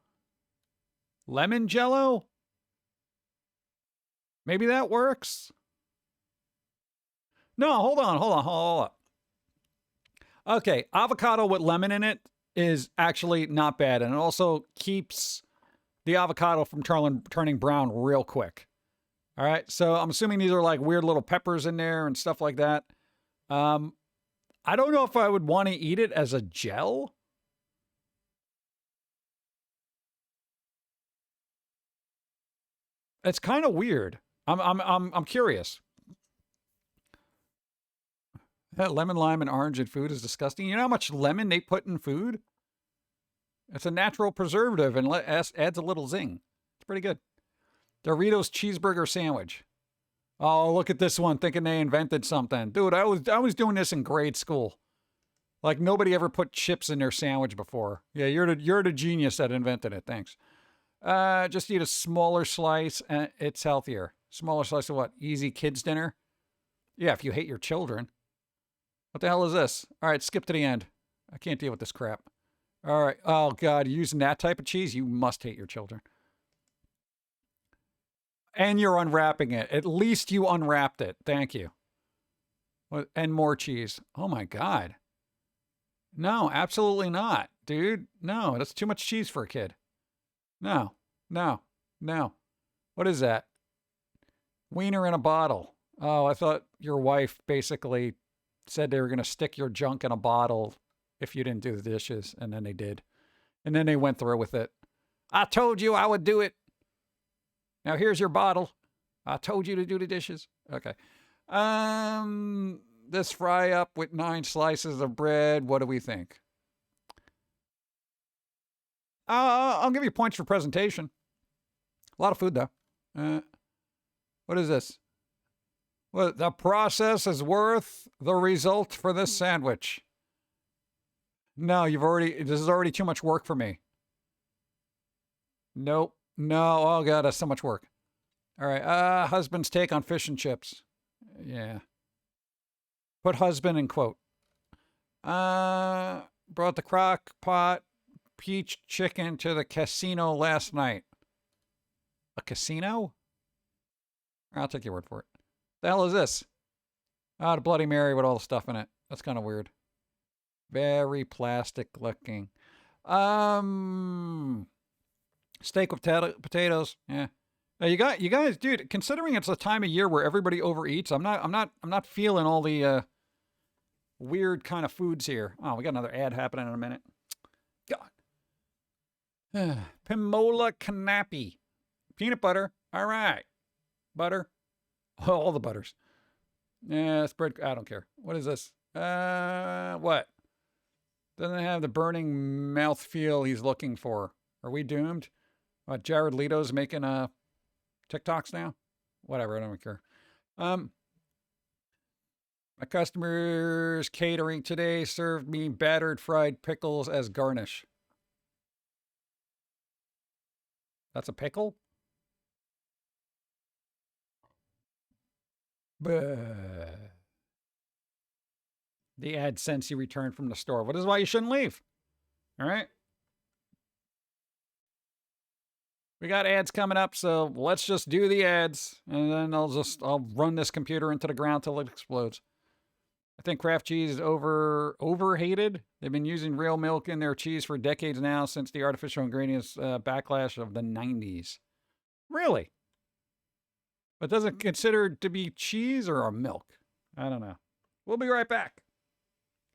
Lemon jello? Maybe that works. No, hold on. Okay, avocado with lemon in it is actually not bad, and it also keeps the avocado from turning brown real quick. All right, so I'm assuming these are like weird little peppers in there and stuff like that. I don't know if I would want to eat it as a gel. It's kind of weird. I'm curious. Lemon, lime, and orange in food is disgusting. You know how much lemon they put in food? It's a natural preservative and adds a little zing. It's pretty good. Doritos cheeseburger sandwich. Oh, look at this one, thinking they invented something. Dude, I was doing this in grade school. Like nobody ever put chips in their sandwich before. Yeah, you're the genius that invented it. Thanks. Just eat a smaller slice and it's healthier. Smaller slice of what? Easy kids dinner? Yeah, if you hate your children. What the hell is this? All right, skip to the end. I can't deal with this crap. All right. Oh, God. Using that type of cheese? You must hate your children. And you're unwrapping it. At least you unwrapped it. Thank you. And more cheese. Oh, my God. No, absolutely not, dude. No, that's too much cheese for a kid. No. What is that? Wiener in a bottle. Oh, I thought your wife basically said they were going to stick your junk in a bottle if you didn't do the dishes, and then they did. And then they went through with it. I told you I would do it. Now here's your bottle. I told you to do the dishes. Okay. This fry up with 9 slices of bread. What do we think? I'll give you points for presentation. A lot of food, though. What is this? Well, the process is worth the result for this sandwich. No, this is already too much work for me. Nope. No. Oh, God, that's so much work. All right. Husband's take on fish and chips. Yeah. Put husband in quote. Brought the crock pot peach chicken to the casino last night. A casino? I'll take your word for it. The hell is this? The Bloody Mary with all the stuff in it. That's kind of weird. Very plastic looking. Steak with potatoes. Yeah. You guys, dude. Considering it's a time of year where everybody overeats, I'm not feeling all the weird kind of foods here. Oh, we got another ad happening in a minute. God. Pimola canapé, peanut butter. All right, butter. All the butters. Yeah, spread. I don't care. What is this? What? Doesn't have the burning mouthfeel he's looking for. Are we doomed? What? Jared Leto's making TikToks now? Whatever. I don't care. My customers catering today served me battered fried pickles as garnish. That's a pickle? Buh. The ad since you returned from the store. What is why you shouldn't leave? All right. We got ads coming up, so let's just do the ads, and then I'll run this computer into the ground till it explodes. I think Kraft cheese is overhated. They've been using real milk in their cheese for decades now, since the artificial ingredients backlash of the 90s. Really? But does it considered to be cheese or a milk? I don't know. We'll be right back.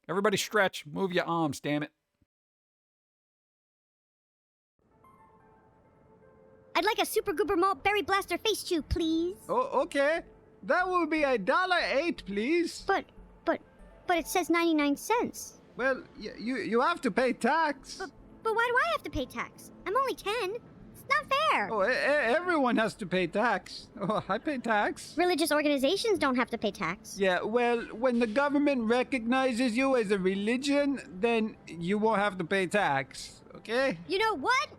Everybody stretch. Move your arms, damn it. I'd like a Super Goober Malt Berry Blaster Face Chew, please. Oh, okay. That will be $1.08, please. But it says 99 cents. Well, you have to pay tax. But why do I have to pay tax? I'm only 10. It's not fair. Oh, everyone has to pay tax. Oh, I pay tax. Religious organizations don't have to pay tax. Yeah, well, when the government recognizes you as a religion, then you won't have to pay tax, okay? You know what?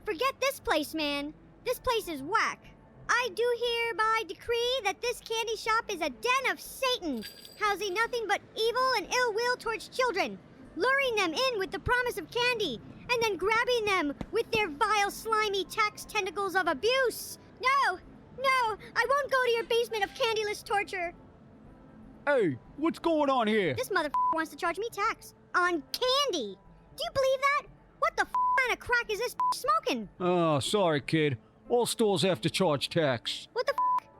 Forget this place, man. This place is whack. I do hereby decree that this candy shop is a den of Satan, housing nothing but evil and ill will towards children, luring them in with the promise of candy, and then grabbing them with their vile, slimy tax tentacles of abuse. No, I won't go to your basement of candyless torture. Hey, what's going on here? This motherfucker wants to charge me tax on candy. Do you believe that? What the kind of crack is this smoking? Oh, sorry, kid. All stores have to charge tax. What the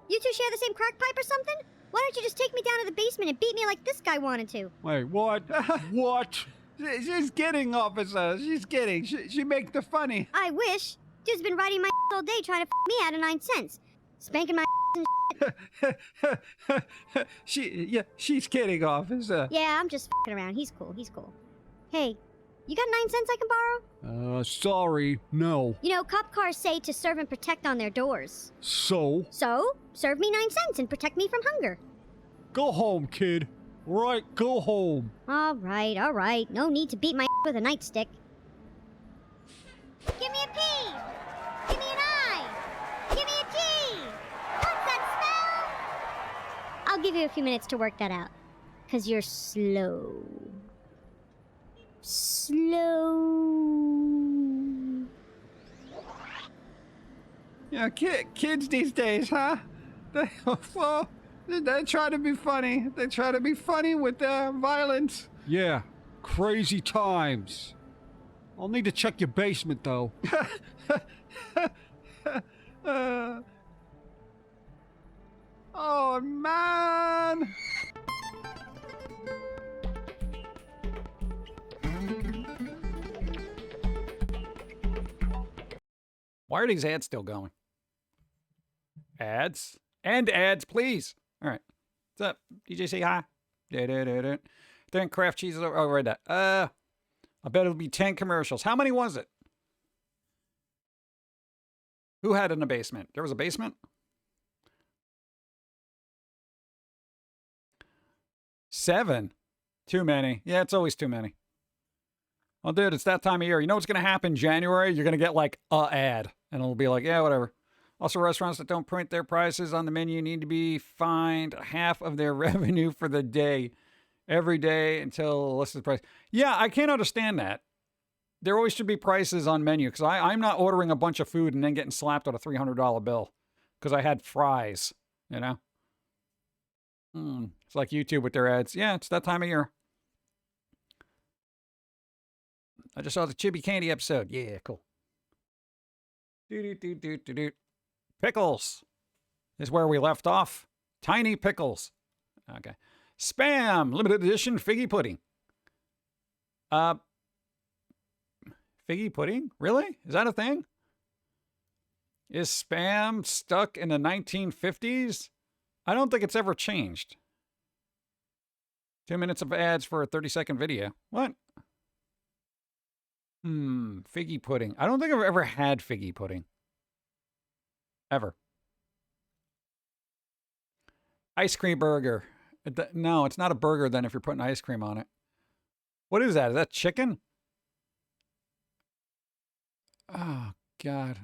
You two share the same crack pipe or something? Why don't you just take me down to the basement and beat me like this guy wanted to? Wait, what? What? She's kidding, officer. She's kidding. She make the funny. I wish. Dude's been riding my all day trying to me out of 9 cents. Spanking my and she's kidding, officer. Yeah, I'm just around. He's cool. Hey, you got 9 cents I can borrow? Sorry, no. You know, cop cars say to serve and protect on their doors. So? So, serve me 9 cents and protect me from hunger. Go home, kid. Right, go home. All right. No need to beat my with a nightstick. Give me a P! Give me an I! Give me a G! What's that spell? I'll give you a few minutes to work that out. 'Cause you're slow. Yeah, kids these days, huh? They try to be funny. They try to be funny with violence. Yeah, crazy times. I'll need to check your basement, though. Oh, man! Why are these ads still going? Ads? End ads, please. All right. What's up? DJ say hi. Then Kraft cheese is over. Oh, read that. I bet it'll be 10 commercials. How many was it? Who had in the basement? There was a basement? 7? Too many. Yeah, it's always too many. Well, dude, it's that time of year. You know what's going to happen in January? You're going to get like a ad, and it'll be like, yeah, whatever. Also, restaurants that don't print their prices on the menu need to be fined half of their revenue for the day, every day until listed price. Yeah, I can't understand that. There always should be prices on menu because I'm not ordering a bunch of food and then getting slapped with a $300 bill because I had fries, you know? It's like YouTube with their ads. Yeah, it's that time of year. I just saw the Chibi Candy episode. Yeah, cool. Pickles is where we left off. Tiny pickles. Okay. Spam, limited edition figgy pudding. Figgy pudding? Really? Is that a thing? Is Spam stuck in the 1950s? I don't think it's ever changed. 2 minutes of ads for a 30-second video. What? Figgy pudding. I don't think I've ever had figgy pudding. Ever. Ice cream burger. No, it's not a burger then if you're putting ice cream on it. What is that? Is that chicken? Oh, God.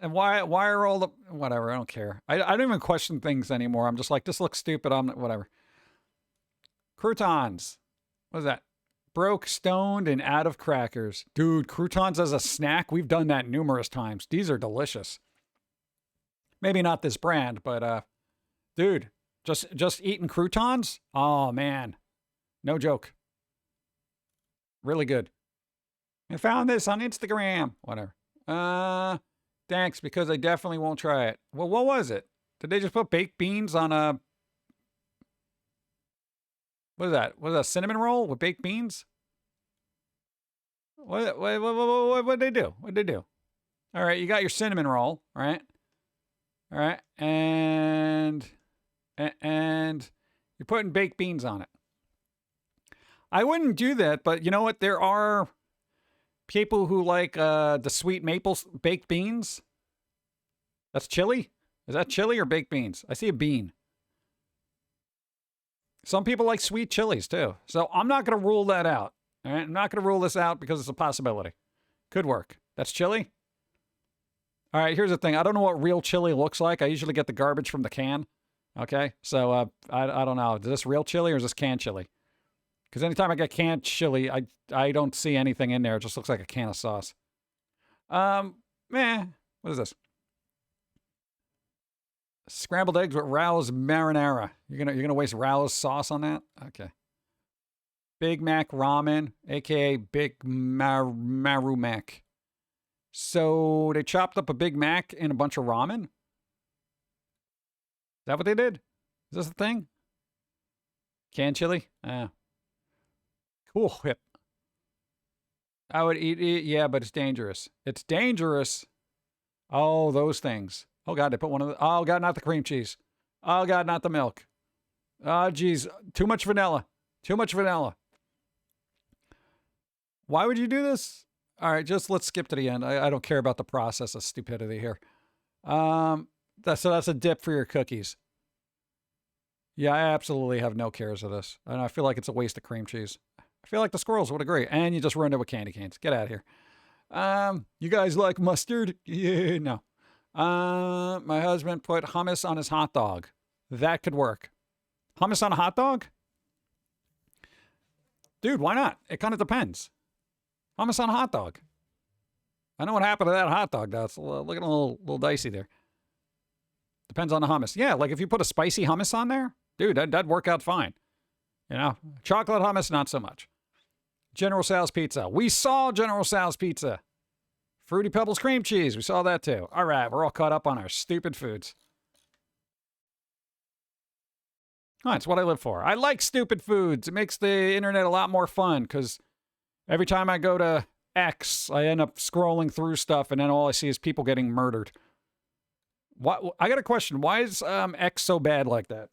And why are all the... Whatever, I don't care. I don't even question things anymore. I'm just like, this looks stupid. Whatever. Croutons. What is that? Broke, stoned, and out of crackers. Dude, croutons as a snack? We've done that numerous times. These are delicious. Maybe not this brand, but, dude, just eating croutons? Oh, man. No joke. Really good. I found this on Instagram. Whatever. Thanks, because I definitely won't try it. Well, what was it? Did they just put baked beans on a... What is that? Was that a cinnamon roll with baked beans? What did they do? What did they do? All right, you got your cinnamon roll, right? All right, and you're putting baked beans on it. I wouldn't do that, but you know what? There are people who like the sweet maple baked beans. That's chili? Is that chili or baked beans? I see a bean. Some people like sweet chilies too. So I'm not going to rule that out. All right? I'm not going to rule this out because it's a possibility. Could work. That's chili? All right, here's the thing. I don't know what real chili looks like. I usually get the garbage from the can. Okay? So I don't know. Is this real chili or is this canned chili? Because anytime I get canned chili, I don't see anything in there. It just looks like a can of sauce. What is this? Scrambled eggs with Rao's marinara. You're gonna waste Rao's sauce on that? Okay. Big Mac ramen, aka Big Maru Mac. So they chopped up a Big Mac and a bunch of ramen? Is that what they did? Is this a thing? Canned chili? Cool whip. I would eat it, yeah, but it's dangerous. It's dangerous. Oh, those things. Oh, God, they put one of the... Oh, God, not the cream cheese. Oh, God, not the milk. Oh, geez. Too much vanilla. Too much vanilla. Why would you do this? All right, just let's skip to the end. I don't care about the process of stupidity here. So that's a dip for your cookies. Yeah, I absolutely have no cares of this. And I feel like it's a waste of cream cheese. I feel like the squirrels would agree. And you just ruined it with candy canes. Get out of here. You guys like mustard? Yeah, no. My husband put hummus on his hot dog. That could work. Hummus on a hot dog? Dude, why not? It kind of depends. Hummus on a hot dog. I know what happened to that hot dog, though. It's looking a little dicey there. Depends on the hummus. Yeah, like if you put a spicy hummus on there, dude, that'd work out fine. You know, chocolate hummus, not so much. General Tso's Pizza. We saw General Tso's Pizza. Fruity Pebbles cream cheese. We saw that too. All right, we're all caught up on our stupid foods. Oh, that's what I live for. I like stupid foods. It makes the internet a lot more fun because every time I go to X, I end up scrolling through stuff and then all I see is people getting murdered. What? I got a question. Why is X so bad like that?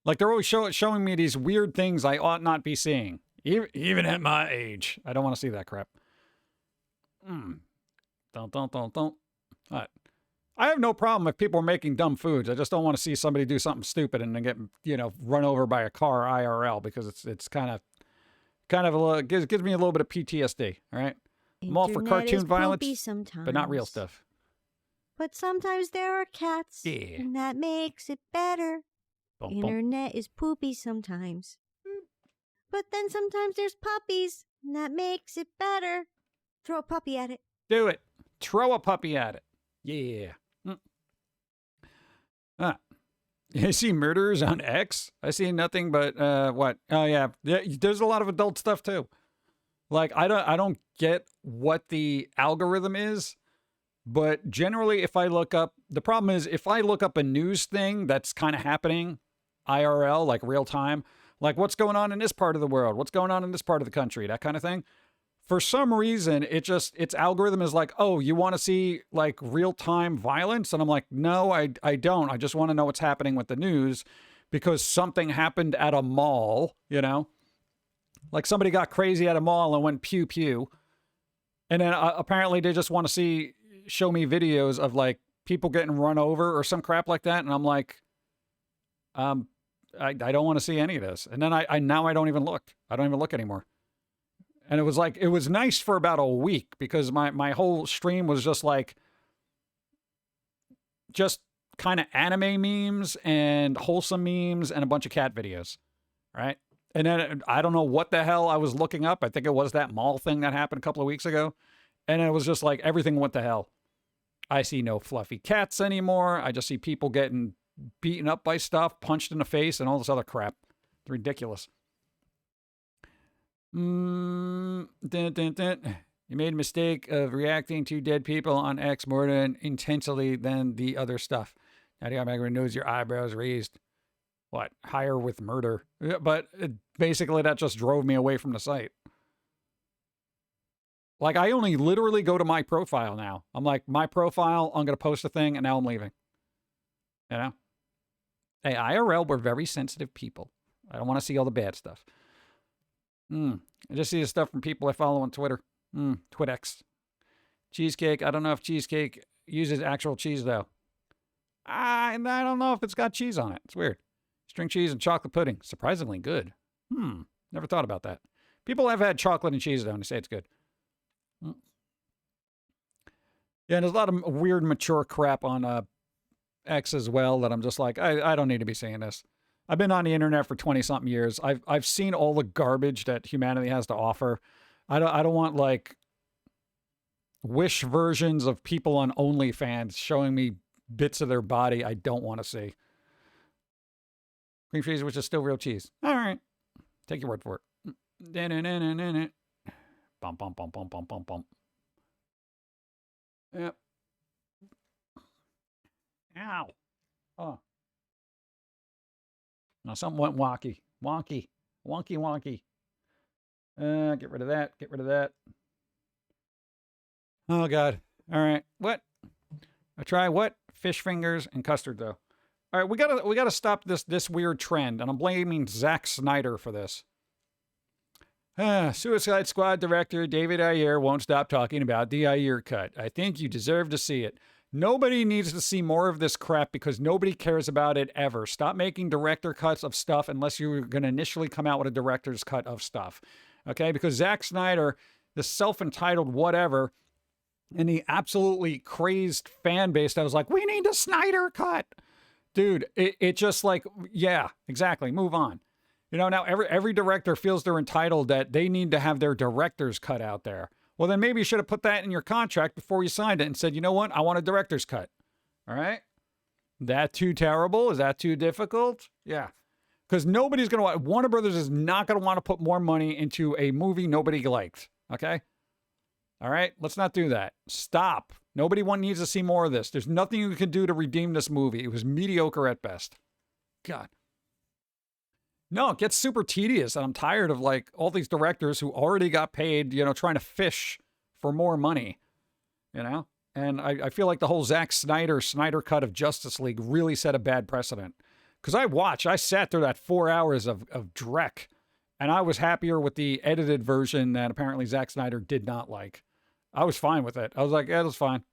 Like they're always showing me these weird things I ought not be seeing. Even at my age. I don't want to see that crap. Don't. All right. I have no problem if people are making dumb foods. I just don't want to see somebody do something stupid and then get, run over by a car IRL, because it's kind of a little, gives me a little bit of PTSD. All right. I'm all for Internet is cartoon violence, poopy sometimes, but not real stuff. But sometimes there are cats, Yeah. and that makes it better. Bum, bum. Internet is poopy sometimes. But then sometimes there's puppies, and that makes it better. Throw a puppy at it. Do it. Throw a puppy at it. Yeah. You see murderers on X? I see nothing but what? Oh yeah, there's a lot of adult stuff too. Like I don't get what the algorithm is, but generally if I look up, the problem is if I look up a news thing that's kind of happening IRL, like real time, like what's going on in this part of the world, what's going on in this part of the country, that kind of thing. For some reason, its algorithm is like, oh, you want to see like real-time violence? And I'm like, no, I don't. I just want to know what's happening with the news, because something happened at a mall, like somebody got crazy at a mall and went pew pew. And then apparently they just want to show me videos of like people getting run over or some crap like that. And I'm like, I don't want to see any of this. And then now I don't even look. I don't even look anymore. And it was nice for about a week, because my whole stream was just kind of anime memes and wholesome memes and a bunch of cat videos, right? And then I don't know what the hell I was looking up. I think it was that mall thing that happened a couple of weeks ago. And it was just like everything went to hell. I see no fluffy cats anymore. I just see people getting beaten up by stuff, punched in the face, and all this other crap. It's ridiculous. You made a mistake of reacting to dead people on X more than intensely than the other stuff. Now the Omega knows your eyebrows raised. What? Higher with murder. But basically that just drove me away from the site. Like I only literally go to my profile now. I'm like, my profile, I'm going to post a thing, and now I'm leaving. Hey, IRL, we're very sensitive people. I don't want to see all the bad stuff. I just see the stuff from people I follow on Twitter. TwitX. Cheesecake. I don't know if cheesecake uses actual cheese, though. I don't know if it's got cheese on it. It's weird. String cheese and chocolate pudding. Surprisingly good. Never thought about that. People have had chocolate and cheese, though, and they say it's good. Yeah, and there's a lot of weird, mature crap on X as well that I'm just like, I don't need to be seeing this. I've been on the internet for 20-something years. I've seen all the garbage that humanity has to offer. I don't want like Wish versions of people on OnlyFans showing me bits of their body I don't want to see. Cream cheese, which is still real cheese. All right, take your word for it. Bum bum bum bum bum bum bum. Yep. Ow. Oh. Now something went wonky. Wonky. Get rid of that. Get rid of that. Oh, God. All right. What? I try what? Fish fingers and custard, though. All right, we gotta stop this weird trend, and I'm blaming Zack Snyder for this. Suicide Squad director David Ayer won't stop talking about the Ayer cut. I think you deserve to see it. Nobody needs to see more of this crap because nobody cares about it ever. Stop making director cuts of stuff unless you're going to initially come out with a director's cut of stuff. Okay? Because Zack Snyder, the self-entitled whatever, and the absolutely crazed fan base that was like, we need a Snyder cut. Dude, it just like, yeah, exactly. Move on. Now every director feels they're entitled that they need to have their director's cut out there. Well, then maybe you should have put that in your contract before you signed it and said, you know what? I want a director's cut. All right? That too terrible? Is that too difficult? Yeah. Because nobody's going to want, Warner Brothers is not going to want to put more money into a movie nobody liked. Okay? All right? Let's not do that. Stop. Nobody needs to see more of this. There's nothing you can do to redeem this movie. It was mediocre at best. God. No, it gets super tedious, and I'm tired of like all these directors who already got paid, trying to fish for more money, And I feel like the whole Zack Snyder cut of Justice League really set a bad precedent. Because I sat through that 4 hours of Drek, and I was happier with the edited version that apparently Zack Snyder did not like. I was fine with it. I was like, yeah, that's fine.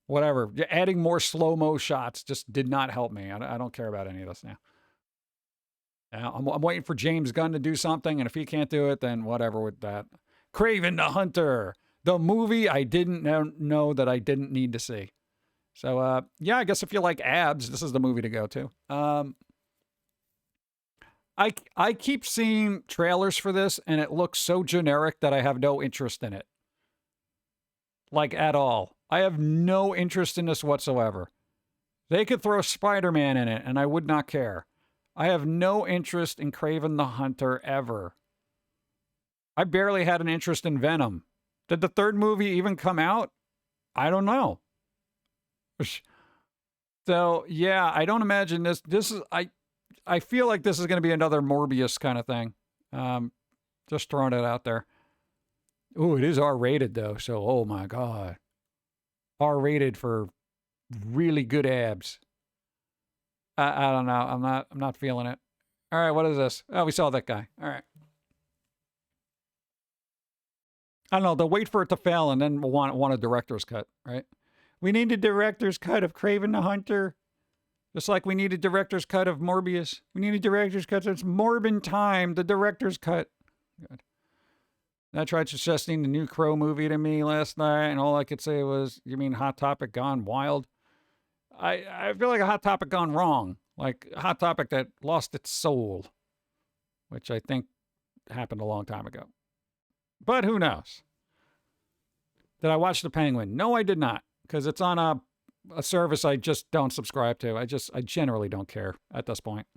Whatever. Adding more slow-mo shots just did not help me. I don't care about any of this now. Now, I'm waiting for James Gunn to do something, and if he can't do it, then whatever with that. Kraven the Hunter, the movie I didn't know that I didn't need to see. So, yeah, I guess if you like abs, this is the movie to go to. I keep seeing trailers for this, and it looks so generic that I have no interest in it. Like, at all. I have no interest in this whatsoever. They could throw Spider-Man in it, and I would not care. I have no interest in Kraven the Hunter ever. I barely had an interest in Venom. Did the third movie even come out? I don't know. So, yeah, I don't imagine this. I feel like this is going to be another Morbius kind of thing. Just throwing it out there. Ooh, it is R-rated, though, so, oh, my God. R-rated for really good abs. I don't know. I'm not feeling it. All right, what is this? Oh, we saw that guy. All right. I don't know. They'll wait for it to fail and then want a director's cut, right? We need a director's cut of Kraven the Hunter. Just like we need a director's cut of Morbius. We need a director's cut. It's Morbin time. The director's cut. Good. I tried suggesting the new Crow movie to me last night, and all I could say was, you mean Hot Topic gone wild? I feel like a Hot Topic gone wrong. Like a Hot Topic that lost its soul. Which I think happened a long time ago. But who knows? Did I watch The Penguin? No, I did not. Because it's on a service I just don't subscribe to. I generally don't care at this point.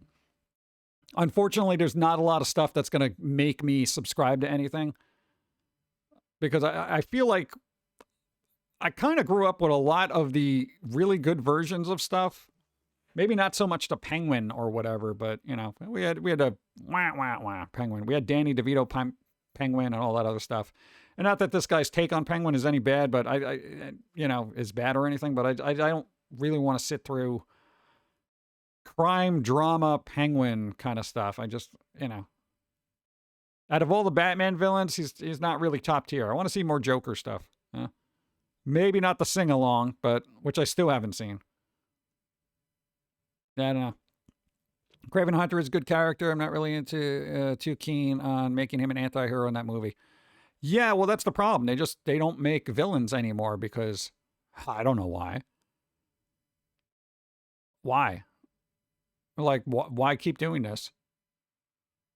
Unfortunately, there's not a lot of stuff that's going to make me subscribe to anything. Because I feel like I kind of grew up with a lot of the really good versions of stuff. Maybe not so much the Penguin or whatever, but, you know, we had a Penguin. We had Danny DeVito Penguin and all that other stuff. And not that this guy's take on Penguin is any bad, but I you know, is bad or anything, but I don't really want to sit through crime drama Penguin kind of stuff. I just, you know, out of all the Batman villains, he's not really top tier. I want to see more Joker stuff. Maybe not the sing along, but which I still haven't seen. I don't know. Kraven Hunter is a good character. I'm not really too keen on making him an anti-hero in that movie. Yeah, well, that's the problem. They don't make villains anymore because I don't know why. Why? Like, why keep doing this?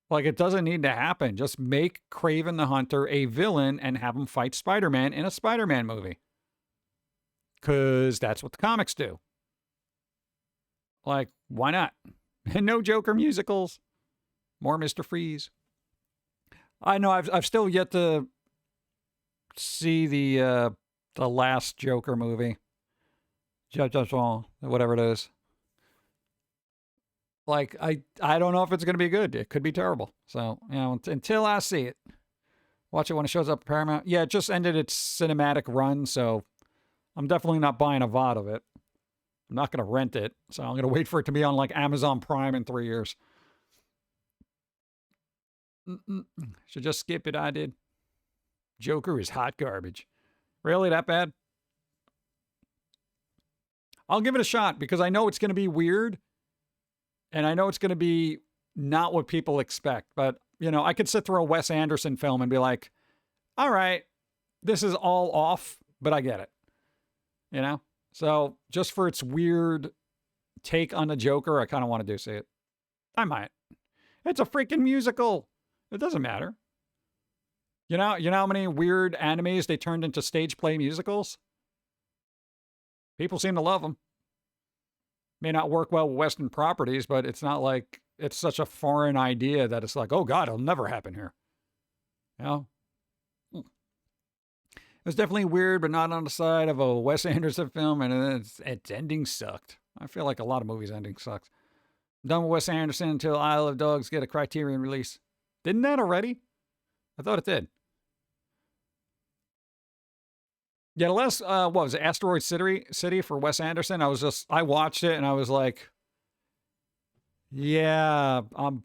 Like, it doesn't need to happen. Just make Kraven the Hunter a villain and have him fight Spider-Man in a Spider-Man movie. Because that's what the comics do. Like, why not? And no Joker musicals. More Mr. Freeze. I know I've still yet to see the last Joker movie. Whatever it is. Like, I don't know if it's going to be good. It could be terrible. So, you know, until I see it. Watch it when it shows up at Paramount. Yeah, it just ended its cinematic run, so I'm definitely not buying a VOD of it. I'm not going to rent it, so I'm going to wait for it to be on, like, Amazon Prime in 3 years. Should just skip it, I did. Joker is hot garbage. Really, that bad? I'll give it a shot, because I know it's going to be weird, and I know it's going to be not what people expect. But, you know, I could sit through a Wes Anderson film and be like, all right, this is all off, but I get it. You know? So, just for its weird take on the Joker, I kind of want to see it. I might. It's a freaking musical. It doesn't matter. You know how many weird animes they turned into stage play musicals? People seem to love them. May not work well with Western properties, but it's not like it's such a foreign idea that it's like, oh God, it'll never happen here. You know? It was definitely weird, but not on the side of a Wes Anderson film, and its ending sucked. I feel like a lot of movies' ending sucks. I'm done with Wes Anderson until Isle of Dogs get a Criterion release. Didn't that already? I thought it did. Yeah, the last, what was it, Asteroid City for Wes Anderson? I watched it and I was like, yeah,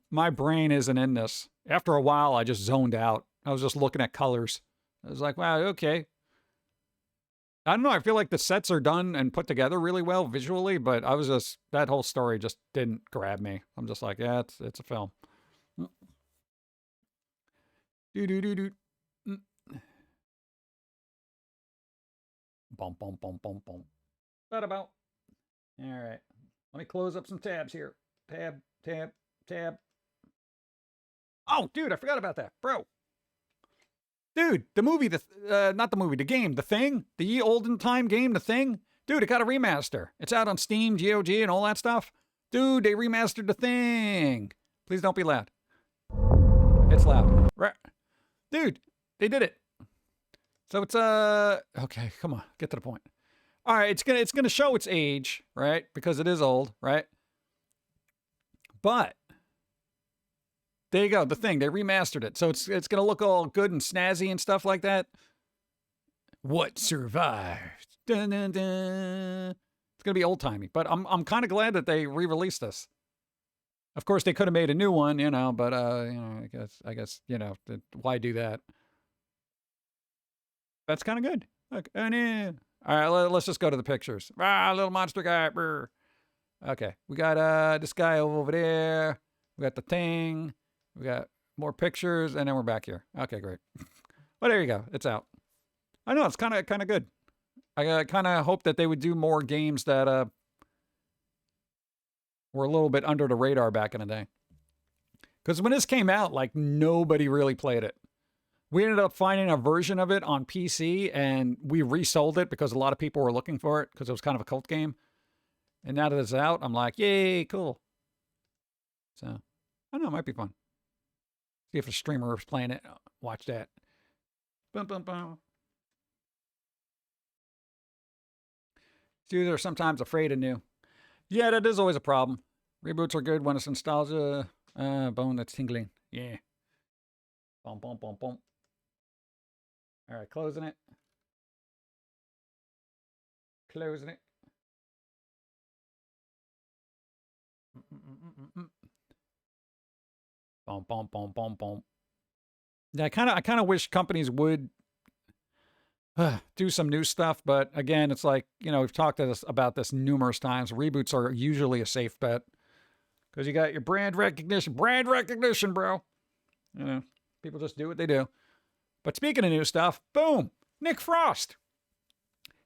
my brain isn't in this. After a while, I just zoned out. I was just looking at colors. I was like, wow, okay. I don't know. I feel like the sets are done and put together really well visually, but I was just, that whole story just didn't grab me. I'm just like, yeah, it's a film. Do do do do. Bum bum bum bum bum. That about. All right. Let me close up some tabs here. Tab, tab, tab. Oh, dude, I forgot about that, bro. Dude, the movie, not the movie, the game, The Thing, the ye olden time game, The Thing. Dude, it got a remaster. It's out on Steam, GOG, and all that stuff. Dude, they remastered The Thing. Please don't be loud. It's loud. Right. Dude, they did it. So it's, okay, come on, get to the point. All right, it's gonna show its age, right? Because it is old, right? But there you go, The Thing. They remastered it, so it's gonna look all good and snazzy and stuff like that. What survived? Dun, dun, dun. It's gonna be old timey, but I'm kind of glad that they re-released this. Of course, they could have made a new one, you know, but you know, I guess you know, why do that? That's kind of good. Look, all right, let's just go to the pictures. Little monster guy. Brr. Okay, we got this guy over there. We got The Thing. We got more pictures, and then we're back here. Okay, great. Well, there you go. It's out. I know, it's kind of good. I kind of hope that they would do more games that were a little bit under the radar back in the day. Because when this came out, like, nobody really played it. We ended up finding a version of it on PC, and we resold it because a lot of people were looking for it because it was kind of a cult game. And now that it's out, I'm like, yay, cool. So, I don't know, it might be fun. See if a streamer is playing it. Watch that. Bum, bum, bum. Dudes are sometimes afraid of new. Yeah, that is always a problem. Reboots are good when it's nostalgia. Bone that's tingling. Yeah. Bum, bum, bum, bum. All right, closing it. Closing it. Boom, boom, boom, boom, boom. Yeah, I kind of wish companies would do some new stuff, but again, it's like, you know, we've talked about this numerous times. Reboots are usually a safe bet because you got your brand recognition, bro. You know, people just do what they do. But speaking of new stuff, boom, Nick Frost.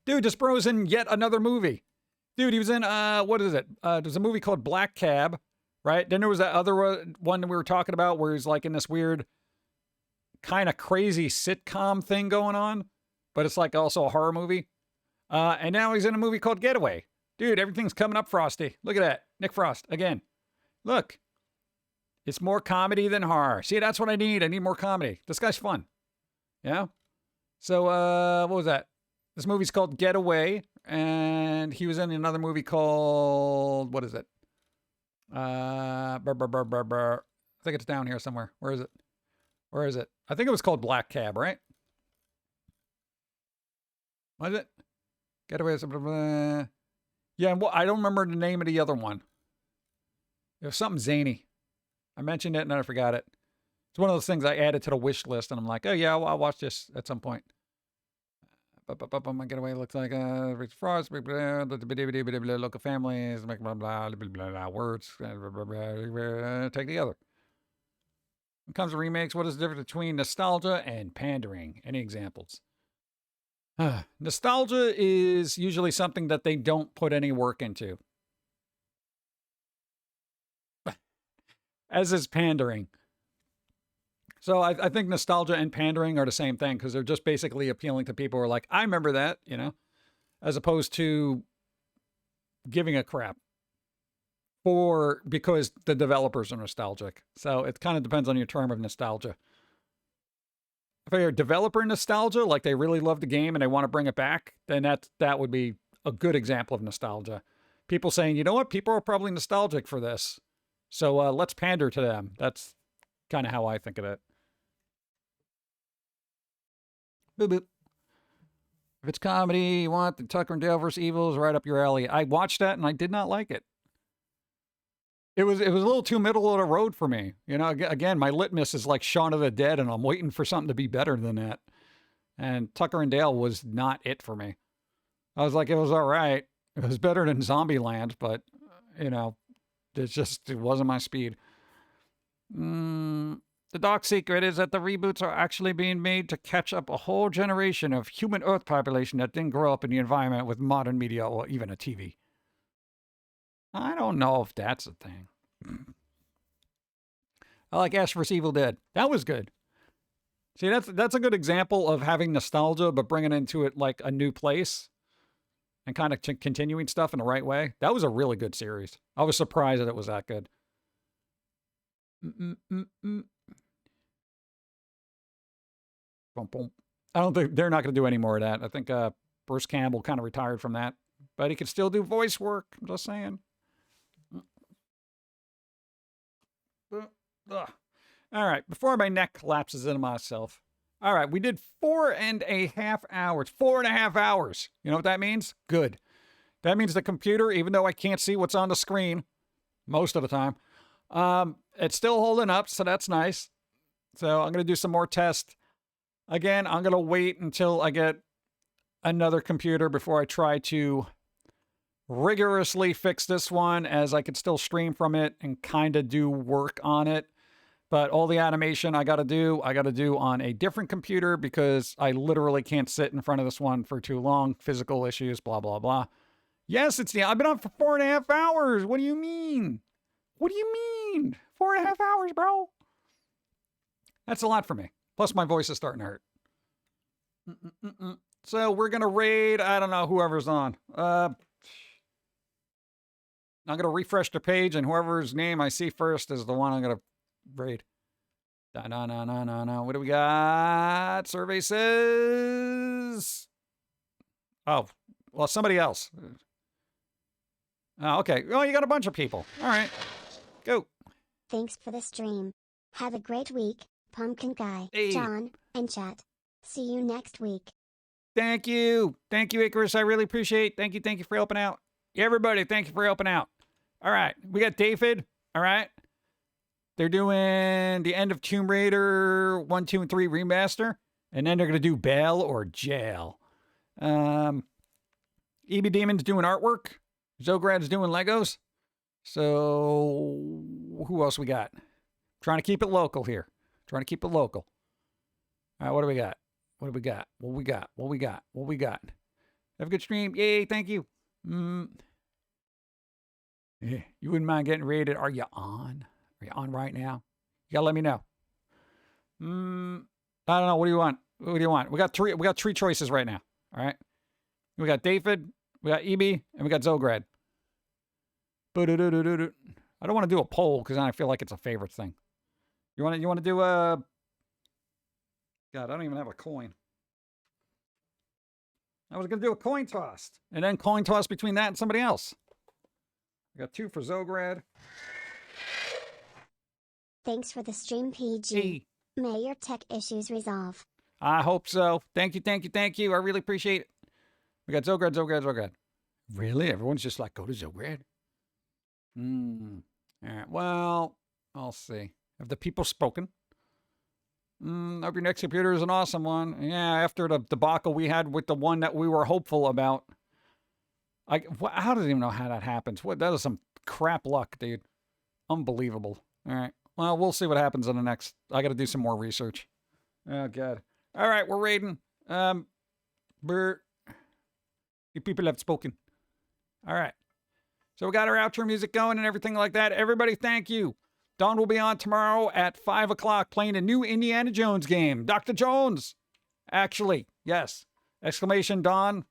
Dude, this bro's in yet another movie. Dude, he was in, what is it? There's a movie called Black Cab, right? Then there was that other one that we were talking about where he's like in this weird kind of crazy sitcom thing going on, but it's like also a horror movie. And now he's in a movie called Getaway. Dude, everything's coming up, Frosty. Look at that. Nick Frost, again. Look. It's more comedy than horror. See, that's what I need. I need more comedy. This guy's fun. Yeah? So, what was that? This movie's called Getaway, and he was in another movie called, what is it? I think it's down here somewhere. Where is it? Where is it? I think it was called Black Cab, right? What is it? Getaway. Yeah, well, I don't remember the name of the other one. It was something zany. I mentioned it and then I forgot it. It's one of those things I added to the wish list, and I'm like, oh yeah, I'll watch this at some point. My Getaway looks like Rich Frost, local families, blah blah blah words, take the other. When it comes to remakes, what is the difference between nostalgia and pandering? Any examples? Nostalgia is usually something that they don't put any work into. As is pandering. So I think nostalgia and pandering are the same thing because they're just basically appealing to people who are like, I remember that, you know, as opposed to giving a crap because the developers are nostalgic. So it kind of depends on your term of nostalgia. If you're developer nostalgia, like they really love the game and they want to bring it back, then that would be a good example of nostalgia. People saying, you know what, people are probably nostalgic for this. So let's pander to them. That's kind of how I think of it. Boop, boop. If it's comedy, you want the Tucker and Dale vs. Evil is right up your alley. I watched that and I did not like it. It was a little too middle of the road for me. You know, again, my litmus is like Shaun of the Dead, and I'm waiting for something to be better than that. And Tucker and Dale was not it for me. I was like, it was all right. It was better than Zombieland, but, you know, it wasn't my speed. The dark secret is that the reboots are actually being made to catch up a whole generation of human Earth population that didn't grow up in the environment with modern media or even a TV. I don't know if that's a thing. I like Ash vs. Evil Dead. That was good. See, that's a good example of having nostalgia, but bringing into it like a new place and kind of continuing stuff in the right way. That was a really good series. I was surprised that it was that good. Boom, boom. I don't think they're not going to do any more of that. I think Bruce Campbell kind of retired from that, but he can still do voice work. I'm just saying. Ugh. All right, before my neck collapses into myself. All right, we did 4.5 hours. 4.5 hours. You know what that means? Good. That means the computer, even though I can't see what's on the screen most of the time, it's still holding up, so that's nice. So I'm going to do some more tests. Again, I'm going to wait until I get another computer before I try to rigorously fix this one, as I could still stream from it and kind of do work on it. But all the animation I got to do on a different computer because I literally can't sit in front of this one for too long. Physical issues, blah, blah, blah. Yes, I've been on for 4.5 hours. What do you mean? What do you mean? 4.5 hours, bro. That's a lot for me. Plus my voice is starting to hurt. So we're going to raid, I don't know, whoever's on. I'm going to refresh the page, and whoever's name I see first is the one I'm going to raid. No. What do we got? Survey says... Oh, well, somebody else. Oh, okay. Oh, you got a bunch of people. All right. Go. Thanks for the stream. Have a great week, Pumpkin Guy, Hey. John, and chat. See you next week. Thank you. Thank you, Icarus. I really appreciate it. Thank you for helping out. Everybody, thank you for helping out. All right. We got David. All right. They're doing the end of Tomb Raider 1, 2, and 3 remaster. And then they're going to do Bail or Jail. EB Demon's doing artwork. Zograd's doing Legos. So who else we got? Trying to keep it local here. All right, what do we got? What we got? Have a good stream. Yay, thank you. Yeah, you wouldn't mind getting rated. Are you on? Are you on right now? You gotta let me know. I don't know. What do you want? We got three choices right now. All right. We got David, we got EB, and we got Zograd. I don't want to do a poll because then I feel like it's a favorite thing. You want to do a... God, I don't even have a coin. I was going to do a coin toss. And then coin toss between that and somebody else. I got 2 for Zograd. Thanks for the stream, PG. Hey. May your tech issues resolve. I hope so. Thank you. I really appreciate it. We got Zograd. Really? Everyone's just like, go to Zograd? All right. Well, I'll see. Have the people spoken? Hope your next computer is an awesome one. Yeah, after the debacle we had with the one that we were hopeful about. I don't even know how that happens. That is some crap luck, dude. Unbelievable. All right. Well, we'll see what happens in the next. I got to do some more research. Oh, God. All right, we're raiding. You people have spoken. All right. So we got our outro music going and everything like that. Everybody, thank you. Don will be on tomorrow at 5 o'clock playing a new Indiana Jones game. Dr. Jones. Actually, yes. Exclamation Dawn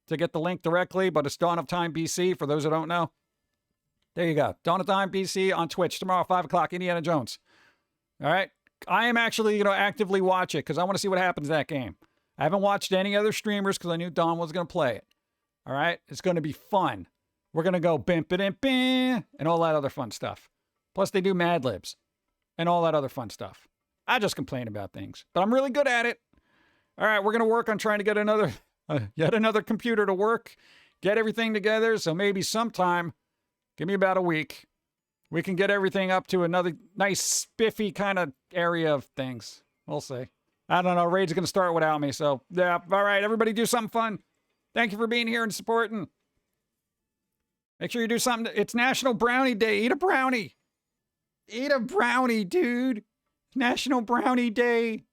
to get the link directly, but it's Dawn of Time BC for those who don't know. There you go. Dawn of Time BC on Twitch tomorrow, 5 o'clock, Indiana Jones. All right. I am actually going to actively watch it because I want to see what happens in that game. I haven't watched any other streamers because I knew Dawn was going to play it. All right. It's going to be fun. We're going to go bim-ba-dim-bim and all that other fun stuff. Plus they do Mad Libs and all that other fun stuff. I just complain about things, but I'm really good at it. All right. We're going to work on trying to get yet another computer to work, get everything together. So maybe sometime, give me about a week, we can get everything up to another nice spiffy kind of area of things. We'll see. I don't know. Raid's going to start without me. So yeah. All right. Everybody do something fun. Thank you for being here and supporting. Make sure you do something. It's National Brownie Day. Eat a brownie. Eat a brownie, dude. National Brownie Day.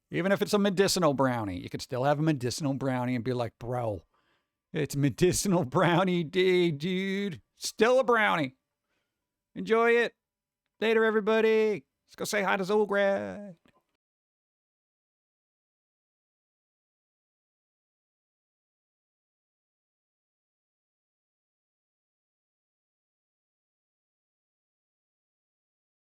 Even if it's a medicinal brownie, you could still have a medicinal brownie and be like, bro, it's Medicinal Brownie Day, dude. Still a brownie. Enjoy it. Later, everybody. Let's go say hi to Zolgrad.